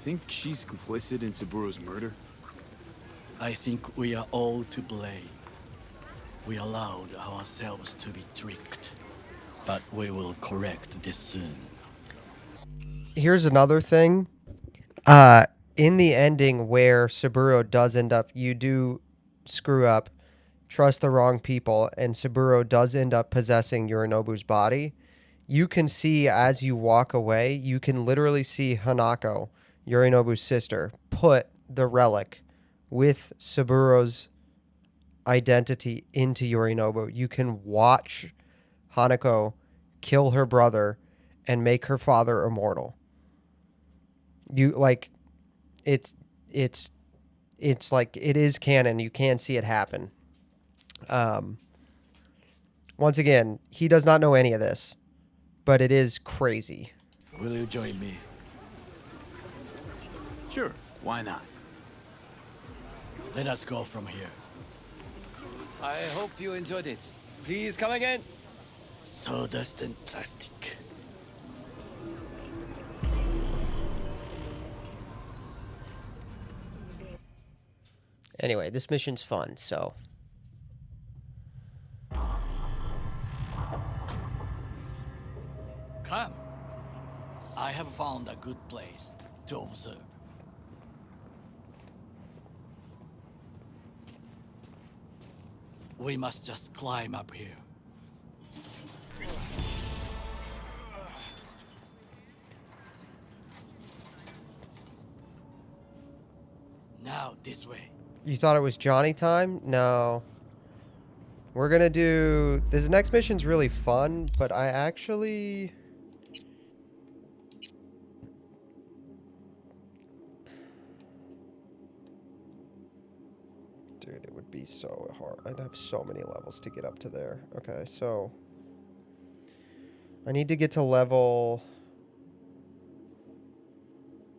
think she's complicit in Saburo's murder? I think we are all to blame. We allowed ourselves to be tricked, but we will correct this soon. Here's another thing. In the ending where Saburo does end up, you do screw up, trust the wrong people, and Saburo does end up possessing Yorinobu's body. You can see as you walk away, you can literally see Hanako, Yorinobu's sister, put the relic with Saburo's identity into Yorinobu. You can watch Hanako kill her brother and make her father immortal. You like it's like it is canon. You can see it happen. Once again, he does not know any of this, but it is crazy. Will you join me? Sure, why not? Let us go from here. I hope you enjoyed it. Please come again. Sawdust and plastic. Anyway, this mission's fun, so. Come. I have found a good place to observe. We must just climb up here. Now, this way. You thought it was Johnny time? No. We're gonna do... This next mission's really fun, but I actually... Dude, it would be so hard. I'd have so many levels to get up to there. Okay, so... I need to get to level...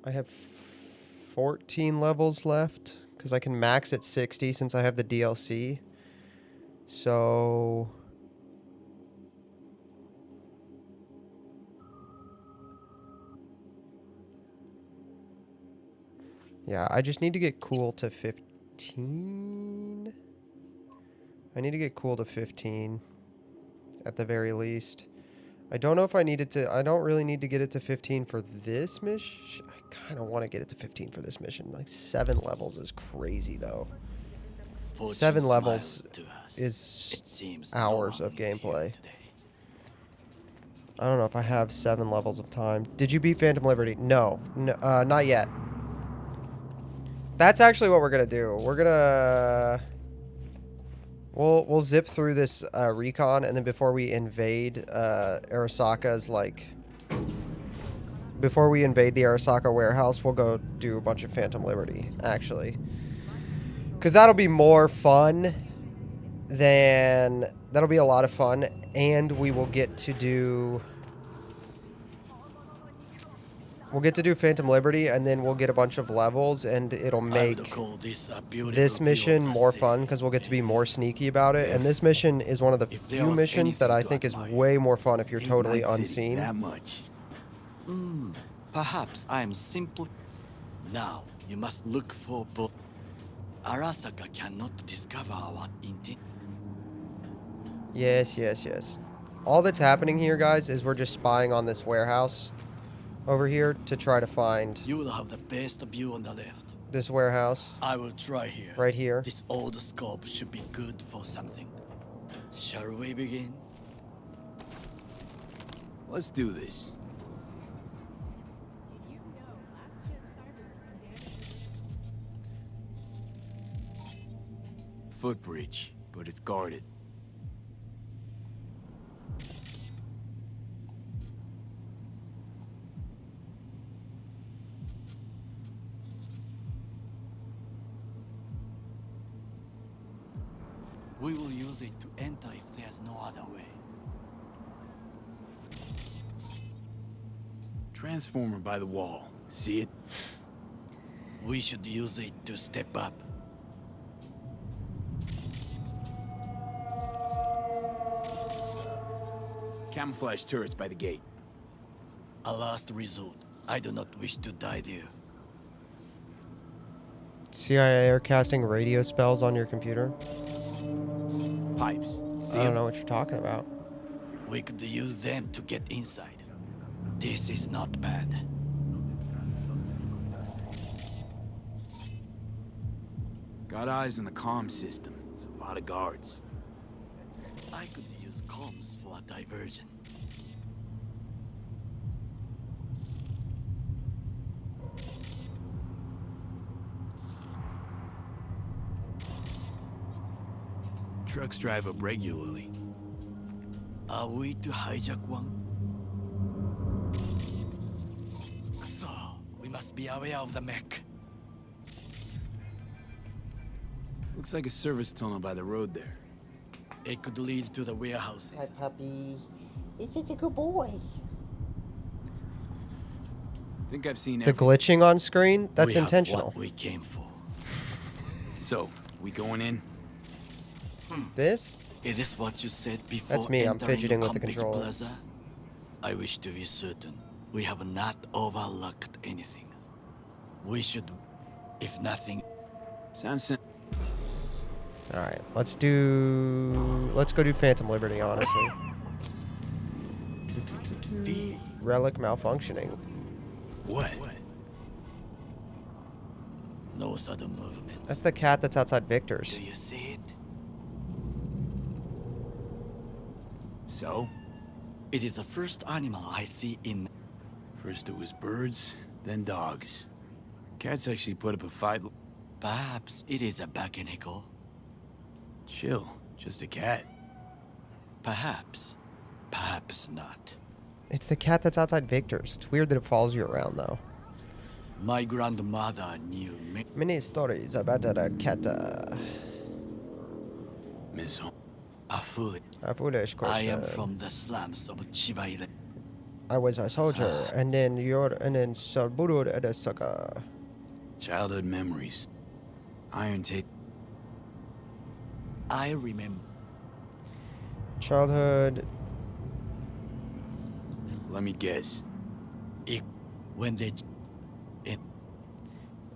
I have 14 levels left, because I can max at 60 since I have the DLC. So... Yeah, I just need to get cool to 15. I need to get cool to 15 at the very least. I don't know if I needed to... I don't really need to get it to 15 for this mission. I kind of want to get it to 15 for this mission. Like 7 levels is crazy, though. 7 levels is hours of gameplay. I don't know if I have 7 levels of time. Did you beat Phantom Liberty? No. Not yet. That's actually what we're going to do. We're going to... We'll zip through this recon, and then before we invade Arasaka's, like... Before we invade the Arasaka warehouse, we'll go do a bunch of Phantom Liberty, actually. Because that'll be more fun than... That'll be a lot of fun, and we will get to do... We'll get to do Phantom Liberty, and then we'll get a bunch of levels, and it'll make this mission more fun, because we'll get to be more sneaky about it. And this mission is one of the few missions that I think is way more fun if you're totally unseen. That much. Perhaps I'm simply... Now, you must look for both. Arasaka cannot discover our intent. Yes, yes, yes. All that's happening here, guys, is we're just spying on this warehouse over here to try to find... You will have the best view on the left. This warehouse. I will try here. Right here. This old scope should be good for something. Shall we begin? Let's do this. Footbridge, but it's guarded. We will use it to enter if there's no other way. Transformer by the wall. See it? We should use it to step up. Camouflage turrets by the gate. A last resort. I do not wish to die there. CIA are casting radio spells on your computer. Pipes. See I don't 'em? know what you're talking about. We could use them to get inside. This is not bad. Got eyes on the comm system. It's a lot of guards. I could use comms for a diversion. Trucks drive up regularly. Are we to hijack one? So, we must be aware of the mech. Looks like a service tunnel by the road there. It could lead to the warehouses. Hi, puppy. It's such a good boy. Think I've seen The glitching on screen? That's We have intentional. what we came for. So, we going in? This? Is this what you said before That's me, I'm entering fidgeting with the Complete controller. Plaza? I wish to be certain we have not overlooked anything. We should, if nothing... Sounds simple. Alright, let's go do Phantom Liberty, honestly. Relic malfunctioning. What? No sudden movements. That's the cat that's outside Victor's. Do you see it? So? It is the first animal I see in... First it was birds, then dogs. Cats actually put up a fight. Perhaps it is a Bakeneko. Chill, just a cat. Perhaps. Perhaps not. It's the cat that's outside Victor's. It's weird that it follows you around, though. My grandmother knew me. Many stories about the cat. Miss Home. A foolish question. I am from the slums of Chibaire. I was a soldier, and then Saburo Edesaka. Childhood memories. Iron Tape. I remember. Childhood. Let me guess. When they...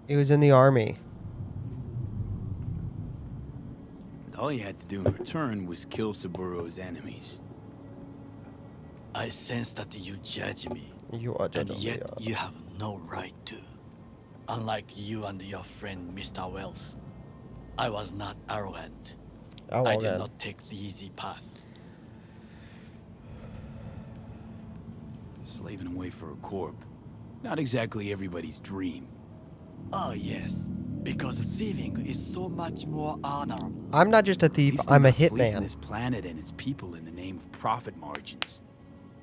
He was in the army. And all you had to do in return was kill Saburo's enemies. I sense that you judge me. You are and yet you have no right to. Unlike you and your friend Mr. Wells, I was not arrogant. I did not take the easy path. Slaving away for a corp. Not exactly everybody's dream. Oh yes, because thieving is so much more honorable. I'm not just a thief, I'm a hitman. This planet and its people in the name of profit margins.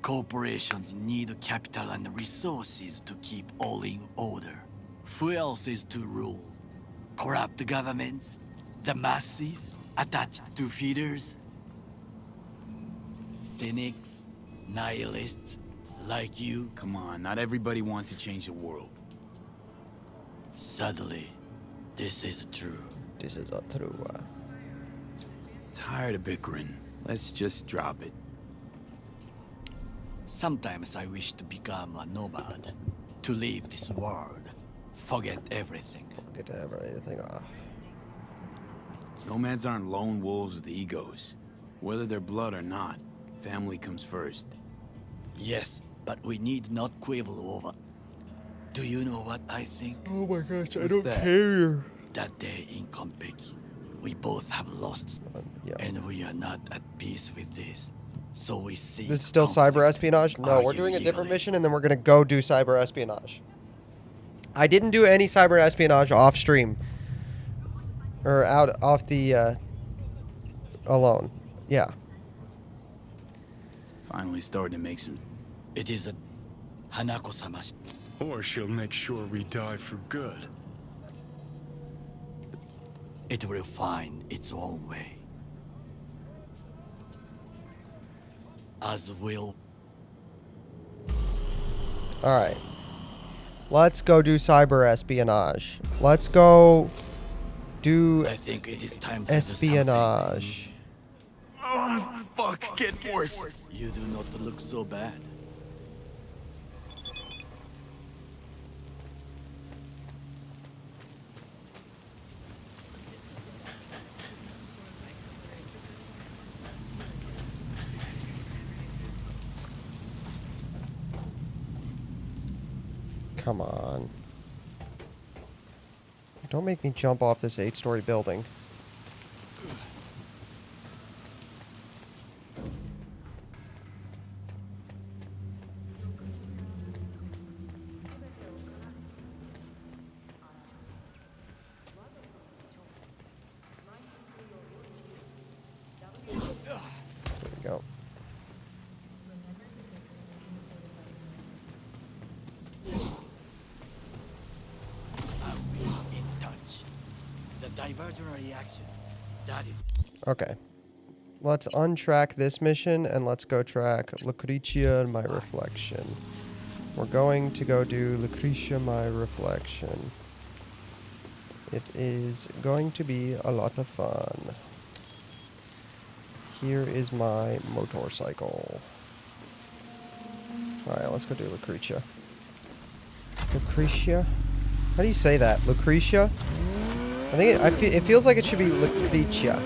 Corporations need capital and resources to keep all in order. Who else is to rule? Corrupt governments? The masses attached to feeders? Cynics? Nihilists? Like you? Come on, not everybody wants to change the world. Sadly, this is true. This is not true. Tired of bickering. Let's just drop it. Sometimes I wish to become a nomad. To leave this world. Forget everything. Forget everything. Nomads aren't lone wolves with egos. Whether they're blood or not, family comes first. Yes, but we need not quibble over. Do you know what I think? Oh my gosh, I What's don't that? care. That day in Konpeki, we both have lost, and we are not at peace with this. So we see. This is still cyber espionage? No, we're doing a different mission, and then we're gonna go do cyber espionage. I didn't do any cyber espionage off stream. Or out off the alone. Yeah. Finally starting to make some. It is a Hanako-sama. Or she'll make sure we die for good. It will find its own way. As will. Alright. Let's go do cyber espionage. Let's go do I think it is time to espionage. Oh, fuck, get worse. You do not look so bad. Come on. Don't make me jump off this 8-story building. There we go. In touch. The divergent reaction. That is. Okay. Let's untrack this mission and let's go track Lucretia, my reflection. We're going to go do Lucretia, my reflection. It is going to be a lot of fun. Here is my motorcycle. Alright, let's go do Lucretia. Lucretia? How do you say that? Lucretia? I think it feels like it should be Lucretia.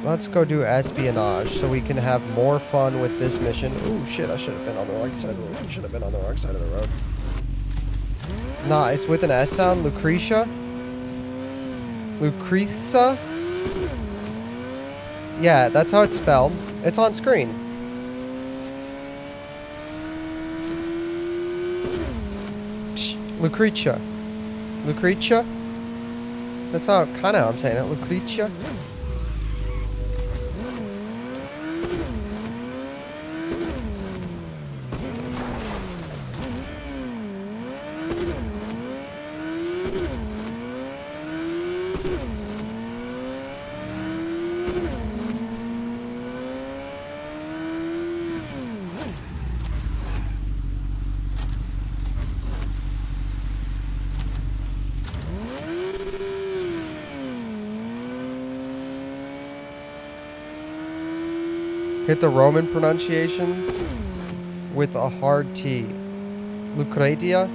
Let's go do espionage so we can have more fun with this mission. Ooh, shit, I should have been on the wrong side of the road. Should have been on the wrong side of the road. Nah, it's with an S sound. Lucretia? Lucretia? Yeah, that's how it's spelled. It's on screen. Lucretia. Lucretia? That's how kind of I'm saying it. Lucretia? Hit the Roman pronunciation with a hard T. Lucretia?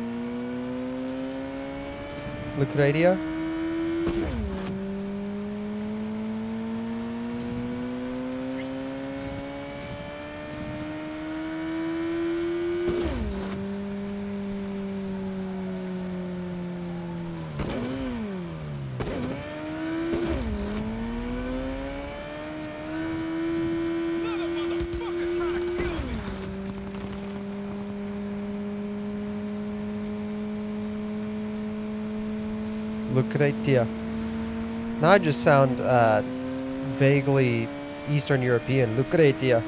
Lucretia? Lucretia. Now I just sound vaguely Eastern European. Lucretia.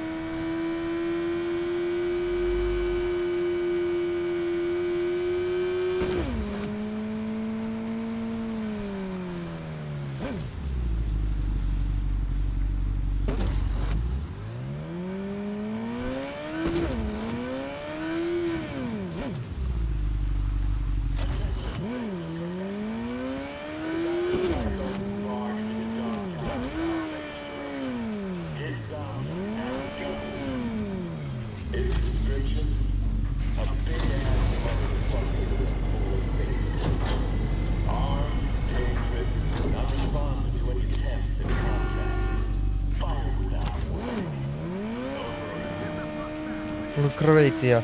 Lucretia.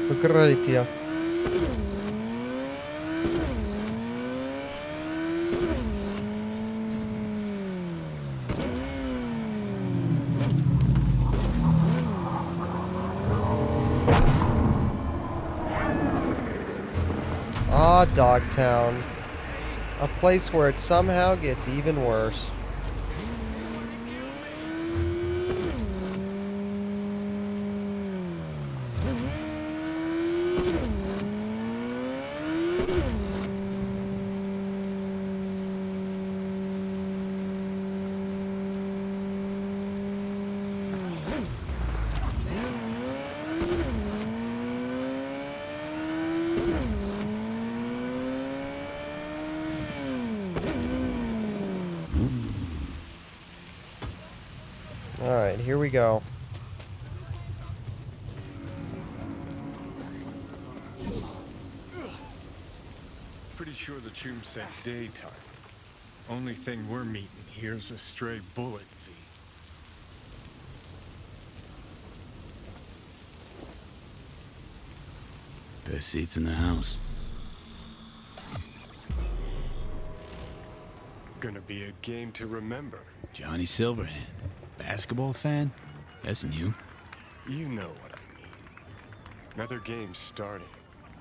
Lucretia. Ah, Dogtown. A place where it somehow gets even worse. Alright, here we go. Pretty sure the tube said daytime. Only thing we're meeting here's a stray bullet fee. Best seats in the house. Gonna be a game to remember. Johnny Silverhand. Basketball fan? That's new. You know what I mean. Another game starting.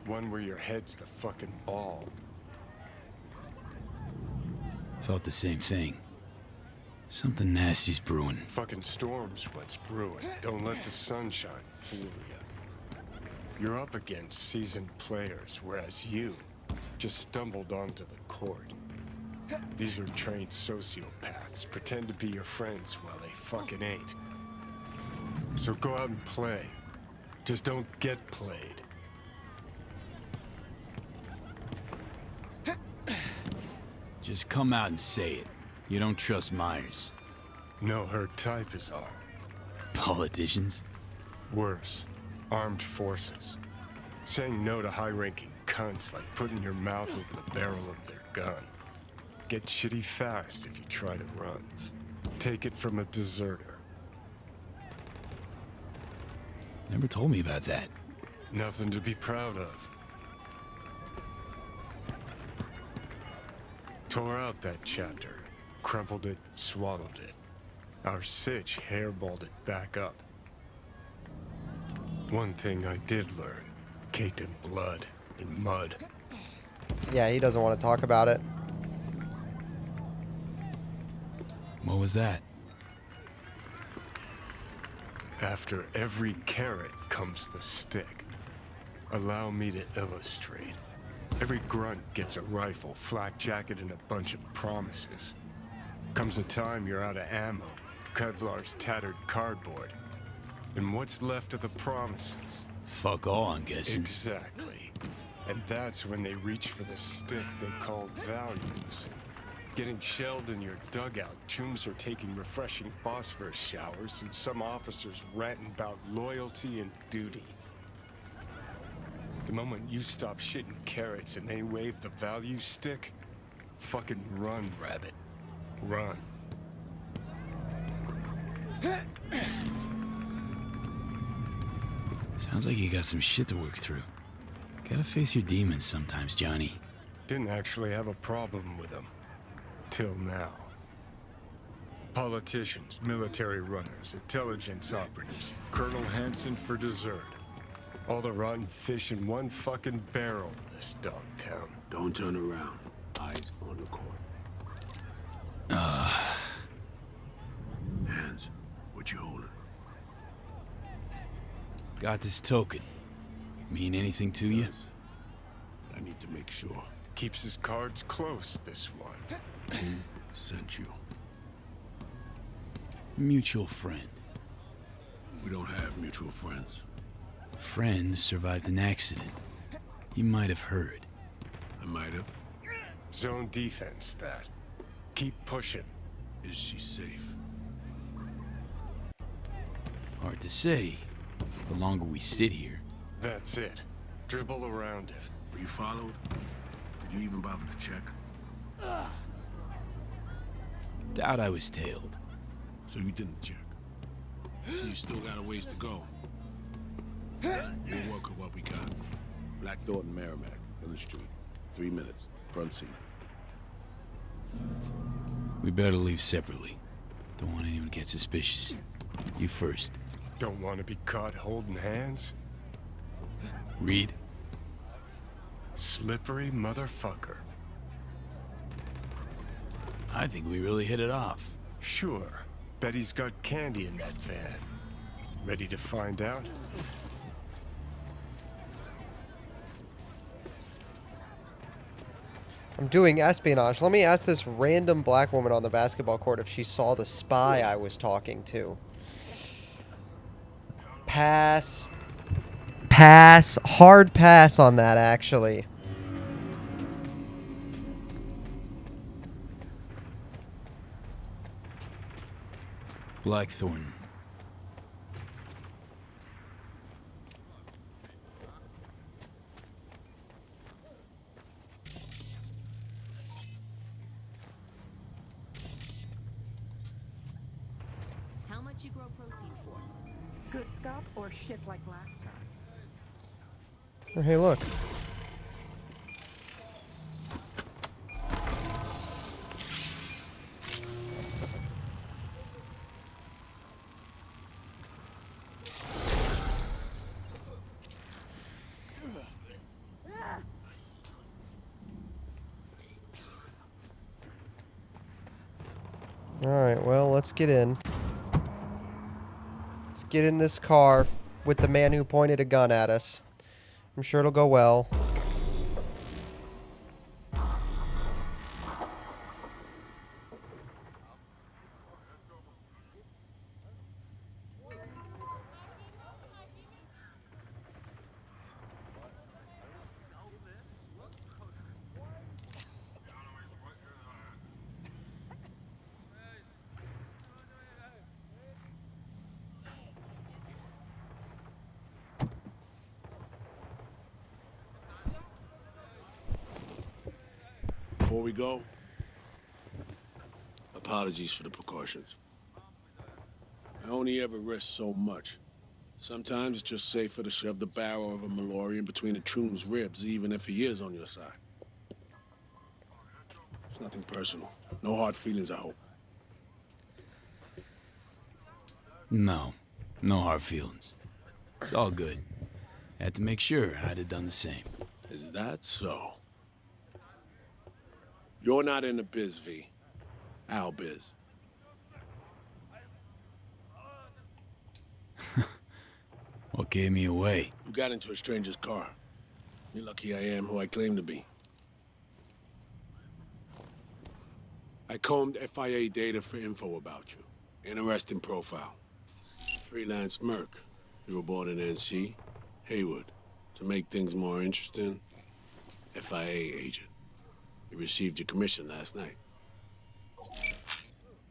One where your head's the fucking ball. Thought the same thing. Something nasty's brewing. Fucking storm's what's brewing. Don't let the sunshine fool you. You're up against seasoned players, whereas you just stumbled onto the court. These are trained sociopaths. Pretend to be your friends while they fucking ain't. So go out and play. Just don't get played. Just come out and say it. You don't trust Myers. No, her type is all. Politicians? Worse. Armed forces. Saying no to high-ranking cunts like putting your mouth over the barrel of their gun. Get shitty fast if you try to run. Take it from a deserter. Never told me about that. Nothing to be proud of. Tore out that chapter. Crumpled it, swallowed it. Our sitch hairballed it back up. One thing I did learn. Caked in blood, in mud. Yeah, he doesn't want to talk about it. What was that? After every carrot comes the stick. Allow me to illustrate. Every grunt gets a rifle, flak jacket, and a bunch of promises. Comes a time you're out of ammo, Kevlar's tattered cardboard. And what's left of the promises? Fuck all, I'm guessing. Exactly. And that's when they reach for the stick they call values. Getting shelled in your dugout, chooms are taking refreshing phosphorus showers, and some officers ranting about loyalty and duty. The moment you stop shitting carrots and they wave the value stick, fucking run, rabbit. Run. Sounds like you got some shit to work through. Gotta face your demons sometimes, Johnny. Didn't actually have a problem with them. Till now. Politicians, military runners, intelligence operatives, Colonel Hansen for dessert. All the rotten fish in one fucking barrel, this Dogtown. Don't turn around. Eyes on the court. Hands, what you holding? Got this token. Mean anything to you? I need to make sure. Keeps his cards close, this one. Who sent you? Mutual friend. We don't have mutual friends. Friend survived an accident. You might have heard. I might have. Zone defense, that. Keep pushing. Is she safe? Hard to say. The longer we sit here. That's it. Dribble around it. Were you followed? Did you even bother to check? Doubt I was tailed. So you didn't check? See, you still got a ways to go. We'll work with what we got. Black Thornton, Merrimack, in the street. 3 minutes. Front seat. We better leave separately. Don't want anyone to get suspicious. You first. Don't want to be caught holding hands? Reed? Slippery motherfucker. I think we really hit it off. Sure. Bet he's got candy in that van. Ready to find out? I'm doing espionage. Let me ask this random black woman on the basketball court if she saw the spy I was talking to. Pass. Pass. Hard pass on that, actually. Blackthorn. How much you grow protein for? Good scalp or shit like last time? Oh, hey, look. Alright, well, let's get in. Let's get in this car with the man who pointed a gun at us. I'm sure it'll go well. Before we go, apologies for the precautions. I only ever risk so much. Sometimes it's just safer to shove the barrel of a Malorian between a troon's ribs, even if he is on your side. It's nothing personal. No hard feelings, I hope. No. No hard feelings. It's all good. Had to make sure I'd have done the same. Is that so? You're not in the biz, V. Our biz. What gave me away? You got into a stranger's car. You're lucky I am who I claim to be. I combed FIA data for info about you. Interesting profile. Freelance merc. You were born in NC, Haywood. To make things more interesting, FIA agent. You received your commission last night.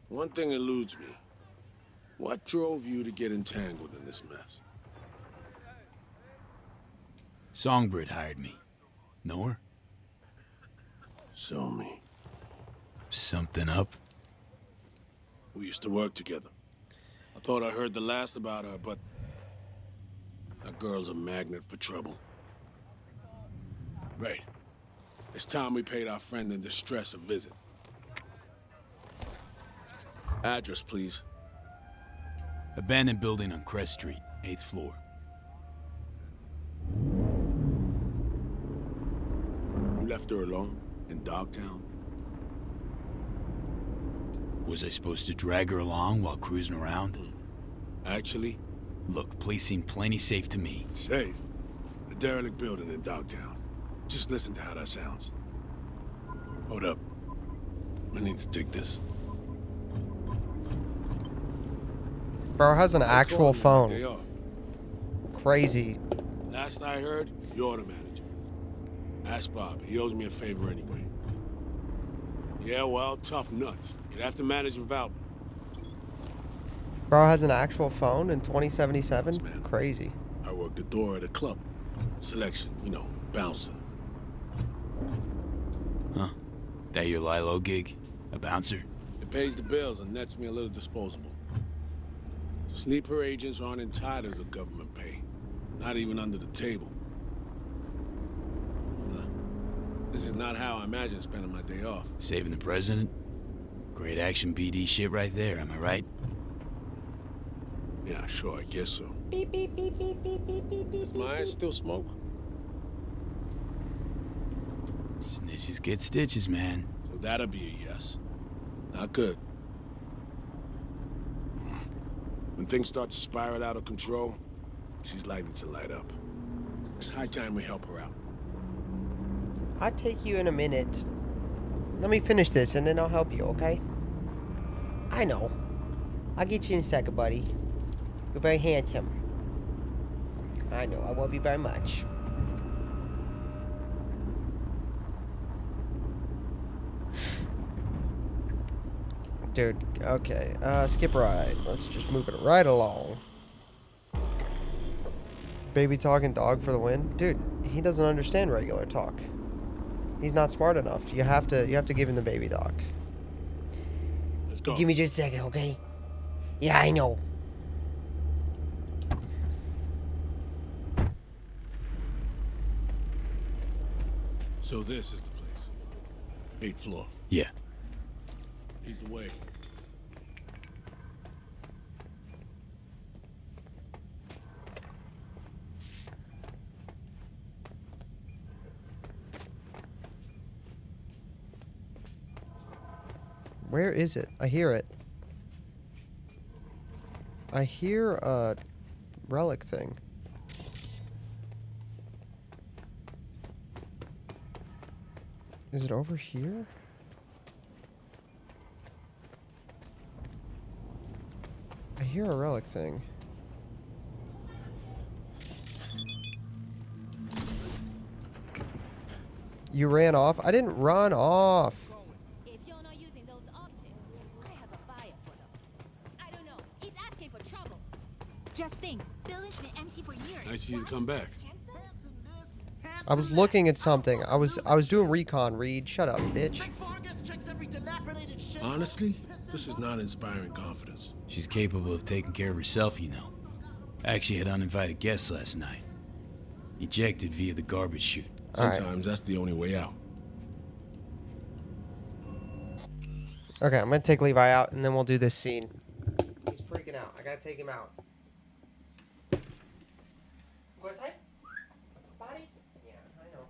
One thing eludes me. What drove you to get entangled in this mess? Songbird hired me. Know her? Show me. Something up? We used to work together. I thought I heard the last about her, but that girl's a magnet for trouble. Right. It's time we paid our friend in distress a visit. Address, please. Abandoned building on Crest Street, 8th floor. You left her alone in Dogtown? Was I supposed to drag her along while cruising around? Actually? Look, place seemed plenty safe to me. Safe? A derelict building in Dogtown. Just listen to how that sounds. Hold up. I need to take this. Bro has an actual phone. Crazy. Last I heard, you're the manager. Ask Bob. He owes me a favor anyway. Yeah, well, tough nuts. You'd have to manage without me. Bro has an actual phone in 2077? Crazy. I work the door at a club. Selection, you know, bouncing. Huh? That your Lilo gig? A bouncer? It pays the bills and nets me a little disposable. Sleeper agents aren't entitled to government pay. Not even under the table. This is not how I imagine spending my day off. Saving the president? Great action BD shit right there, am I right? Yeah, sure, I guess so. Beep, beep, beep, beep, beep, beep, beep, beep. Does my eyes still smoke? Snitches get stitches, man. So that'll be a yes. Not good. When things start to spiral out of control, she's likely to light up. It's high time we help her out. I'll take you in a minute. Let me finish this and then I'll help you, okay? I know. I'll get you in a second, buddy. You're very handsome. I know. I love you very much. Dude, okay. Skip ride. Let's just move it right along. Baby talking dog for the win. Dude, he doesn't understand regular talk. He's not smart enough. You have to give him the baby dog. Let's go. Give me just a second, okay? Yeah, I know. So this is the place. 8th floor. Yeah. Lead the way. Where is it? I hear it. I hear a relic thing. Is it over here? I hear a relic thing. You ran off? I didn't run off. If you're not using those optics, I have a buyer for them. I don't know. He's asking for trouble. Just think, building's been empty for years. Nice of you to come back. I was looking at something. I was doing recon, Reed. Shut up, bitch. Honestly, this is not inspiring confidence. She's capable of taking care of herself, you know. I actually had uninvited guests last night. Ejected via the garbage chute. Sometimes that's the only way out. Okay, I'm gonna take Levi out, and then we'll do this scene. He's freaking out. I gotta take him out. Go inside? Body? Yeah, I know.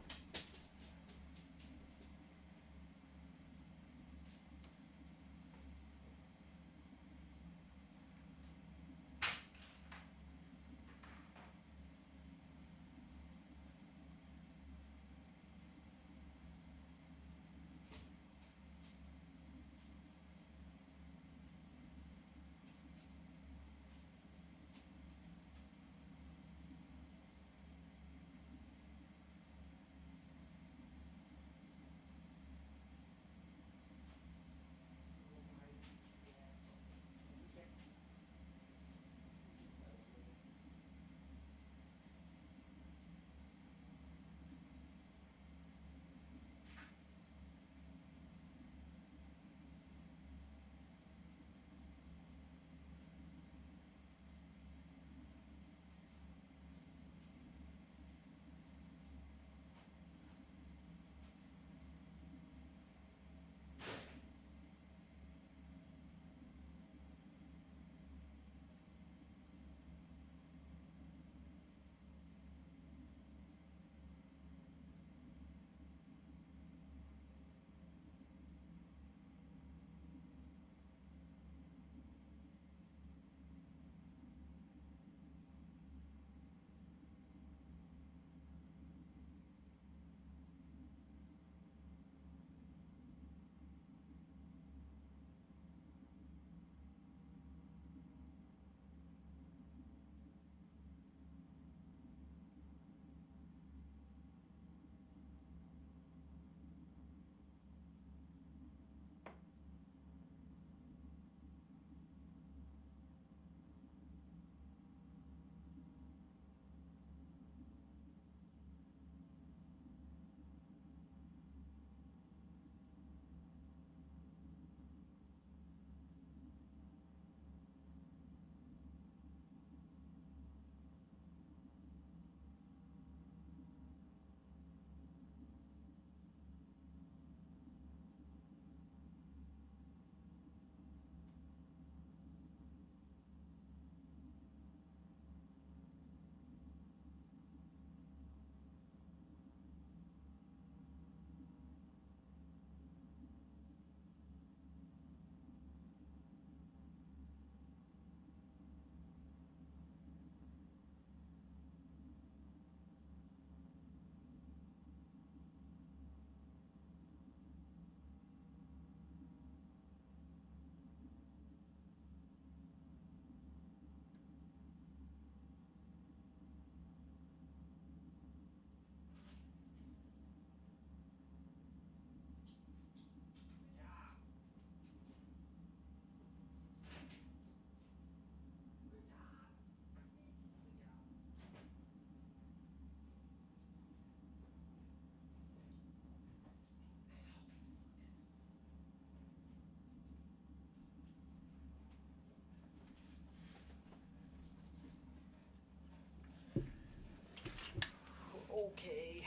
Okay.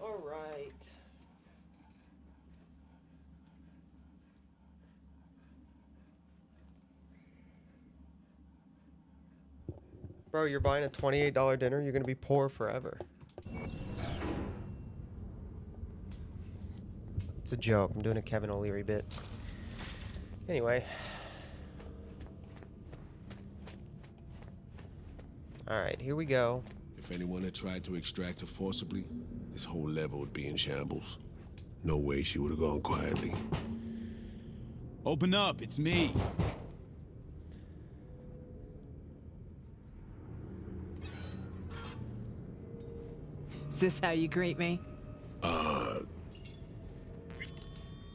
All right. Bro, you're buying a $28 dinner, you're gonna be poor forever. It's a joke. I'm doing a Kevin O'Leary bit. Anyway. Alright, here we go. If anyone had tried to extract her forcibly, this whole level would be in shambles. No way she would have gone quietly. Open up, it's me. Is this how you greet me?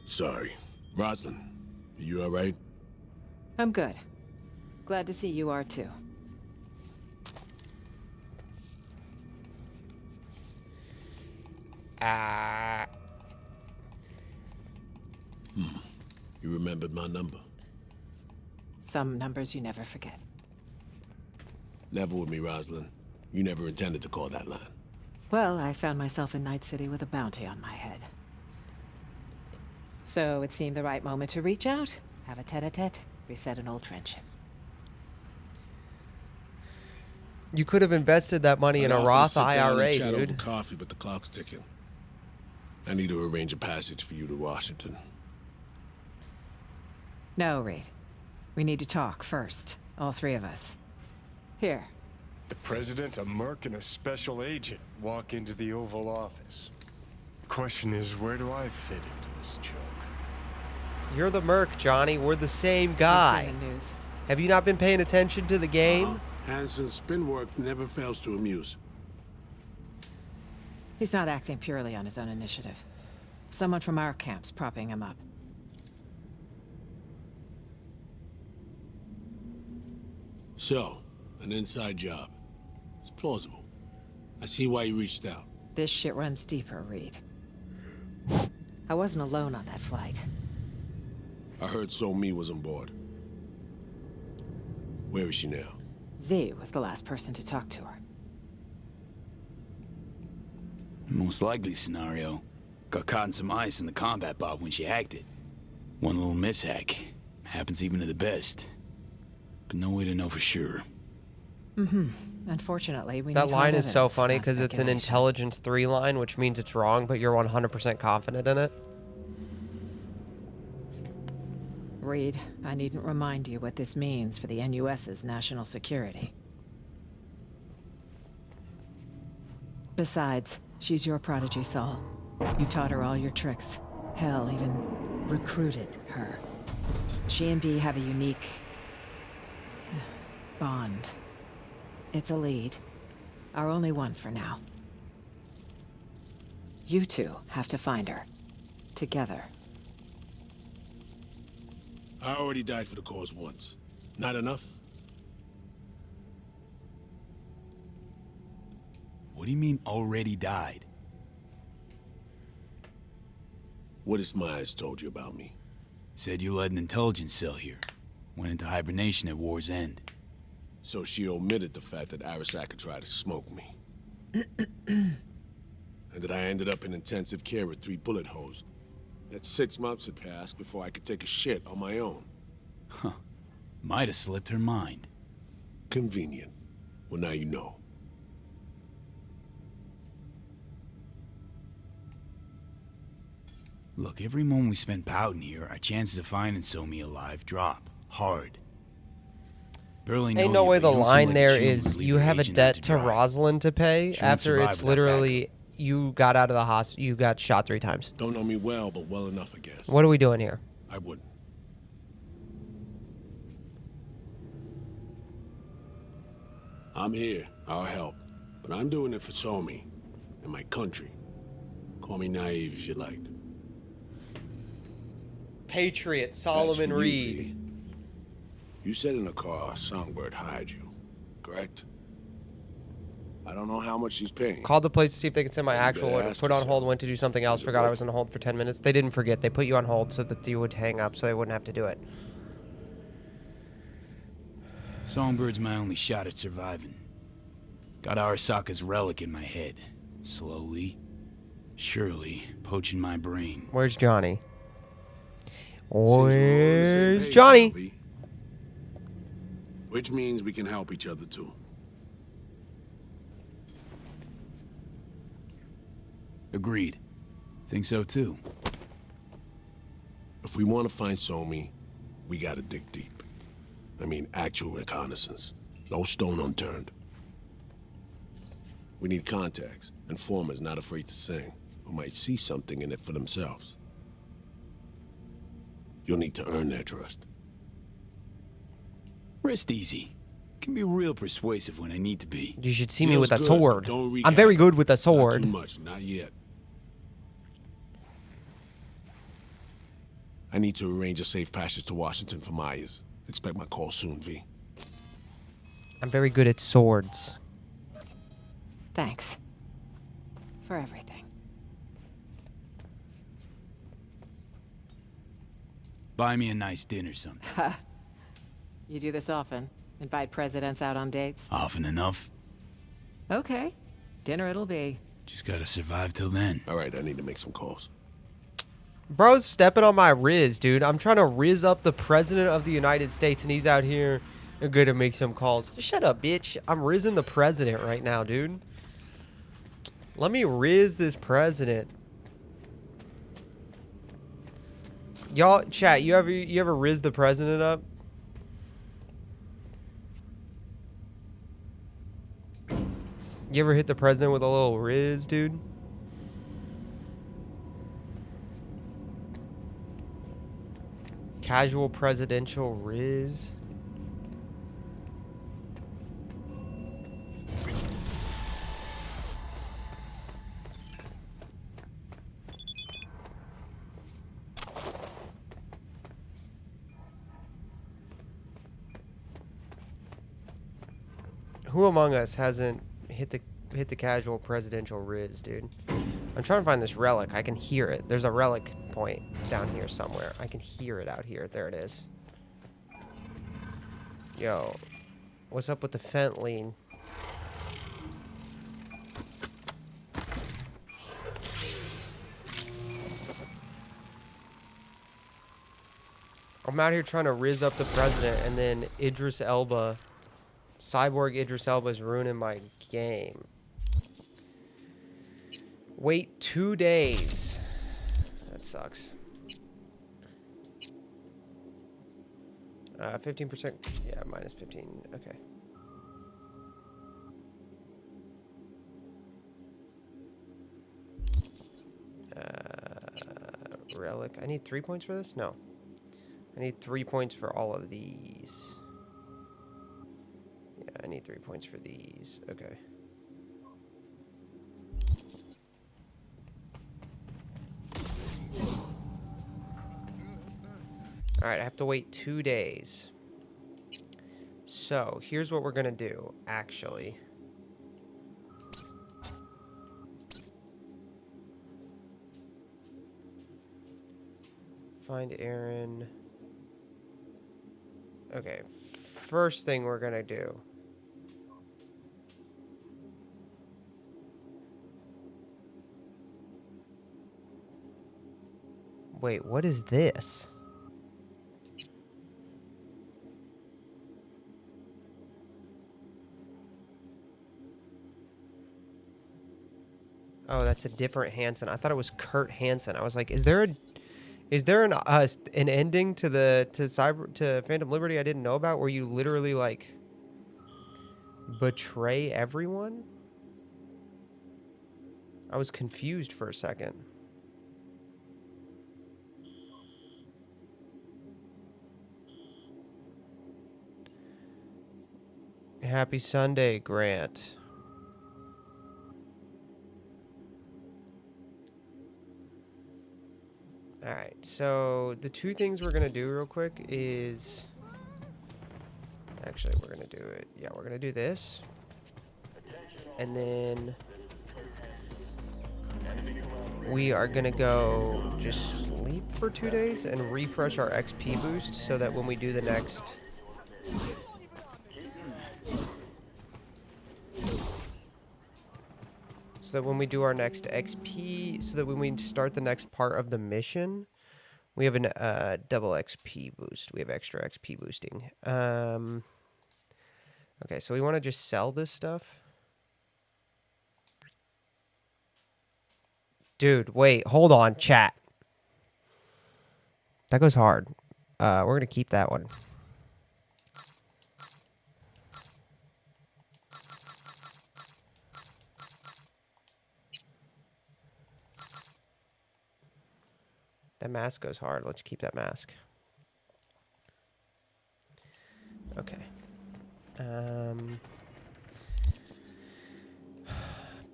Sorry. Rosalind, are you alright? I'm good. Glad to see you are too. You remembered my number. Some numbers you never forget. Level with me, Rosalind. You never intended to call that line. Well, I found myself in Night City with a bounty on my head. So it seemed the right moment to reach out, have a tete-a-tete, reset an old friendship. You could have invested that money in a Roth IRA, Chat dude. over coffee, but the clock's ticking. I need to arrange a passage for you to Washington. No, Reed. We need to talk first. All three of us. Here. The president, a merc, and a special agent walk into the Oval Office. Question is, where do I fit into this joke? You're the merc, Johnny. We're the same guy. You've seen the news. Have you not been paying attention to the game? Hansen's spin work never fails to amuse. He's not acting purely on his own initiative. Someone from our camp's propping him up. So, an inside job. It's plausible. I see why you reached out. This shit runs deeper, Reed. I wasn't alone on that flight. I heard So Mi was on board. Where is she now? V was the last person to talk to her. Most likely scenario. Got caught in some ice in the combat bob when she acted. One little mishack. Happens even to the best. But no way to know for sure. Unfortunately, we That need line hard is so evidence, funny not because it's an speculation. intelligence 3 line, which means it's wrong, but you're 100% confident in it. Reed, I needn't remind you what this means for the NUS's national security. Besides, she's your prodigy, Saul. You taught her all your tricks. Hell, even recruited her. She and V have a unique bond. It's a lead. Our only one for now. You two have to find her. Together. I already died for the cause once. Not enough? What do you mean already died? What has Myers told you about me? Said you led an intelligence cell here. Went into hibernation at war's end. So she omitted the fact that Arasaka tried to smoke me. And that I ended up in intensive care with 3 bullet holes. That 6 months had passed before I could take a shit on my own. Huh. Might have slipped her mind. Convenient. Well, now you know. Look, every moment we spend pouting here, our chances of finding So-Mi alive drop. Hard. Barely know Ain't no you, way but the you don't seem line like there she would is leave you your have a agent out debt to dry. Rosalind to pay She won't after survive it's without literally you got out of the hospital, you got shot 3 times. Don't know me well, but well enough, I guess. What are we doing here? I wouldn't. I'm here. I'll help. But I'm doing it for So-Mi and my country. Call me naive if you like. Patriot As for Solomon you, Reed. V, you said in the car Songbird hired you, correct? I don't know how much she's paying. Called the place to see if they could send my You actual better order. ask Put on yourself. hold, went to do something else, Is it forgot I worth was on hold for 10 minutes. They didn't forget. They put you on hold so that you would hang up so they wouldn't have to do it. Songbird's my only shot at surviving. Got Arasaka's relic in my head. Slowly, surely, poaching my brain. Where's Johnny? Seems we're all on the same Where's page Johnny? now, V. Which means we can help each other too. Agreed. Think so too. If we want to find Somi, we gotta dig deep. I mean, actual reconnaissance. No stone unturned. We need contacts, informers not afraid to sing, who might see something in it for themselves. You'll need to earn their trust. Rest easy. Can be real persuasive when I need to be. You should see me Feels with a good, sword. but don't wreak I'm very havoc. good with a Not sword. too much, not yet. I need to arrange a safe passage to Washington for Myers. Expect my call soon, V. I'm very good at swords. Thanks. For everything. Buy me a nice dinner sometime. You do this often? Invite presidents out on dates? Often enough. Okay. Dinner it'll be. Just gotta survive till then. All right, I need to make some calls. Bro's stepping on my riz, dude. I'm trying to riz up the president of the United States, and he's out here good to make some calls. Just shut up, bitch. I'm rizzing the president right now, dude. Let me riz this president. Y'all, chat, you ever riz the president up? You ever hit the president with a little riz, dude? Casual presidential riz. Who among us hasn't hit the casual presidential riz, dude? I'm trying to find this relic. I can hear it. There's a relic point down here somewhere. I can hear it out here. There it is. Yo, what's up with the Fentline? I'm out here trying to riz up the president, and then Idris Elba, Cyborg Idris Elba is ruining my game. Wait 2 days. That sucks. 15%. Yeah, minus 15. Okay. Relic. I need 3 points for this? No. I need 3 points for all of these. Yeah, I need 3 points for these. Okay. Alright, I have to wait 2 days. So, here's what we're gonna do, actually. Find Aaron. Okay, first thing we're gonna do. Wait, what is this? Oh, that's a different Hansen. I thought it was Kurt Hansen. I was like, is there an ending to Phantom Liberty I didn't know about where you literally like betray everyone? I was confused for a second. Happy Sunday, Grant. Alright, so the two things we're going to do real quick is... Actually, we're going to do it. Yeah, we're going to do this. And then... we are going to go just sleep for 2 days and refresh our XP boost so that when we do the next... So that when we do our next XP, so that when we start the next part of the mission, we have a double XP boost. We have extra XP boosting. Okay, so we want to just sell this stuff. Dude, wait, hold on, chat. That goes hard. We're going to keep that one. That mask goes hard. Let's keep that mask. Okay.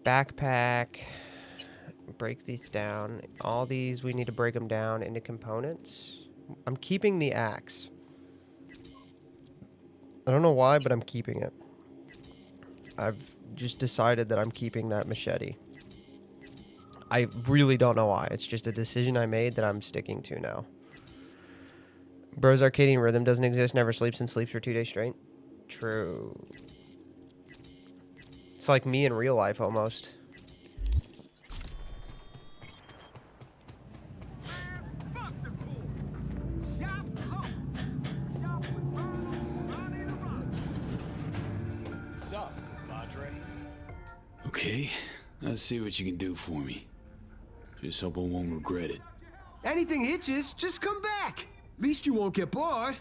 Backpack. Break these down. All these, we need to break them down into components. I'm keeping the axe. I don't know why, but I'm keeping it. I've just decided that I'm keeping that machete. I really don't know why. It's just a decision I made that I'm sticking to now. Bro's Arcadian Rhythm doesn't exist, never sleeps, and sleeps for 2 days straight. True. It's like me in real life, almost. Okay, let's see what you can do for me. Just hope I won't regret it. Anything hitches, just come back. Least you won't get bored.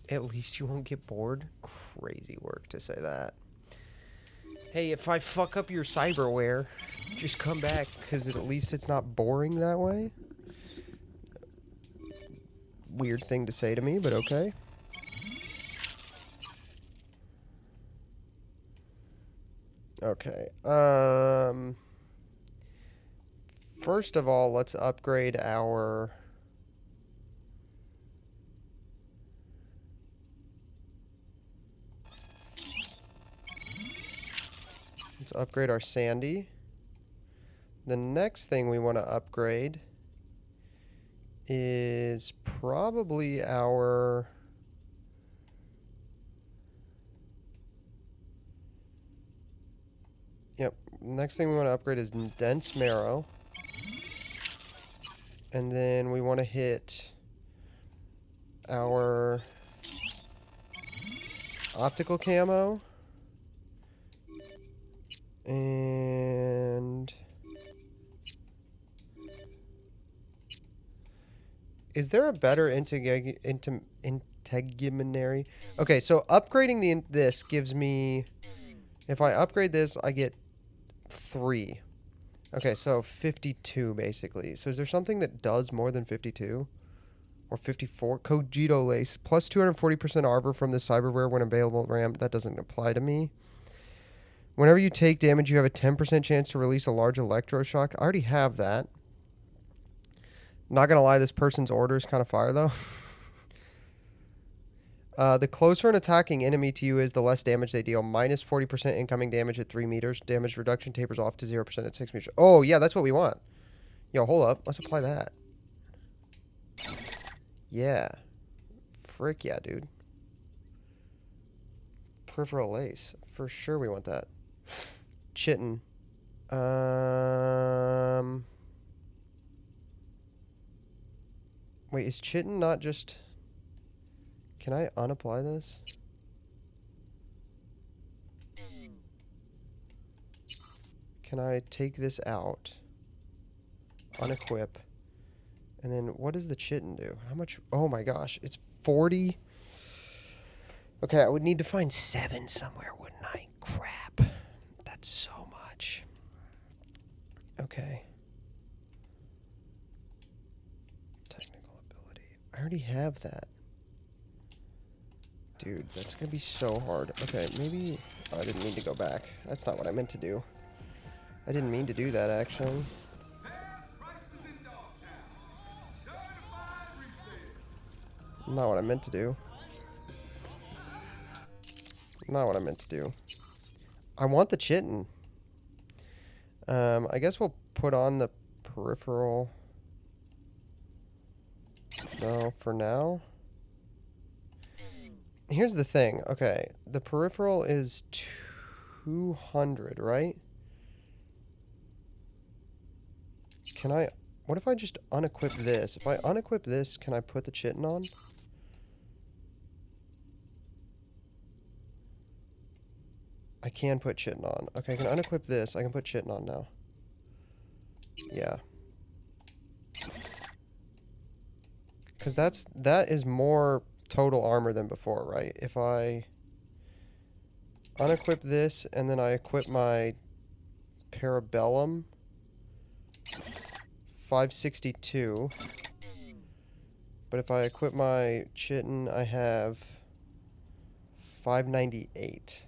At least you won't get bored? Crazy work to say that. Hey, if I fuck up your cyberware, just come back, because at least it's not boring that way. Weird thing to say to me, but okay. Okay. First of all, let's upgrade our... Let's upgrade our Sandy. The next thing we want to upgrade is probably our... Yep. Next thing we want to upgrade is Dense Marrow. And then we want to hit our Optical Camo. And... Is there a better integumentary? Okay, so upgrading this gives me... If I upgrade this, I get 3. Okay, so 52 basically. So is there something that does more than 52? Or 54? Cogito Lace. Plus 240% armor from the cyberware when available RAM. That doesn't apply to me. Whenever you take damage, you have a 10% chance to release a large electroshock. I already have that. Not gonna lie, this person's order is kind of fire, though. The closer an attacking enemy to you is, the less damage they deal. Minus 40% incoming damage at 3 meters. Damage reduction tapers off to 0% at 6 meters. Oh, yeah, that's what we want. Yo, hold up. Let's apply that. Yeah. Frick yeah, dude. Peripheral lace. For sure we want that. Chitin. Wait, is chitin not just... Can I unapply this? Can I take this out? Unequip. And then what does the chitin do? How much? Oh my gosh, it's 40. Okay, I would need to find 7 somewhere, wouldn't I? Crap. That's so much. Okay. Technical ability. I already have that. Dude, that's gonna be so hard. Okay, maybe... Oh, I didn't mean to go back. That's not what I meant to do. I didn't mean to do that, actually. Not what I meant to do. Not what I meant to do. I want the chitin. I guess we'll put on the peripheral. No, for now. Here's the thing. Okay, the peripheral is 200, right? Can I... What if I just unequip this? If I unequip this, can I put the chitin on? I can put chitin on. Okay, I can unequip this. I can put chitin on now. Yeah. Because that is more total armor than before, right? If I unequip this and then I equip my Parabellum, 562. But if I equip my chitin, I have 598.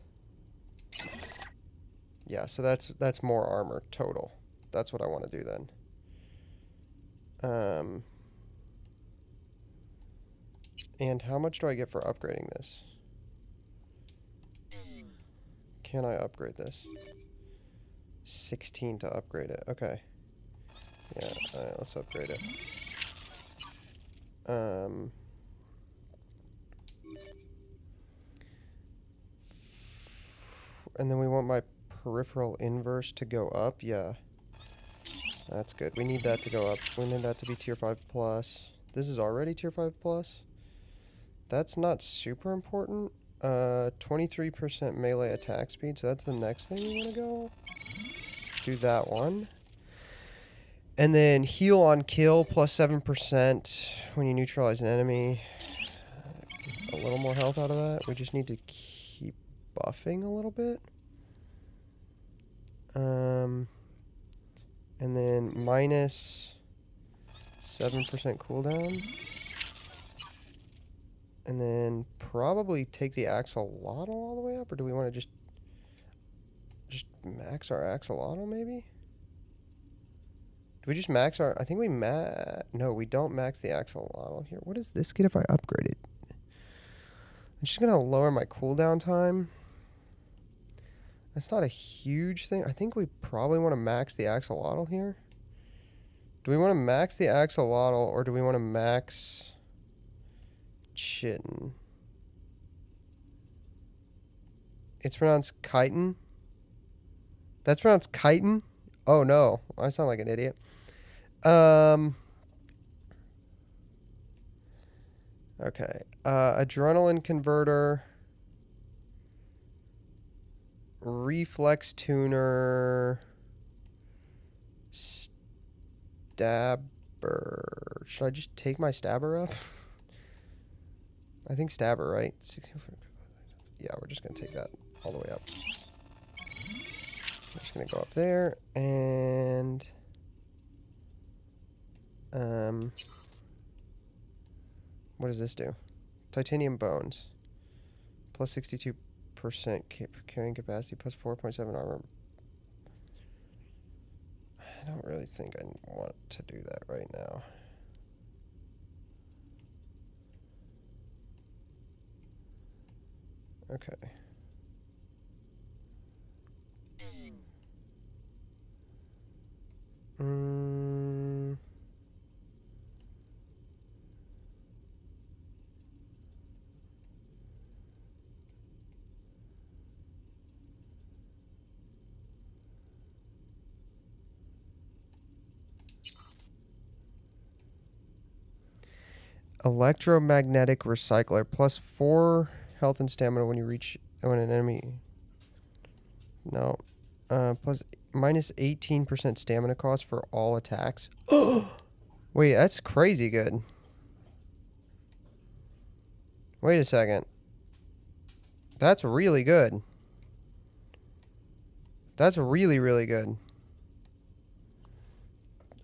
Yeah, so that's more armor total. That's what I want to do then. And how much do I get for upgrading this? Can I upgrade this? 16 to upgrade it. Okay. Yeah, alright, let's upgrade it. And then we want my peripheral inverse to go up. Yeah. That's good. We need that to go up. We need that to be tier 5 plus. This is already tier 5 plus. That's not super important. 23% melee attack speed, so that's the next thing we want to go. Do that one. And then heal on kill plus 7% when you neutralize an enemy. A little more health out of that. We just need to keep buffing a little bit. And then minus 7% cooldown. And then probably take the axolotl all the way up, or do we want to just max our axolotl maybe? Do we just max our... I think we no, we don't max the axolotl here. What does this get if I upgrade it? I'm just going to lower my cooldown time. That's not a huge thing. I think we probably want to max the axolotl here. Do we want to max the axolotl, or do we want to max chitin? It's pronounced chitin. That's pronounced chitin? Oh no, I sound like an idiot. Okay. Adrenaline converter. Reflex tuner. Stabber. Should I just take my stabber up? I think stabber, right? 16. Yeah, we're just going to take that all the way up. I'm just going to go up there, and... what does this do? Titanium bones. Plus 62% carrying capacity, plus 4.7 armor. I don't really think I want to do that right now. Okay. Electromagnetic recycler, plus 4 health and stamina when an enemy. No. Plus minus 18% stamina cost for all attacks. Wait, that's crazy good. Wait a second. That's really good. That's really, really good.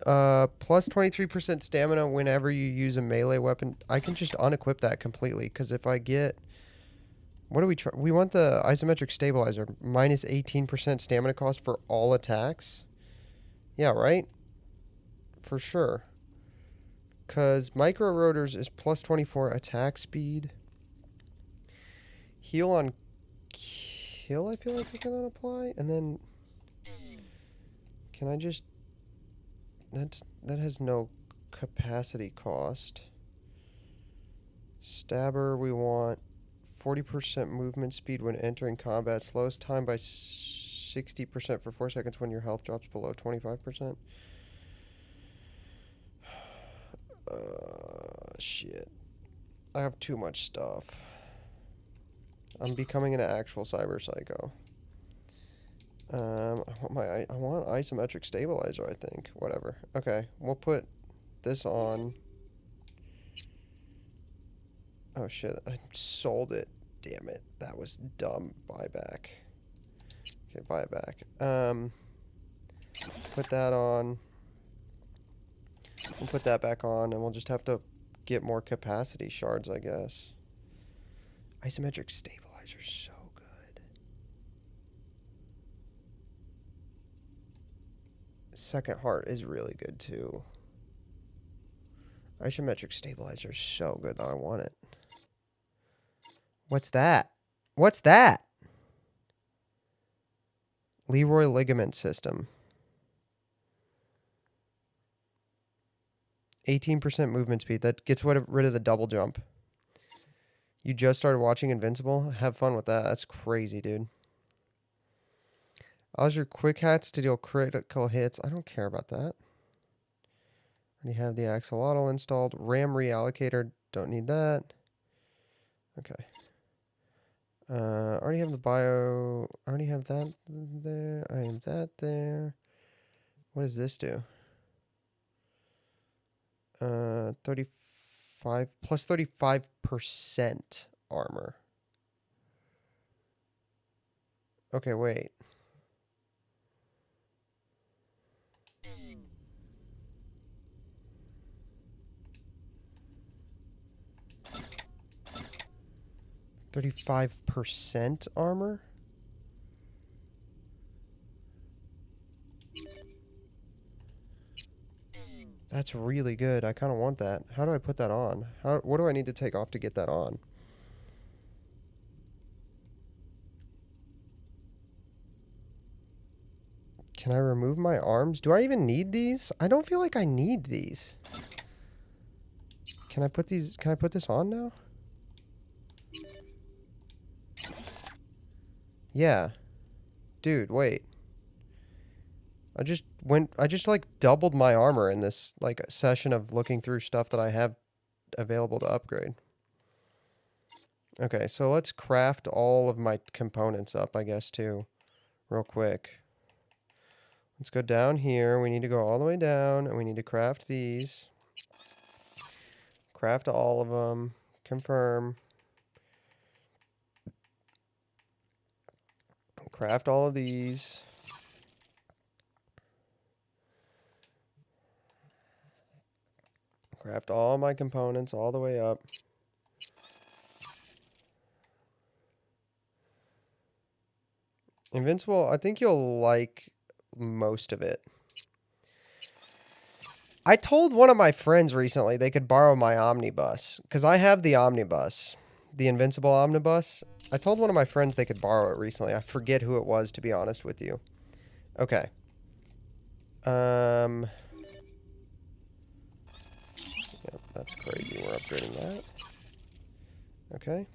Plus 23% stamina whenever you use a melee weapon. I can just unequip that completely, because if I get... What do we try? We want the isometric stabilizer. Minus 18% stamina cost for all attacks. Yeah, right? For sure. Because micro rotors is plus 24 attack speed. Heal on kill, I feel like we can apply. And then... Can I just... That has no capacity cost. Stabber, we want 40% movement speed when entering combat. Slows time by 60% for 4 seconds when your health drops below 25%. Shit. I have too much stuff. I'm becoming an actual cyber psycho. I want isometric stabilizer, I think. Whatever. Okay, we'll put this on. Oh shit, I sold it. Damn it. That was dumb. Buyback. Okay, buy it back. Put that on. We'll put that back on, and we'll just have to get more capacity shards, I guess. Isometric stabilizer, so good. Second heart is really good, too. Isometric stabilizer is so good, though. I want it. What's that? What's that? Leroy ligament system. 18% movement speed. That gets rid of the double jump. You just started watching Invincible? Have fun with that. That's crazy, dude. Allows your quick hats to deal critical hits. I don't care about that. Already have the axolotl installed. RAM reallocator. Don't need that. Okay. Already have the bio. Already have that there. I have that there. What does this do? 35 plus 35% armor. Okay, wait. %35 armor? That's really good. I kind of want that. How do I put that on? What do I need to take off to get that on? Can I remove my arms? Do I even need these? I don't feel like I need these. Can I put this on now? Yeah. Dude, wait. I just like doubled my armor in this like session of looking through stuff that I have available to upgrade. Okay, so let's craft all of my components up, I guess, too, real quick. Let's go down here. We need to go all the way down, and we need to craft these. Craft all of them. Confirm. Craft all of these. Craft all my components all the way up. Invincible, I think you'll like most of it. I told one of my friends recently they could borrow my omnibus, because I have the omnibus, the Invincible omnibus. I told one of my friends they could borrow it recently. I forget who it was, to be honest with you. Okay. Yep, that's crazy. We're upgrading that. Okay.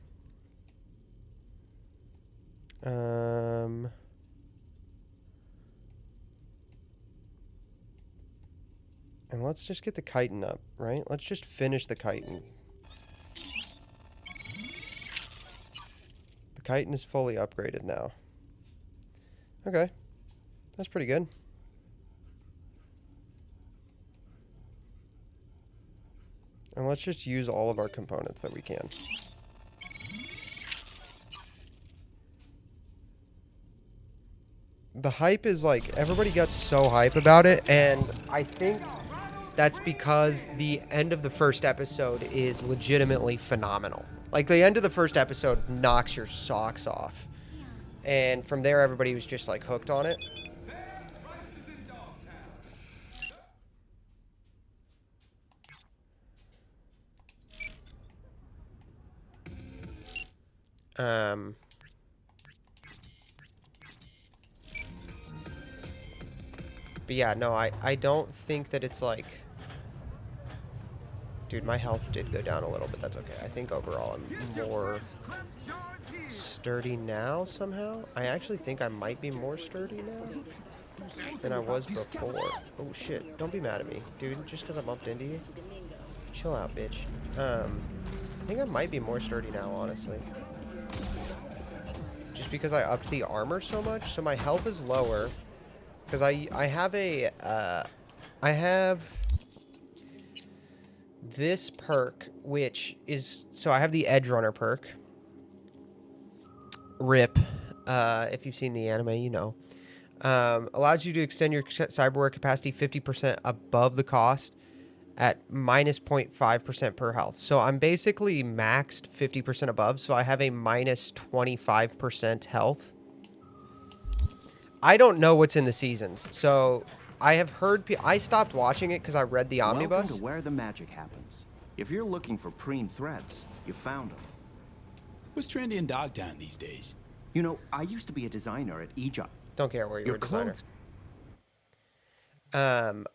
And let's just get the chitin up, right? Let's just finish the chitin. The chitin is fully upgraded now. Okay. That's pretty good. And let's just use all of our components that we can. The hype is like, everybody got so hype about it, and I think that's because the end of the first episode is legitimately phenomenal. Like, the end of the first episode knocks your socks off. And from there, everybody was just, like, hooked on it. But yeah, no, I don't think that it's, like, Dude, my health did go down a little, but that's okay. I think overall I'm more sturdy now somehow. I actually think I might be more sturdy now than I was before. Oh shit, don't be mad at me, dude, just because I bumped into you. Chill out, bitch. I think I might be more sturdy now, honestly. Just because I upped the armor so much, so my health is lower. Because I have a, I have this perk, which is, so I have the Edge Runner perk. RIP. If you've seen the anime, you know. Allows you to extend your cyberware capacity 50% above the cost at minus 0.5% per health. So I'm basically maxed 50% above, so I have a minus 25% health. I don't know what's in the seasons, so I have heard... I stopped watching it because I read the omnibus. Welcome to where the magic happens. If you're looking for preem threats, you found them. What's trendy in Dogtown these days? You know, I used to be a designer at Egypt. Don't care where you were a designer. Clothes...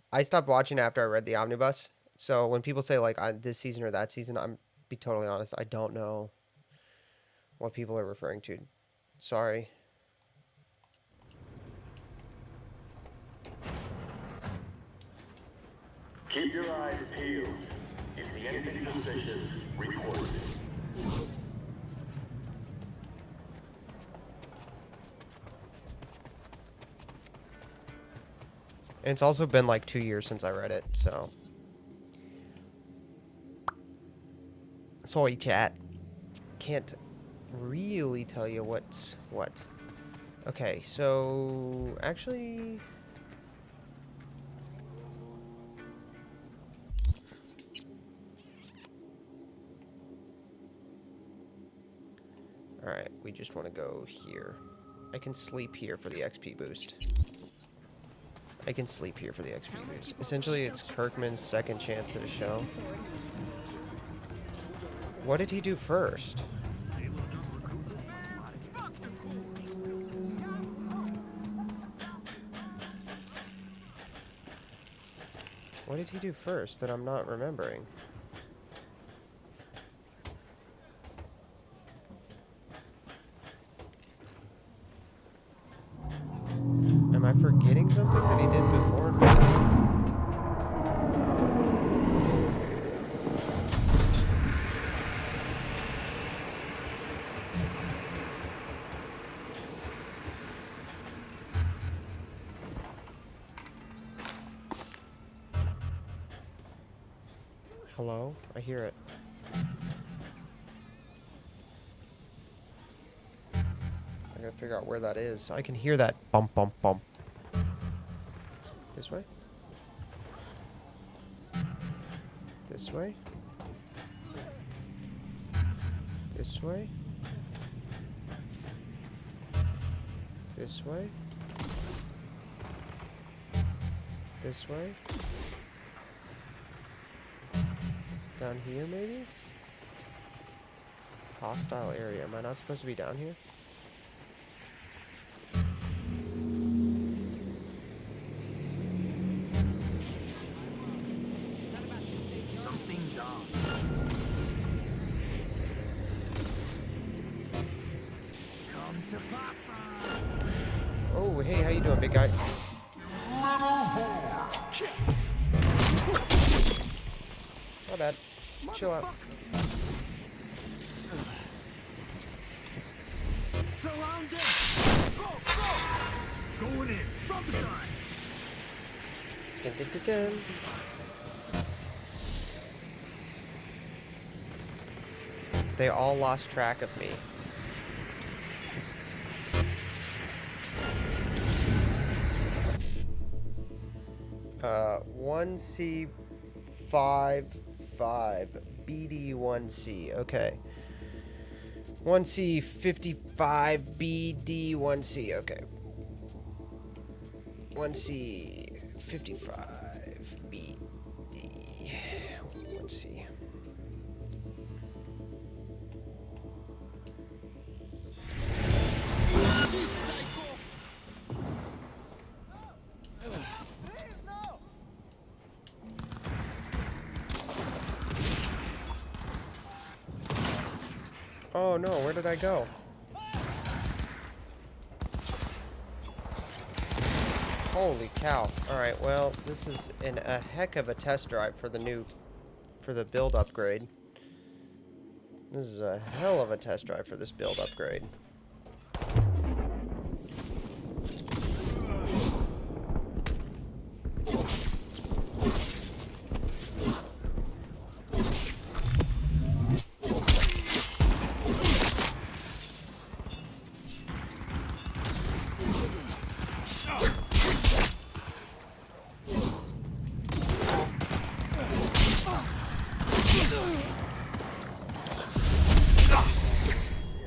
I stopped watching after I read the omnibus. So when people say like this season or that season, I'm be totally honest, I don't know what people are referring to. Sorry. Keep your eyes peeled. If you see anything suspicious, report it. And it's also been like 2 years since I read it, so. Sorry, chat. Can't really tell you what's what. Okay, so actually... Alright, we just want to go here. I can sleep here for the XP boost. I can sleep here for the XP boost. Essentially, it's Kirkman's second chance at a show. What did he do first? What did he do first that I'm not remembering? Am I forgetting something that he did before? Hello? I hear it. I gotta figure out where that is. I can hear that bump, bump, bump. This way? This way? This way? This way? This way? Down here, maybe? Hostile area. Am I not supposed to be down here? Something's on. Come to Papa. Oh, hey, how you doing, big guy? Not bad. Chill out. Surrounded. Go, go. Going in from the side. Dun, dun, dun, dun. They all lost track of me. Uh, 1C55 BD1C. Okay. 1C55 BD1C. Okay. 1C55 BD1C. Oh no, where did I go? Holy cow. Alright, well, this is a heck of a test drive for the build upgrade. This is a hell of a test drive for this build upgrade.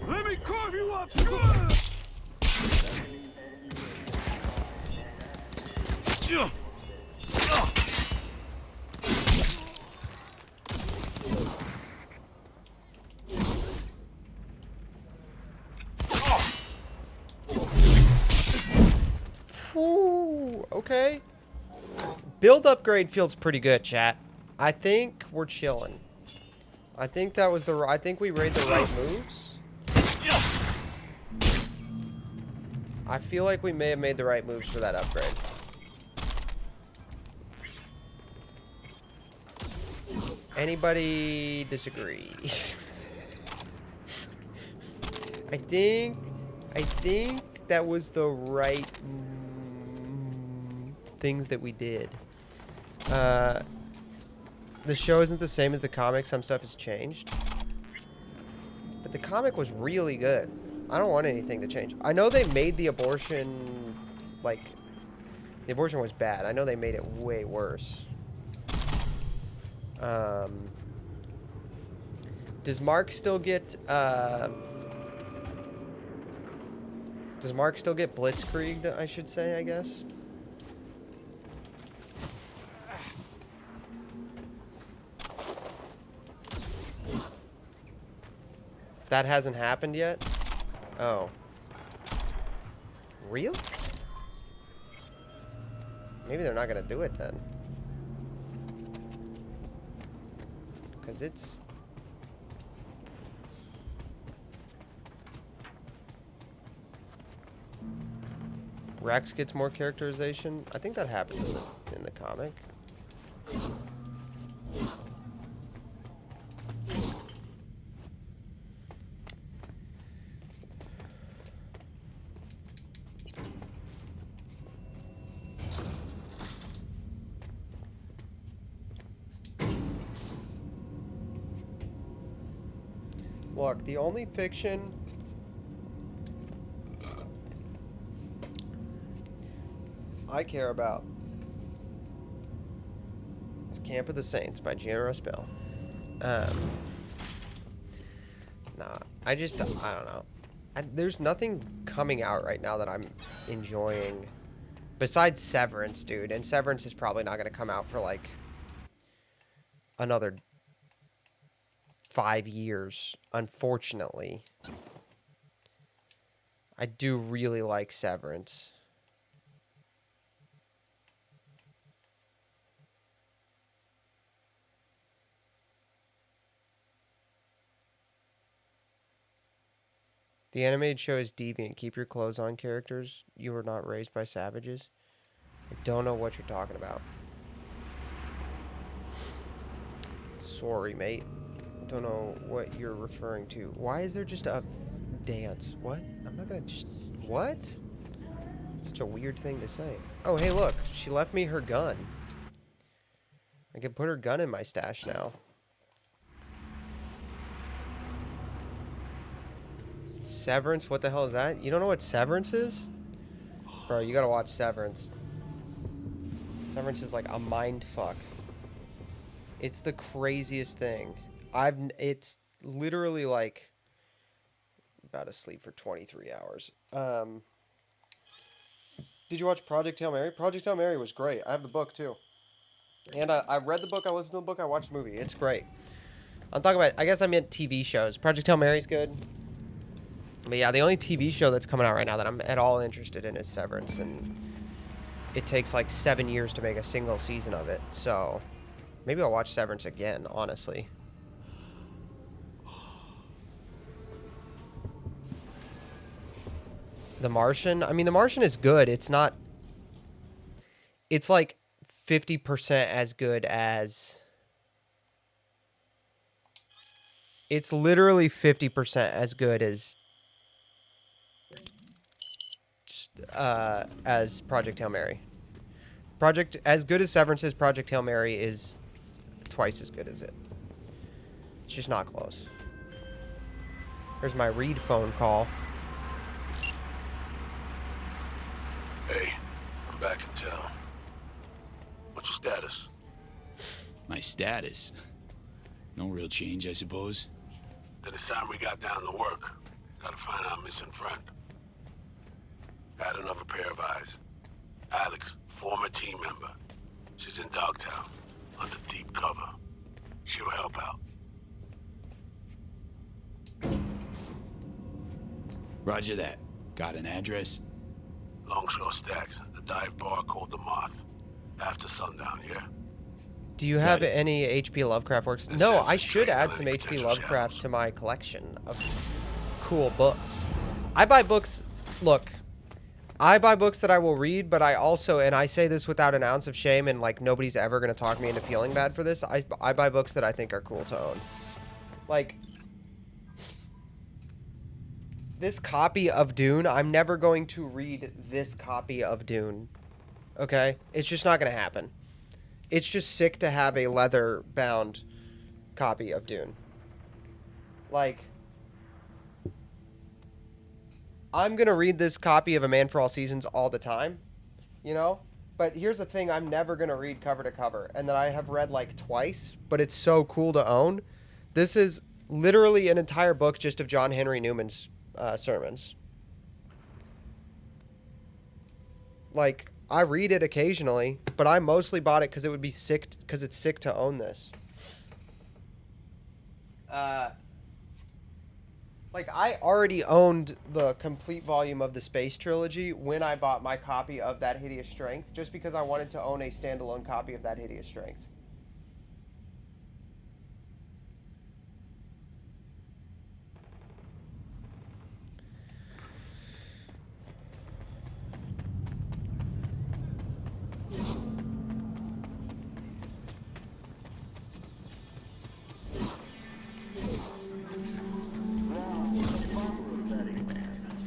Let me carve you up! Ooh, okay. Build upgrade feels pretty good, chat. I think we're chilling. I think that was I think we made the right moves. I feel like we may have made the right moves for that upgrade. Anybody disagree? I think that was the right things that we did. The show isn't the same as the comic. Some stuff has changed. But the comic was really good. I don't want anything to change. I know they made the abortion, like, the abortion was bad. I know they made it way worse. Does Mark still get, blitzkrieged, I should say, I guess? That hasn't happened yet? Oh. Real? Maybe they're not gonna do it then. Because it's... Rex gets more characterization. I think that happened in the comic. Look, the only fiction I care about is Camp of the Saints by Generous Bill. Nah, I don't know. There's nothing coming out right now that I'm enjoying besides Severance, dude. And Severance is probably not going to come out for like another 5 years, unfortunately. I do really like Severance. The animated show is deviant. Keep your clothes on, characters. You were not raised by savages. I don't know what you're talking about. Sorry, mate. Don't know what you're referring to. Why is there just a dance? What? I'm not gonna just... What? Such a weird thing to say. Oh, hey, look. She left me her gun. I can put her gun in my stash now. Severance? What the hell is that? You don't know what Severance is? Bro, you gotta watch Severance. Severance is like a mind fuck. It's the craziest thing. It's literally like about to sleep for 23 hours. Did you watch Project Hail Mary? Project Hail Mary was great. I have the book too. And I read the book, I listened to the book, I watched the movie. It's great. I'm talking about, I guess I meant TV shows. Project Hail Mary's good. But yeah, the only TV show that's coming out right now that I'm at all interested in is Severance, and it takes like 7 years to make a single season of it. So maybe I'll watch Severance again, honestly. The Martian? I mean, The Martian is good. It's not... It's like 50% as good as... It's literally 50% as good as Project Hail Mary. As good as Severance is, Project Hail Mary is twice as good as it. It's just not close. Here's my Reed phone call. Hey, I'm back in town. What's your status? My status? No real change, I suppose. Then it's time we got down to work. Gotta find our missing friend. Add another pair of eyes. Alex, former team member. She's in Dogtown, under deep cover. She'll help out. Roger that. Got an address? Longshore Stacks, the dive bar called the Moth. After sundown, yeah? Do you have any H.P. Lovecraft works? No, I should add some H.P. Lovecraft to my collection of cool books. I buy books... Look, I buy books that I will read, but I also, and I say this without an ounce of shame, and like nobody's ever going to talk me into feeling bad for this, I buy books that I think are cool to own. Like... This copy of Dune, I'm never going to read this copy of Dune. Okay? It's just not going to happen. It's just sick to have a leather-bound copy of Dune. Like, I'm going to read this copy of A Man for All Seasons all the time, you know? But here's the thing, I'm never going to read cover to cover, and that I have read like twice, but it's so cool to own. This is literally an entire book just of John Henry Newman's sermons. Like, I read it occasionally, but I mostly bought it because it would be sick, because it's sick to own this. Like, I already owned the complete volume of the Space Trilogy when I bought my copy of That Hideous Strength, just because I wanted to own a standalone copy of That Hideous Strength.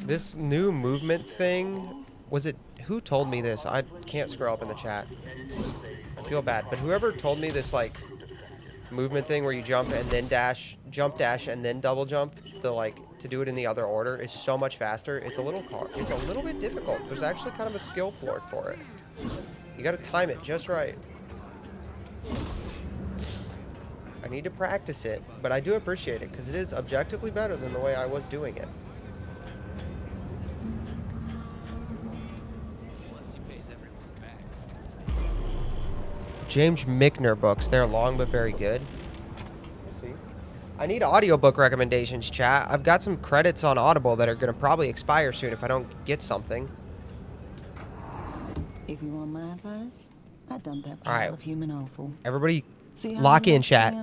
This new movement thing, was it, who told me this? I can't scroll up in the chat. I feel bad, but whoever told me this, like, movement thing where you jump and then dash, jump dash and then double jump, to do it in the other order is so much faster. It's a little bit difficult. There's actually kind of a skill floor for it. You gotta time it just right. I need to practice it, but I do appreciate it because it is objectively better than the way I was doing it. James Mickner books. They're long but very good. Let's see. I need audiobook recommendations, chat. I've got some credits on Audible that are going to probably expire soon if I don't get something. If you want my advice, I dump that pile of human offal. Everybody lock in, chat.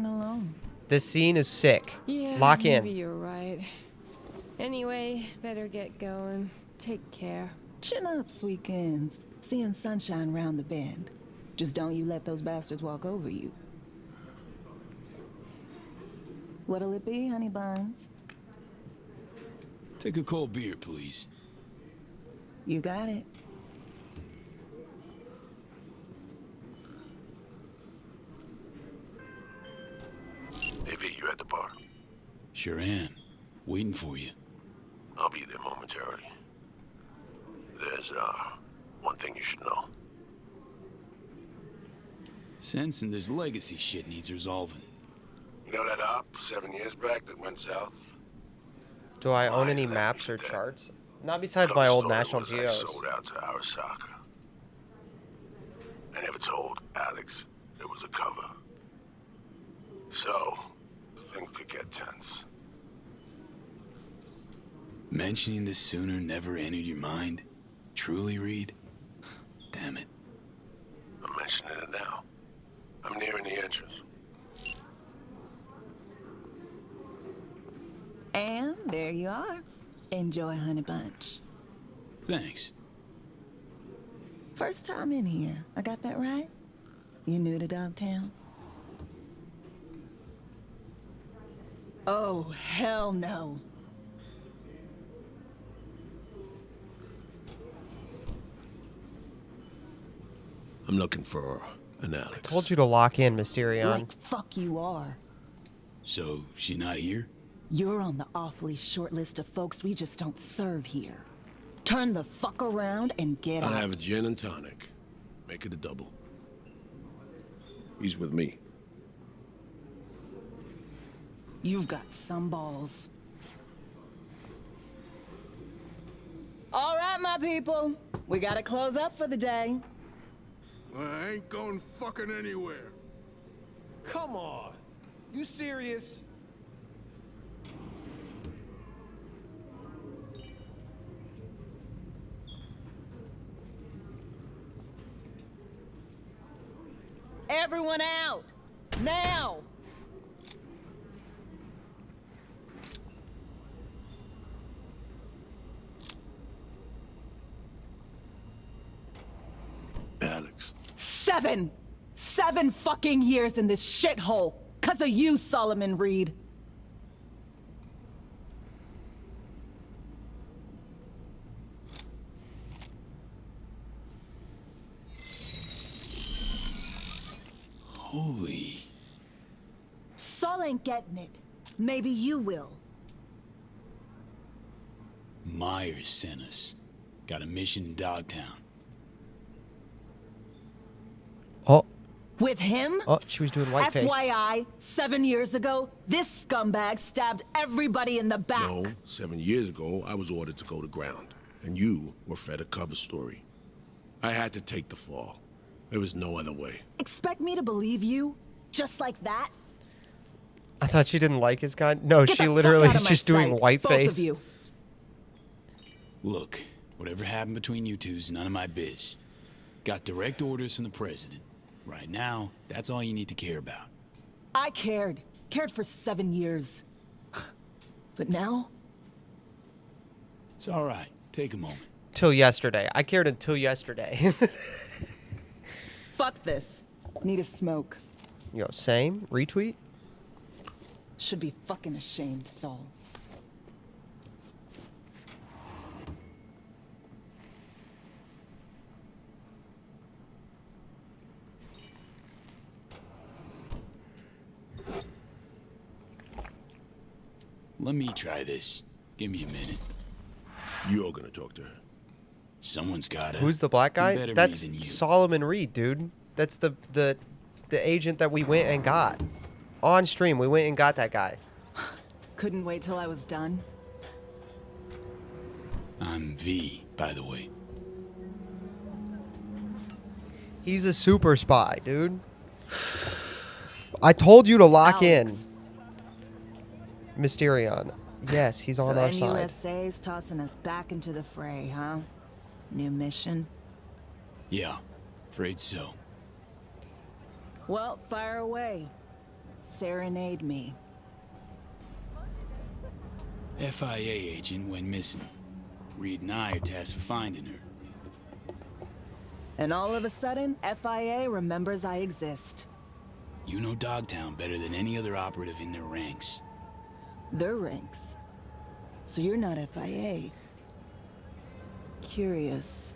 This scene is sick. Yeah, lock in. Maybe you're right. Anyway, better get going. Take care. Chin up, Sweetkins. Seeing sunshine round the bend. Just don't you let those bastards walk over you. What'll it be, honey buns? Take a cold beer, please. You got it. Hey, V, you at the bar? Sure am. Waiting for you. I'll be there momentarily. There's, one thing you should know. Sensing there's legacy shit needs resolving. You know that op 7 years back that went south? Do I own any maps or charts? Not besides my old National Geos. Sold out to Arasaka. I never told Alex it was a cover. So, things could get tense. Mentioning this sooner never entered your mind? Truly, Reed? Damn it. I'm mentioning it now. I'm nearing the entrance. And there you are. Enjoy, honey bunch. Thanks. First time in here. I got that right? You new to Dogtown? Oh, hell no. I'm looking for an Alex. Told you to lock in, Mysterion. Like fuck you are. So, she not here? You're on the awfully short list of folks we just don't serve here. Turn the fuck around and get I'll out. have a gin and tonic. Make it a double. He's with me. You've got some balls. All right, my people. We gotta close up for the day. I ain't going fucking anywhere. Come on. You serious? Everyone out! Now! Alex. 7 fucking years in this shithole. 'Cause of you, Solomon Reed. Holy. Sol ain't getting it. Maybe you will. Myers sent us. Got a mission in Dogtown. Oh. With him? Oh, she was doing whiteface. FYI, 7 years ago, this scumbag stabbed everybody in the back. No, 7 years ago, I was ordered to go to ground. And you were fed a cover story. I had to take the fall. There was no other way. Expect me to believe you? Just like that? I thought she didn't like his kind. No, Get she the literally fuck out is of my just doing sight, whiteface. both of you. Look, whatever happened between you two's none of my biz. Got direct orders from the president. Right now, that's all you need to care about. I cared. Cared for 7 years. But now? It's all right. Take a moment. Till yesterday. I cared until yesterday. Fuck this. Need a smoke. Yo, same. Retweet. Should be fucking ashamed, Saul. Let me try this. Give me a minute. You're gonna talk to her. Someone's gotta. Who's the black guy? Better me That's than you. Solomon Reed, dude. That's the agent that we went and got. On stream, we went and got that guy. Couldn't wait till I was done. I'm V, by the way. He's a super spy, dude. I told you to lock Alex. in. Mysterion. Yes, he's on so our side. NUSA's tossing us back into the fray, huh? New mission? Yeah, afraid so. Well, fire away. Serenade me. FIA agent went missing. Reed and I are tasked for finding her. And all of a sudden, FIA remembers I exist. You know Dogtown better than any other operative in their ranks. Their ranks. So you're not FIA. Curious.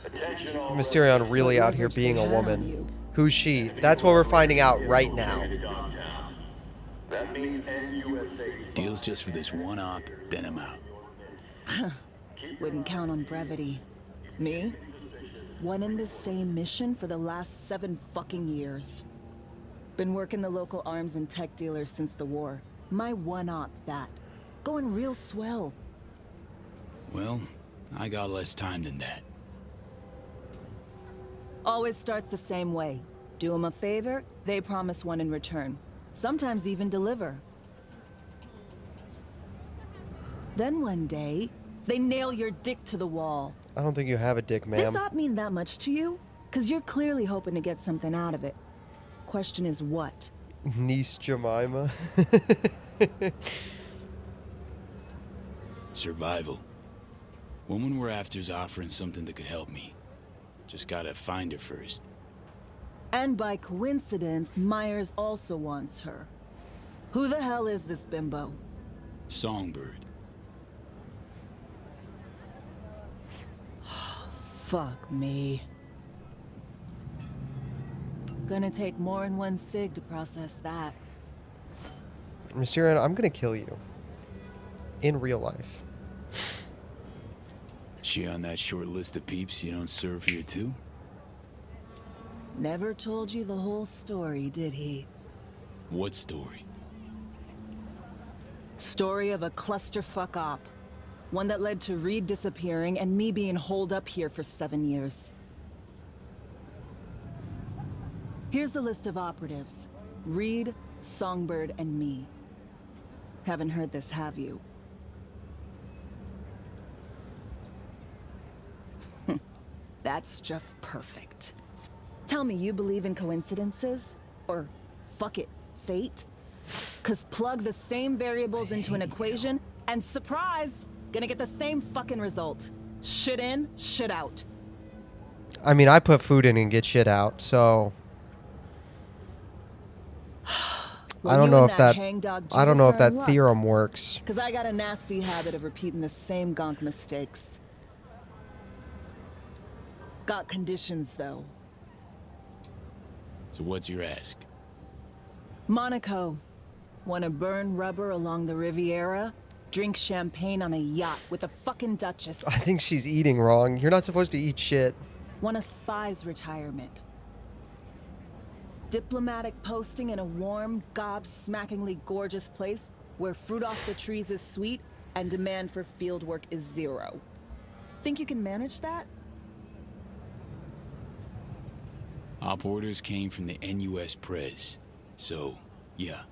Mysterion really out here being a woman. Who's she? That's what we're finding out right now. Deal's just for this one op, then I'm out. Wouldn't count on brevity. Me? One in the same mission for the last 7 fucking years. Been working the local arms and tech dealers since the war. My one-op, that. Going real swell. Well, I got less time than that. Always starts the same way. Do them a favor, they promise one in return. Sometimes even deliver. Then one day, they nail your dick to the wall. I don't think you have a dick, ma'am. This op mean that much to you? Cause you're clearly hoping to get something out of it. Question is what? Niece Jemima. Survival. Woman we're after's offering something that could help me. Just gotta find her first. And by coincidence, Myers also wants her. Who the hell is this bimbo? Songbird. Fuck me. Gonna take more than one cig to process that. Mysterion, I'm gonna kill you. In real life. She on that short list of peeps you don't serve here too? Never told you the whole story, did he? What story? Story of a clusterfuck op. One that led to Reed disappearing and me being holed up here for 7 years. Here's the list of operatives. Reed, Songbird, and me. Haven't heard this, have you? That's just perfect. Tell me you believe in coincidences? Or, fuck it, fate? 'Cause plug the same variables into an equation, and surprise! Gonna get the same fucking result. Shit in, shit out. I mean, I put food in and get shit out, so... I don't know if that theorem works. 'Cause I got a nasty habit of repeating the same gonk mistakes. Got conditions, though. So what's your ask? Monaco. Wanna burn rubber along the Riviera? Drink champagne on a yacht with a fucking duchess? I think she's eating wrong. You're not supposed to eat shit. Want a spy's retirement? Diplomatic posting in a warm, gobsmackingly gorgeous place where fruit off the trees is sweet and demand for fieldwork is 0. Think you can manage that? Op orders came from the NUS Prez. So, yeah.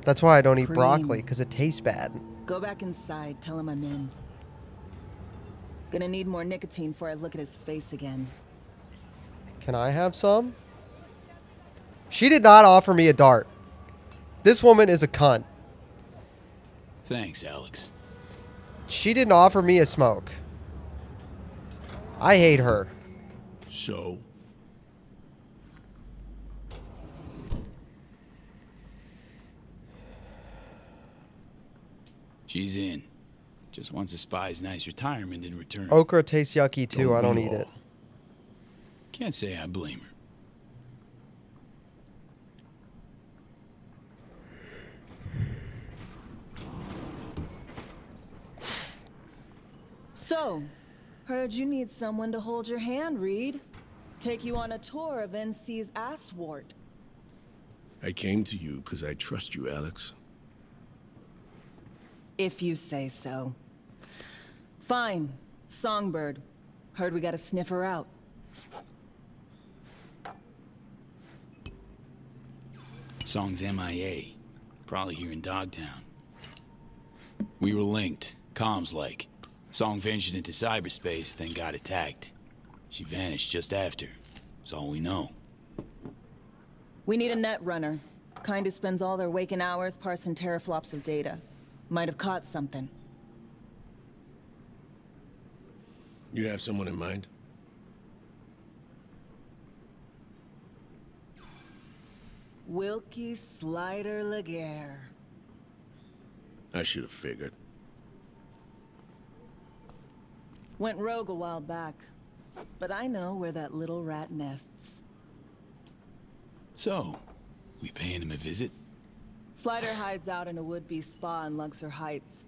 That's why I don't eat broccoli, because it tastes bad. Go back inside, tell him I'm in. Gonna need more nicotine before I look at his face again. Can I have some? She did not offer me a dart. This woman is a cunt. Thanks, Alex. She didn't offer me a smoke. I hate her. So? She's in. Just wants a spy's nice retirement in return. Okra tastes yucky too. I don't eat it. Can't say I blame her. So, heard you need someone to hold your hand, Reed. Take you on a tour of NC's asswart. I came to you because I trust you, Alex. If you say so. Fine. Songbird. Heard we gotta sniff her out. Song's MIA. Probably here in Dogtown. We were linked, comms-like. Song ventured into cyberspace, then got attacked. She vanished just after. That's all we know. We need a net runner. Kind who spends all their waking hours parsing teraflops of data. Might have caught something. You have someone in mind? Wilkie Slider Laguerre. I should have figured. Went rogue a while back. But I know where that little rat nests. So, we paying him a visit? Slider hides out in a would-be spa in Luxor Heights.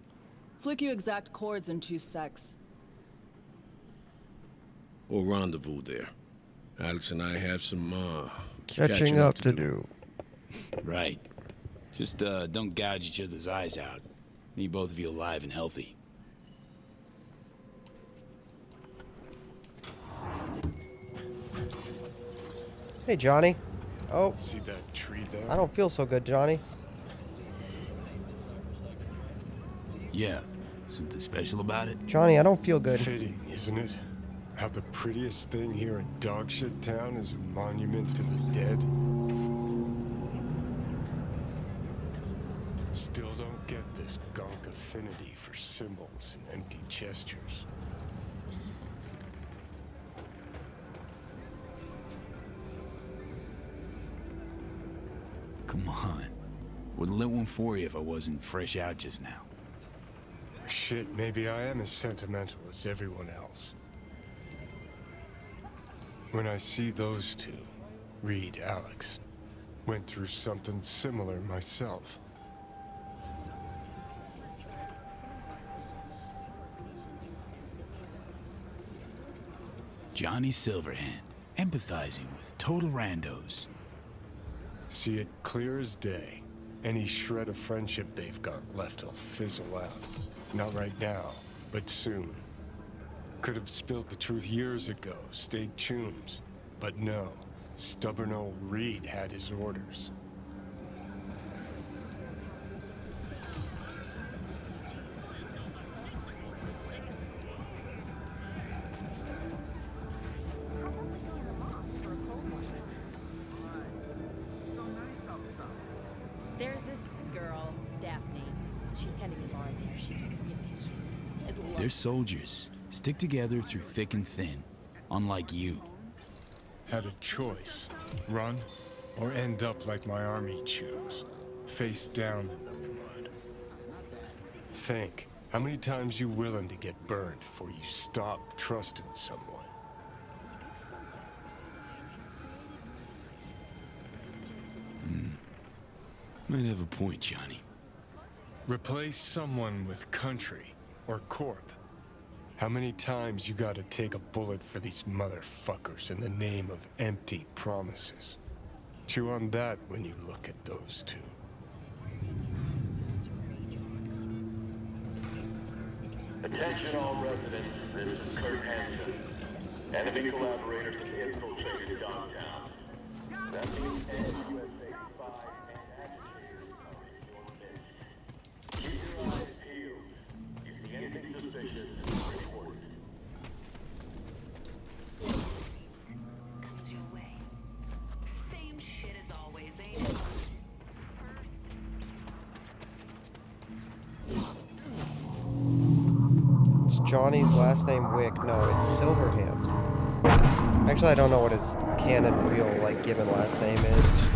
Flick you exact chords in 2 secs. We'll rendezvous there. Alex and I have some, catching up to do. Right. Just, don't gouge each other's eyes out. Need both of you alive and healthy. Hey, Johnny. Oh. See that tree there? I don't feel so good, Johnny. Yeah. Something special about it? Johnny, I don't feel good. Fitting, isn't it? How the prettiest thing here in Dogshit Town is a monument to the dead. Still don't get this gonk affinity for symbols and empty gestures. Come on. Wouldn't lit one for you if I wasn't fresh out just now. Shit, maybe I am as sentimental as everyone else. When I see those two, Reed, Alex, went through something similar myself. Johnny Silverhand, empathizing with total randos. See it clear as day. Any shred of friendship they've got left will fizzle out. Not right now, but soon. Could have spilled the truth years ago, stayed chums. But no, stubborn old Reed had his orders. There's this girl, Daphne. She's tending the bar there. She's really cute. They're soldiers. Stick together through thick and thin. Unlike you. Had a choice. Run, or end up like my army chose. Face down in the mud. Think, how many times you willing to get burned before you stop trusting someone? Might have a point, Johnny. Replace someone with country, or corp. How many times you gotta take a bullet for these motherfuckers in the name of empty promises? Chew on that when you look at those two. Attention all residents, this is Kurt Hansen. Enemy collaborators have infiltrated downtown. That means USA spies and agitators are in your midst. Keep your eyes peeled. You see anything suspicious, report it. Comes your way. Same shit as always, ain't it? It's Johnny's last name Wick. No, it's Silverhand. Actually, I don't know what his canon real, like, given last name is.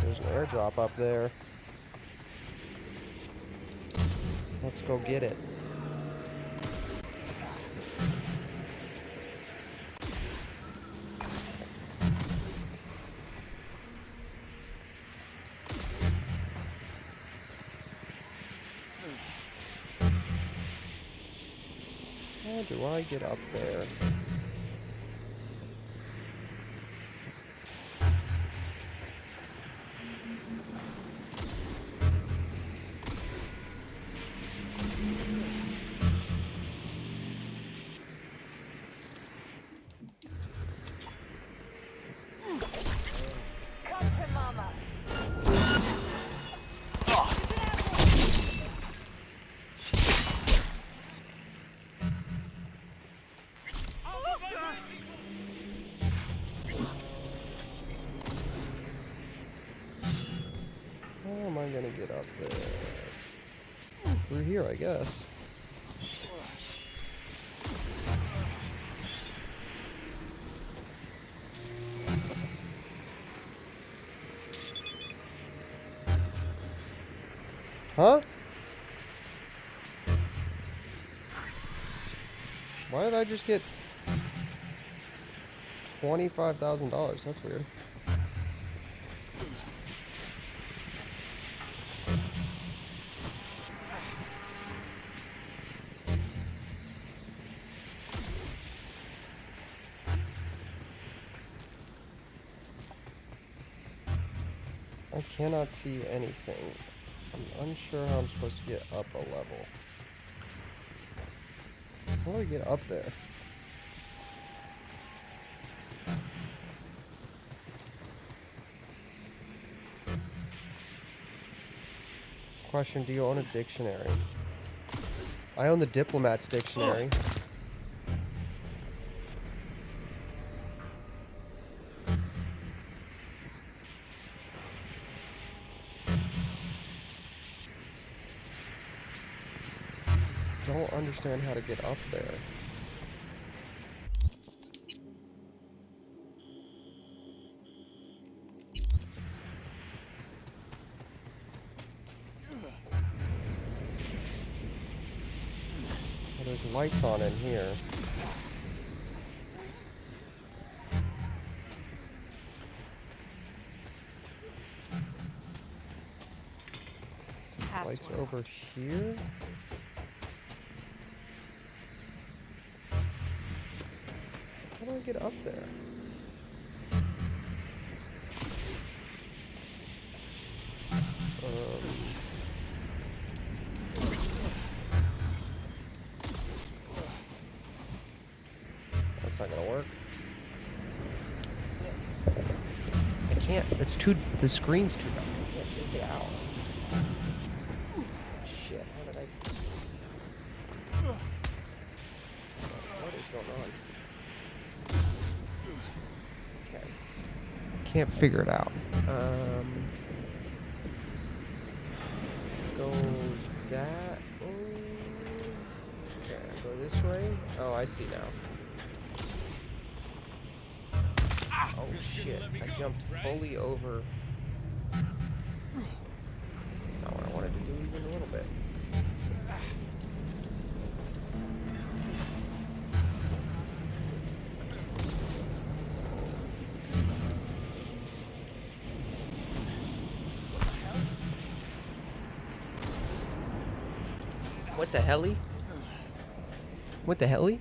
There's an airdrop up there. Let's go get it. How do I get up there? Come to mama. How am I gonna get up there? Through here, I guess. Huh? Why did I just get $25,000? That's weird. I cannot see anything. I'm unsure how I'm supposed to get up a level. How do I get up there? Question, do you own a dictionary? I own the Diplomat's Dictionary. Don't understand how to get up there. Well, there's lights on in here. Lights over here. How do I get up there? That's not gonna work. I can't. It's too. The screen's too dark. I can't take it out. Shit! How did I? What is going on? Okay. Can't figure it out. Go that way. Okay, go this way. Oh, I see now. Oh shit, I jumped fully over. That's not what I wanted to do even a little bit. What the helly? What the helly?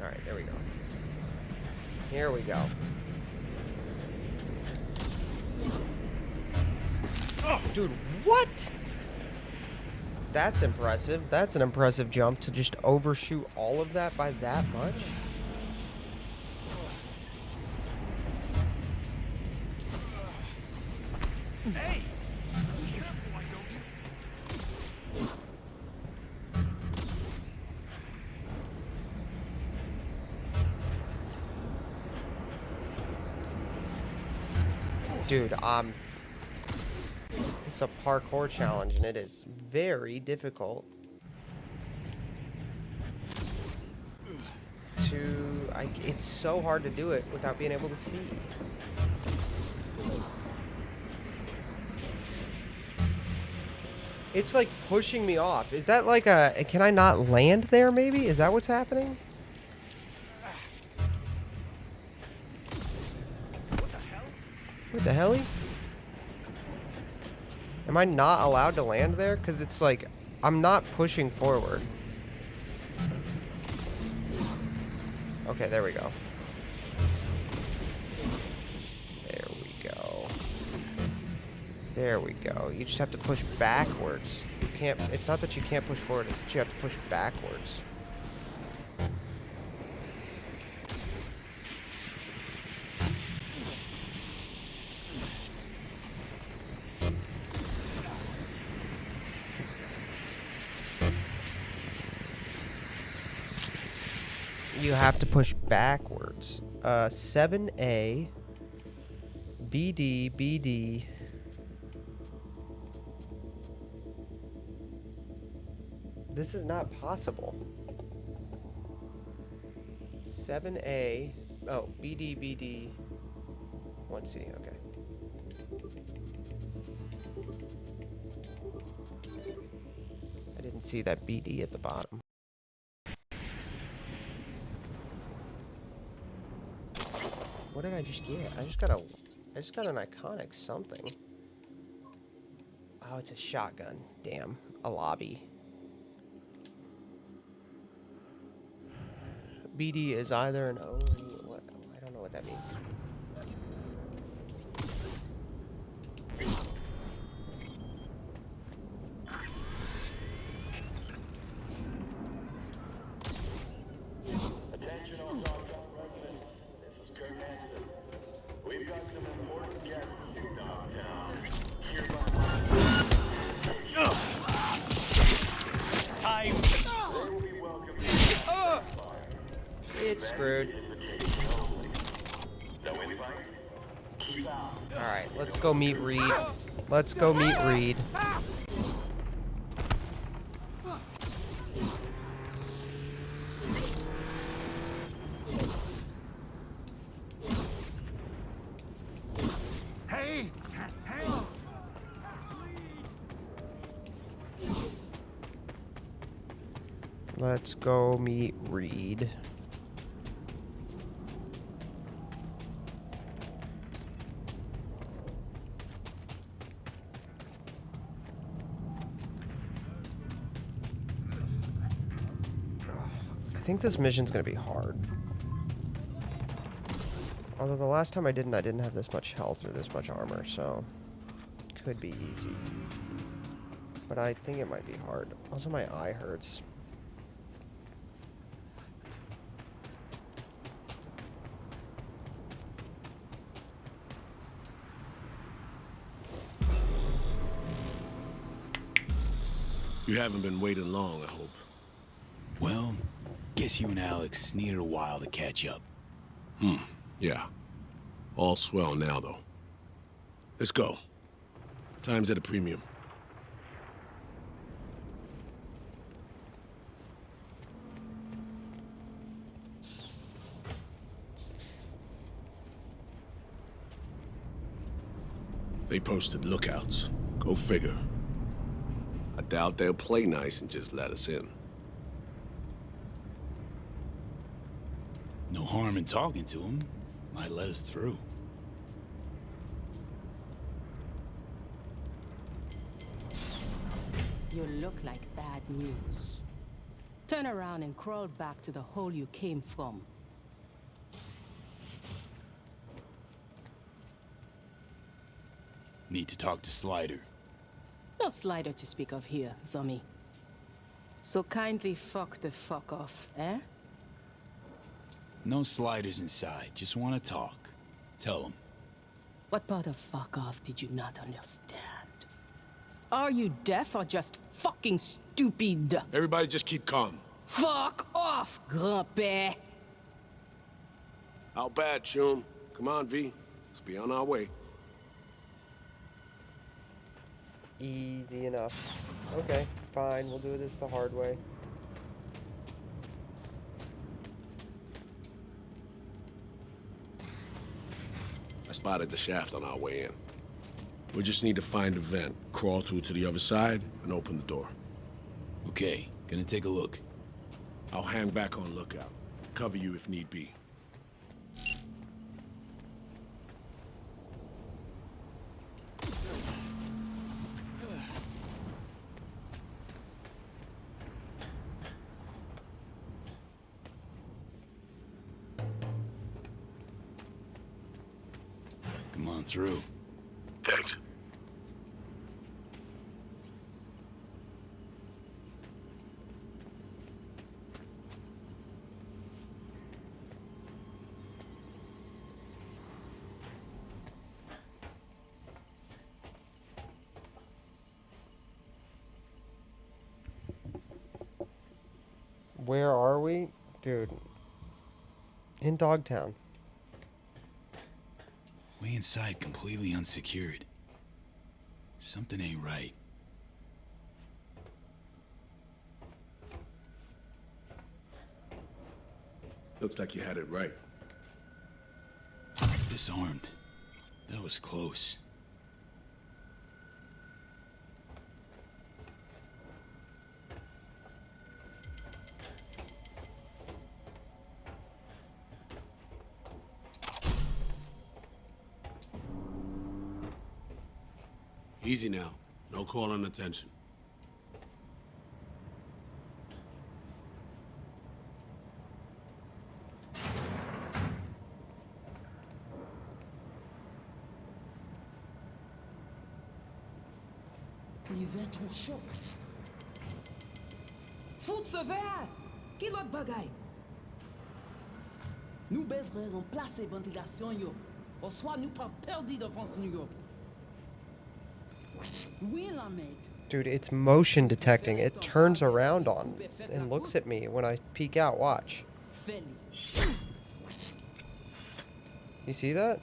Alright, there we go. Here we go. Oh, dude, what? That's impressive. That's an impressive jump to just overshoot all of that by that much. Hey! Dude, it's a parkour challenge and it is very difficult to, it's so hard to do it without being able to see. It's like pushing me off. Is that like a, can I not land there maybe? Is that what's happening? What the hell? Am I not allowed to land there? Because it's like, I'm not pushing forward. Okay, there we go. There we go. There we go. You just have to push backwards. You can't, it's not that you can't push forward, it's that you have to push backwards. You have to push backwards. 7A, BD, BD. This is not possible. 7A. Oh, BD, BD. 1C, okay. I didn't see that BD at the bottom. What did I just get? I just got an iconic something. Oh, it's a shotgun. Damn. A lobby. BD is either an O or what? I don't know what that means. Attention all Dogtown residents. This is Kurt Hansen. We've got some important guests in Dogtown. Hereby screwed. Alright, let's go meet Reed. Let's go meet Reed. Hey! Hey! Let's go meet Reed. I think this mission's gonna be hard. Although the last time I didn't have this much health or this much armor, so could be easy. But I think it might be hard. Also, my eye hurts. You haven't been waiting long, I hope. Well, guess you and Alex needed a while to catch up. Yeah. All swell now, though. Let's go. Time's at a premium. They posted lookouts. Go figure. I doubt they'll play nice and just let us in. No harm in talking to him. Might let us through. You look like bad news. Turn around and crawl back to the hole you came from. Need to talk to Slider. No Slider to speak of here, Zombie. So kindly fuck the fuck off, eh? No Sliders inside. Just want to talk. Tell him. What part of fuck off did you not understand? Are you deaf or just fucking stupid? Everybody just keep calm. Fuck off, grand-père! How bad, Chum? Come on, V. Let's be on our way. Easy enough. Okay, fine. We'll do this the hard way. I spotted the shaft on our way in. We just need to find a vent, crawl through to the other side, and open the door. Okay, gonna take a look. I'll hang back on lookout. Cover you if need be. Come on through. Thanks. Where are we? Dude. In Dogtown. Way inside, completely unsecured. Something ain't right. Looks like you had it right. Disarmed. That was close. Easy now. No calling attention. L'hiver trop chaud. Fout ce verre! Qui l'autre bagaille? Nous baiserons en place et ventilation yo. Au soir, nous pas perdu devant New York. Oui, la mate. Dude, it's motion detecting. It turns around on and looks at me when I peek out. Watch. You see that?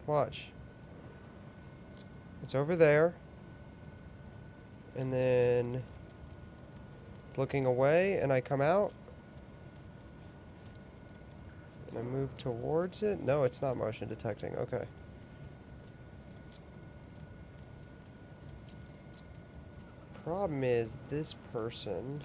Watch. It's over there. And then looking away, and I come out. And I move towards it. No, it's not motion detecting. Okay. Problem is, this person...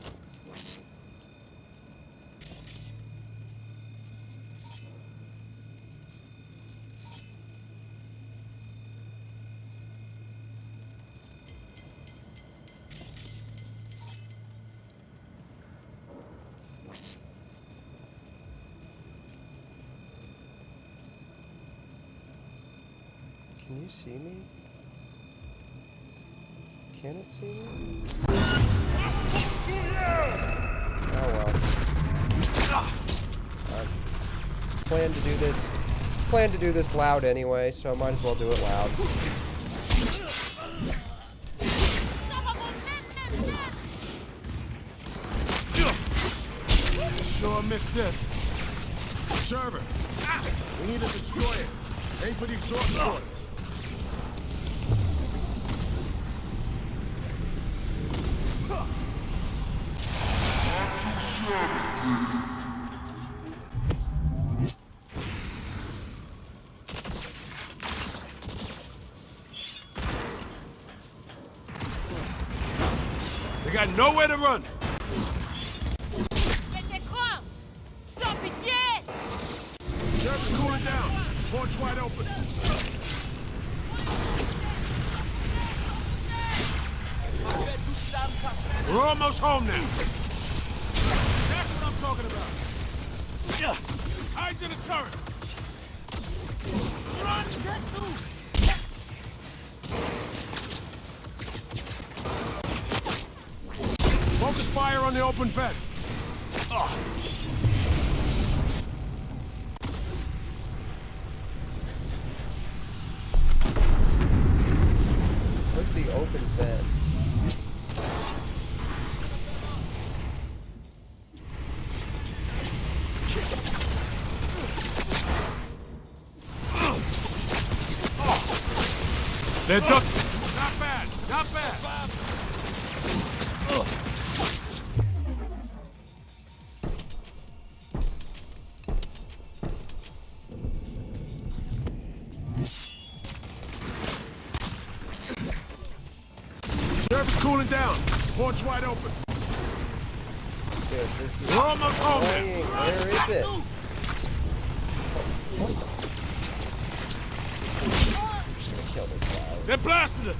Can you see me? Can it see me? Oh well. Plan to do this loud anyway, so might as well do it loud. Sure missed this. Server. We need to destroy it. Aim for the exhaust ports. They got nowhere to run. Server's cooling down. Port's wide open. We're almost home now. That's what I'm talking about. Hide to the turret. Run, get through. Focus fire on the open vent. Where's the open vent? They're ducking. Not bad. Not bad. Server's cooling down. Port's wide open. Dude, this is We're almost home annoying. now. Where is it? I'm just gonna kill this guy. They're blasting us.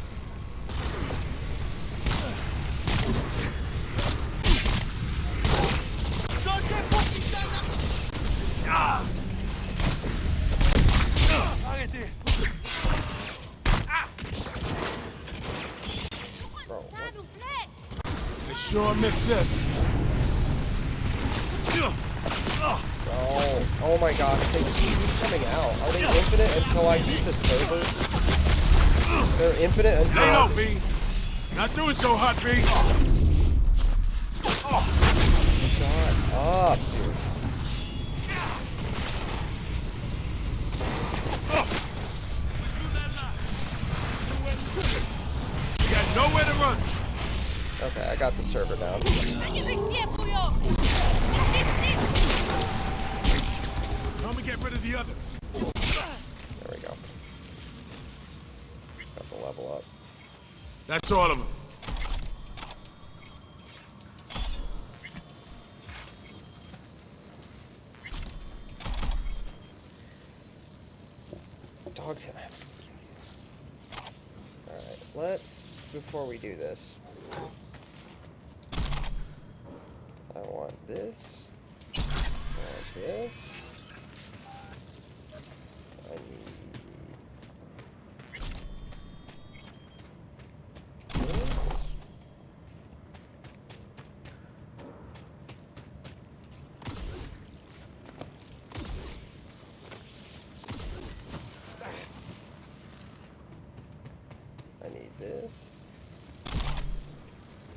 Bro, They sure missed this. oh my gosh, they just keep coming out. Are they infinite until I beat the server? They're infinite until Lay I low, B. Not doing so hot, B. Shut up, dude. You got nowhere to run. Okay, I got the server down. Come and get rid of the other. There we go. Got the level up. That's all of them. Dog time. Alright, let's, before we do this, I want this. I want this. I need this. I need this.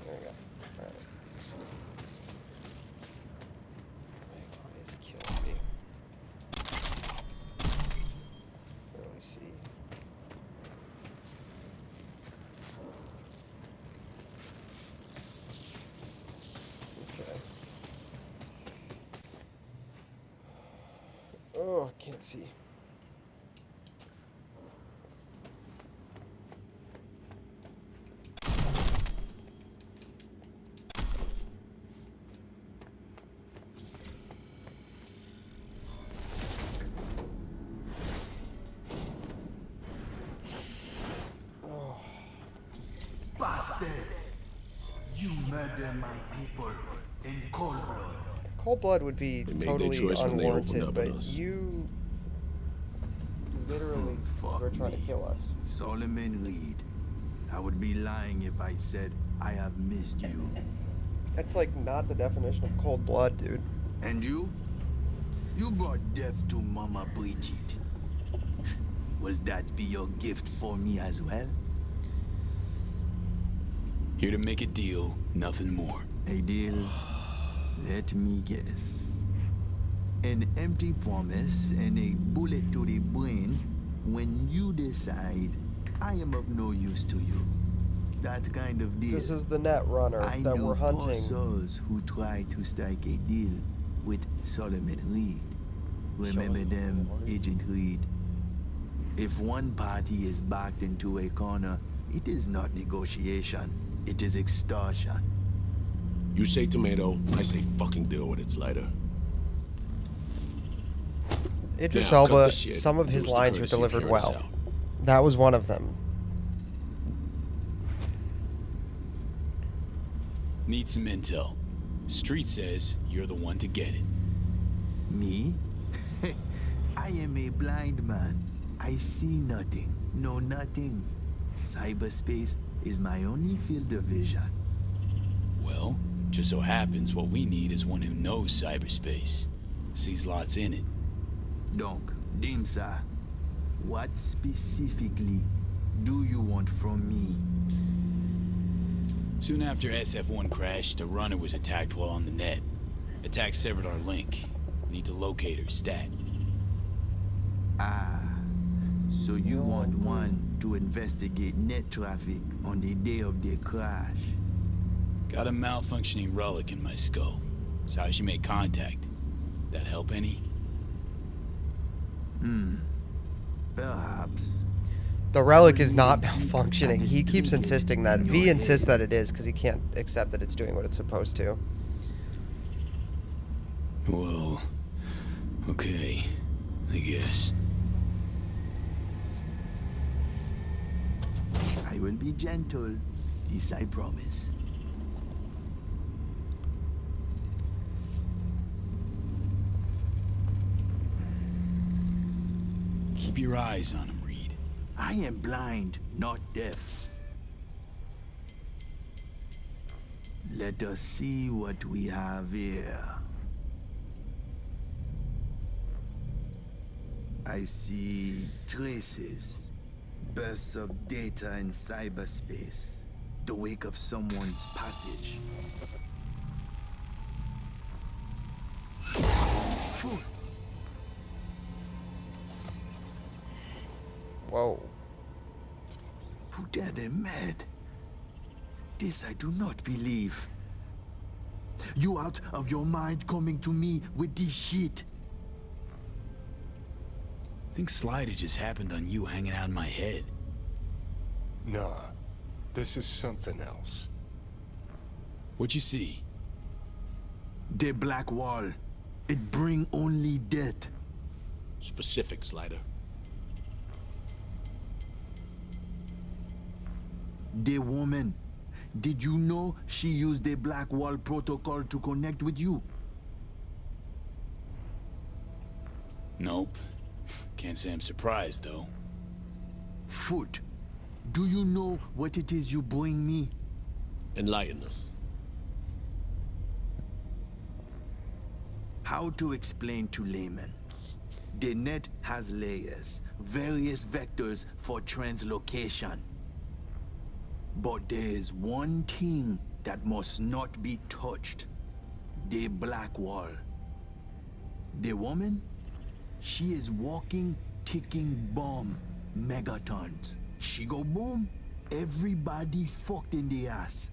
There we Oh, I can't see. Bastards! You murder my people in cold blood. Cold blood would be They made totally their choice when they opened unwarranted, up but on us. you literally were trying to kill us. Solomon Reed. I would be lying if I said I have missed you. That's like not the definition of cold blood, dude. And you? You brought death to Mama Bridget. Will that be your gift for me as well? Here to make a deal, nothing more. A deal? Let me guess. An empty promise and a bullet to the brain when you decide I am of no use to you. That kind of deal. This is the net runner I that know we're hunting. souls who try to strike a deal with Solomon Reed. Remember them, Agent Reed? If one party is backed into a corner, it is not negotiation. It is extortion. You say tomato, I say fucking deal with it, Slider. Idris Now, cut Elba, the shit some of and his do us the lines were courtesy of delivered hearing us well. out. That was one of them. Need some intel. Street says you're the one to get it. Me? I am a blind man. I see nothing, know nothing. Cyberspace is my only field of vision. Well, just so happens what we need is one who knows cyberspace. Sees lots in it. Donc, Dimsa, what specifically do you want from me? Soon after SF-1 crashed, a runner was attacked while on the net. Attack severed our link. Need to locate her stat. Ah, so you want one to investigate net traffic on the day of the crash? Got a malfunctioning relic in my skull. That's how she made contact. That help any? Perhaps. The relic is not malfunctioning. He keeps insisting that. V insists that it is because he can't accept that it's doing what it's supposed to. Well, okay, I guess. I will be gentle, this I promise. Keep your eyes on him, Reed. I am blind, not deaf. Let us see what we have here. I see traces, bursts of data in cyberspace, the wake of someone's passage. Fool! Whoa. Who dare they mad? This I do not believe. You out of your mind coming to me with this shit? Think Slider just happened on you hanging out in my head. Nah, this is something else. What you see? The black wall. It bring only death. Specific, Slider. The woman. Did you know she used the black wall protocol to connect with you? Nope. Can't say I'm surprised, though. Foot. Do you know what it is you bring me? Enlighten us. How to explain to laymen? The net has layers, various vectors for translocation. But there is one thing that must not be touched. The black wall. The woman? She is walking, ticking bomb, megatons. She go boom, everybody fucked in the ass.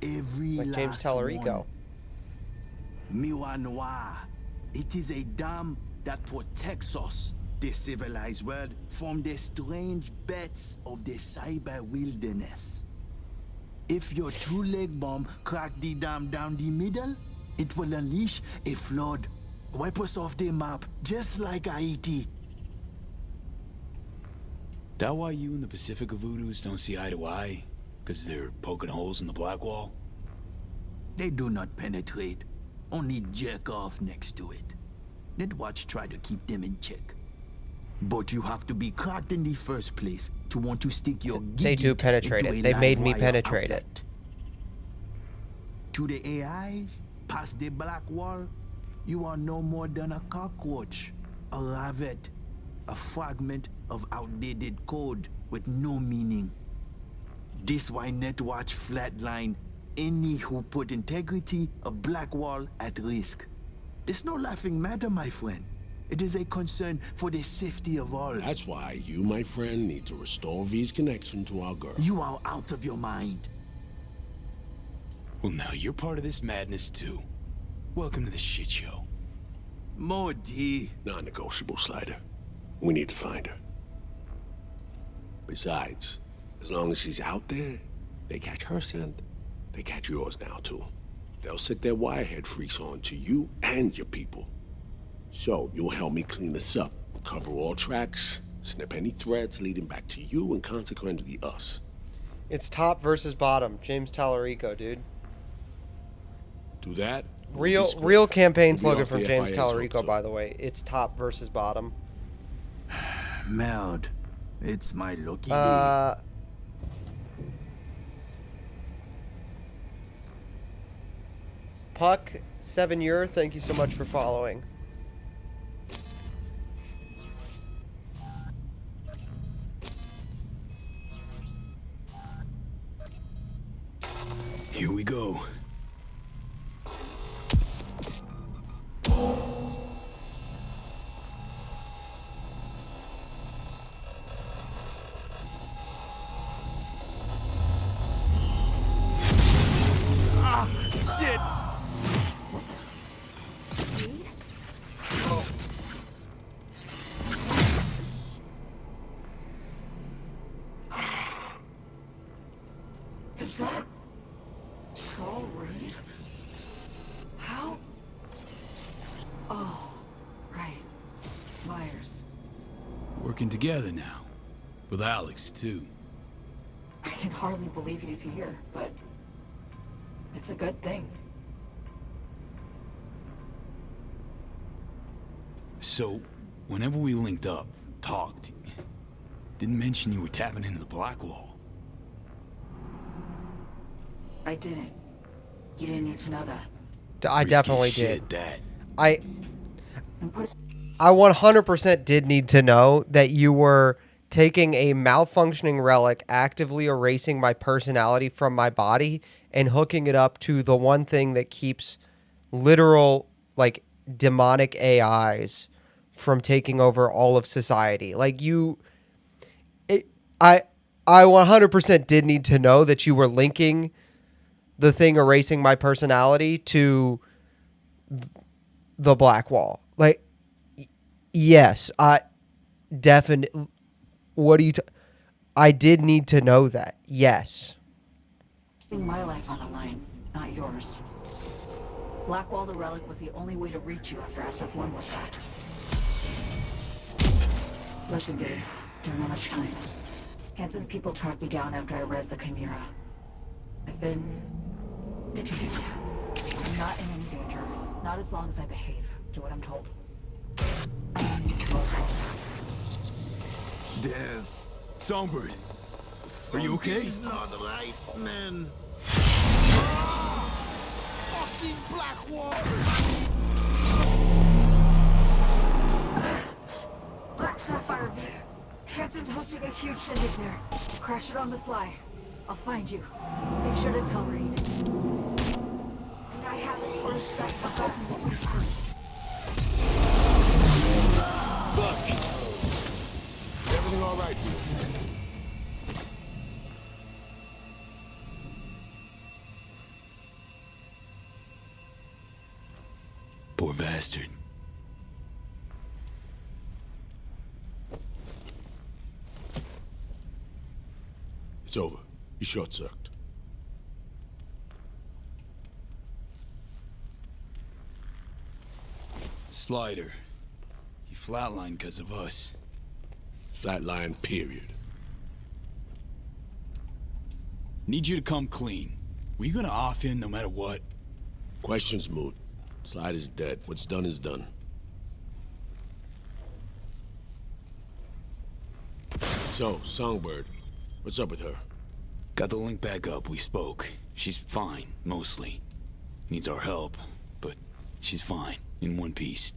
Every Like last James Tallarico. one. Miwa Noir. It is a damn that protects us, the civilized world, from the strange bets of the cyber wilderness. If your two-leg bomb crack the dam down the middle, it will unleash a flood. Wipe us off the map, just like Haiti. That why you and the Pacifica Voodoos don't see eye to eye? Because they're poking holes in the black wall? They do not penetrate, only jerk off next to it. Netwatch try to keep them in check. But you have to be cracked in the first place to want to stick your They do penetrate it. They made me penetrate it. To the AIs, past the black wall, you are no more than a cockroach, a rabbit, a fragment of outdated code with no meaning. This why Netwatch flatline any who put integrity of Blackwall at risk. There's no laughing matter, my friend. It is a concern for the safety of all. That's why you, my friend, need to restore V's connection to our girl. You are out of your mind. Well, now you're part of this madness, too. Welcome to the shit show. More D. Non-negotiable, Slider. We need to find her. Besides, as long as she's out there, they catch her scent, they catch yours now, too. They'll sick their wirehead freaks on to you and your people. So, you'll help me clean this up, cover all tracks, snip any threads leading back to you and consequently us. It's top versus bottom. James Tallarico, dude. Do that. Real campaign slogan from James Tallarico, by the way. It's top versus bottom. Meld, it's my lucky day. Puck, 7 year, thank you so much for following. Here we go. Ah, shit! Is that Saul Reed? How? Oh, right. Myers. Working together now. With Alex, too. I can hardly believe he's here, but it's a good thing. So, whenever we linked up, talked, didn't mention you were tapping into the black wall. I didn't. You didn't need to know that. I definitely did. That. I 100% did need to know that you were taking a malfunctioning relic, actively erasing my personality from my body, and hooking it up to the one thing that keeps literal, like, demonic AIs from taking over all of society. Like, I 100% did need to know that you were linking the thing erasing my personality to the black wall. Like, yes, I definitely. What do you? I did need to know that. Yes. My life on the line, not yours. Blackwall the relic was the only way to reach you after SF1 was hacked. Listen, babe, don't have much time. Hansen's people tracked me down after I rezzed the Chimera. I've been detained. I'm not in any danger. Not as long as I behave. Do what I'm told. I need to go home. Des. Songbird, are you okay? Something's not right, man. Fucking Blackwall! Black Sapphire V. Hansen's hosting a huge shindig there. Crash it on the sly. I'll find you. Make sure to tell Reed. And I haven't first set forgotten what we've heard. Fuck! Everything all right? Poor bastard. It's over. You short-circuited. Slider. He flatlined because of us. Flatline, period. Need you to come clean. Were you gonna off him no matter what? Question's moot. Slider's dead. What's done is done. So, Songbird, what's up with her? Got the link back up, we spoke. She's fine, mostly. Needs our help, but she's fine, in one piece.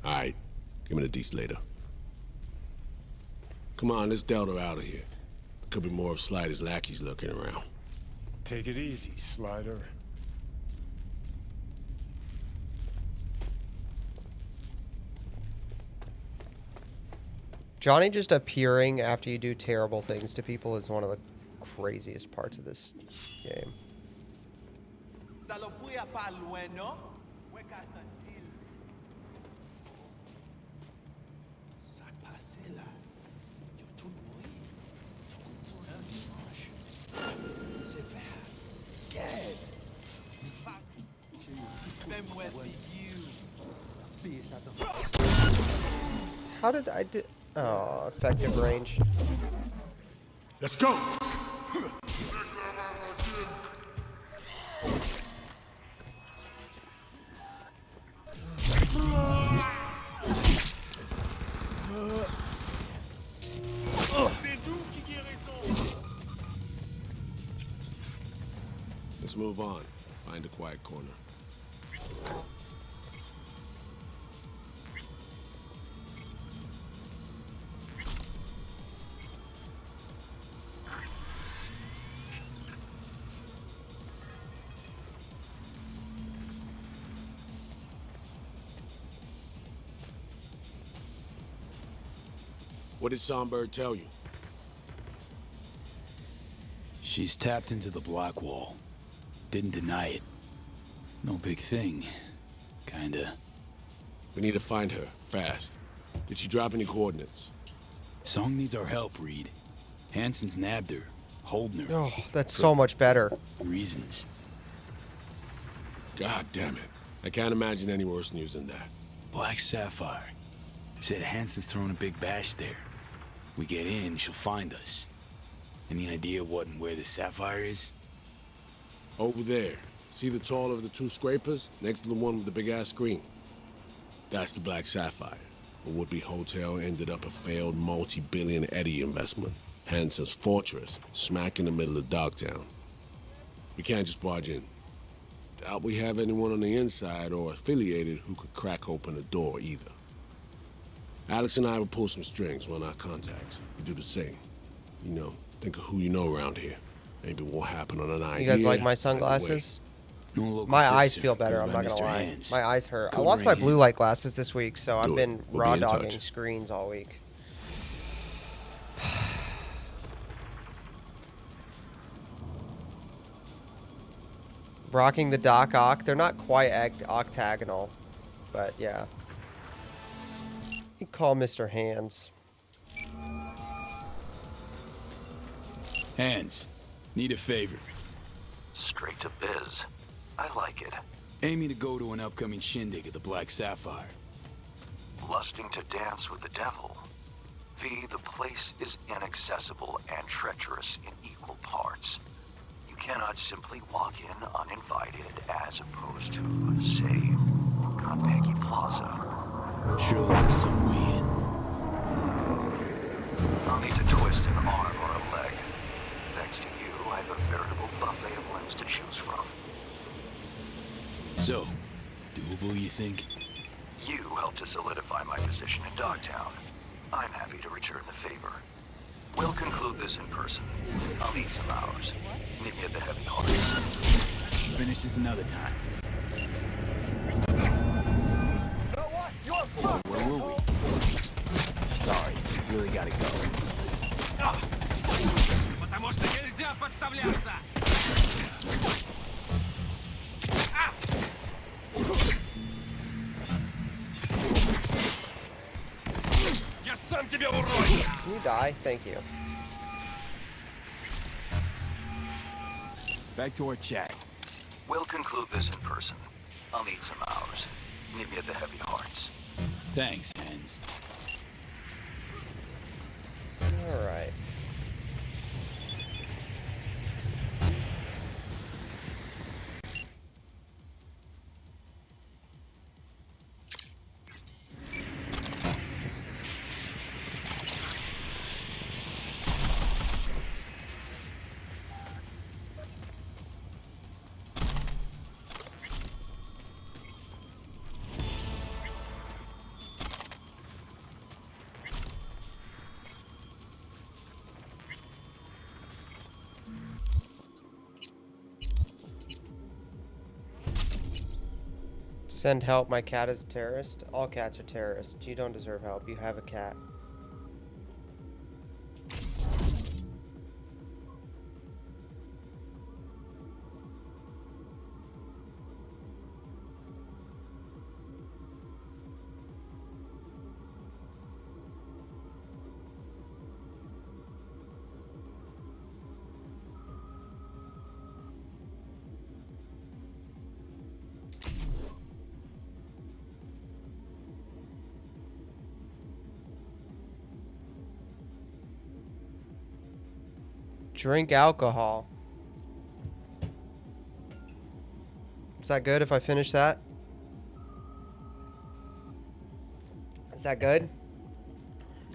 Alright, give me the deets later. Come on, let's Delta out of here. There could be more of Slider's lackeys lurking around. Take it easy, Slider. Johnny just appearing after you do terrible things to people is one of the craziest parts of this game. How did I do? Oh, effective range. Let's go! Let's move on. Find a quiet corner. What did Songbird tell you? She's tapped into the black wall. Didn't deny it. No big thing. Kinda. We need to find her, fast. Did she drop any coordinates? Song needs our help, Reed. Hansen's nabbed her, holding her. Oh, that's so much better. Reasons. God damn it. I can't imagine any worse news than that. Black Sapphire. Said Hansen's throwing a big bash there. We get in, she'll find us. Any idea what and where the Sapphire is? Over there. See the taller of the two scrapers? Next to the one with the big-ass screen. That's the Black Sapphire. A would-be hotel ended up a failed multi-billion Eddie investment. Hansen's fortress, smack in the middle of Dogtown. We can't just barge in. Doubt we have anyone on the inside or affiliated who could crack open the door either. Alex and I will pull some strings, run our contacts. You do the same. You know, think of who you know around here. Maybe what happened on an idea. You guys like my sunglasses? My eyes feel better, I'm not gonna lie. My eyes hurt. I lost my blue light glasses this week, so I've been raw dogging screens all week. Rocking the Doc Ock. They're not quite octagonal, but yeah. You call Mr. Hands. Hands, need a favor. Straight to biz. I like it. Aiming to go to an upcoming shindig at the Black Sapphire. Lusting to dance with the devil. V, the place is inaccessible and treacherous in equal parts. You cannot simply walk in uninvited as opposed to, say, Konpeki Plaza. Sure there's some way in. I'll need to twist an arm or a leg. Thanks to you, I have a veritable buffet of limbs to choose from. So, doable, you think? You helped to solidify my position in Dogtown. I'm happy to return the favor. We'll conclude this in person. I'll need some hours. Meet me at the Heavy Hearts. Finish this another time. Where were we? Sorry, really gotta go. Потому что нельзя подставляться! Я сам тебя урою! Can you die? Thank you. back to our chat. We'll conclude this in person. I'll need some hours. Meet me at the Heavy Hearts. Thanks, Hens. Alright. Send help, my cat is a terrorist. All cats are terrorists. You don't deserve help. You have a cat. Drink alcohol. Is that good if I finish that? Is that good?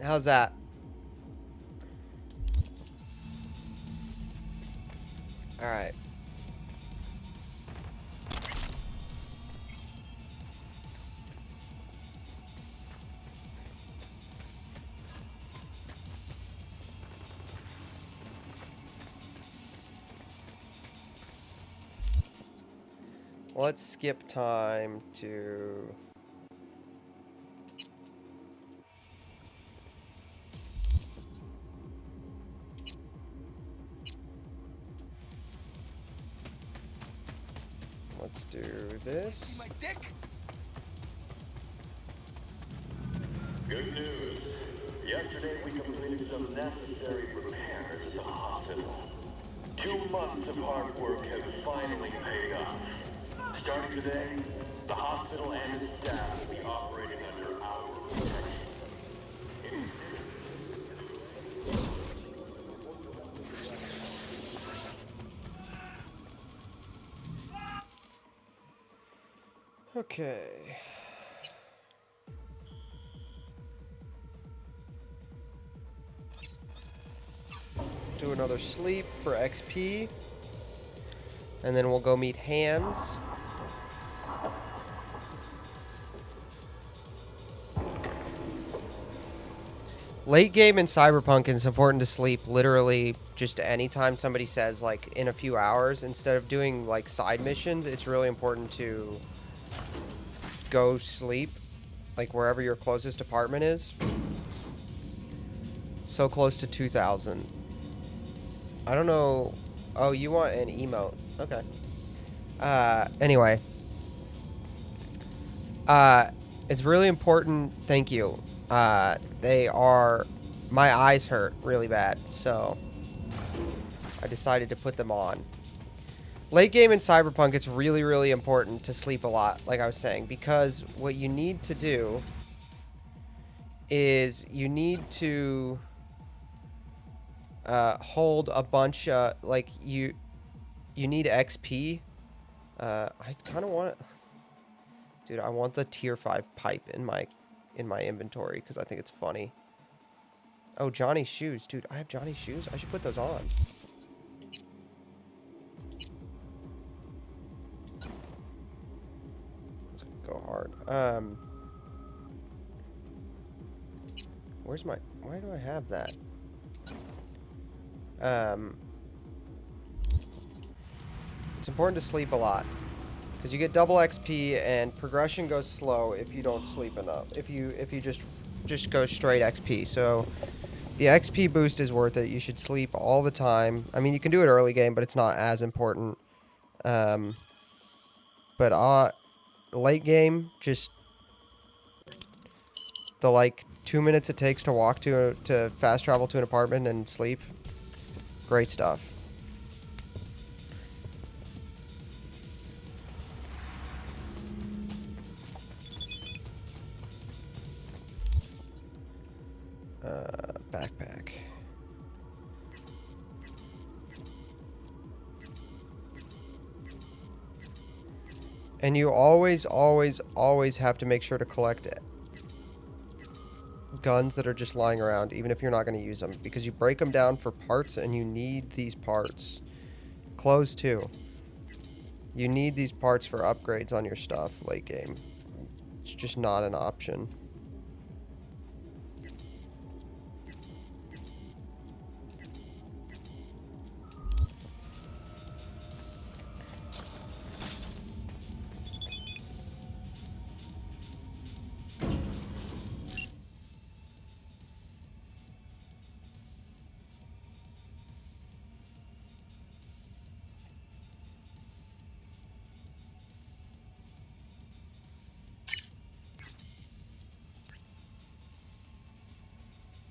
How's that? All right. Let's skip time to... Let's do this. See my dick? Good news. Yesterday we completed some necessary repairs at the hospital. 2 months of hard work have finally paid off. Starting today, the hospital and its staff will be operating under our protection. Okay. Do another sleep for XP. And then we'll go meet Hans. Late game in Cyberpunk, it's important to sleep literally just anytime somebody says, like, in a few hours. Instead of doing, like, side missions, it's really important to go sleep, like, wherever your closest apartment is. So close to 2,000. I don't know. Oh, you want an emote. Okay. Anyway. It's really important. Thank you. They are... My eyes hurt really bad, so I decided to put them on. Late game in Cyberpunk, it's really, really important to sleep a lot, like I was saying, because what you need to do is you need to hold a bunch of, like, you need XP. I kind of want it. Dude, I want the tier 5 pipe in my inventory because I think it's funny. Oh, Johnny's shoes. Dude, I have Johnny's shoes. I should put those on. Let's go hard. Where's my... Why do I have that? It's important to sleep a lot. Because you get double XP and progression goes slow if you don't sleep enough. If you just go straight XP. So the XP boost is worth it. You should sleep all the time. I mean, you can do it early game, but it's not as important. But late game, just the like 2 minutes it takes to walk to fast travel to an apartment and sleep. Great stuff. Backpack. And you always have to make sure to collect guns that are just lying around, even if you're not going to use them, because you break them down for parts and you need these parts. Clothes too. You need these parts for upgrades on your stuff late game. It's just not an option.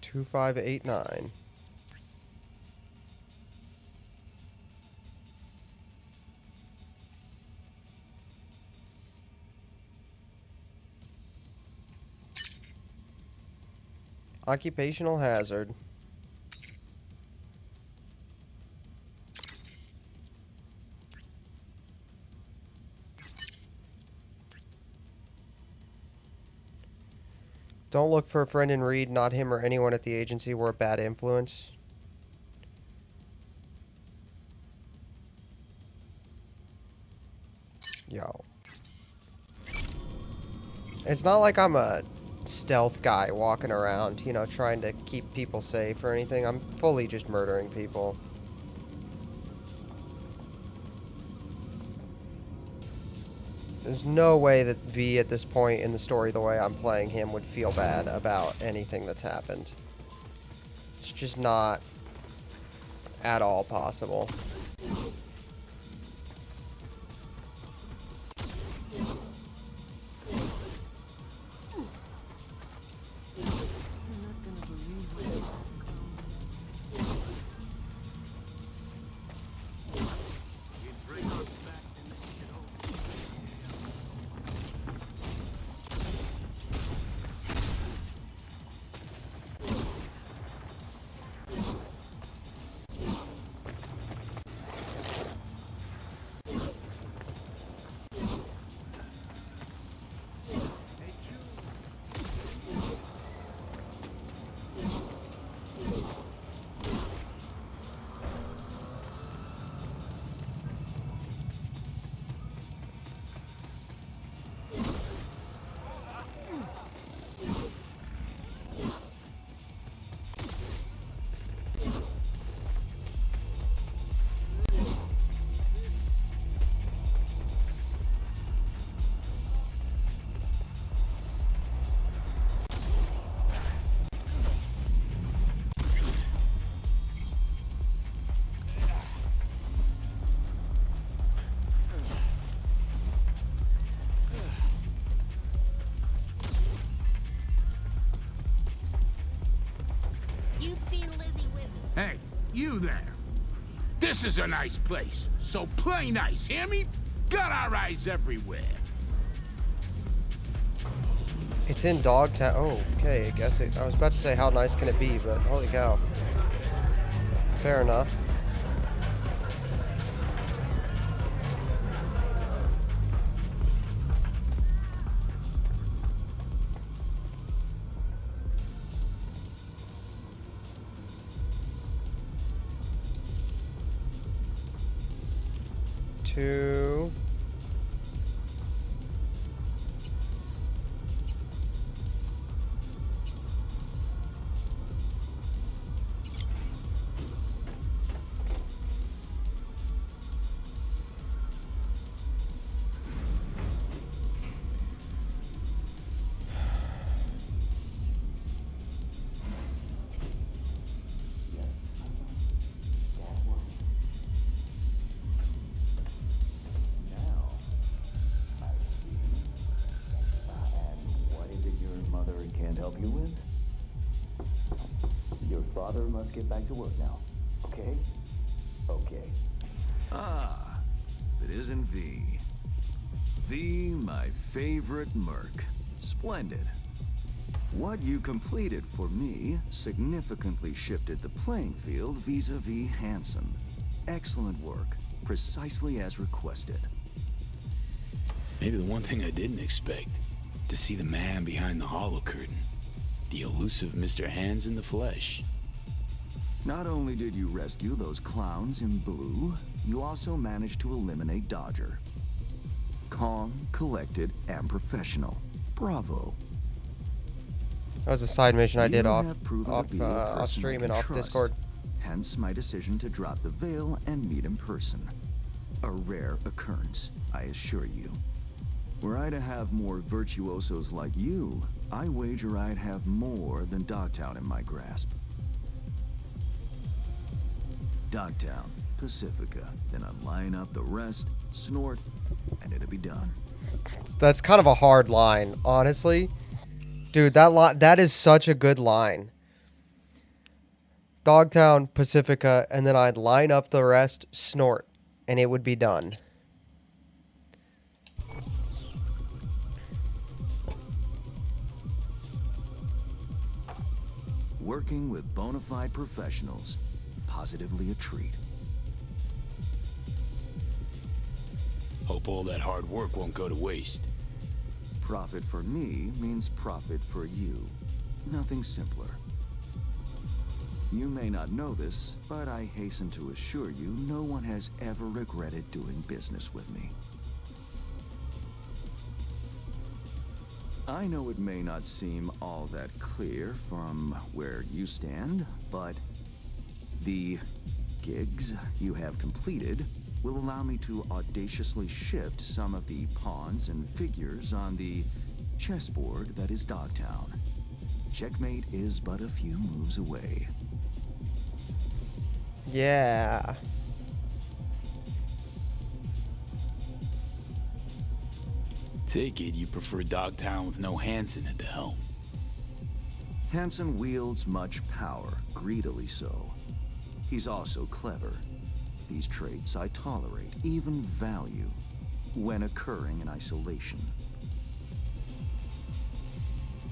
Two, 5, 8, 9. Occupational hazard. Don't look for a friend in Reed. Not him or anyone at the agency were a bad influence. Yo. It's not like I'm a stealth guy walking around, you know, trying to keep people safe or anything. I'm fully just murdering people. There's no way that V at this point in the story, the way I'm playing him, would feel bad about anything that's happened. It's just not at all possible. Hey, you there. This is a nice place, so play nice, hear me? Got our eyes everywhere. It's in Dogtown. Oh, okay, I guess I was about to say how nice can it be, but holy cow. Fair enough. Two. Help you with? Your father must get back to work now, okay? Okay. Ah, it isn't V. V, my favorite merc. Splendid. What you completed for me significantly shifted the playing field vis-a-vis Hansen. Excellent work, precisely as requested. Maybe the one thing I didn't expect, to see the man behind the hollow curtain. The elusive Mr. Hands in the flesh. Not only did you rescue those clowns in blue, you also managed to eliminate Dodger. Calm, collected, and professional. Bravo. That was a side mission I did off stream and off Discord. Hence my decision to drop the veil and meet in person. A rare occurrence, I assure you. Were I to have more virtuosos like you, I wager I'd have more than Dogtown in my grasp. Dogtown, Pacifica, then I'd line up the rest, snort, and it'll be done. That's kind of a hard line, honestly. Dude, that is such a good line. Dogtown, Pacifica, and then I'd line up the rest, snort, and it would be done. Working with bona fide professionals, positively a treat. Hope all that hard work won't go to waste. Profit for me means profit for you. Nothing simpler. You may not know this, but I hasten to assure you no one has ever regretted doing business with me. I know it may not seem all that clear from where you stand, but the gigs you have completed will allow me to audaciously shift some of the pawns and figures on the chessboard that is Dogtown. Checkmate is but a few moves away. Yeah. Take it you prefer Dogtown with no Hansen at the helm. Hansen wields much power, greedily so. He's also clever. These traits I tolerate, even value, when occurring in isolation.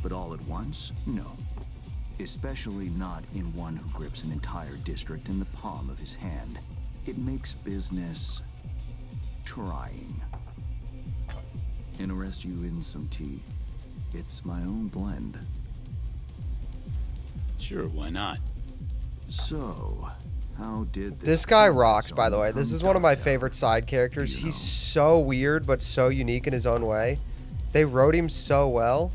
But all at once, no. Especially not in one who grips an entire district in the palm of his hand. It makes business trying. Interest you in some tea? It's my own blend. Sure, why not? So, how did this guy rocks, by the way. This is one of my favorite side characters. He's so weird, but so unique in his own way. They wrote him so well.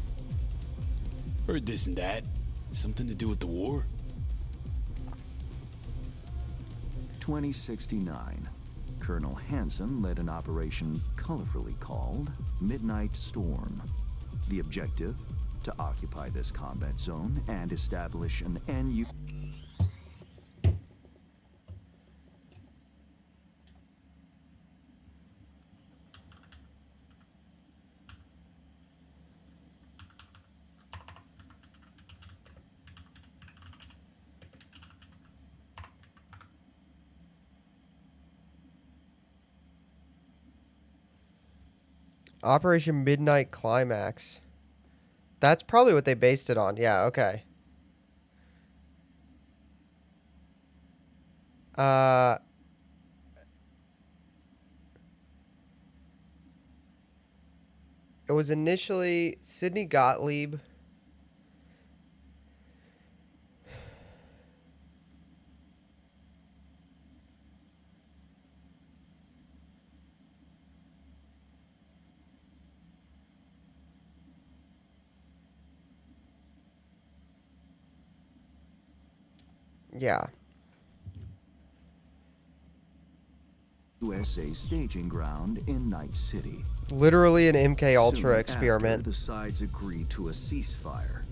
Heard this and that. Something to do with the war? 2069. Colonel Hansen led an operation colorfully called Midnight Storm. The objective? To occupy this combat zone and establish an NU... Operation Midnight Climax. That's probably what they based it on. Yeah, okay. It was initially Sidney Gottlieb. Yeah. USA staging ground in Night City. Literally an MK Ultra Soon experiment. After the sides agreed to a ceasefire.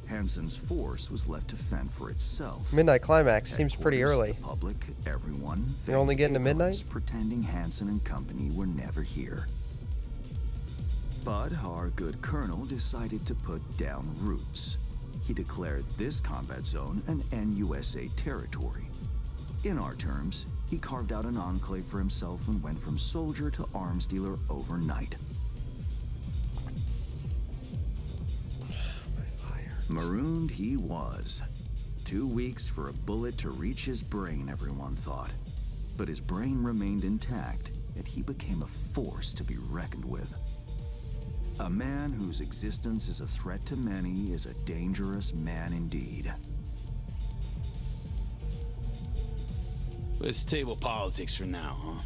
Hansen's force was left to fend for itself. Midnight Climax seems pretty early. The public, everyone, You're only getting to midnight? Pretending Hansen and company were never here. But our good colonel decided to put down roots. He declared this combat zone an NUSA territory. In our terms, he carved out an enclave for himself and went from soldier to arms dealer overnight. Marooned he was. 2 weeks for a bullet to reach his brain, everyone thought. But his brain remained intact, and he became a force to be reckoned with. A man whose existence is a threat to many is a dangerous man indeed. Let's table politics for now, huh?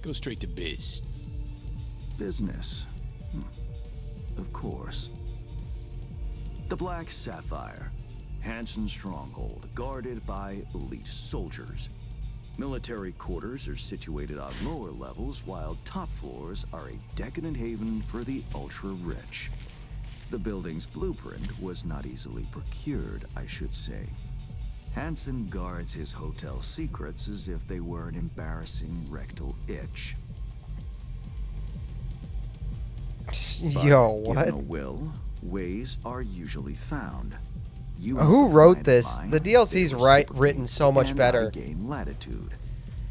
Go straight to biz. Business. Of course. The Black Sapphire. Hansen's stronghold, guarded by elite soldiers. Military quarters are situated on lower levels, while top floors are a decadent haven for the ultra-rich. The building's blueprint was not easily procured, I should say. Hansen guards his hotel secrets as if they were an embarrassing rectal itch. Yo, what? Given a will, ways are usually found. Who wrote this? The DLC's written so much better. Gain latitude.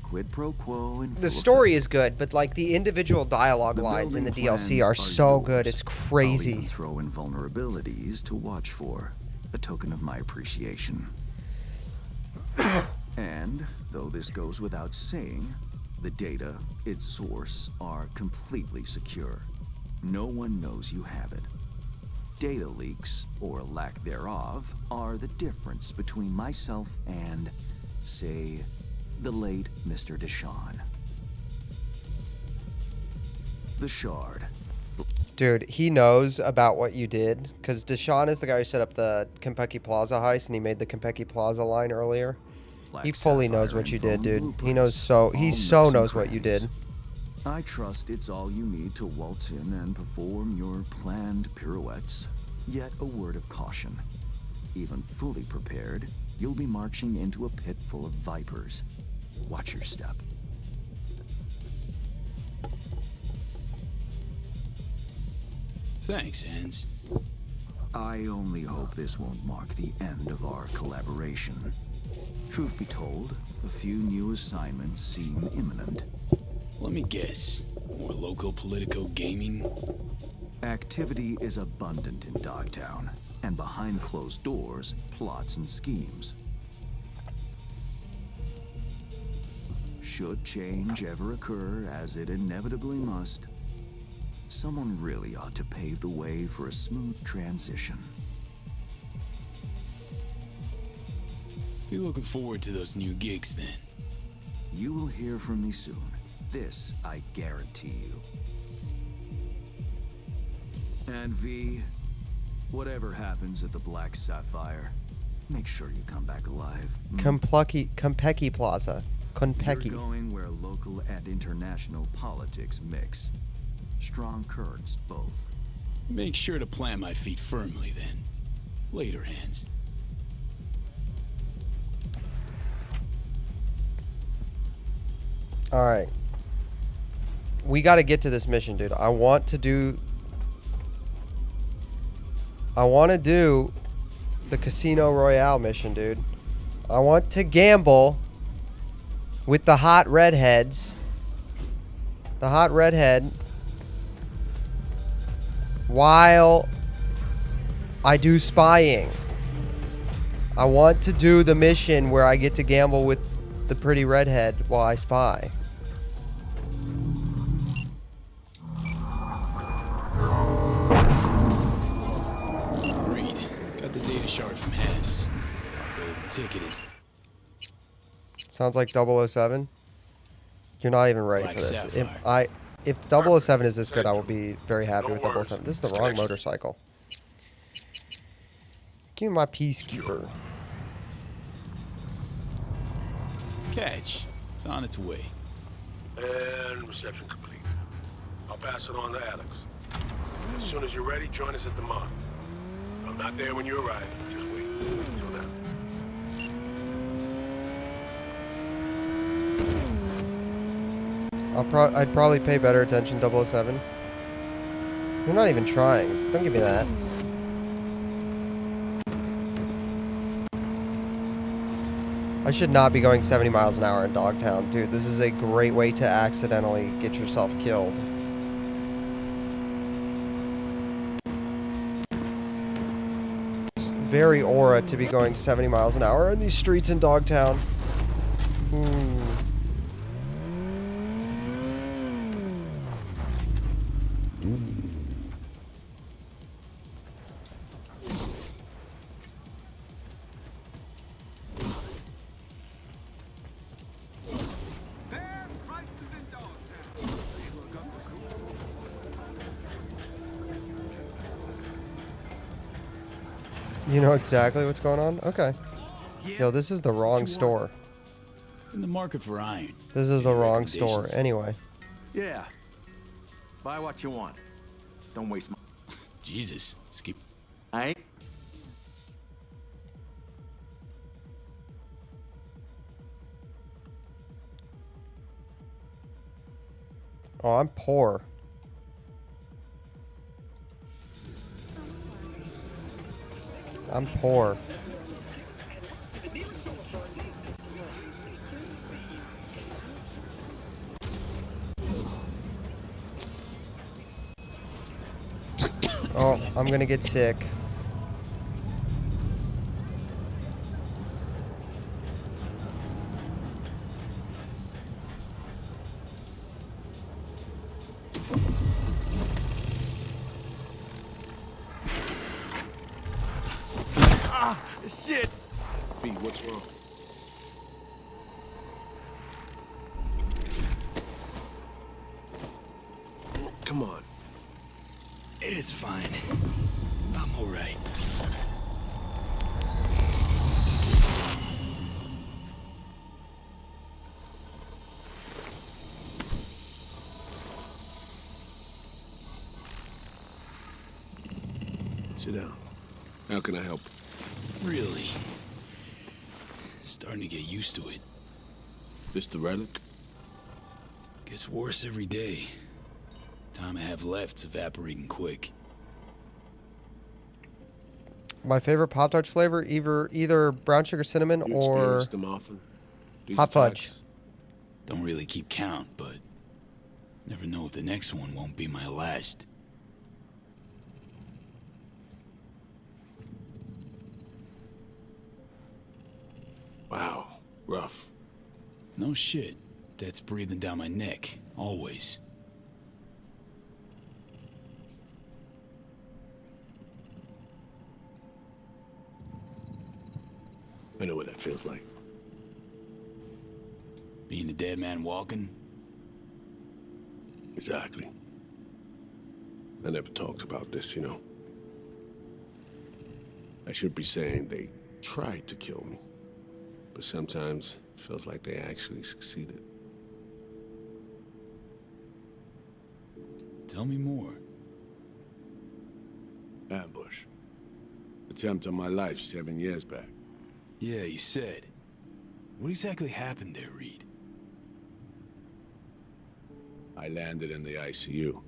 Quid pro quo and the story is good, but like the individual dialogue lines in the DLC are so good. It's crazy. I'll even throw in vulnerabilities to watch for, a token of my appreciation. And though this goes without saying, the data, its source, are completely secure. No one knows you have it. Data leaks, or lack thereof, are the difference between myself and, say, the late Mr. Deshawn. The Shard. Dude, he knows about what you did, because Deshawn is the guy who set up the Kentucky Plaza heist, and he made the Kentucky Plaza line earlier. He fully knows what you did, dude. He knows knows what you did. I trust it's all you need to waltz in and perform your planned pirouettes. Yet a word of caution. Even fully prepared, you'll be marching into a pit full of vipers. Watch your step. Thanks, Hans. I only hope this won't mark the end of our collaboration. Truth be told, a few new assignments seem imminent. Let me guess. More local politico gaming? Activity is abundant in Dogtown, and behind closed doors, plots and schemes. Should change ever occur, as it inevitably must, someone really ought to pave the way for a smooth transition. Be looking forward to those new gigs then. You will hear from me soon. This I guarantee you. And V, whatever happens at the Black Sapphire, make sure you come back alive. Konpeki Plaza. Konpeki. You're going where local and international politics mix. Strong currents, both. Make sure to plant my feet firmly then. Later, Hans. Alright. We gotta get to this mission, dude. I want to do the Casino Royale mission, dude. I want to gamble with the hot redheads. The hot redhead. While I do spying. I want to do the mission where I get to gamble with the pretty redhead while I spy. Shard from Hans. Golden ticketed. Sounds like 007. You're not even ready Black for this. Sapphire. If 007 is this good, I will be very happy with 007. This is the wrong motorcycle. Give me my Peacekeeper. Catch. It's on its way. And reception complete. I'll pass it on to Alex. As soon as you're ready, join us at the Moth. I'm not there when you arrive. Just wait. Until then. I'd probably pay better attention, 007. You're not even trying. Don't give me that. I should not be going 70 miles an hour in Dogtown. Dude, this is a great way to accidentally get yourself killed. very aura to be going 70 miles an hour in these streets in Dogtown. Ooh. You know exactly what's going on? Okay. Yo, this is the wrong store. In the market for iron. This is the wrong store. Anyway. Yeah. Buy what you want. Don't waste my... Jesus. Skip. I ain't... Oh, I'm poor. I'm poor. Oh, I'm gonna get sick. Shit! B, what's wrong? Come on. It's fine. I'm alright. Sit down. How can I help? Really? Starting to get used to it. This the relic? Gets worse every day. Time I have left's evaporating quick. My favorite Pop-Tarts flavor, either brown sugar cinnamon You or experience them often? These hot fudge. attacks? Don't really keep count, but never know if the next one won't be my last. Wow, rough. No shit. That's breathing down my neck, always. I know what that feels like. Being a dead man walking? Exactly. I never talked about this, you know. I should be saying they tried to kill me. But sometimes it feels like they actually succeeded. Tell me more. Ambush. Attempt on my life 7 years back. Yeah, you said. What exactly happened there, Reed? I landed in the ICU,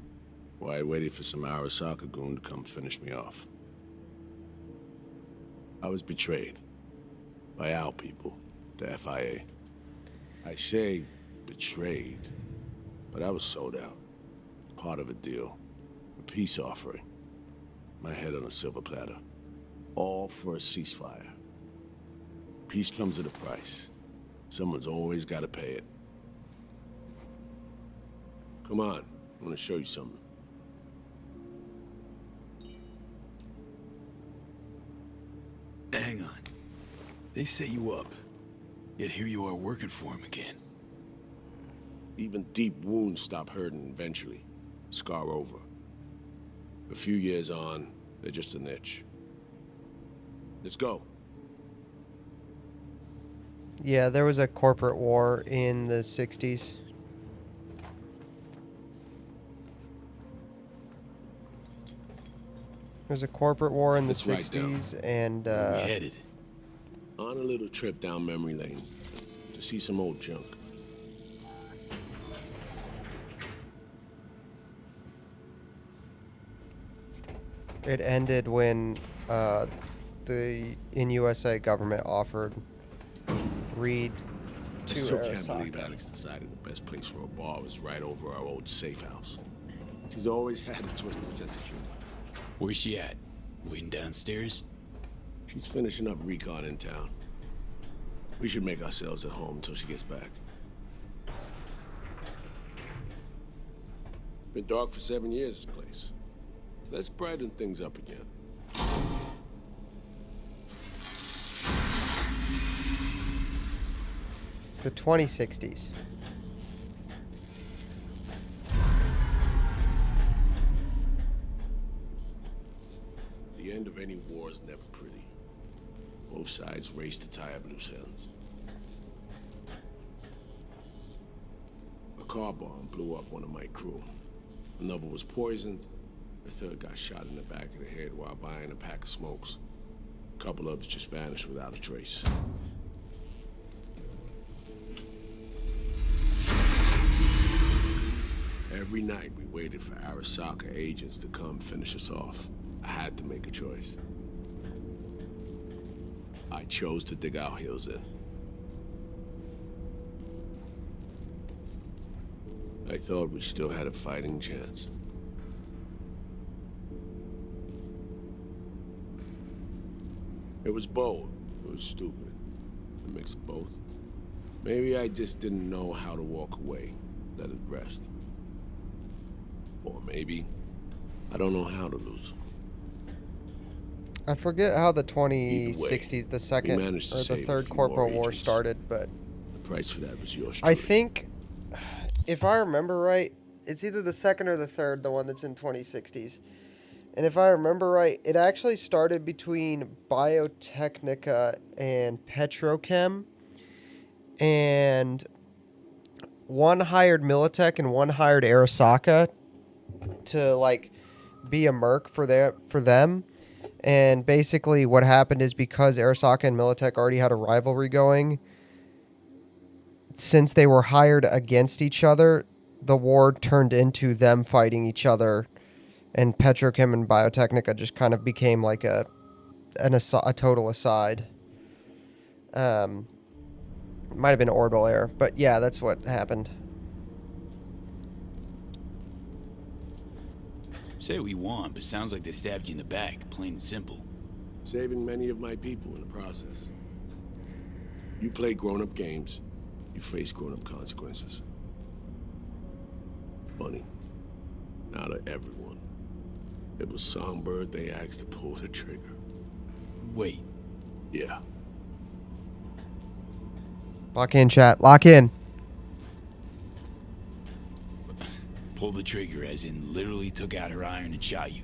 where I waited for some Arasaka goon to come finish me off. I was betrayed. By our people, the FIA. I say betrayed, but I was sold out. Part of a deal. A peace offering. My head on a silver platter. All for a ceasefire. Peace comes at a price. Someone's always got to pay it. Come on, I want to show you something. Hang on. They set you up, yet here you are working for him again. Even deep wounds stop hurting eventually. Scar over. A few years on, they're just an itch. Let's go. Yeah, there was a corporate war in the 60s. There's a corporate war in the 60s, and Where we headed? On a little trip down memory lane to see some old junk. it ended when the USA government offered Reed I to still can't Arasaka. believe Alex decided the best place for a bar was right over our old safe house. She's always had a twisted sense of humor. Where's she at? Waiting downstairs? She's finishing up recon in town. We should make ourselves at home until she gets back. Been dark for 7 years, this place. Let's brighten things up again. The 2060s. The end of any war is never pretty. Both sides race to tie up loose ends. A car bomb blew up one of my crew. Another was poisoned. The third got shot in the back of the head while buying a pack of smokes. A couple others just vanished without a trace. Every night we waited for Arasaka agents to come finish us off. I had to make a choice. I chose to dig our heels in. I thought we still had a fighting chance. It was bold. It was stupid. A mix of both. Maybe I just didn't know how to walk away, let it rest. Or maybe I don't know how to lose. I forget how the 2060s, the second or the third Corporal War started, but the price for that was yours. I think, if I remember right, it's either the second or the third, the one that's in 2060s. And if I remember right, it actually started between Biotechnica and Petrochem. And one hired Militech and one hired Arasaka to, like, be a merc for them. And basically what happened is because Arasaka and Militech already had a rivalry going, since they were hired against each other, the war turned into them fighting each other, and Petrochem and Biotechnica just kind of became like a total aside. Might have been orbital error, but yeah, that's what happened. Say what you want, but sounds like they stabbed you in the back, plain and simple. Saving many of my people in the process. You play grown-up games, you face grown-up consequences. Funny. Out of everyone, it was Songbird they asked to pull the trigger. Wait. Yeah. Lock in, chat. Lock in. Pull the trigger, as in literally took out her iron and shot you.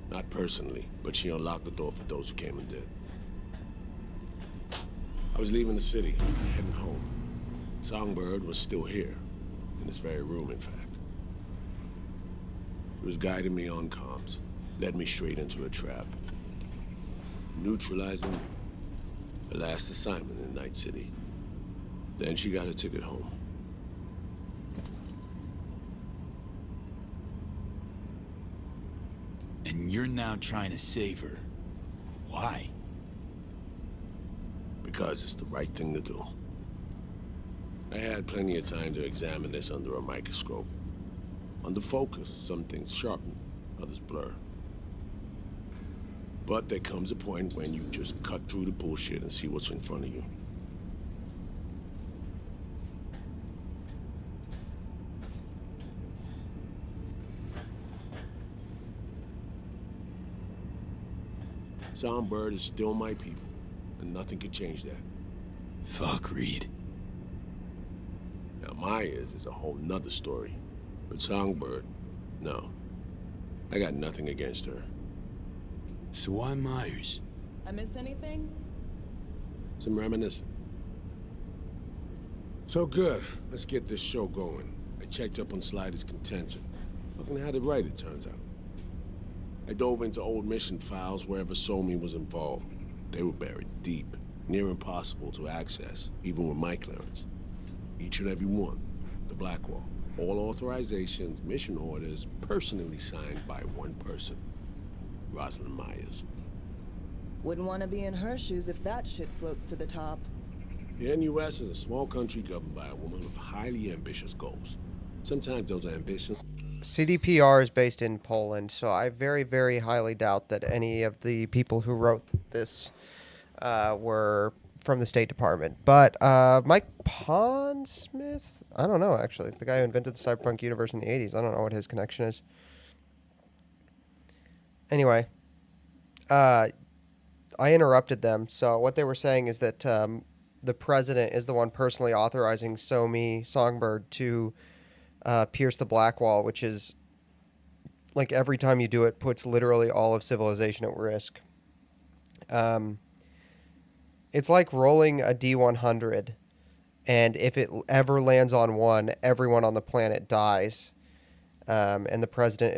Not personally, but she unlocked the door for those who came and did. I was leaving the city, heading home. Songbird was still here, in this very room, in fact. She was guiding me on comms, led me straight into a trap. Neutralizing me. The last assignment in Night City. Then she got a ticket home. And you're now trying to save her. Why? Because it's the right thing to do. I had plenty of time to examine this under a microscope. Under focus, some things sharpen, others blur. But there comes a point when you just cut through the bullshit and see what's in front of you. Songbird is still my people, and nothing can change that. Fuck, Reed. Now Myers is a whole nother story. But Songbird, no. I got nothing against her. So why Myers? I miss anything? Some reminiscing. So good. Let's get this show going. I checked up on Slider's contention. Fucking had it right, it turns out. I dove into old mission files wherever Somi was involved. They were buried deep, near impossible to access, even with my clearance. Each and every one. The Blackwall. All authorizations, mission orders, personally signed by one person. Rosalind Myers. Wouldn't want to be in her shoes if that shit floats to the top. The NUS is a small country governed by a woman with highly ambitious goals. Sometimes those ambitions... CDPR is based in Poland, so I very, very highly doubt that any of the people who wrote this were from the State Department. But Mike Pondsmith, I don't know, actually. The guy who invented the Cyberpunk universe in the 80s. I don't know what his connection is. Anyway, I interrupted them. So what they were saying is that the president is the one personally authorizing Somi Songbird to pierce the black wall, which is, like, every time you do it, puts literally all of civilization at risk. It's like rolling a D100, and if it ever lands on one, everyone on the planet dies. And the president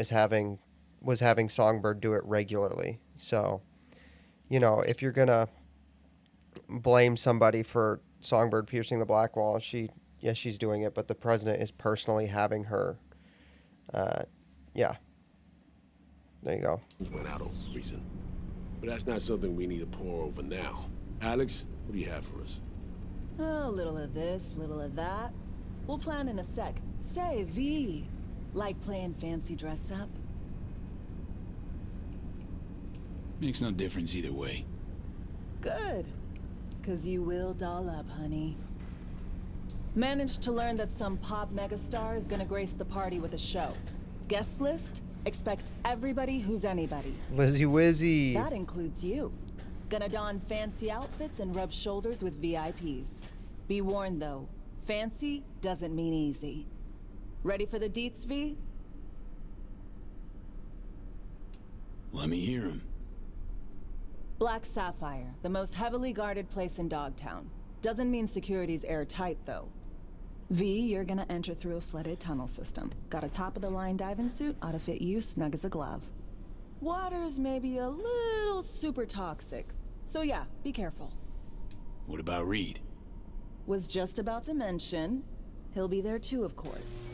was having Songbird do it regularly. So, you know, if you're gonna blame somebody for Songbird piercing the black wall, she's doing it, but the president is personally having her. Yeah. There you go. Went out over reason. But that's not something we need to pour over now. Alex, what do you have for us? A little of this, little of that. We'll plan in a sec. Say, V, like playing fancy dress up? Makes no difference either way. Good. 'Cause you will doll up, honey. Managed to learn that some pop megastar is gonna grace the party with a show. Guest list? Expect everybody who's anybody. Lizzie Wizzy. That includes you. Gonna don fancy outfits and rub shoulders with VIPs. Be warned though, fancy doesn't mean easy. Ready for the deets, V? Let me hear him. Black Sapphire, the most heavily guarded place in Dogtown. Doesn't mean security's airtight though. V, you're gonna enter through a flooded tunnel system. Got a top-of-the-line diving suit, ought to fit you snug as a glove. Water's maybe a little super toxic, so yeah, be careful. What about Reed? Was just about to mention, he'll be there too, of course.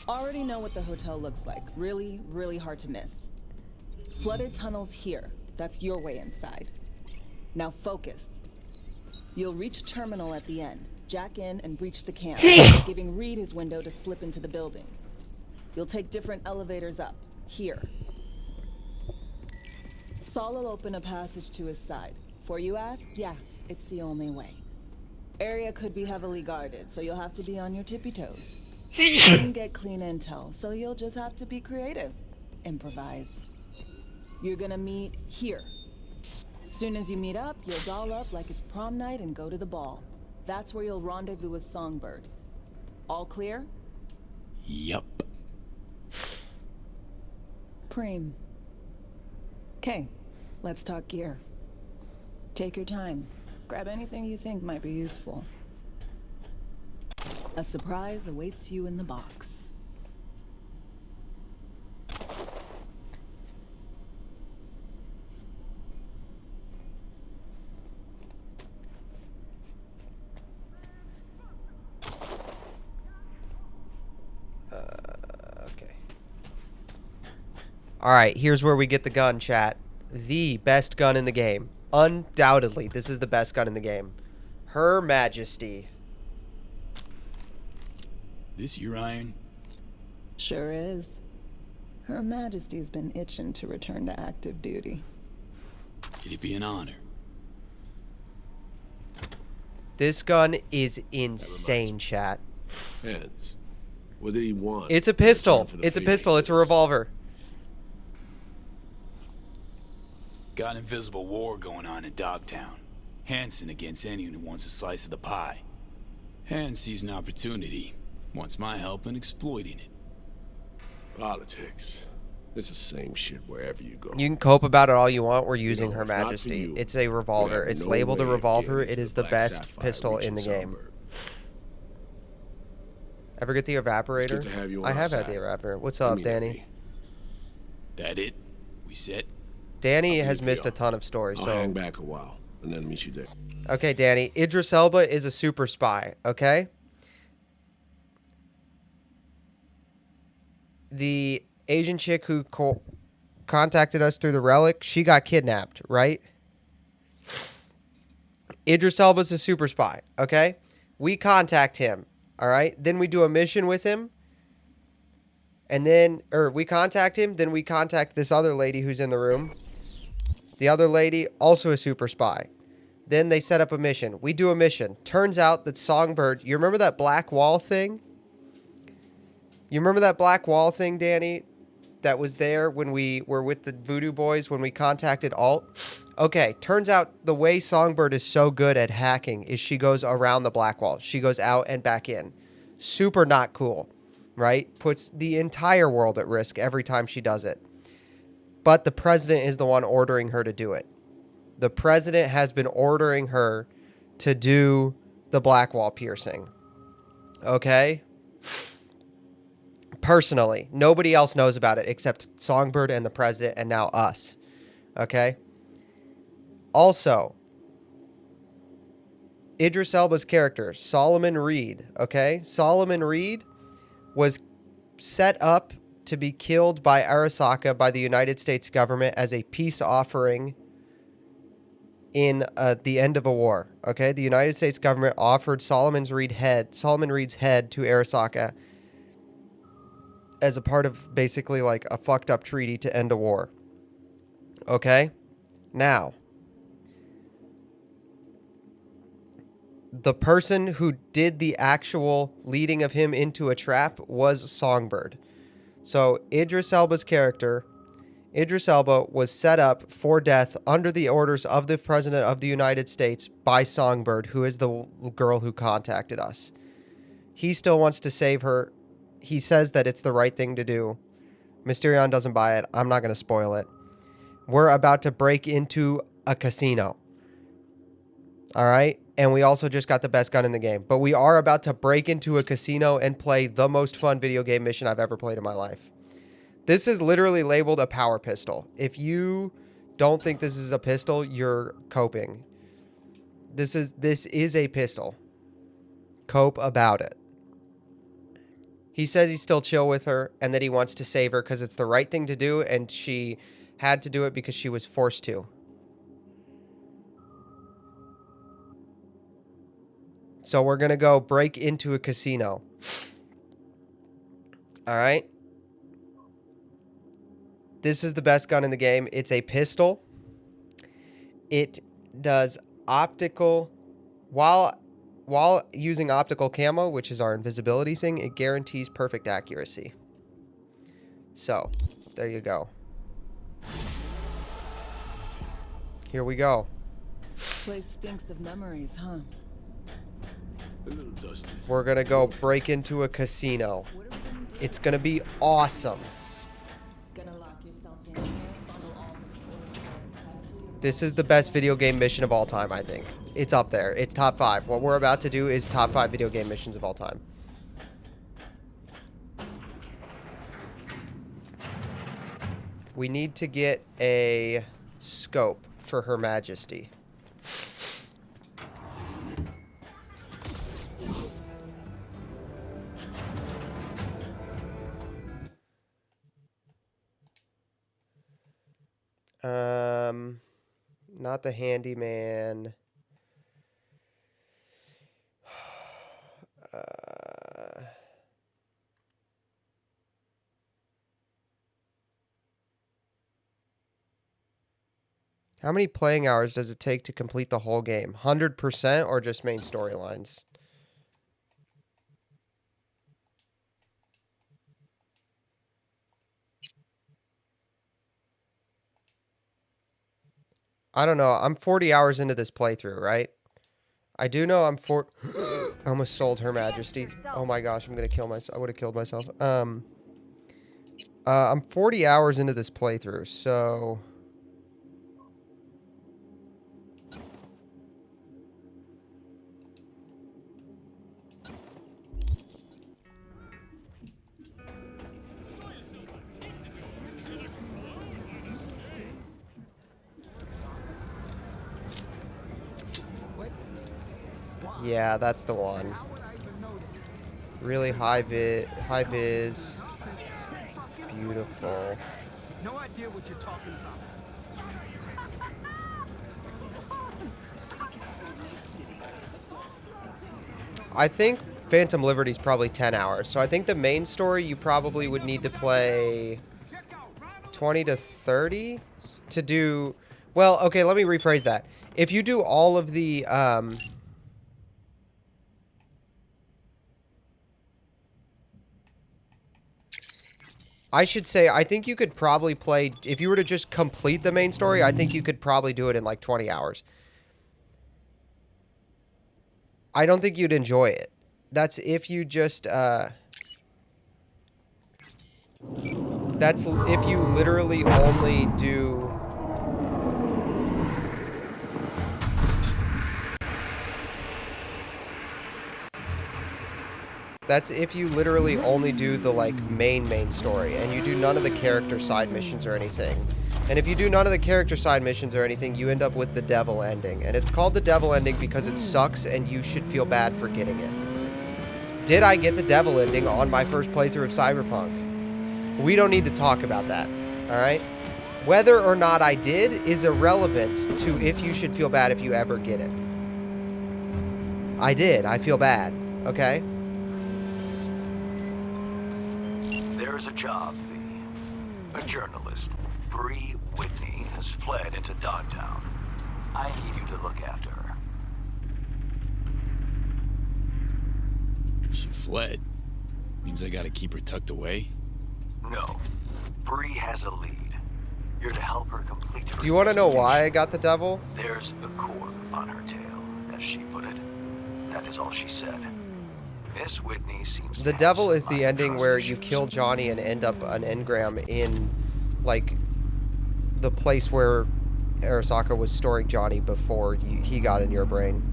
Already know what the hotel looks like. Really, really hard to miss. Flooded tunnels here. That's your way inside. Now focus. You'll reach a terminal at the end. Jack in and breach the camp, giving Reed his window to slip into the building. You'll take different elevators up. Here. Saul will open a passage to his side. For you ask? Yeah, it's the only way. Area could be heavily guarded, so you'll have to be on your tippy toes. You can get clean intel, so you'll just have to be creative. Improvise. You're gonna meet here. Soon as you meet up, you'll doll up like it's prom night and go to the ball. That's where you'll rendezvous with Songbird. All clear? Yup. Preem. Okay, let's talk gear. Take your time. Grab anything you think might be useful. A surprise awaits you in the box. Okay. Alright, here's where we get the gun, chat. The best gun in the game. Undoubtedly, this is the best gun in the game. Her Majesty. This your iron? Sure is. Her Majesty's been itching to return to active duty. It'd be an honor. This gun is insane, chat. Hands. What did he want? It's a pistol. It's a pistol. It's a revolver. Got an invisible war going on in Dogtown. Hanson against anyone who wants a slice of the pie. Hans sees an opportunity, wants my help in exploiting it. Politics. It's the same shit wherever you go. You can cope about it all you want. We're using No, Her if not for Majesty. you, It's a revolver. we'd have It's no labeled a way of revolver. getting It to is the the Black best Sapphire pistol in the reaching game. Songbird. Ever get the evaporator? It's good to have you on I have our had the side. evaporator. What's I up, mean, Danny? That it? We set? Danny I'll has leave missed you. a ton of stories. I'll So hang back a while and then meet you there. okay, Danny. Idris Elba is a super spy. Okay. The Asian chick who contacted us through the relic, she got kidnapped, right? Idris Elba's a super spy. Okay. We contact him. All right. Then we do a mission with him. And then, or we contact him, then we contact this other lady who's in the room. The other lady, also a super spy. Then they set up a mission. We do a mission. Turns out that Songbird, you remember that black wall thing? You remember that black wall thing, Danny? That was there when we were with the Voodoo Boys when we contacted Alt? Okay, turns out the way Songbird is so good at hacking is she goes around the black wall. She goes out and back in. Super not cool, right? Puts the entire world at risk every time she does it. But the president is the one ordering her to do it. The president has been ordering her to do the black wall piercing. Okay? Personally, nobody else knows about it except Songbird and the president and now us. Okay? Also, Idris Elba's character, Solomon Reed, okay? Solomon Reed was set up to be killed by Arasaka by the United States government as a peace offering in the end of a war, okay? The United States government offered Solomon Reed's head to Arasaka as a part of basically like a fucked up treaty to end a war. Okay? Now, the person who did the actual leading of him into a trap was Songbird. So Idris Elba's character, Idris Elba, was set up for death under the orders of the President of the United States by Songbird, who is the girl who contacted us. He still wants to save her. He says that it's the right thing to do. Mysterion doesn't buy it. I'm not going to spoil it. We're about to break into a casino. All right? And we also just got the best gun in the game. But we are about to break into a casino and play the most fun video game mission I've ever played in my life. This is literally labeled a power pistol. If you don't think this is a pistol, you're coping. This is a pistol. Cope about it. He says he's still chill with her and that he wants to save her because it's the right thing to do and she had to do it because she was forced to. So we're going to go break into a casino. All right. This is the best gun in the game. It's a pistol. It does optical... While using optical camo, which is our invisibility thing, it guarantees perfect accuracy. So, there you go. Here we go. Place stinks of memories, huh? A little dusty. We're gonna go break into a casino. It's gonna be awesome. This is the best video game mission of all time, I think. It's up there. It's top 5. What we're about to do is top 5 video game missions of all time. We need to get a scope for Her Majesty. Not the handyman. How many playing hours does it take to complete the whole game? 100% or just main storylines? I don't know. I'm 40 hours into this playthrough, right? I do know I'm I almost sold Her Majesty. Oh my gosh, I'm gonna kill myself. I would have killed myself. I'm 40 hours into this playthrough, so... Yeah, that's the one. Really high vis. Beautiful. No idea what you're talking about. I think Phantom Liberty's probably 10 hours. So I think the main story you probably would need to play 20 to 30 to do... Well, okay, let me rephrase that. If you do all of the... I should say, I think you could probably play... If you were to just complete the main story, I think you could probably do it in like 20 hours. I don't think you'd enjoy it. That's if you just... That's if you literally only do... That's if you literally only do the, like, main story, and you do none of the character side missions or anything. And if you do none of the character side missions or anything, you end up with the devil ending. And it's called the devil ending because it sucks, and you should feel bad for getting it. Did I get the devil ending on my first playthrough of Cyberpunk? We don't need to talk about that, alright? Whether or not I did is irrelevant to if you should feel bad if you ever get it. I did. I feel bad, okay? There's a job, V. A journalist, Bree Whitney, has fled into Dogtown. I need you to look after her. She fled? Means I gotta keep her tucked away? No. Bree has a lead. You're to help her complete her... Do you want to know why I got the devil? There's a cord on her tail, as she put it. That is all she said. Miss Whitney seems... The devil is the ending where you kill Johnny and end up an engram in, like, the place where Arasaka was storing Johnny before he got in your brain.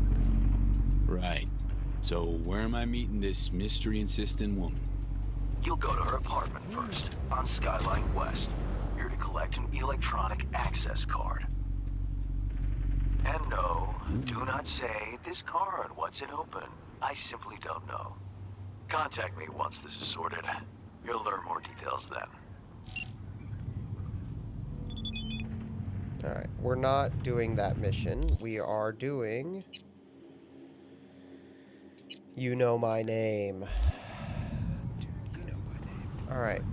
Right. So where am I meeting this mystery-insistent woman? You'll go to her apartment first, on Skyline West. You're to collect an electronic access card. And no, do not say, this card, what's it open? I simply don't know. Contact me once this is sorted. You'll learn more details then. Alright, we're not doing that mission. We are doing... You Know My Name. Dude, you know my name. Alright.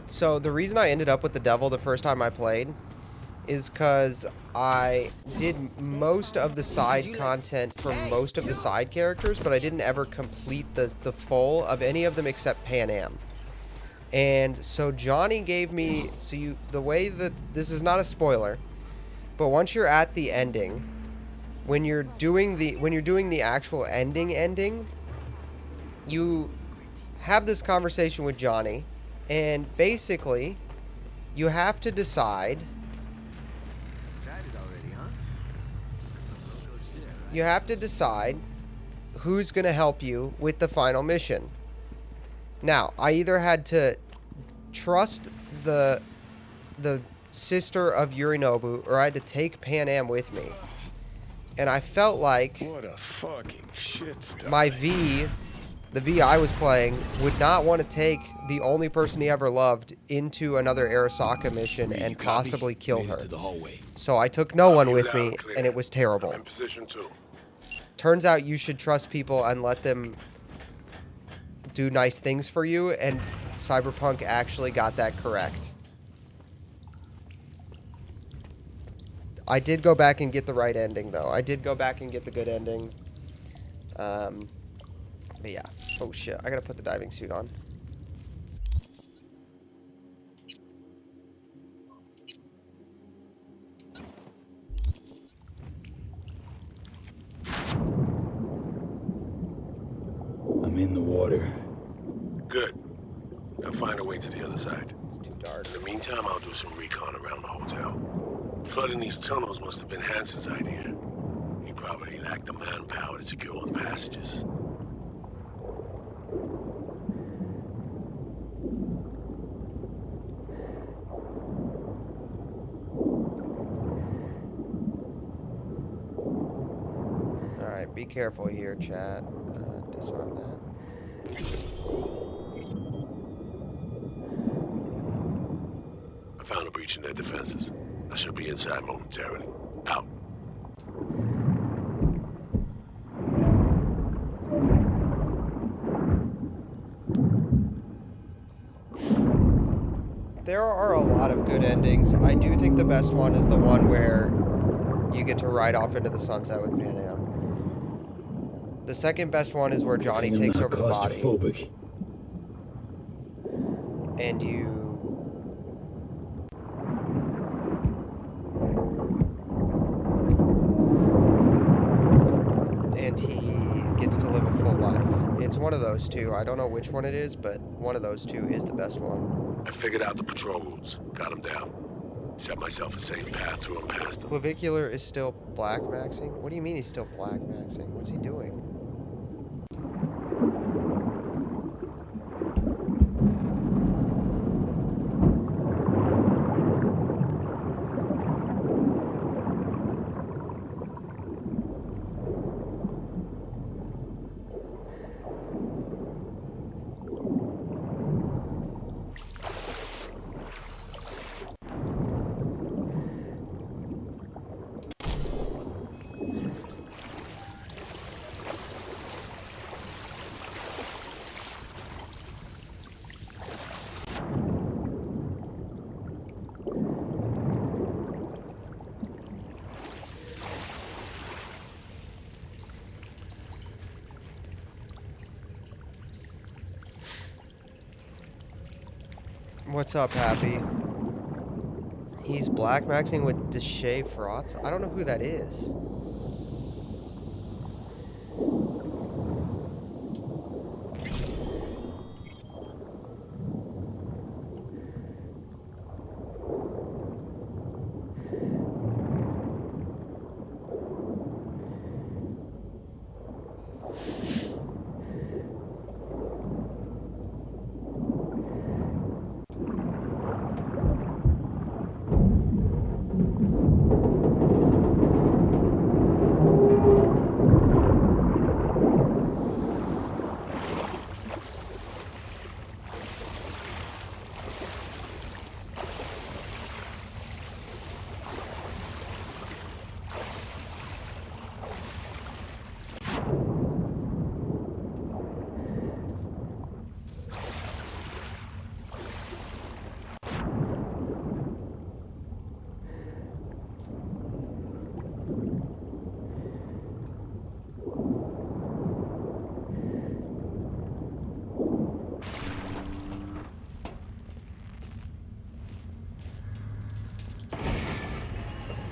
So the reason I ended up with the devil the first time I played is because I did most of the side content for most of the side characters, but I didn't ever complete the full of any of them except Pan Am. And so Johnny gave me, the way that, this is not a spoiler, but once you're at the ending, when you're doing the actual ending, you have this conversation with Johnny, and basically you have to decide. You have to decide who's going to help you with the final mission. Now, I either had to trust the sister of Yorinobu, or I had to take Pan Am with me. And I felt like what a fucking shit stuff. My the V I was playing, would not want to take the only person he ever loved into another Arasaka mission and possibly kill her. So I took no one with me, and it was terrible. I'm in position 2. Turns out you should trust people and let them do nice things for you, and Cyberpunk actually got that correct. I did go back and get the right ending, though. I did go back and get the good ending. But yeah. Oh shit, I gotta put the diving suit on. I'm in the water. Good. Now find a way to the other side. It's too dark. In the meantime, I'll do some recon around the hotel. Flooding these tunnels must have been Hansen's idea. He probably lacked the manpower to secure the passages. Alright, be careful here, chat. Disarm that. I found a breach in their defenses. I should be inside momentarily. Out. There are a lot of good endings. I do think the best one is the one where you get to ride off into the sunset with Pan Am. The second best one is where Johnny takes over the body. And he gets to live a full life. It's one of those two. I don't know which one it is, but one of those two is the best one. I figured out the patrol routes. Got them down. Set myself a safe path through and past them. Clavicular is still black maxing? What do you mean he's still black maxing? What's he doing? What's up, Happy? He's black maxing with Deshay Frauds? I don't know who that is.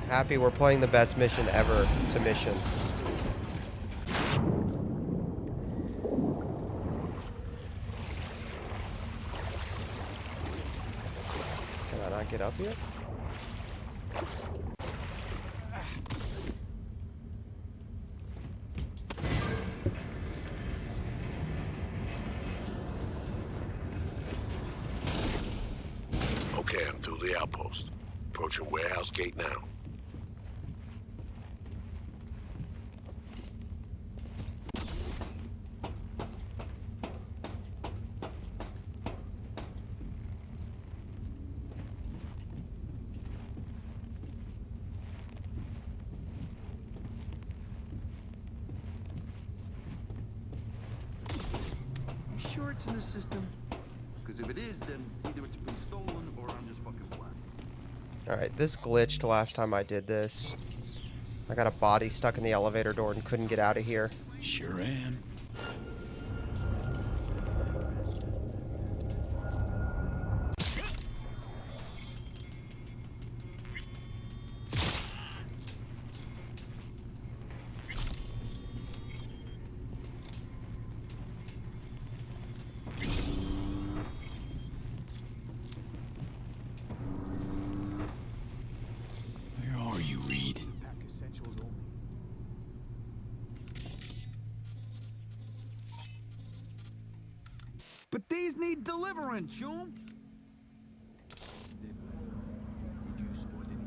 Happy, we're playing the best mission ever to mission. Can I not get up here? Okay, I'm through the outpost. Approaching warehouse gate now. You sure it's in the system? Because if it is, then either it's been stolen or I'm just fucking blind. Alright, this glitched last time I did this. I got a body stuck in the elevator door and couldn't get out of here. Sure am. But these need delivering, Chum. Did you spot anything?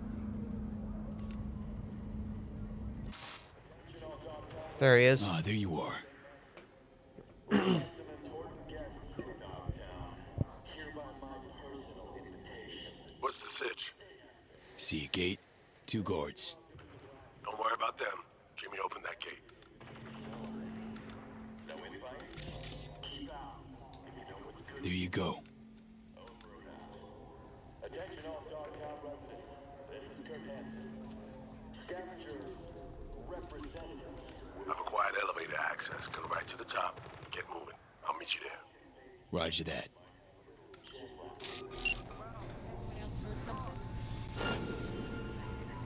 There he is. Ah, there you are. What's the sitch? See a gate, 2 guards. Don't worry about them. Jimmy, open that gate. There you go. I've acquired elevator access. Go right to the top. Get moving. I'll meet you there. Roger that.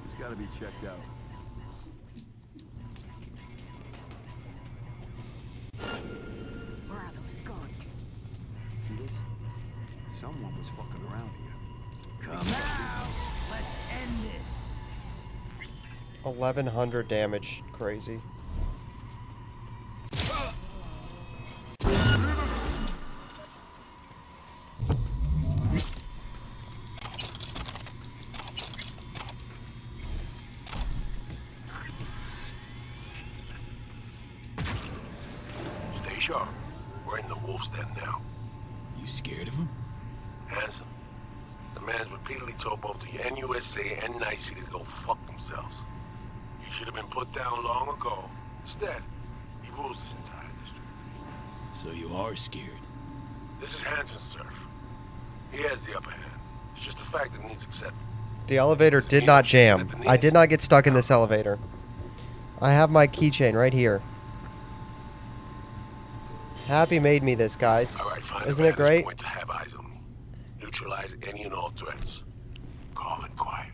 He's got to be checked out. Where are those gunks? See this? Someone was fucking around here. Come out! Let's end this! 1100 damage. Crazy. Stay sharp. We're in the wolf's den now. You scared of him? Handsome. The man's repeatedly told both the NUSA and NICE to go fuck themselves. He should have been put down long ago. Instead, he rules this entire district. So you are scared. This is Hansen's turf. He has the upper hand. It's just a fact that needs accepted. The elevator did not jam. I did not get stuck in this elevator. I have my keychain right here. Happy made me this, guys. All right, find Isn't it great? point to have eyes on me. Neutralize any and all threats. Calm and quiet.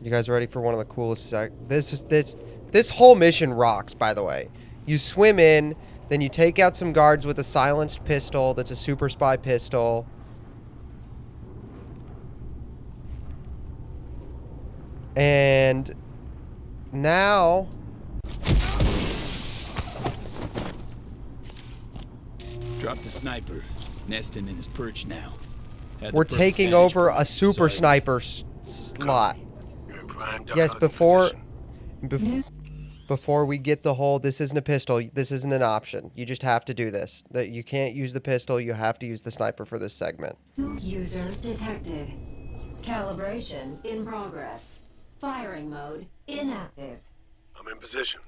You guys ready for one of the coolest this whole mission rocks, by the way. You swim in, then you take out some guards with a silenced pistol that's a super spy pistol. And now Drop the sniper. Nesting in his perch now. we're taking over a super sniper slot. Yes, before we get the whole, this isn't a pistol, this isn't an option. You just have to do this. That you can't use the pistol, you have to use the sniper for this segment. User detected. Calibration in progress. Firing mode inactive. I'm in position.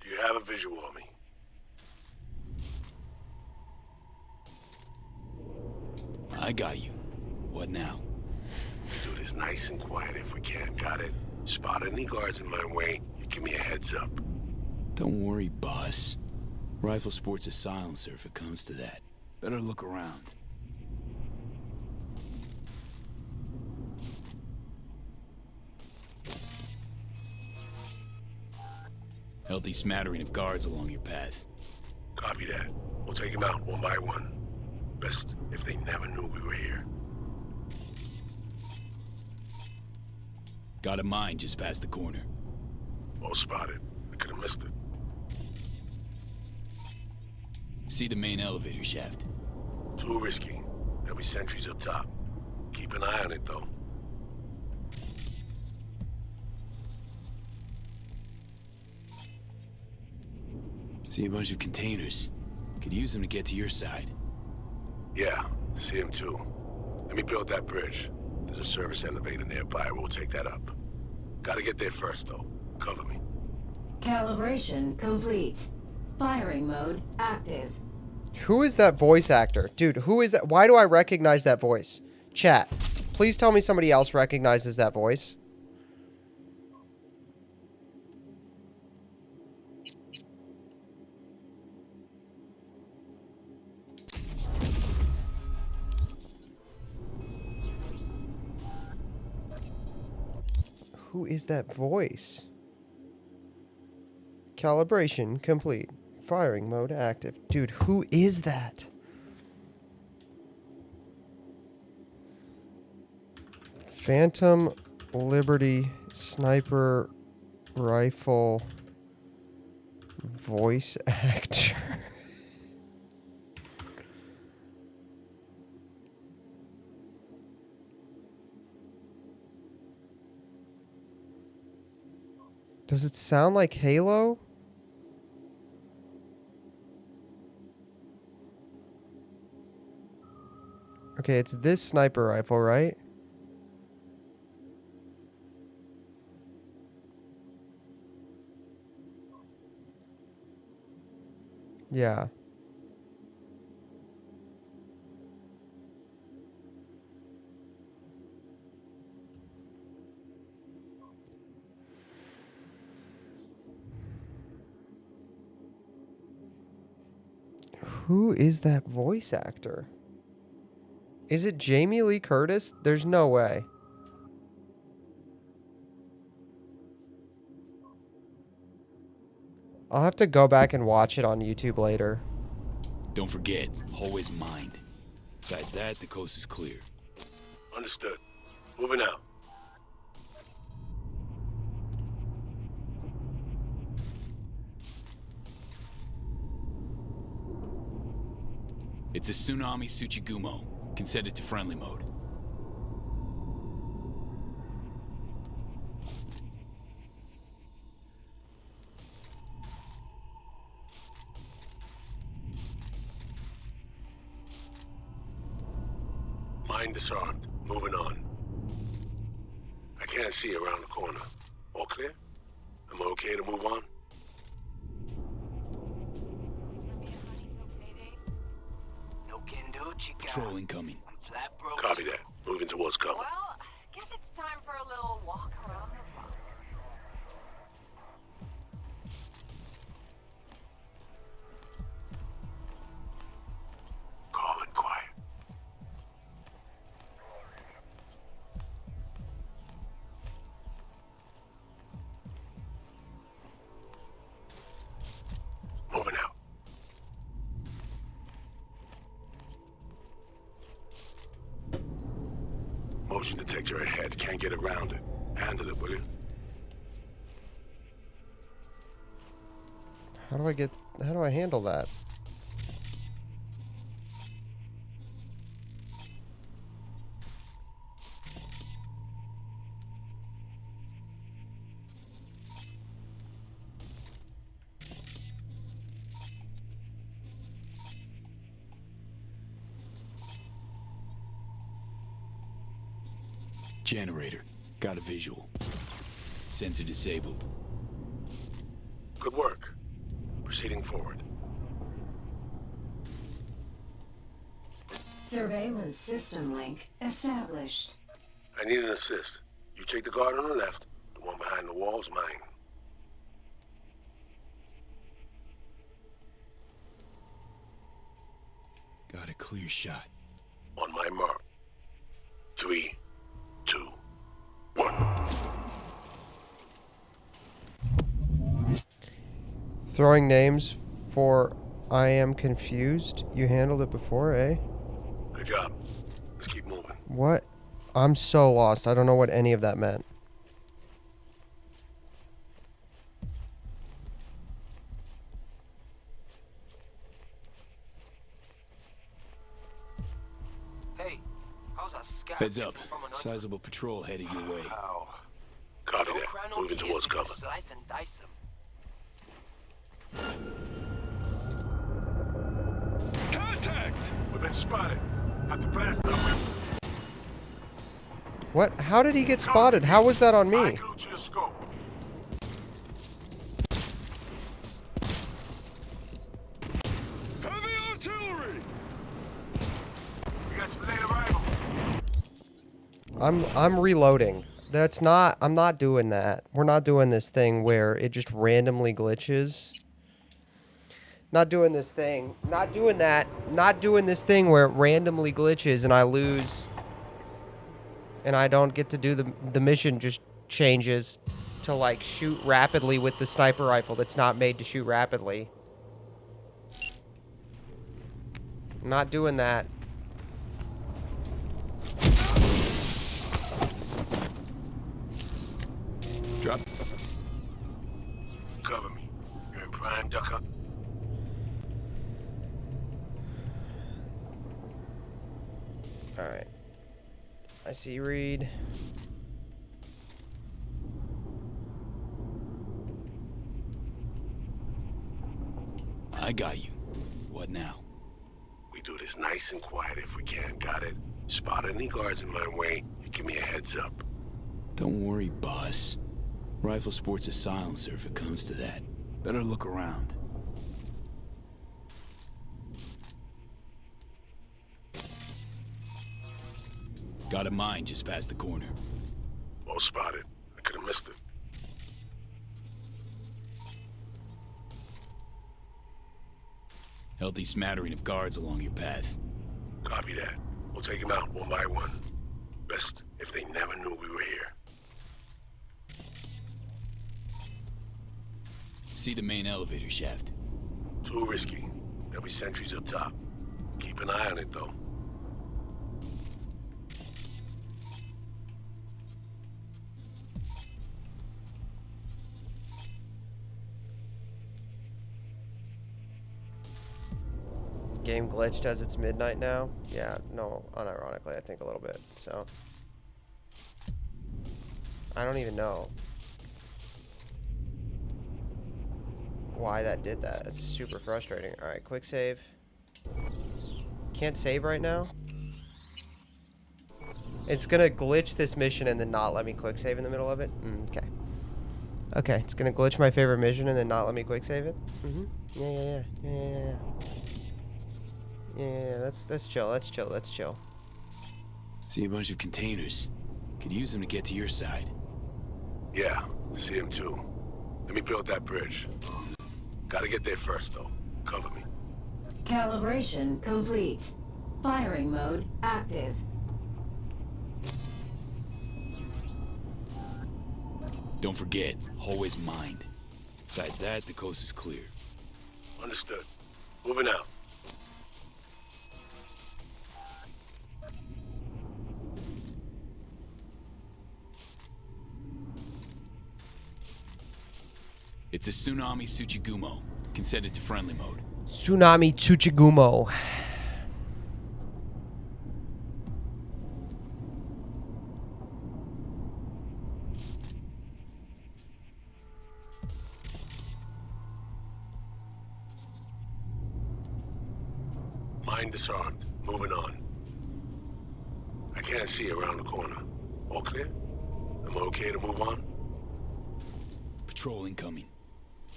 Do you have a visual on me? I got you. What now? Do this nice and quiet if we can. Got it? Spot any guards in my way, you give me a heads up. Don't worry, boss. Rifle sports a silencer if it comes to that. Better look around. Healthy smattering of guards along your path. Copy that. We'll take them out one by one. Best if they never knew we were here. Got a mine just past the corner. Well spotted. I could have missed it. See the main elevator shaft. Too risky. There'll be sentries up top. Keep an eye on it, though. See a bunch of containers. Could use them to get to your side. Yeah, see him too. Let me build that bridge. There's a service elevator nearby. We'll take that up. Gotta get there first, though. Cover me. Calibration complete. Firing mode active. Who is that voice actor? Dude, who is that? Why do I recognize that voice? Chat, please tell me somebody else recognizes that voice. Who is that voice? Calibration complete. Firing mode active. Dude, who is that? Phantom Liberty Sniper Rifle voice actor. Does it sound like Halo? Okay, it's this sniper rifle, right? Yeah. Who is that voice actor? Is it Jamie Lee Curtis? There's no way. I'll have to go back and watch it on YouTube later. Don't forget, hallway's mined. Besides that, the coast is clear. Understood. Moving out. It's a Tsunami Tsuchigumo. Can set it to friendly mode. Mine disarmed. Moving on. I can't see around the corner. All clear? Am I okay to move on? Patrol incoming. Copy that. Moving towards cover. Well, guess it's time for a little walk around the block. Calm and quiet. Moving out. Motion detector ahead. Can't get around it. Handle it, will you? How do I handle that? Generator. Got a visual. Sensor disabled. Good work. Proceeding forward. Surveillance system link established. I need an assist. You take the guard on the left. The one behind the wall's mine. Got a clear shot. On my mark. 3, 2, 1. Throwing names for I am confused. You handled it before, eh? Good job. Let's keep moving. What? I'm so lost. I don't know what any of that meant. Hey, how's that scout? Heads up. Sizable patrol headed your way. Copy that. Moving towards cover. Slice and dice them. Contact! We've been spotted. Have to blast them. What? How did he get spotted? How was that on me? To your scope. Heavy artillery! We got some late arrival. I'm reloading. That's not, I'm not doing that. We're not doing this thing where it just randomly glitches. Not doing this thing. Not doing that. Not doing this thing where it randomly glitches and I lose. And I don't get to do the mission just changes to like shoot rapidly with the sniper rifle that's not made to shoot rapidly. Not doing that. Drop. Cover me. You're in prime duck hunt. Alright. I see Reed. I got you. What now? We do this nice and quiet if we can. Got it? Spot any guards in my way, you give me a heads up. Don't worry, boss. Rifle sports a silencer if it comes to that. Better look around. Got a mine just past the corner. Well spotted. I could have missed it. Healthy smattering of guards along your path. Copy that. We'll take them out one by one. Best if they never knew we were here. See the main elevator shaft. Too risky. There'll be sentries up top. Keep an eye on it, though. Game glitched as it's midnight now. Yeah, no, unironically, I think a little bit. So I don't even know why that did that. It's super frustrating. All right, quick save. Can't save right now. It's gonna glitch this mission and then not let me quick save in the middle of it. Okay. Okay, it's gonna glitch my favorite mission and then not let me quick save it. Yeah, that's chill. That's chill. That's chill. See a bunch of containers. Could use them to get to your side. Yeah, see him too. Let me build that bridge. Gotta get there first, though. Cover me. Calibration complete. Firing mode active. Don't forget, hallway's mined. Besides that, the coast is clear. Understood. Moving out. It's a Tsunami Tsuchigumo. Can set it to friendly mode. Tsunami Tsuchigumo. Mine disarmed. Moving on. I can't see around the corner. All clear? Am I okay to move on? Patrol incoming.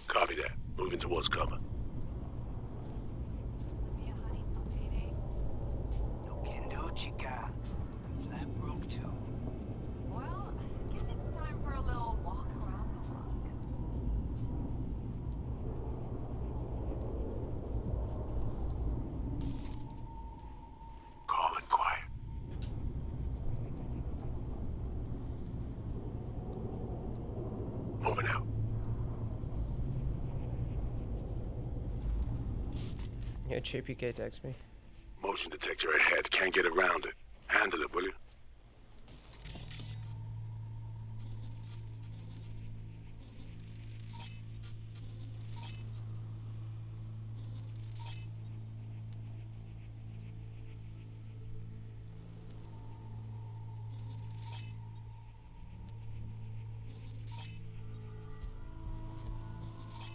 Copy that. Moving towards cover. No can do, chica. Flat broke too. Well, guess it's time for a little walk around the block. Calm and quiet. Moving out. Yeah, JPK text me. Motion detector ahead. Can't get around it. Handle it, will you?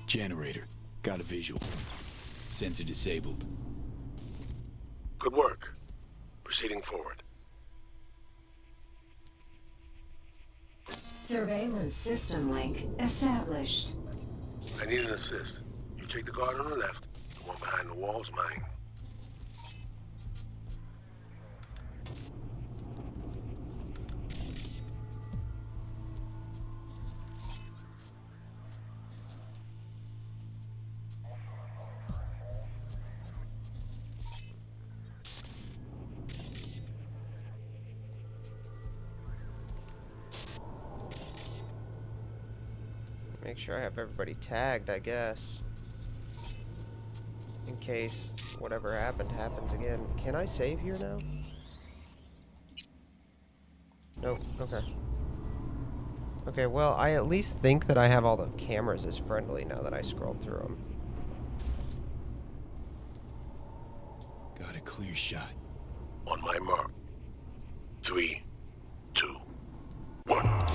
Generator. Got a visual. Sensor disabled. Good work. Proceeding forward. Surveillance system link established. I need an assist. You take the guard on the left. The one behind the wall's mine. Make sure I have everybody tagged, I guess. In case whatever happened happens again. Can I save here now? Nope. Okay. Okay, well, I at least think that I have all the cameras as friendly now that I scrolled through them. Got a clear shot. On my mark. 3, 2, 1.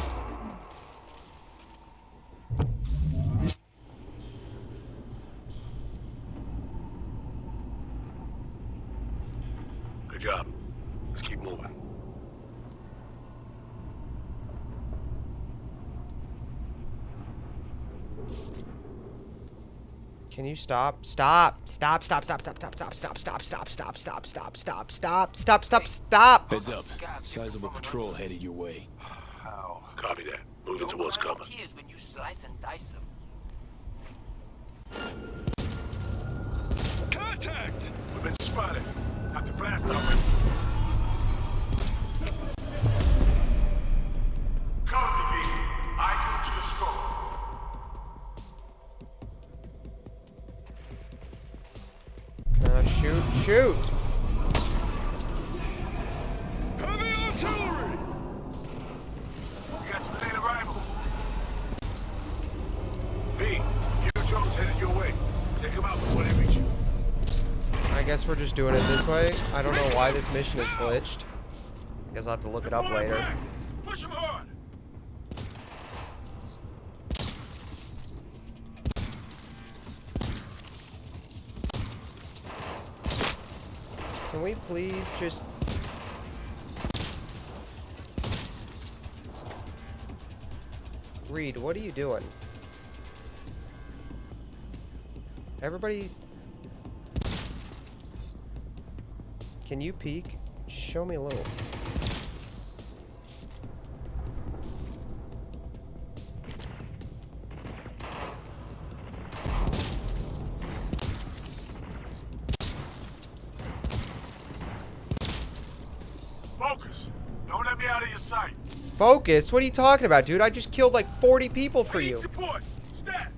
Good job. Let's keep moving. Can you stop? Stop! Stop! Stop! Stop! Stop! Stop! Stop! Stop! Stop! Stop! Stop! Stop! Stop! Stop! Stop! Stop! Stop! Stop! Heads up. Sizable patrol headed your way. How? Copy that. Moving towards cover. Tears when you slice and dice them. Contact! We've been spotted. Have to blast our way. Copy, V. I go to the scope. Shoot! Heavy artillery! We got some late arrival. V, few drones headed your way. Take them out before they reach you. I guess we're just doing it this way. I don't know why this mission is glitched. I guess I'll have to look it up later. Push them hard! Can we please just... Reed, what are you doing? Everybody... Can you peek? Show me a little. Focus! Don't let me out of your sight. Focus? What are you talking about, dude? I just killed like 40 people for you. Support! Stat!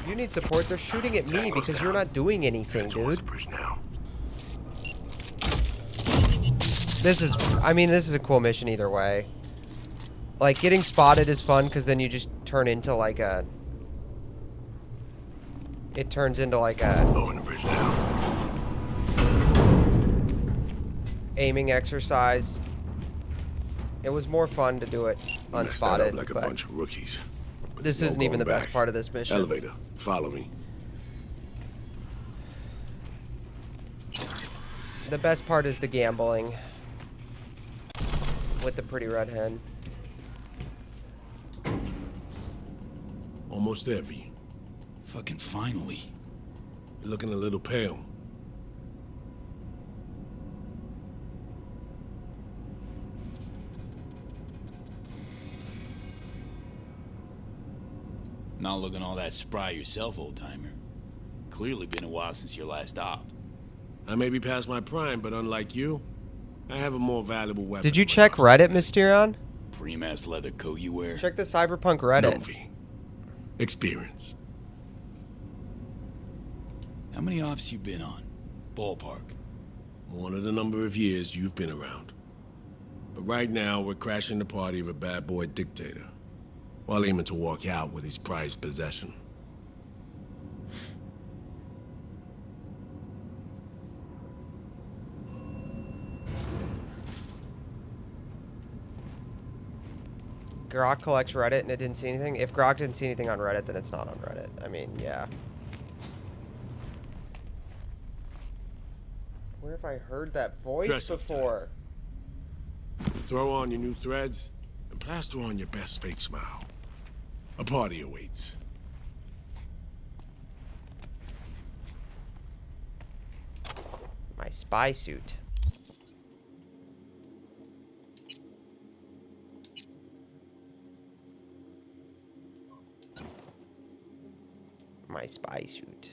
You need support. They're shooting at me because you're not doing anything, dude. This is, I mean, this is a cool mission either way. Like, getting spotted is fun because then you just turn into like a... It turns into like a... aiming exercise. It was more fun to do it unspotted, like a but bunch of rookies. this No isn't even the going best back. part of this mission. Elevator, follow me. The best part is the gambling with the pretty red hen. Almost there, V. Fucking finally. You're looking a little pale. Not looking all that spry yourself, old-timer. Clearly been a while since your last op. I may be past my prime, but unlike you, I have a more valuable weapon. Did you check Reddit, Mysterion? Pre-mess leather coat you wear. Check the Cyberpunk Reddit. Novi. Experience. How many ops you been on? Ballpark. More than the number of years you've been around. But right now, we're crashing the party of a bad boy dictator, while aiming to walk out with his prized possession. Grok collects Reddit and it didn't see anything. If Grok didn't see anything on Reddit, then it's not on Reddit. I mean, yeah. Where have I heard that voice Dress up before? Throw on your new threads and plaster on your best fake smile. A party awaits. My spy suit. My spy suit.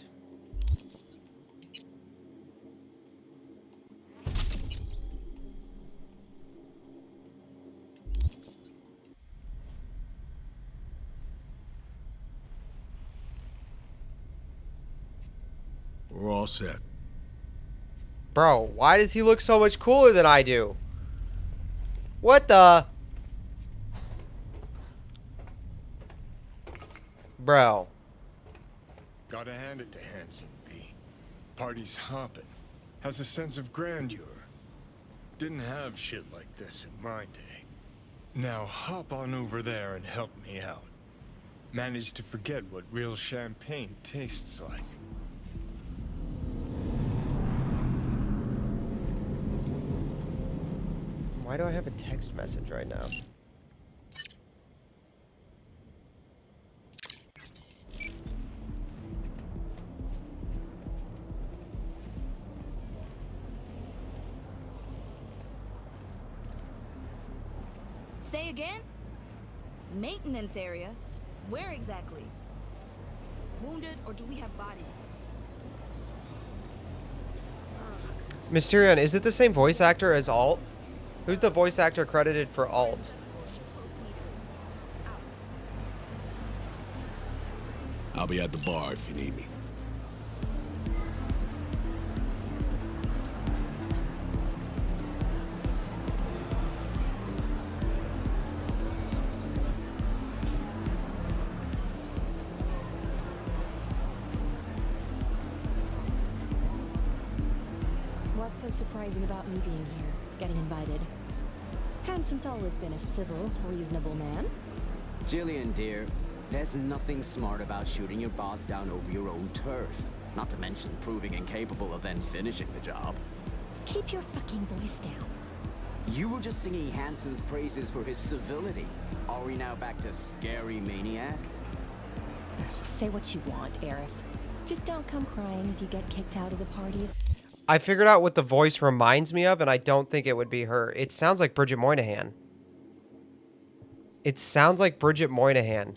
We're all set. Bro, why does he look so much cooler than I do? What the? Bro. Gotta hand it to Hanson, V. Party's hopping. Has a sense of grandeur. Didn't have shit like this in my day. Now hop on over there and help me out. Managed to forget what real champagne tastes like. Why do I have a text message right now? Say again? Maintenance area? Where exactly? Wounded, or do we have bodies? Mysterion, is it the same voice actor as Alt? Who's the voice actor credited for Alt? I'll be at the bar if you need me. What's so surprising about me being here, getting invited? Hanson's always been a civil, reasonable man. Jillian, dear, there's nothing smart about shooting your boss down over your own turf. Not to mention proving incapable of then finishing the job. Keep your fucking voice down. You were just singing Hanson's praises for his civility. Are we now back to scary maniac? Say what you want, Aerith. Just don't come crying if you get kicked out of the party. I figured out what the voice reminds me of, and I don't think it would be her. It sounds like Bridget Moynihan. It sounds like Bridget Moynihan.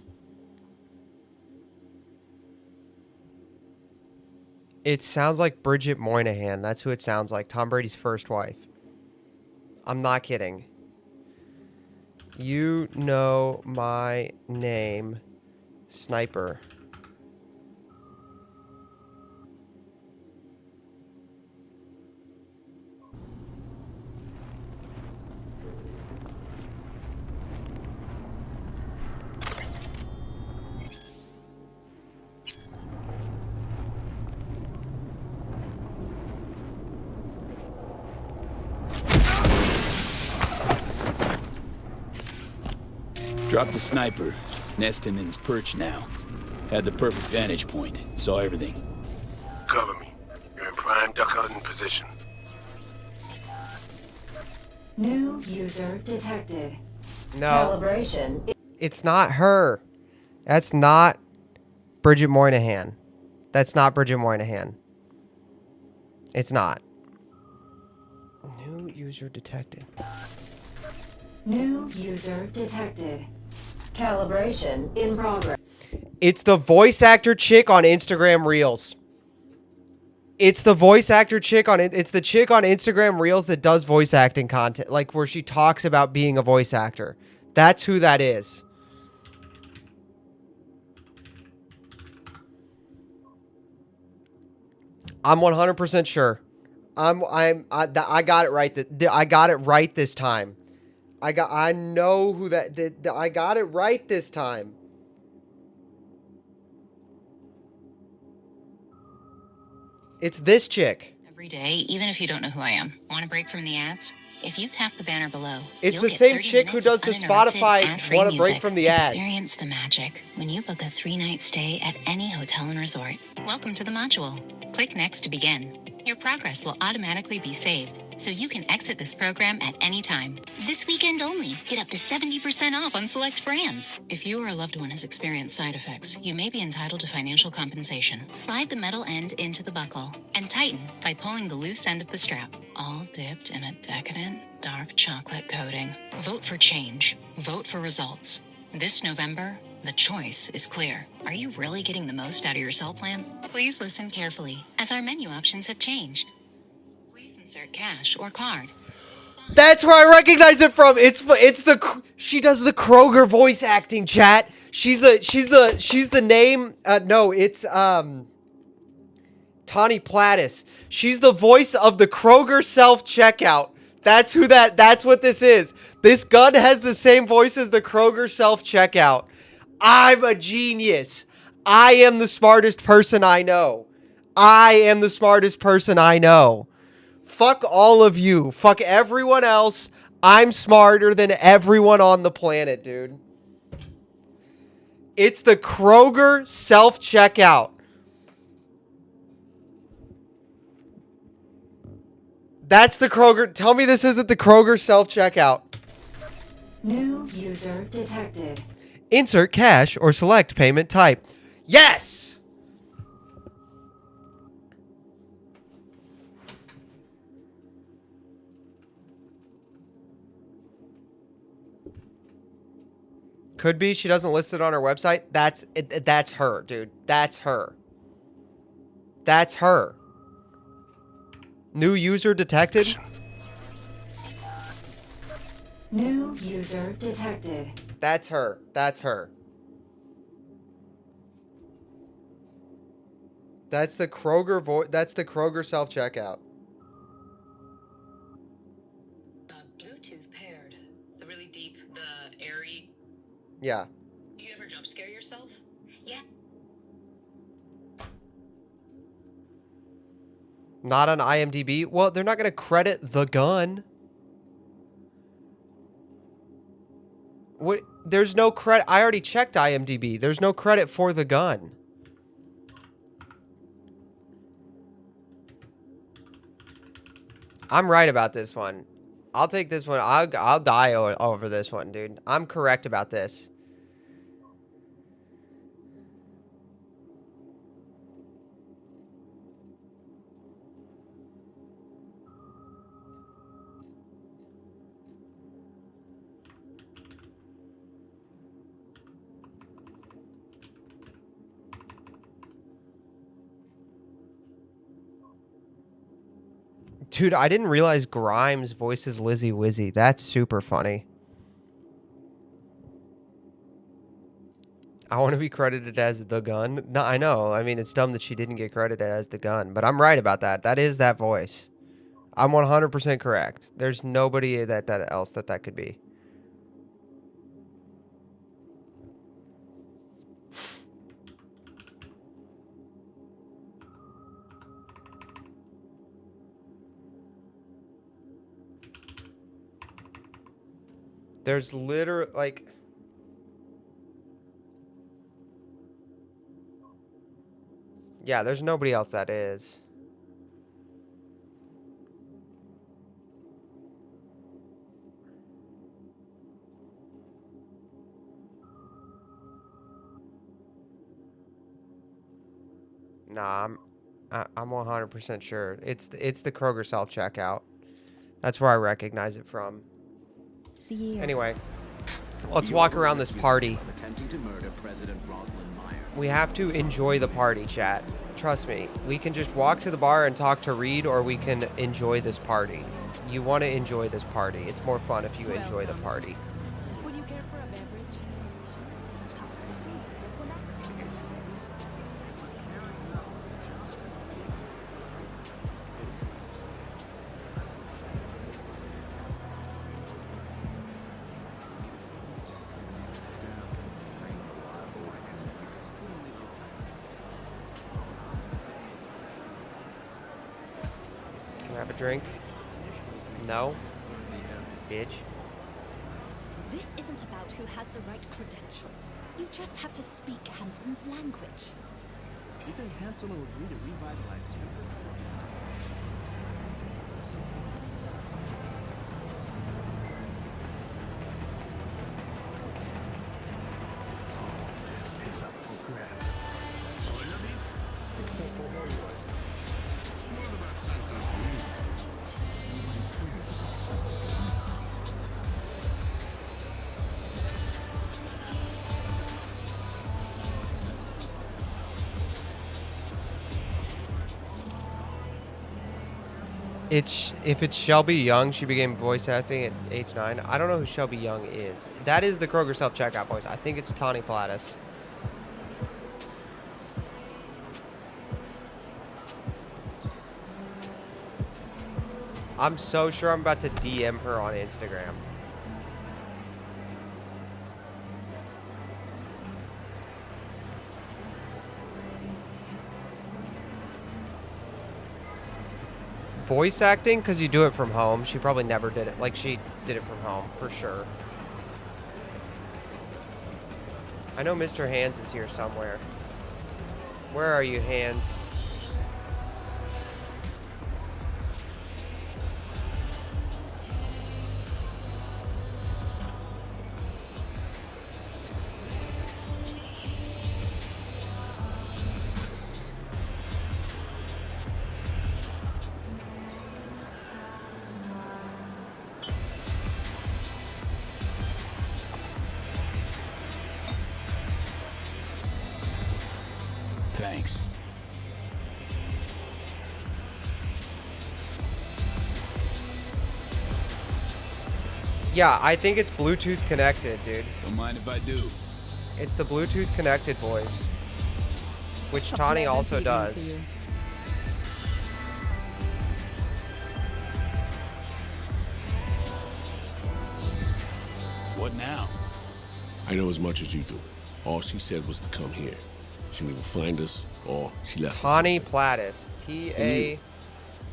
It sounds like Bridget Moynihan. That's who it sounds like. Tom Brady's first wife. I'm not kidding. You know my name, Sniper. Dropped the sniper. Nesting in his perch now. Had the perfect vantage point. Saw everything. Cover me. You're in prime duck hunting position. New user detected. No. Calibration. It's not her. That's not Bridget Moynihan. That's not Bridget Moynihan. It's not. New user detected. New user detected. Calibration in progress. It's the voice actor chick on Instagram Reels. It's the voice actor chick on it. It's the chick on Instagram Reels that does voice acting content, like where she talks about being a voice actor. That's who that is. I'm 100% sure. I got it right. I got it right this time. I know who that. I got it right this time. It's this chick. Every day, even if you don't know who I am. Want a break from the ads? If you tap the banner below, It's you'll the get same 30 chick who minutes does of the uninterrupted Spotify ad-free Want a Break music. from the Ads. Experience the magic when you book a 3-night stay at any hotel and resort. Welcome to the module. Click next to begin. Your progress will automatically be saved, so you can exit this program at any time. This weekend only. Get up to 70% off on select brands. If you or a loved one has experienced side effects, you may be entitled to financial compensation. Slide the metal end into the buckle and tighten by pulling the loose end of the strap. All dipped in a decadent, dark chocolate coating. Vote for change. Vote for results. This November, the choice is clear. Are you really getting the most out of your cell plan? Please listen carefully, as our menu options have changed. Please insert cash or card. That's where I recognize it from. She does the Kroger voice acting, chat. She's the name. No, it's Tawny Plattis. She's the voice of the Kroger self-checkout. That's what this is. This gun has the same voice as the Kroger self-checkout. I'm a genius. I am the smartest person I know. I am the smartest person I know. Fuck all of you. Fuck everyone else. I'm smarter than everyone on the planet, dude. It's the Kroger self-checkout. That's the Kroger. Tell me this isn't the Kroger self-checkout. New user detected. Insert cash or select payment type. Yes! Could be. She doesn't list it on her website. That's her, dude. That's her. That's her. New user detected. New user detected. That's her. That's her. That's the Kroger that's the Kroger self-checkout. Bluetooth paired. The really deep, the airy. Yeah. Do you ever jump scare yourself? Yeah. Not on IMDb. Well, they're not going to credit the gun. What? There's no credit. I already checked IMDb. There's no credit for the gun. I'm right about this one. I'll take this one. I'll die over this one, dude. I'm correct about this. Dude, I didn't realize Grimes voices Lizzie Wizzy. That's super funny. I want to be credited as the gun. No, I know. I mean, it's dumb that she didn't get credited as the gun, but I'm right about that. That is that voice. I'm 100% correct. There's nobody that else that could be. There's literally, like... Yeah, there's nobody else that is. Nah, I'm 100% sure. It's the Kroger self-checkout. That's where I recognize it from. Anyway, let's walk around this party. We have to enjoy the party, chat. Trust me. We can just walk to the bar and talk to Reed, or we can enjoy this party. You want to enjoy this party. It's more fun if you enjoy the party. Would you care for a beverage? Can I have a drink? No? Bitch. This isn't about who has the right credentials. You just have to speak Hansen's language. You think Hansen will agree to revitalize Tempest? This is up for grabs. Except for Hollywood. What about Santa Cruz? If it's Shelby Young, she began voice acting at age 9. I don't know who Shelby Young is. That is the Kroger self-checkout voice. I think it's Tawny Plattis. I'm so sure I'm about to DM her on Instagram. Voice acting, because you do it from home. She probably never did it. Like, she did it from home, for sure. I know Mr. Hands is here somewhere. Where are you, Hands? Thanks. Yeah, I think it's Bluetooth connected, dude. Don't mind if I do. It's the Bluetooth connected voice, which Tawny also does. What now? I know as much as you do. All she said was to come here. She'll either find us or she left. Tawny Plattis. T-A...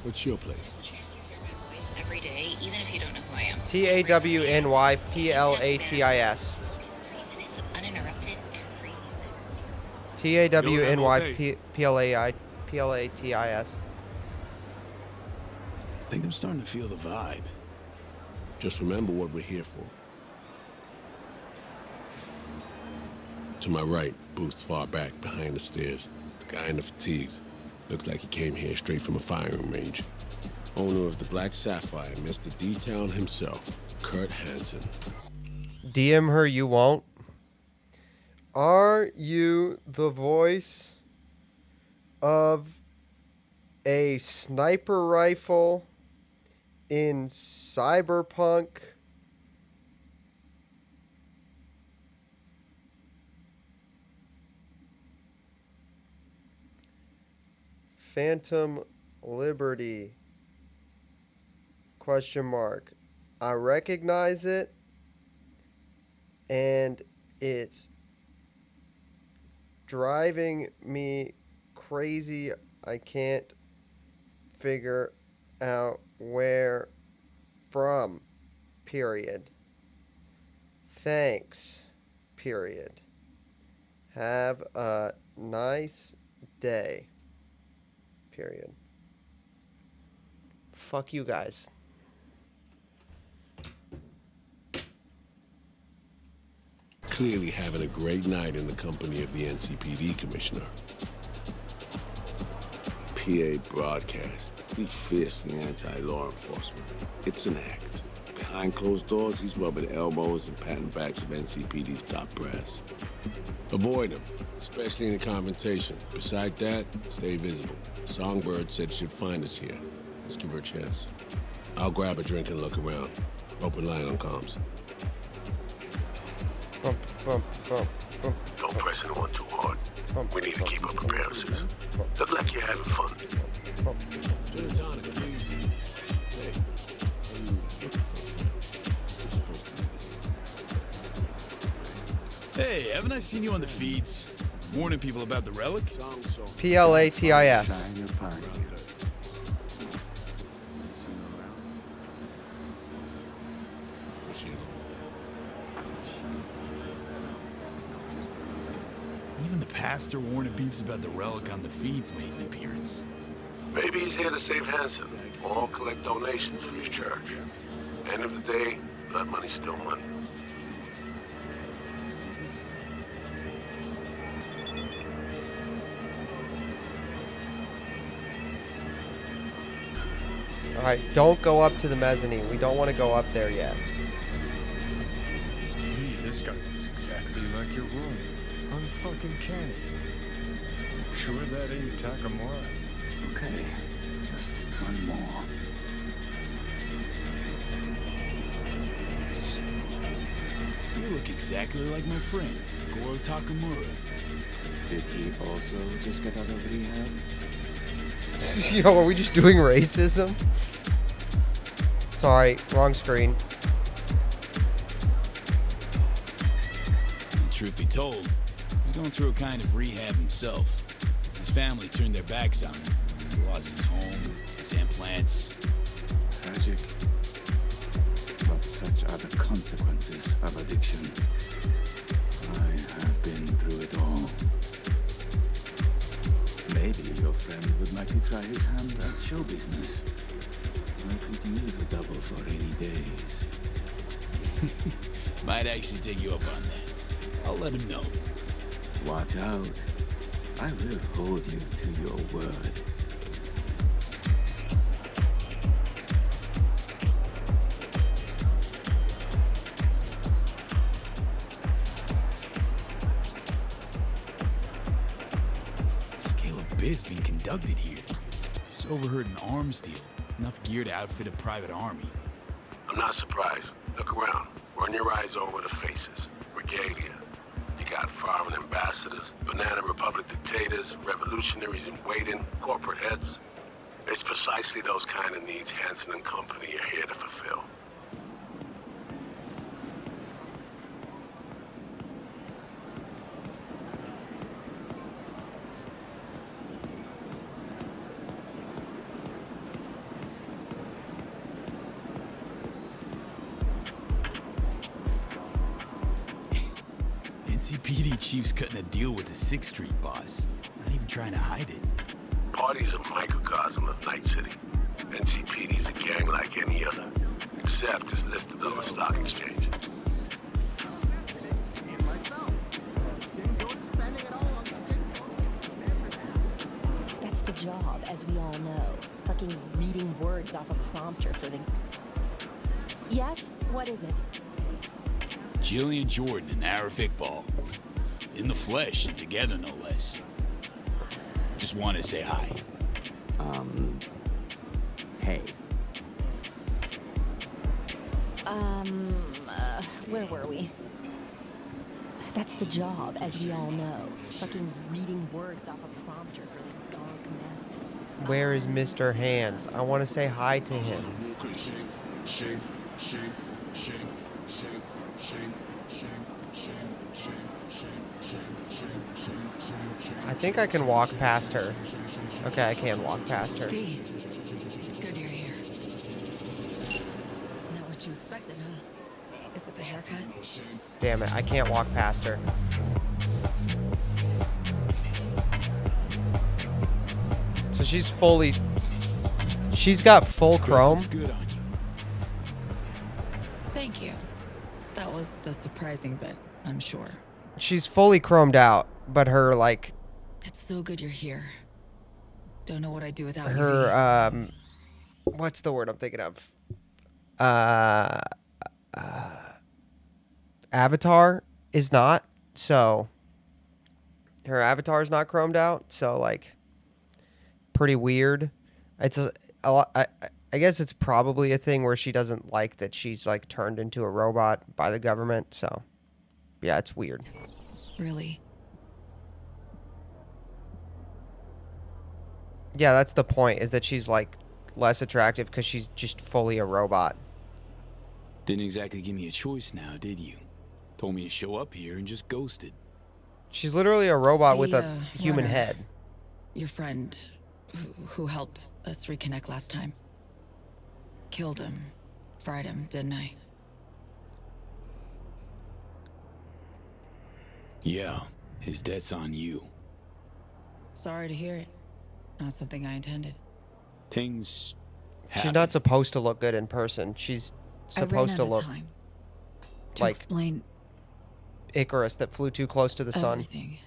What's your place? There's a chance you hear my voice every day, even if you don't know who I am. T-A-W-N-Y-P-L-A-T-I-S. 3 minutes of uninterrupted and free music. T-A-W-N-Y-P-L-A-T-I-S. I think I'm starting to feel the vibe. Just remember what we're here for. To my right, booth's far back, behind the stairs. The guy in the fatigues. Looks like he came here straight from a firing range. Owner of the Black Sapphire, Mr. D-Town himself, Kurt Hansen. DM her, you won't. Are you the voice of a sniper rifle in Cyberpunk? Phantom Liberty? Question mark. I recognize it, and it's driving me crazy. I can't figure out where from. Period. Thanks. Period. Have a nice day. Period. Fuck you guys. Clearly having a great night in the company of the NCPD commissioner. PA broadcast. He's fiercely anti-law enforcement. It's an act. Behind closed doors, he's rubbing elbows and patting backs of NCPD's top brass. Avoid him, especially in a confrontation. Beside that, stay visible. Songbird said she'd find us here. Let's give her a chance. I'll grab a drink and look around. Open line on comms. Don't press anyone too hard. We need to keep up appearances. Look like you're having fun. Hey, haven't I seen you on the feeds? Warning people about the relic? P-L-A-T-I-S. Even the pastor warning peeps about the relic on the feeds made an appearance. Maybe he's here to save Hansen or collect donations for his church. End of the day, blood money's still money. Alright, don't go up to the mezzanine. We don't want to go up there yet. Gee, this guy looks exactly like your room. Unfucking canny. Sure that ain't Takamura? Okay, just one more. You look exactly like my friend, Goro Takamura. Did he also just get out of rehab? Yo, are we just doing racism? Sorry, wrong screen. Truth be told, he's going through a kind of rehab himself. His family turned their backs on him. He lost his home, his implants. Tragic. But such are the consequences of addiction. I have been through it all. Maybe your friend would like to try his hand at show business. I could use a double for rainy days. Might actually take you up on that. I'll let him know. Watch out. I will hold you to your word. is being conducted here. Just overheard an arms deal. Enough gear to outfit a private army. I'm not surprised. Look around. Run your eyes over the faces. Regalia. You got foreign ambassadors, Banana Republic dictators, revolutionaries in waiting, corporate heads. It's precisely those kind of needs Hansen and company are here to fulfill. NCPD chief's cutting a deal with the 6th Street boss. Not even trying to hide it. Party's a microcosm of Night City. NCPD's a gang like any other, except it's listed on the stock exchange. That's the job, as we all know. Fucking reading words off a prompter for the... Yes? What is it? Jillian Jordan and Arif Iqbal. In the flesh and together, no less. Just wanted to say hi. Hey. Where were we? That's the job, as we all know. Fucking reading words off a prompter for the gonk mess. Where is Mr. Hands? I want to say hi to him. I think I can walk past her. Okay, I can walk past her. V, it's good you're here. Not what you expected, huh? Is it the haircut? Damn it, I can't walk past her. So she's fully... She's got full chrome. Thank you. That was the surprising bit, I'm sure. She's fully chromed out, but her, like... It's so good you're here. Don't know what I'd do without you. Her, what's the word I'm thinking of? Avatar is not, so... Her avatar is not chromed out, so, like... Pretty weird. It's a lot... I guess it's probably a thing where she doesn't like that she's, like, turned into a robot by the government, so... Yeah, it's weird. Really? Yeah, that's the point, is that she's, like, less attractive because she's just fully a robot. Didn't exactly give me a choice now, did you? Told me to show up here and just ghosted. She's literally a robot with a human runner, head. Your friend who helped us reconnect last time. Killed him. Fried him, didn't I? Yeah, his debt's on you. Sorry to hear it. Not something I intended. Things She's not supposed to look good in person. She's supposed to look like explain Icarus that flew too close to the sun. everything.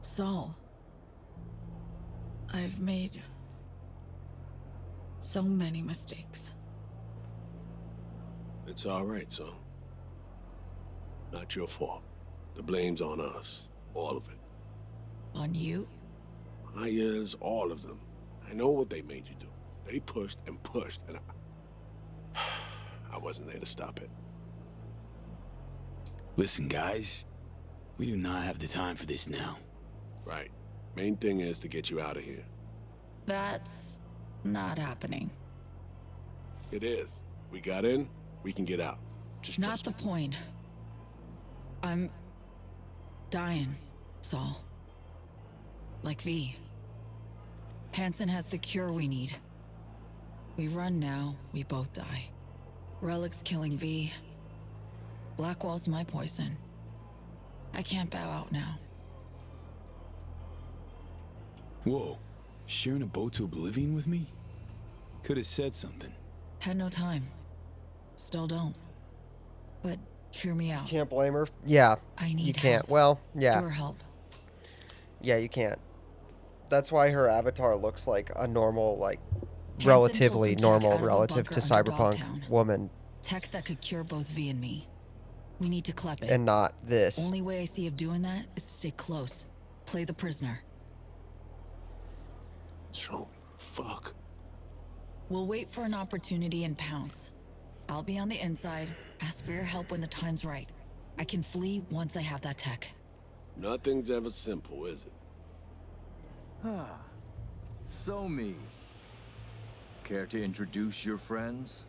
Saul, I've made so many mistakes. It's all right, son. Not your fault. The blame's on us. All of it. On you? Yes, all of them. I know what they made you do. They pushed and pushed, and I wasn't there to stop it. Listen, guys. We do not have the time for this now. Right. Main thing is to get you out of here. That's not happening. It is. We got in, we can get out. Just not the point. I'm dying, Saul. Like V. Hansen has the cure we need. We run now, we both die. Relic's killing V. Blackwall's my poison. I can't bow out now. Whoa. Sharing a boat to oblivion with me? Could have said something. Had no time. Still don't. But hear me out. Can't blame her. Yeah. I need You can't. help. Well, yeah. Your help. Yeah, you can't. That's why her avatar looks like a normal, like, relatively normal relative to Cyberpunk woman. Tech that could cure both V and me. We need to clip it. And not this. Only way I see of doing that is to stay close. Play the prisoner. So, fuck. We'll wait for an opportunity and pounce. I'll be on the inside. Ask for your help when the time's right. I can flee once I have that tech. Nothing's ever simple, is it? So me. Care to introduce your friends?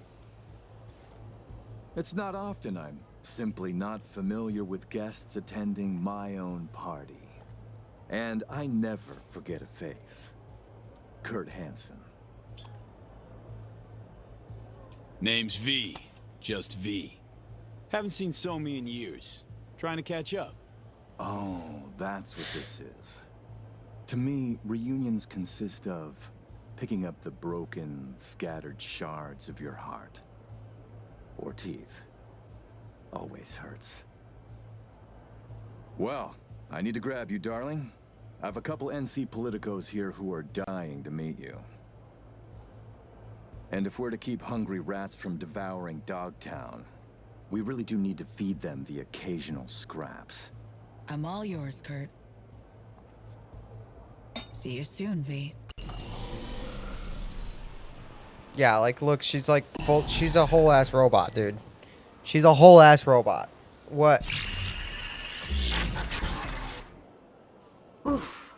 It's not often I'm simply not familiar with guests attending my own party. And I never forget a face. Kurt Hansen. Name's V. Just V. Haven't seen Somi in years. Trying to catch up. Oh, that's what this is. To me, reunions consist of picking up the broken, scattered shards of your heart. Or teeth. Always hurts. Well, I need to grab you, darling. I have a couple NC politicos here who are dying to meet you. And if we're to keep hungry rats from devouring Dogtown, we really do need to feed them the occasional scraps. I'm all yours, Kurt. See you soon, V. Yeah, like, look, she's like, she's a whole ass robot, dude. She's a whole ass robot. What? Oof.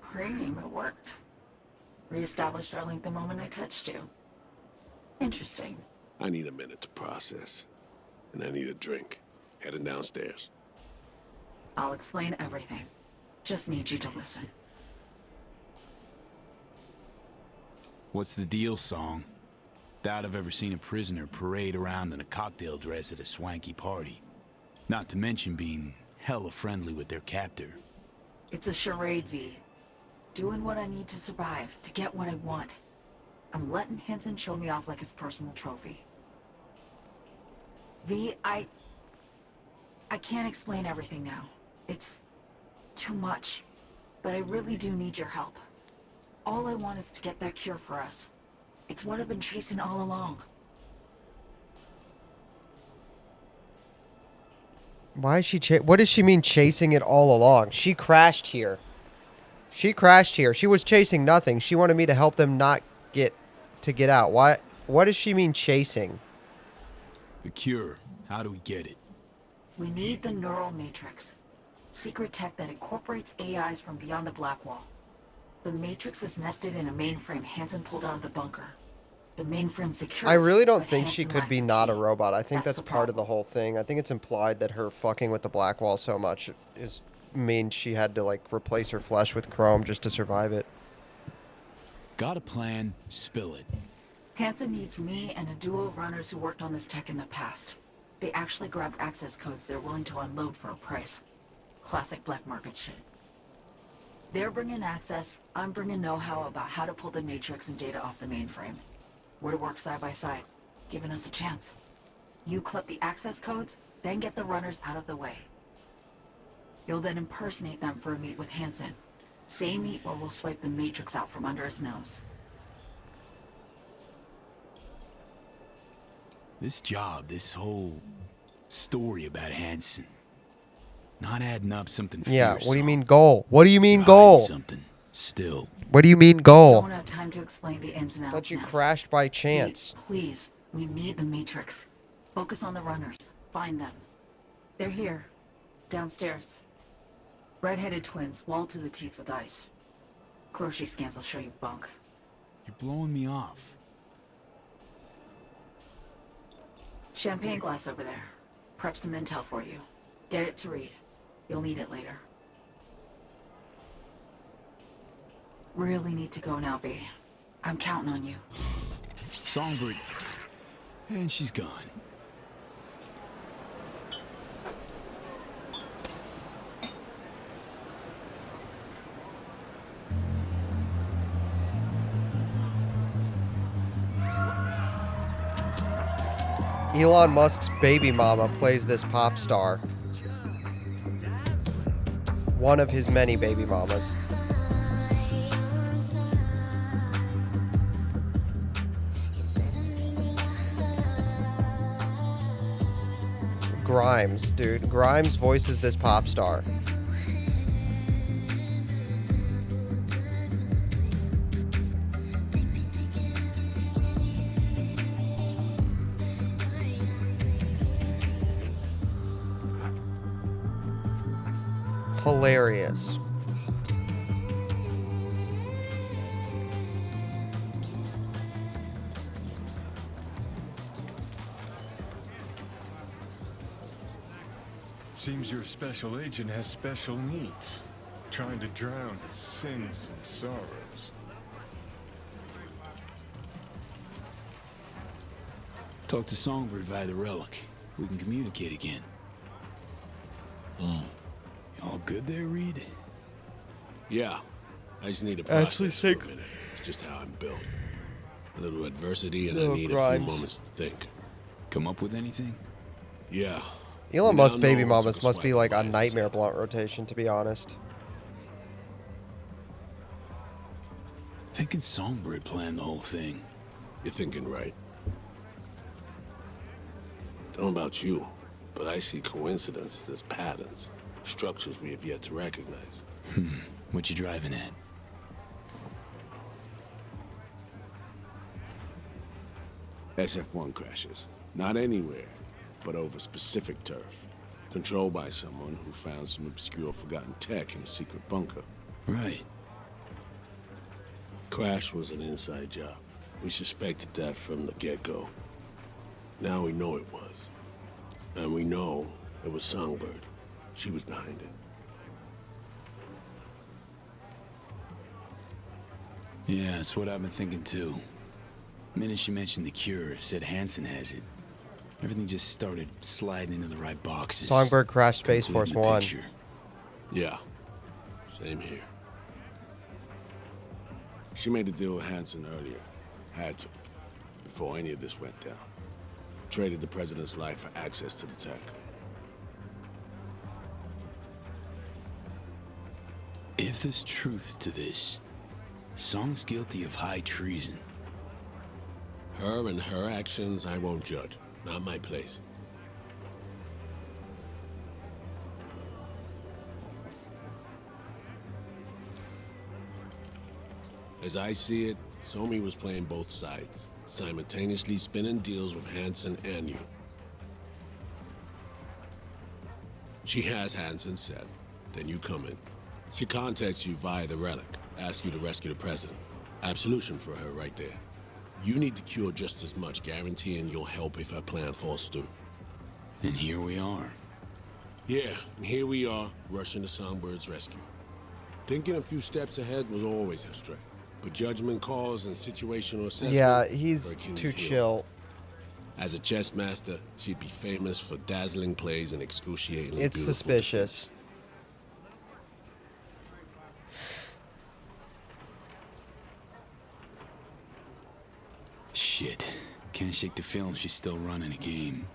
Premium, it worked. Reestablished our link the moment I touched you. Interesting. I need a minute to process. And I need a drink. Heading downstairs. I'll explain everything. Just need you to listen. What's the deal, Song? Doubt I've ever seen a prisoner parade around in a cocktail dress at a swanky party. Not to mention being hella friendly with their captor. It's a charade, V. Doing what I need to survive, to get what I want. I'm letting Hansen show me off like his personal trophy. V, I can't explain everything now. It's too much. But I really do need your help. All I want is to get that cure for us. It's what I've been chasing all along. Why is she what does she mean chasing it all along? She crashed here. She crashed here. She was chasing nothing. She wanted me to help them not get out. What does she mean chasing? The cure. How do we get it? We need the neural matrix. Secret tech that incorporates AIs from beyond the black wall. The matrix is nested in a mainframe Hansen pulled out of the bunker. The mainframe secure. I really don't think she could be not a robot. I think that's part of the whole thing. I think it's implied that her fucking with the black wall so much means she had to like replace her flesh with chrome just to survive it. Got a plan, spill it. Hansen needs me and a duo of runners who worked on this tech in the past. They actually grabbed access codes they're willing to unload for a price. Classic black market shit. They're bringing access, I'm bringing know-how about how to pull the matrix and data off the mainframe. We're to work side by side, giving us a chance. You clip the access codes, then get the runners out of the way. You'll then impersonate them for a meet with Hansen. Same meet where we'll swipe the matrix out from under his nose. This job, this whole story about Hansen. Not adding up something fierce. Yeah, what do you mean goal? What do you mean goal? Something still. What do you mean goal? Don't have time to explain the ins and outs. I thought you now. crashed by chance. Hey, please, we need the matrix. Focus on the runners. Find them. They're here. Downstairs. Red-headed twins, walled to the teeth with ice. Grocery scans will show you bunk. You're blowing me off. Champagne glass over there. Prep some intel for you. Get it to read. You'll need it later. Really need to go now, V. I'm counting on you. Songbird. And she's gone. Elon Musk's baby mama plays this pop star. One of his many baby mamas. Grimes, dude. Grimes voices this pop star. Hilarious. Seems your special agent has special needs. Trying to drown his sins and sorrows. Talk to Songbird via the relic. We can communicate again. All good there, Reed? Yeah. I just need to process for a minute. It's just how I'm built. A little adversity and I need a few moments to think. Come up with anything? Yeah. Elon Musk baby mamas must be like a nightmare blunt rotation, to be honest. Thinking Songbird planned the whole thing. You're thinking right. Don't know about you, but I see coincidences as patterns, structures we have yet to recognize. What you driving at? SF-1 crashes. Not anywhere, but over specific turf. Controlled by someone who found some obscure forgotten tech in a secret bunker. Right. Crash was an inside job. We suspected that from the get-go. Now we know it was. And we know it was Songbird. She was behind it. Yeah, that's what I've been thinking too. The minute she mentioned the cure, said Hansen has it. Everything just started sliding into the right boxes. Songbird crashed Space Force 1. Yeah, same here. She made a deal with Hansen earlier. Had to, before any of this went down. Traded the president's life for access to the tech. If there's truth to this, Song's guilty of high treason. Her and her actions, I won't judge. Not my place. As I see it, Somi was playing both sides, simultaneously spinning deals with Hansen and you. She has Hansen set, then you come in. She contacts you via the relic, asks you to rescue the president. Absolution for her right there. You need to cure just as much, guaranteeing you'll help if her plan falls through. And here we are. Yeah, and here we are, rushing to Songbird's rescue. Thinking a few steps ahead was always her strength. But judgment calls and situational assessment... Yeah, he's too chill. As a chess master, she'd be famous for dazzling plays and excruciatingly It's beautiful suspicious. defense. Shit. Can't shake the feeling she's still running a game.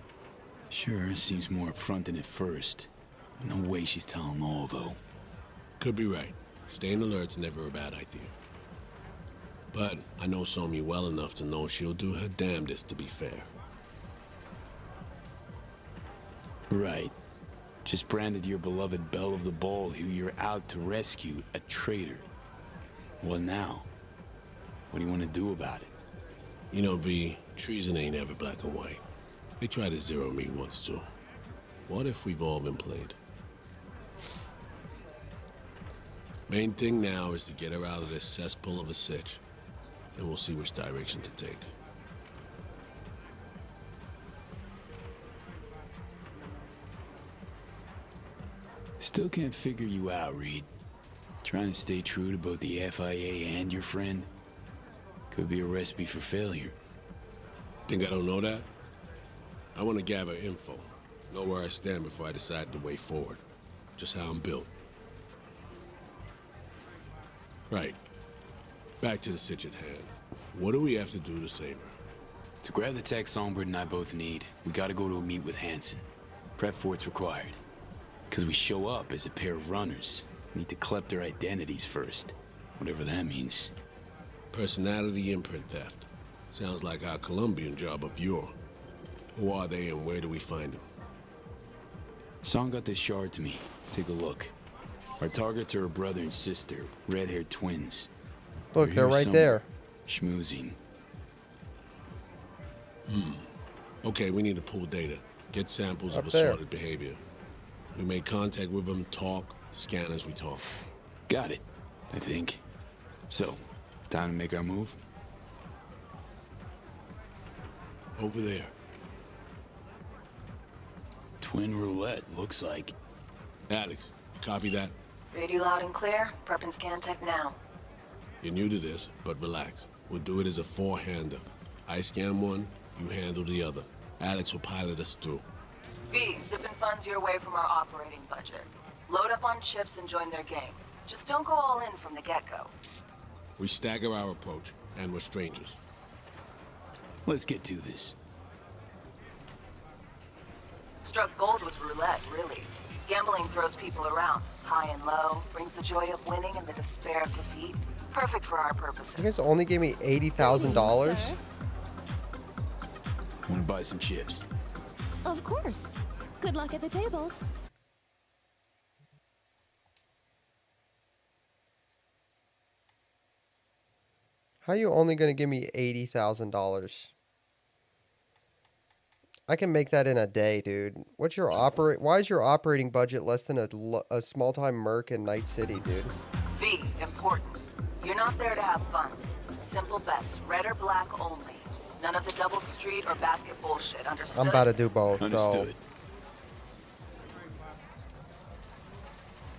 Sure, seems more upfront than at first. No way she's telling all, though. Could be right. Staying alert's never a bad idea. But I know Somi well enough to know she'll do her damnedest to be fair. Right. Just branded your beloved Belle of the Ball, who you're out to rescue, a traitor. What now? What do you want to do about it? You know, V, treason ain't ever black and white. They tried to zero me once, too. What if we've all been played? Main thing now is to get her out of this cesspool of a sitch. Then we'll see which direction to take. Still can't figure you out, Reed. Trying to stay true to both the FIA and your friend could be a recipe for failure. Think I don't know that? I want to gather info. Know where I stand before I decide the way forward. Just how I'm built. Right. Back to the sitch at hand. What do we have to do to save her? To grab the tech Songbird and I both need, we gotta go to a meet with Hansen. Prep for it's required. Because we show up as a pair of runners. Need to collect their identities first. Whatever that means. Personality imprint theft. Sounds like our Colombian job of yore. Who are they and where do we find them? Song got this shard to me. Take a look. Our targets are a brother and sister, red-haired twins. Look, they're right there. Schmoozing. Okay, we need to pull data. Get samples of Up there. assorted behavior. We make contact with them, talk, scan as we talk. Got it, I think. So, time to make our move? Over there. Twin roulette, looks like. Alex, you copy that? Read you loud and clear. Prep and scan tech now. You're new to this, but relax. We'll do it as a four-hander. I scan one, you handle the other. Alex will pilot us through. V, zipping funds your way from our operating budget. Load up on chips and join their gang. Just don't go all in from the get-go. We stagger our approach, and we're strangers. Let's get to this. Struck gold with roulette, really. Gambling throws people around, high and low, brings the joy of winning and the despair of defeat. Perfect for our purposes. You guys only gave me $80,000. Want to buy some chips? Of course. Good luck at the tables. How are you only going to give me $80,000? I can make that in a day, dude. What's your Why is your operating budget less than a small-time merc in Night City, dude? V, important. You're not there to have fun. Simple bets, red or black only. None of the double street or basket bullshit, understood? I'm about to do both, Understood.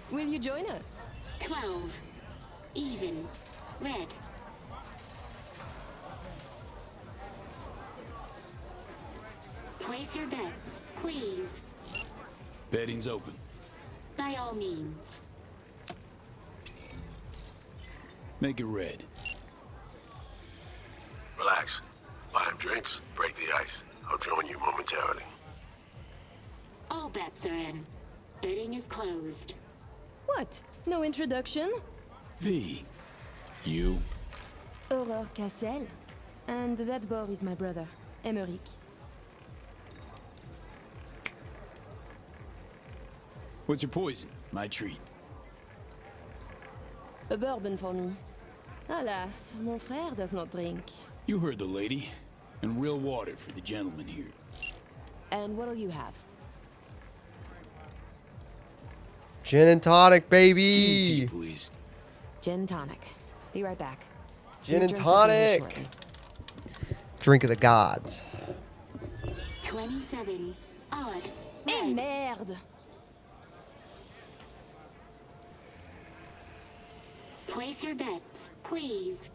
though. Will you join us? 12. Even. Red. Place your bets, please. Betting's open. By all means. Make it red. Relax. Buy him drinks, break the ice. I'll join you momentarily. All bets are in. Betting is closed. What? No introduction? V. You. Aurore Cassel. And that boy is my brother, Emmerich. What's your poison? My treat. A bourbon for me. Alas, mon frère does not drink. You heard the lady. And real water for the gentleman here. And what'll you have? Gin and tonic, baby. Tea, please. Gin tonic. Be right back. Gin New and drinks will be here tonic. shortly. Drink of the gods. 27. Odd. Eh merde! Place your bets, please.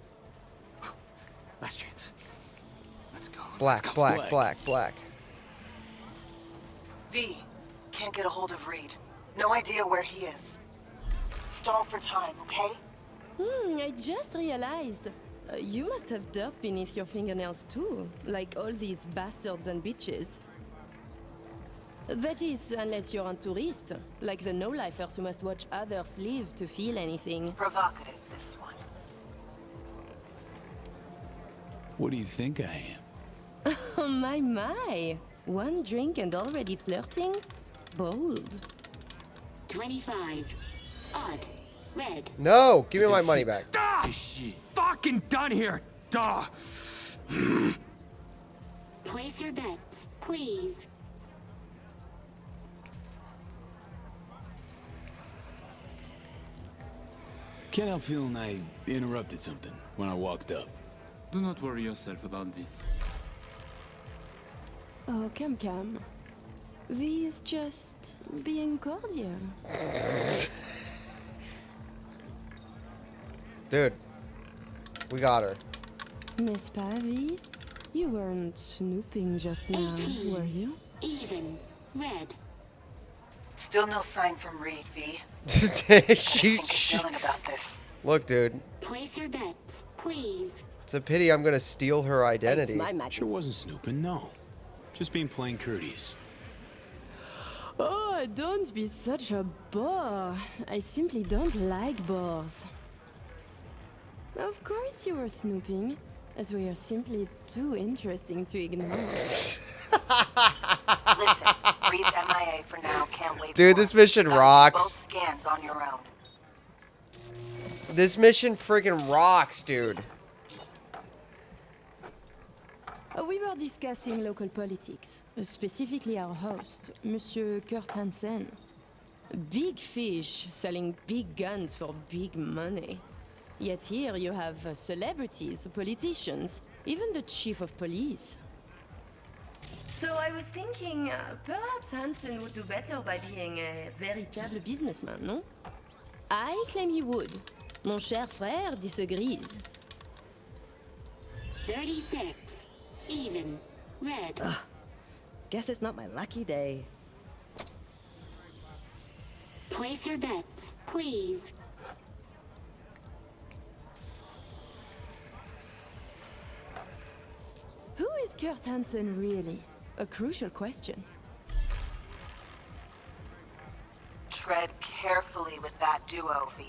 Last chance. Let's go. Black, black. V, can't get a hold of Reed. No idea where he is. Stall for time, okay? I just realized. You must have dirt beneath your fingernails too, like all these bastards and bitches. That is, unless you're a tourist, like the no-lifers who must watch others live to feel anything. Provocative, this one. What do you think I am? Oh my. One drink and already flirting? Bold. 25. Odd. Red. No, give me my money back. Fucking done here. Duh. Place your bets, please. Can't help feeling I interrupted something when I walked up. Do not worry yourself about this. Oh, come. V is just being cordial. Dude, we got her. N'est-ce pas, V? You weren't snooping just now, 18. were you? Even. Red. Still no sign from Reed, V. she, feeling about this. Look, dude. Place your bets, please. It's a pity I'm gonna steal her identity. Sure wasn't snooping, no. Just being plain courteous. Oh, don't be such a bore. I simply don't like bores. Of course you were snooping, as we are simply too interesting to ignore. Listen, Reed's MIA for now. Can't wait. Dude, this mission rocks. Both scans on your own. This mission friggin' rocks, dude. We were discussing local politics, specifically our host, Monsieur Kurt Hansen. Big fish selling big guns for big money. Yet here you have celebrities, politicians, even the chief of police. So I was thinking, perhaps Hansen would do better by being a véritable businessman, no? I claim he would. Mon cher frère disagrees. 36. Even. Red. Ugh. Guess it's not my lucky day. Place your bets, please. Who is Kurt Hansen really? A crucial question. Tread carefully with that duo, V.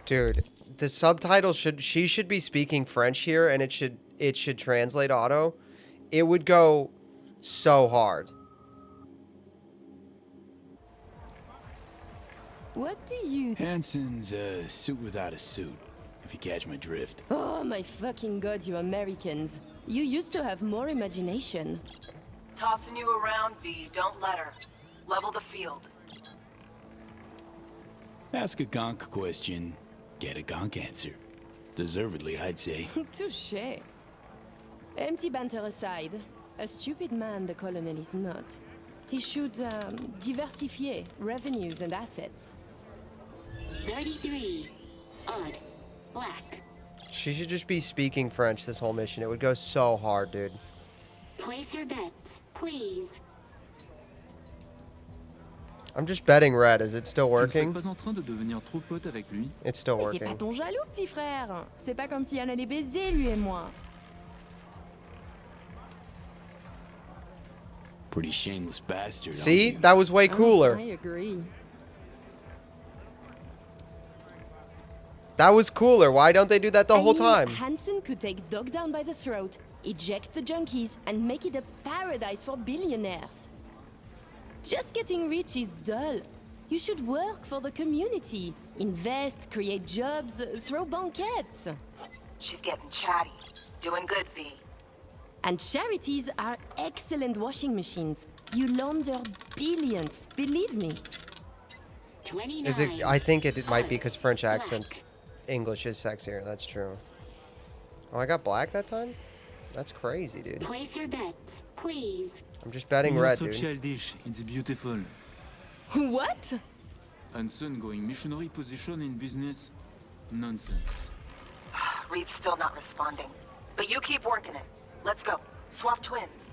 Dude, the subtitle she should be speaking French here, and it should translate auto. It would go so hard. What do you... Hansen's a suit without a suit, if you catch my drift. Oh my fucking god, you Americans. You used to have more imagination. Tossing you around, V. Don't let her. Level the field. Ask a gonk question, get a gonk answer. Deservedly, I'd say. Touché. Empty banter aside, a stupid man the colonel is not. He should diversify revenues and assets. 33. Odd. Black. She should just be speaking French this whole mission. It would go so hard, dude. Place your bets, please. I'm just betting red. Is it still working? pas en train de devenir trop pote avec lui? It's still Fais working. pas ton jaloux, petit frère. C'est pas comme si on allait baiser, lui et moi. Pretty shameless bastard. See? That was way cooler. I agree. That was cooler. Why don't they do that the whole time? Hansen could take Dog down by the throat, eject the junkies, and make it a paradise for billionaires. Just getting rich is dull. You should work for the community. Invest, create jobs, throw banquets. She's getting chatty. Doing good, V. And charities are excellent washing machines. You launder billions, believe me. 29. Is it? I think it might be because French accents. English is sexier. That's true. Oh, I got black that time? That's crazy, dude. Place your bets, please. I'm just betting You're red, so dude. childish. It's beautiful. What? Hansen going missionary position in business? Nonsense. Reed's still not responding. But you keep working it. Let's go. Swap twins.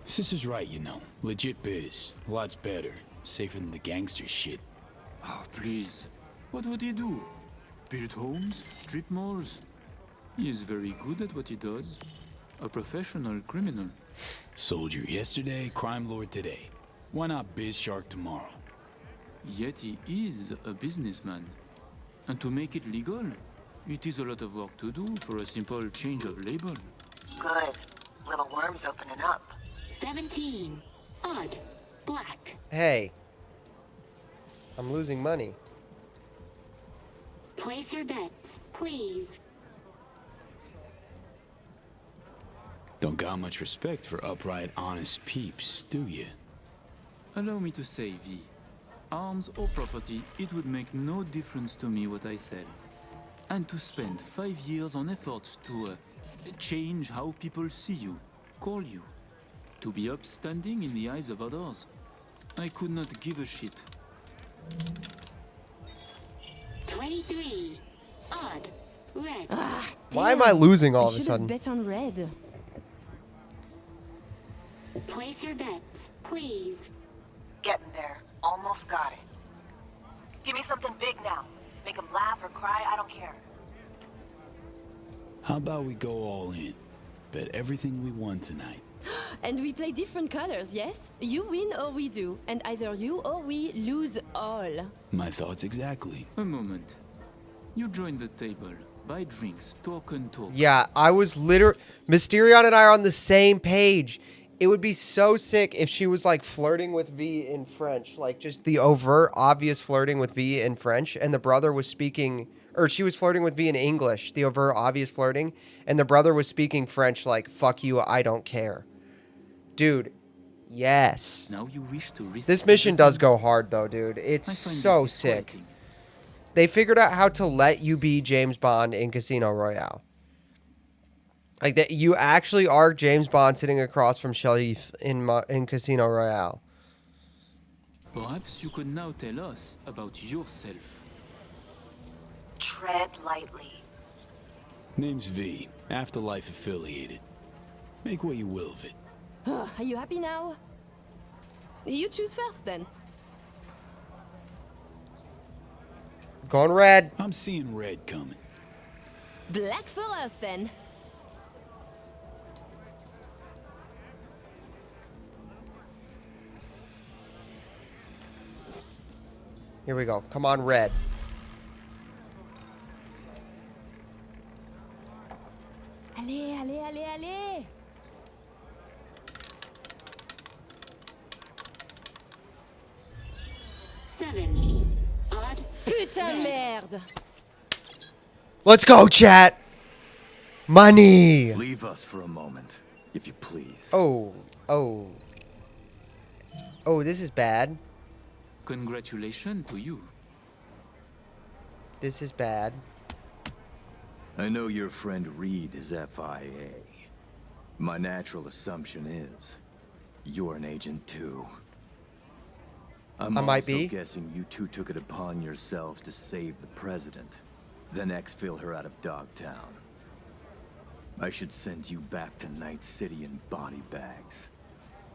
Sis is right, you know. Legit biz. Lots better. Safer than the gangster shit. Oh, please. What would he do? Build homes? Strip malls? He is very good at what he does. A professional criminal. Soldier yesterday, crime lord today. Why not biz shark tomorrow? Yet he is a businessman. And to make it legal, it is a lot of work to do for a simple change of label. Good. Little worm's opening up. 17. Odd. Black. Hey. I'm losing money. Place your bets, please. Don't got much respect for upright, honest peeps, do you? Allow me to say, V. Arms or property, it would make no difference to me what I sell. And to spend 5 years on efforts to change how people see you, call you, to be upstanding in the eyes of others, I could not give a shit. 23. Odd. Red. Ah, Why am I losing all of a I should sudden? have bet on red. Place your bets, please. Getting there. Almost got it. Give me something big now. Make him laugh or cry, I don't care. How about we go all in? Bet everything we won tonight. And we play different colors, yes? You win or we do, and either you or we lose all. My thoughts exactly. A moment. You joined the table. buy drinks, talk and talk. Yeah, I was literally... Mysterion and I are on the same page. It would be so sick if she was, like, flirting with V in French. Like, just the overt, obvious flirting with V in French. And the brother was speaking... Or she was flirting with V in English. The overt, obvious flirting. And the brother was speaking French like, fuck you, I don't care. Dude, yes. Now you wish to risk This mission everything? does go hard, though, dude. It's so sick. They figured out how to let you be James Bond in Casino Royale. Like, that you actually are James Bond sitting across from Sharif in Casino Royale. Perhaps you could now tell us about yourself. Tread lightly. Name's V, Afterlife affiliated. Make what you will of it. Are you happy now? You choose first, then. Going red. I'm seeing red coming. Black for us, then. Here we go. Come on, red. Allez, allez, allez, allez. Putain de merde. Let's go, chat. Money. Leave us for a moment, if you please. Oh, this is bad. Congratulations to you. This is bad. I know your friend Reed is FIA. My natural assumption is you're an agent too. I might be guessing you two took it upon yourselves to save the president, then exfil her out of Dogtown. I should send you back to Night City in body bags,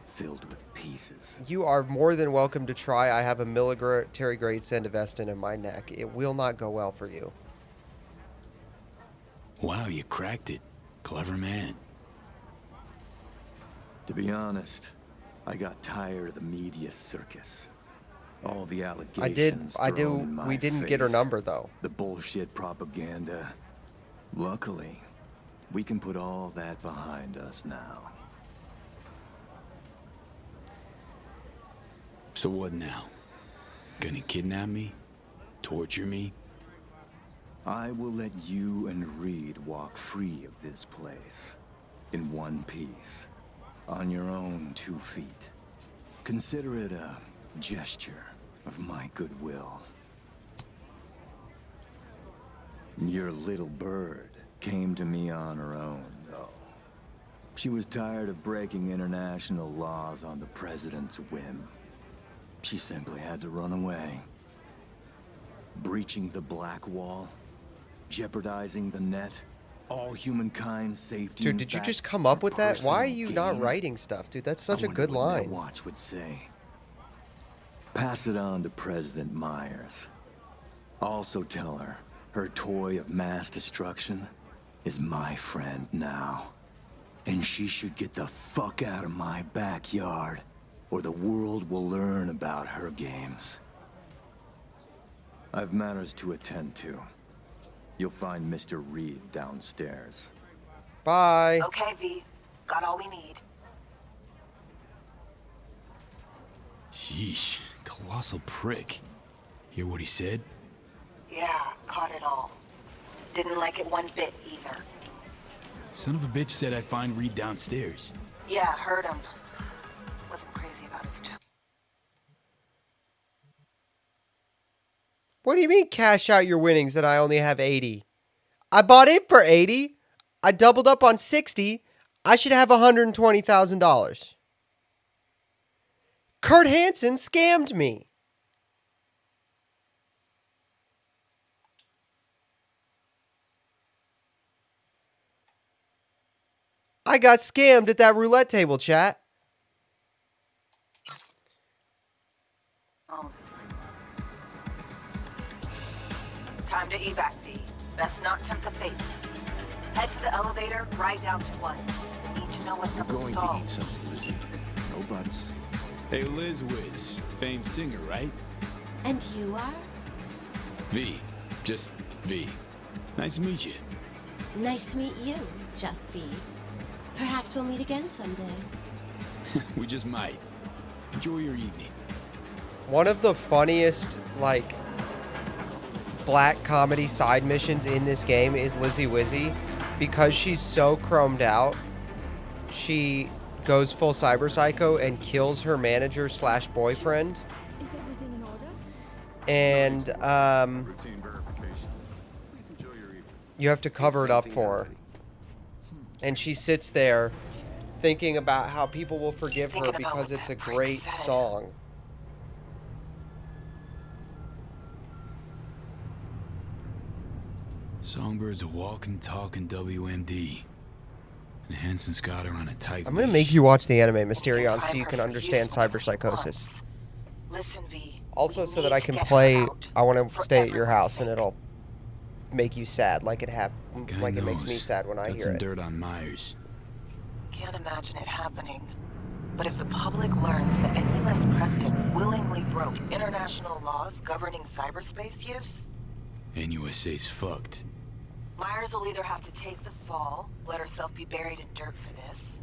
filled with pieces. You are more than welcome to try. I have a military-grade Sandavestin in my neck. It will not go well for you. Wow, you cracked it. Clever man. To be honest, I got tired of the media circus. All the allegations thrown in my we didn't get her face, number, though. The bullshit propaganda. Luckily, we can put all that behind us now. So what now? Gonna kidnap me? Torture me? I will let you and Reed walk free of this place. In one piece. On your own 2 feet. Consider it a gesture of my goodwill. Your little bird came to me on her own, though. She was tired of breaking international laws on the president's whim. She simply had to run away. Breaching the Black Wall, jeopardizing the net, all humankind's safety. Dude, did you just come up with that? Why are you not writing stuff, dude? That's such a good line. Watch would say. Pass it on to President Myers. Also tell her her toy of mass destruction is my friend now. And she should get the fuck out of my backyard, or the world will learn about her games. I've matters to attend to. You'll find Mr. Reed downstairs. Bye. Okay, V. Got all we need. Sheesh, colossal prick. Hear what he said? Yeah, caught it all. Didn't like it one bit either. Son of a bitch said I'd find Reed downstairs. Yeah, heard him. Wasn't crazy about his tone. What do you mean cash out your winnings and I only have 80? I bought in for 80. I doubled up on 60. I should have $120,000. Kurt Hansen scammed me. I got scammed at that roulette table, chat. Time to evac, V. Best not tempt the fates. Head to the elevator, right down to 1. Need to know what's up with Saul. Eat something, Lizzie. No buts. Hey, Liz Wiz, famed singer, right? And you are? V. Just V. Nice to meet you. Nice to meet you, Just B. Perhaps we'll meet again someday. We just might. Enjoy your evening. One of the funniest, like, black comedy side missions in this game is Lizzie Wizzy. Because she's so chromed out, she goes full cyber psycho and kills her manager slash boyfriend. Is everything in order? And, Routine verification. Please enjoy your evening. you have to cover it up for her. And she sits there thinking about how people will forgive her because it's a great song. Songbird's a walking, talking WMD. And Hansen's got her on a tight I'm gonna leash. make you watch the anime Mysterion so you can understand cyberpsychosis. Listen, V. Also, so that I can play I Want to Stay at Your House, and it'll make you sad, like it makes me sad when I Got hear some it. dirt on Myers. Can't imagine it happening. But if the public learns that any U.S. president willingly broke international laws governing cyberspace use, NUSA's fucked. Myers will either have to take the fall, let herself be buried in dirt for this,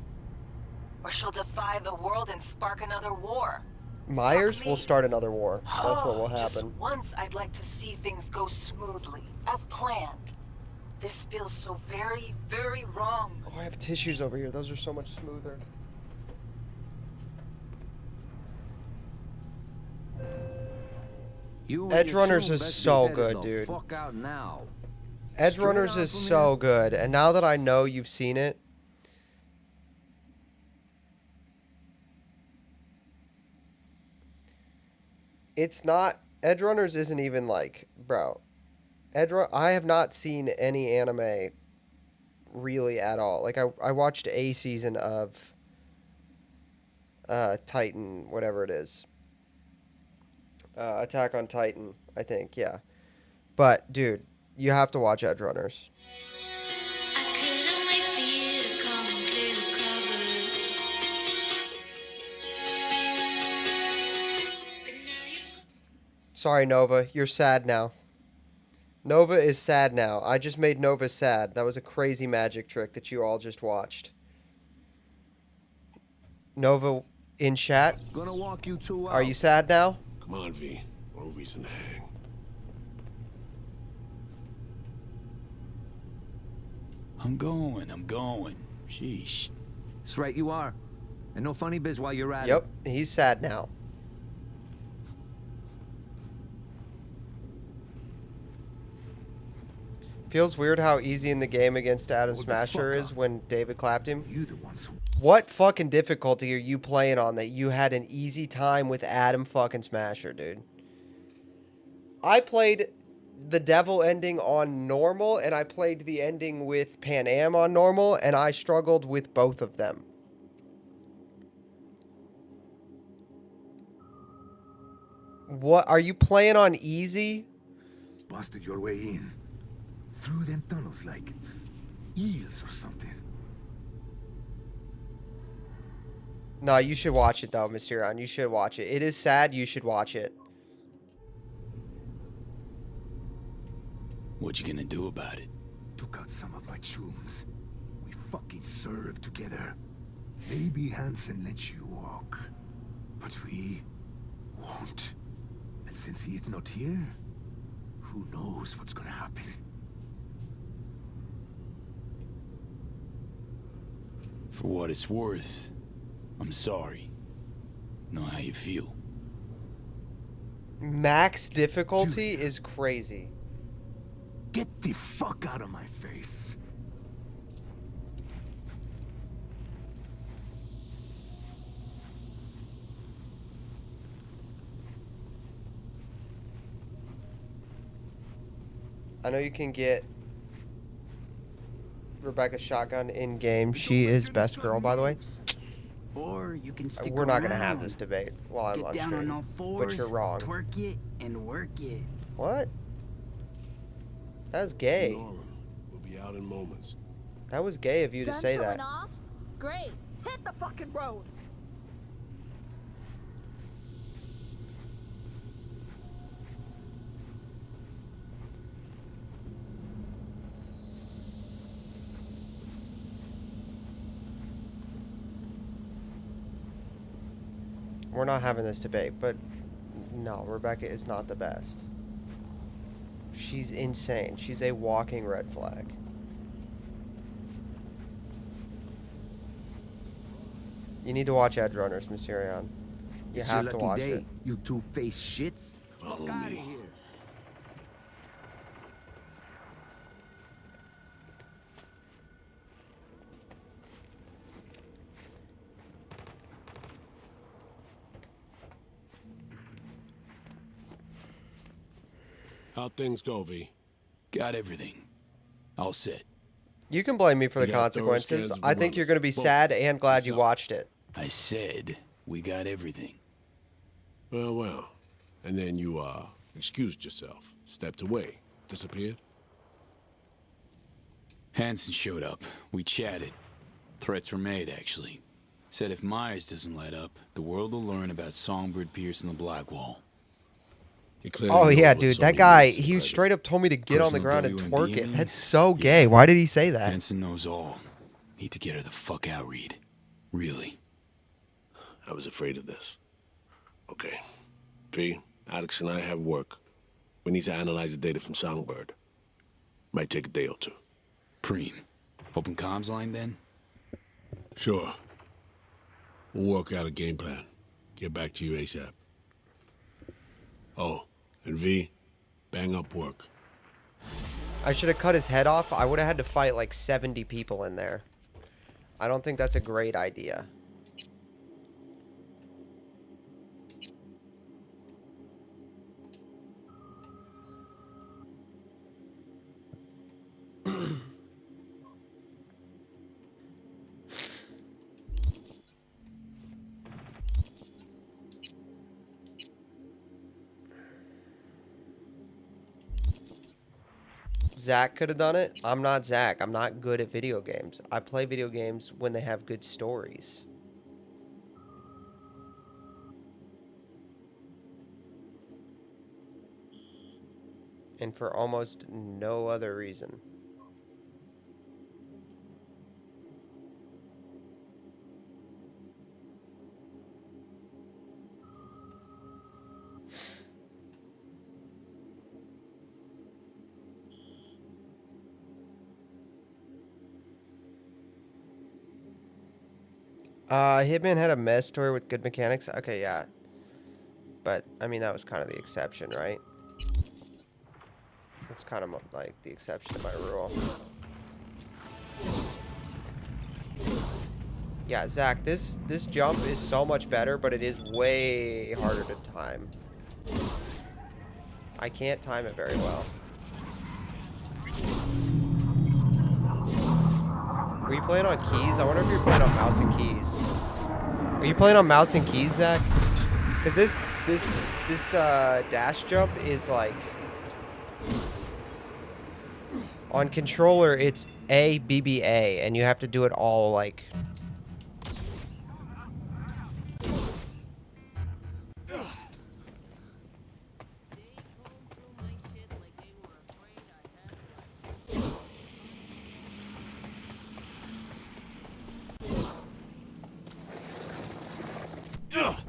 or she'll defy the world and spark another war. Myers will start another war. That's what will Just happen. once I'd like to see things go smoothly, as planned. This feels so very, very wrong. Oh, I have tissues over here. Those are so much smoother. Edge Runners is so good, dude. Fuck out now. Edge Runners is so good, and now that I know you've seen it, it's not. Edge Runners isn't even like, bro. I have not seen any anime really at all. Like I watched a season of Titan, whatever it is. Attack on Titan, I think, yeah. But dude, you have to watch Edge Runners. Sorry, Nova, you're sad now. Nova is sad now. I just made Nova sad. That was a crazy magic trick that you all just watched. Nova in chat. Gonna walk you two out. Are you sad now? Come on, V. No reason to hang. I'm going. Sheesh. That's right, you are. And no funny biz while you're at it. Yep, he's sad now. Feels weird how easy in the game against Adam Smasher is when David clapped him. What fucking difficulty are you playing on that you had an easy time with Adam fucking Smasher, dude? I played the devil ending on normal, and I played the ending with Pan Am on normal, and I struggled with both of them. What, are you playing on easy? Busted your way in. Through them tunnels like eels or something. No, you should watch it though, Mysterion. You should watch it. It is sad. You should watch it. What you gonna do about it? Took out some of my chooms. We fucking served together. Maybe Hansen lets you walk. But we won't. And since he is not here, who knows what's gonna happen? For what it's worth, I'm sorry. Know how you feel. Max difficulty is crazy. Get the fuck out of my face. I know you can get Rebecca's shotgun in game. She is best girl, by the way. Or you can stick We're not gonna have around. this debate while I'm Get on down stream, on all fours, but you're wrong. twerk it, and work it. What? That's gay. We'll be out in moments. That was gay of you to say that. Off? Great. Hit the fucking road. We're not having this debate, but no, Rebecca is not the best. She's insane. She's a walking red flag. You need to watch Edge Runners, Mysterion. You It's have your to lucky watch day, it. you two-faced shits. Fuck out of here. How'd things go, V? Got everything. All set. You can blame me for the You got thorough consequences. scans of the I think you're runners. going to be Both. sad and glad What's you up? watched it. I said we got everything. Well. And then you, excused yourself, stepped away, disappeared? Hansen showed up. We chatted. Threats were made, actually. Said if Myers doesn't let up, the world will learn about Songbird Pierce and the Black Wall. Oh yeah, dude, that guy, he straight up told me to get on the ground and twerk it. That's so gay. Why did he say that? Hansen knows all. Need to get her the fuck out, Reed. Really. I was afraid of this. Okay. P, Alex and I have work. We need to analyze the data from Songbird. Might take a day or two. Preem. Open comms line then? Sure. We'll work out a game plan. Get back to you ASAP. Oh, and V, bang up work. I should have cut his head off. I would have had to fight like 70 people in there. I don't think that's a great idea. Zach could have done it. I'm not Zach. I'm not good at video games. I play video games when they have good stories. And for almost no other reason. Hitman had a mess story with good mechanics. Okay, yeah. But, I mean, that was kind of the exception, right? It's kind of like the exception to my rule. Yeah, Zach, this jump is so much better, but it is way harder to time. I can't time it very well. Were you playing on keys? I wonder if you're playing on mouse and keys. Are you playing on mouse and keys, Zach? Because this dash jump is like... On controller, it's A, B, B, A, and you have to do it all, like...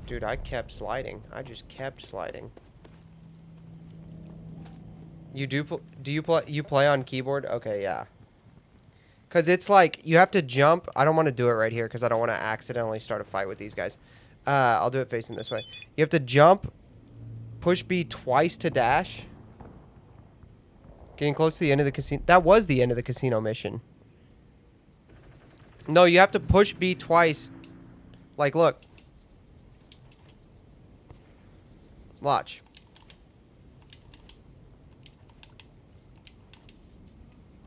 Dude, I kept sliding. I just kept sliding. You do you play on keyboard? Okay, yeah. Cause it's like you have to jump. I don't want to do it right here because I don't want to accidentally start a fight with these guys. I'll do it facing this way. You have to jump, push B twice to dash. Getting close to the end of the casino. That was the end of the casino mission. No, you have to push B twice. Like, look. Watch.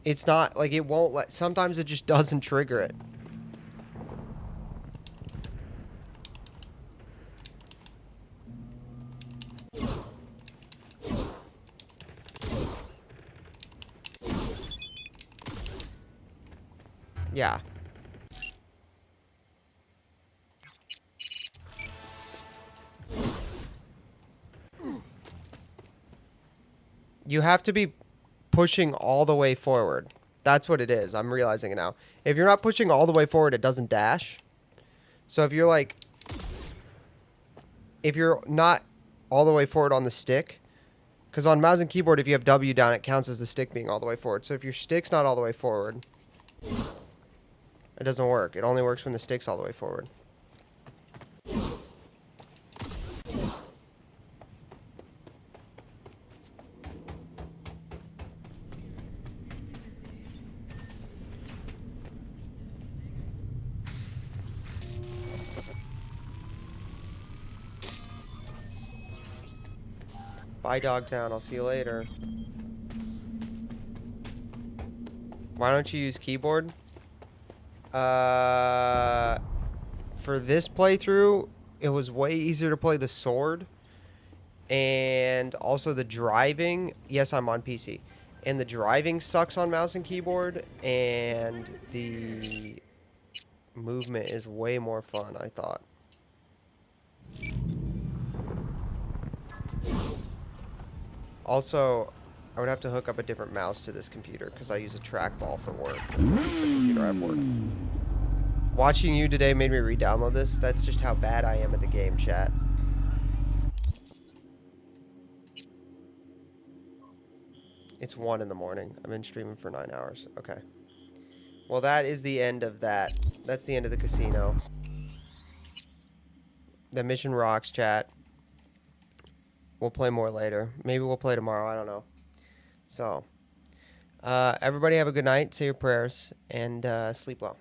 It's not, like, it won't let... Sometimes it just doesn't trigger it. Yeah. You have to be pushing all the way forward. That's what it is. I'm realizing it now. If you're not pushing all the way forward, it doesn't dash. So if you're like... if you're not all the way forward on the stick, because on mouse and keyboard, if you have W down, it counts as the stick being all the way forward. So if your stick's not all the way forward, it doesn't work. It only works when the stick's all the way forward. Bye, Dogtown. I'll see you later. Why don't you use keyboard? For this playthrough, it was way easier to play the sword. And also the driving. Yes, I'm on PC. And the driving sucks on mouse and keyboard. And the movement is way more fun, I thought. Also, I would have to hook up a different mouse to this computer because I use a trackball for work. This is the computer I have work. Watching you today made me re-download this. That's just how bad I am at the game, chat. It's 1 in the morning. I've been streaming for 9 hours. Okay. Well, that is the end of that. That's the end of the casino. The mission rocks, chat. We'll play more later. Maybe we'll play tomorrow. I don't know. So, everybody have a good night. Say your prayers and sleep well.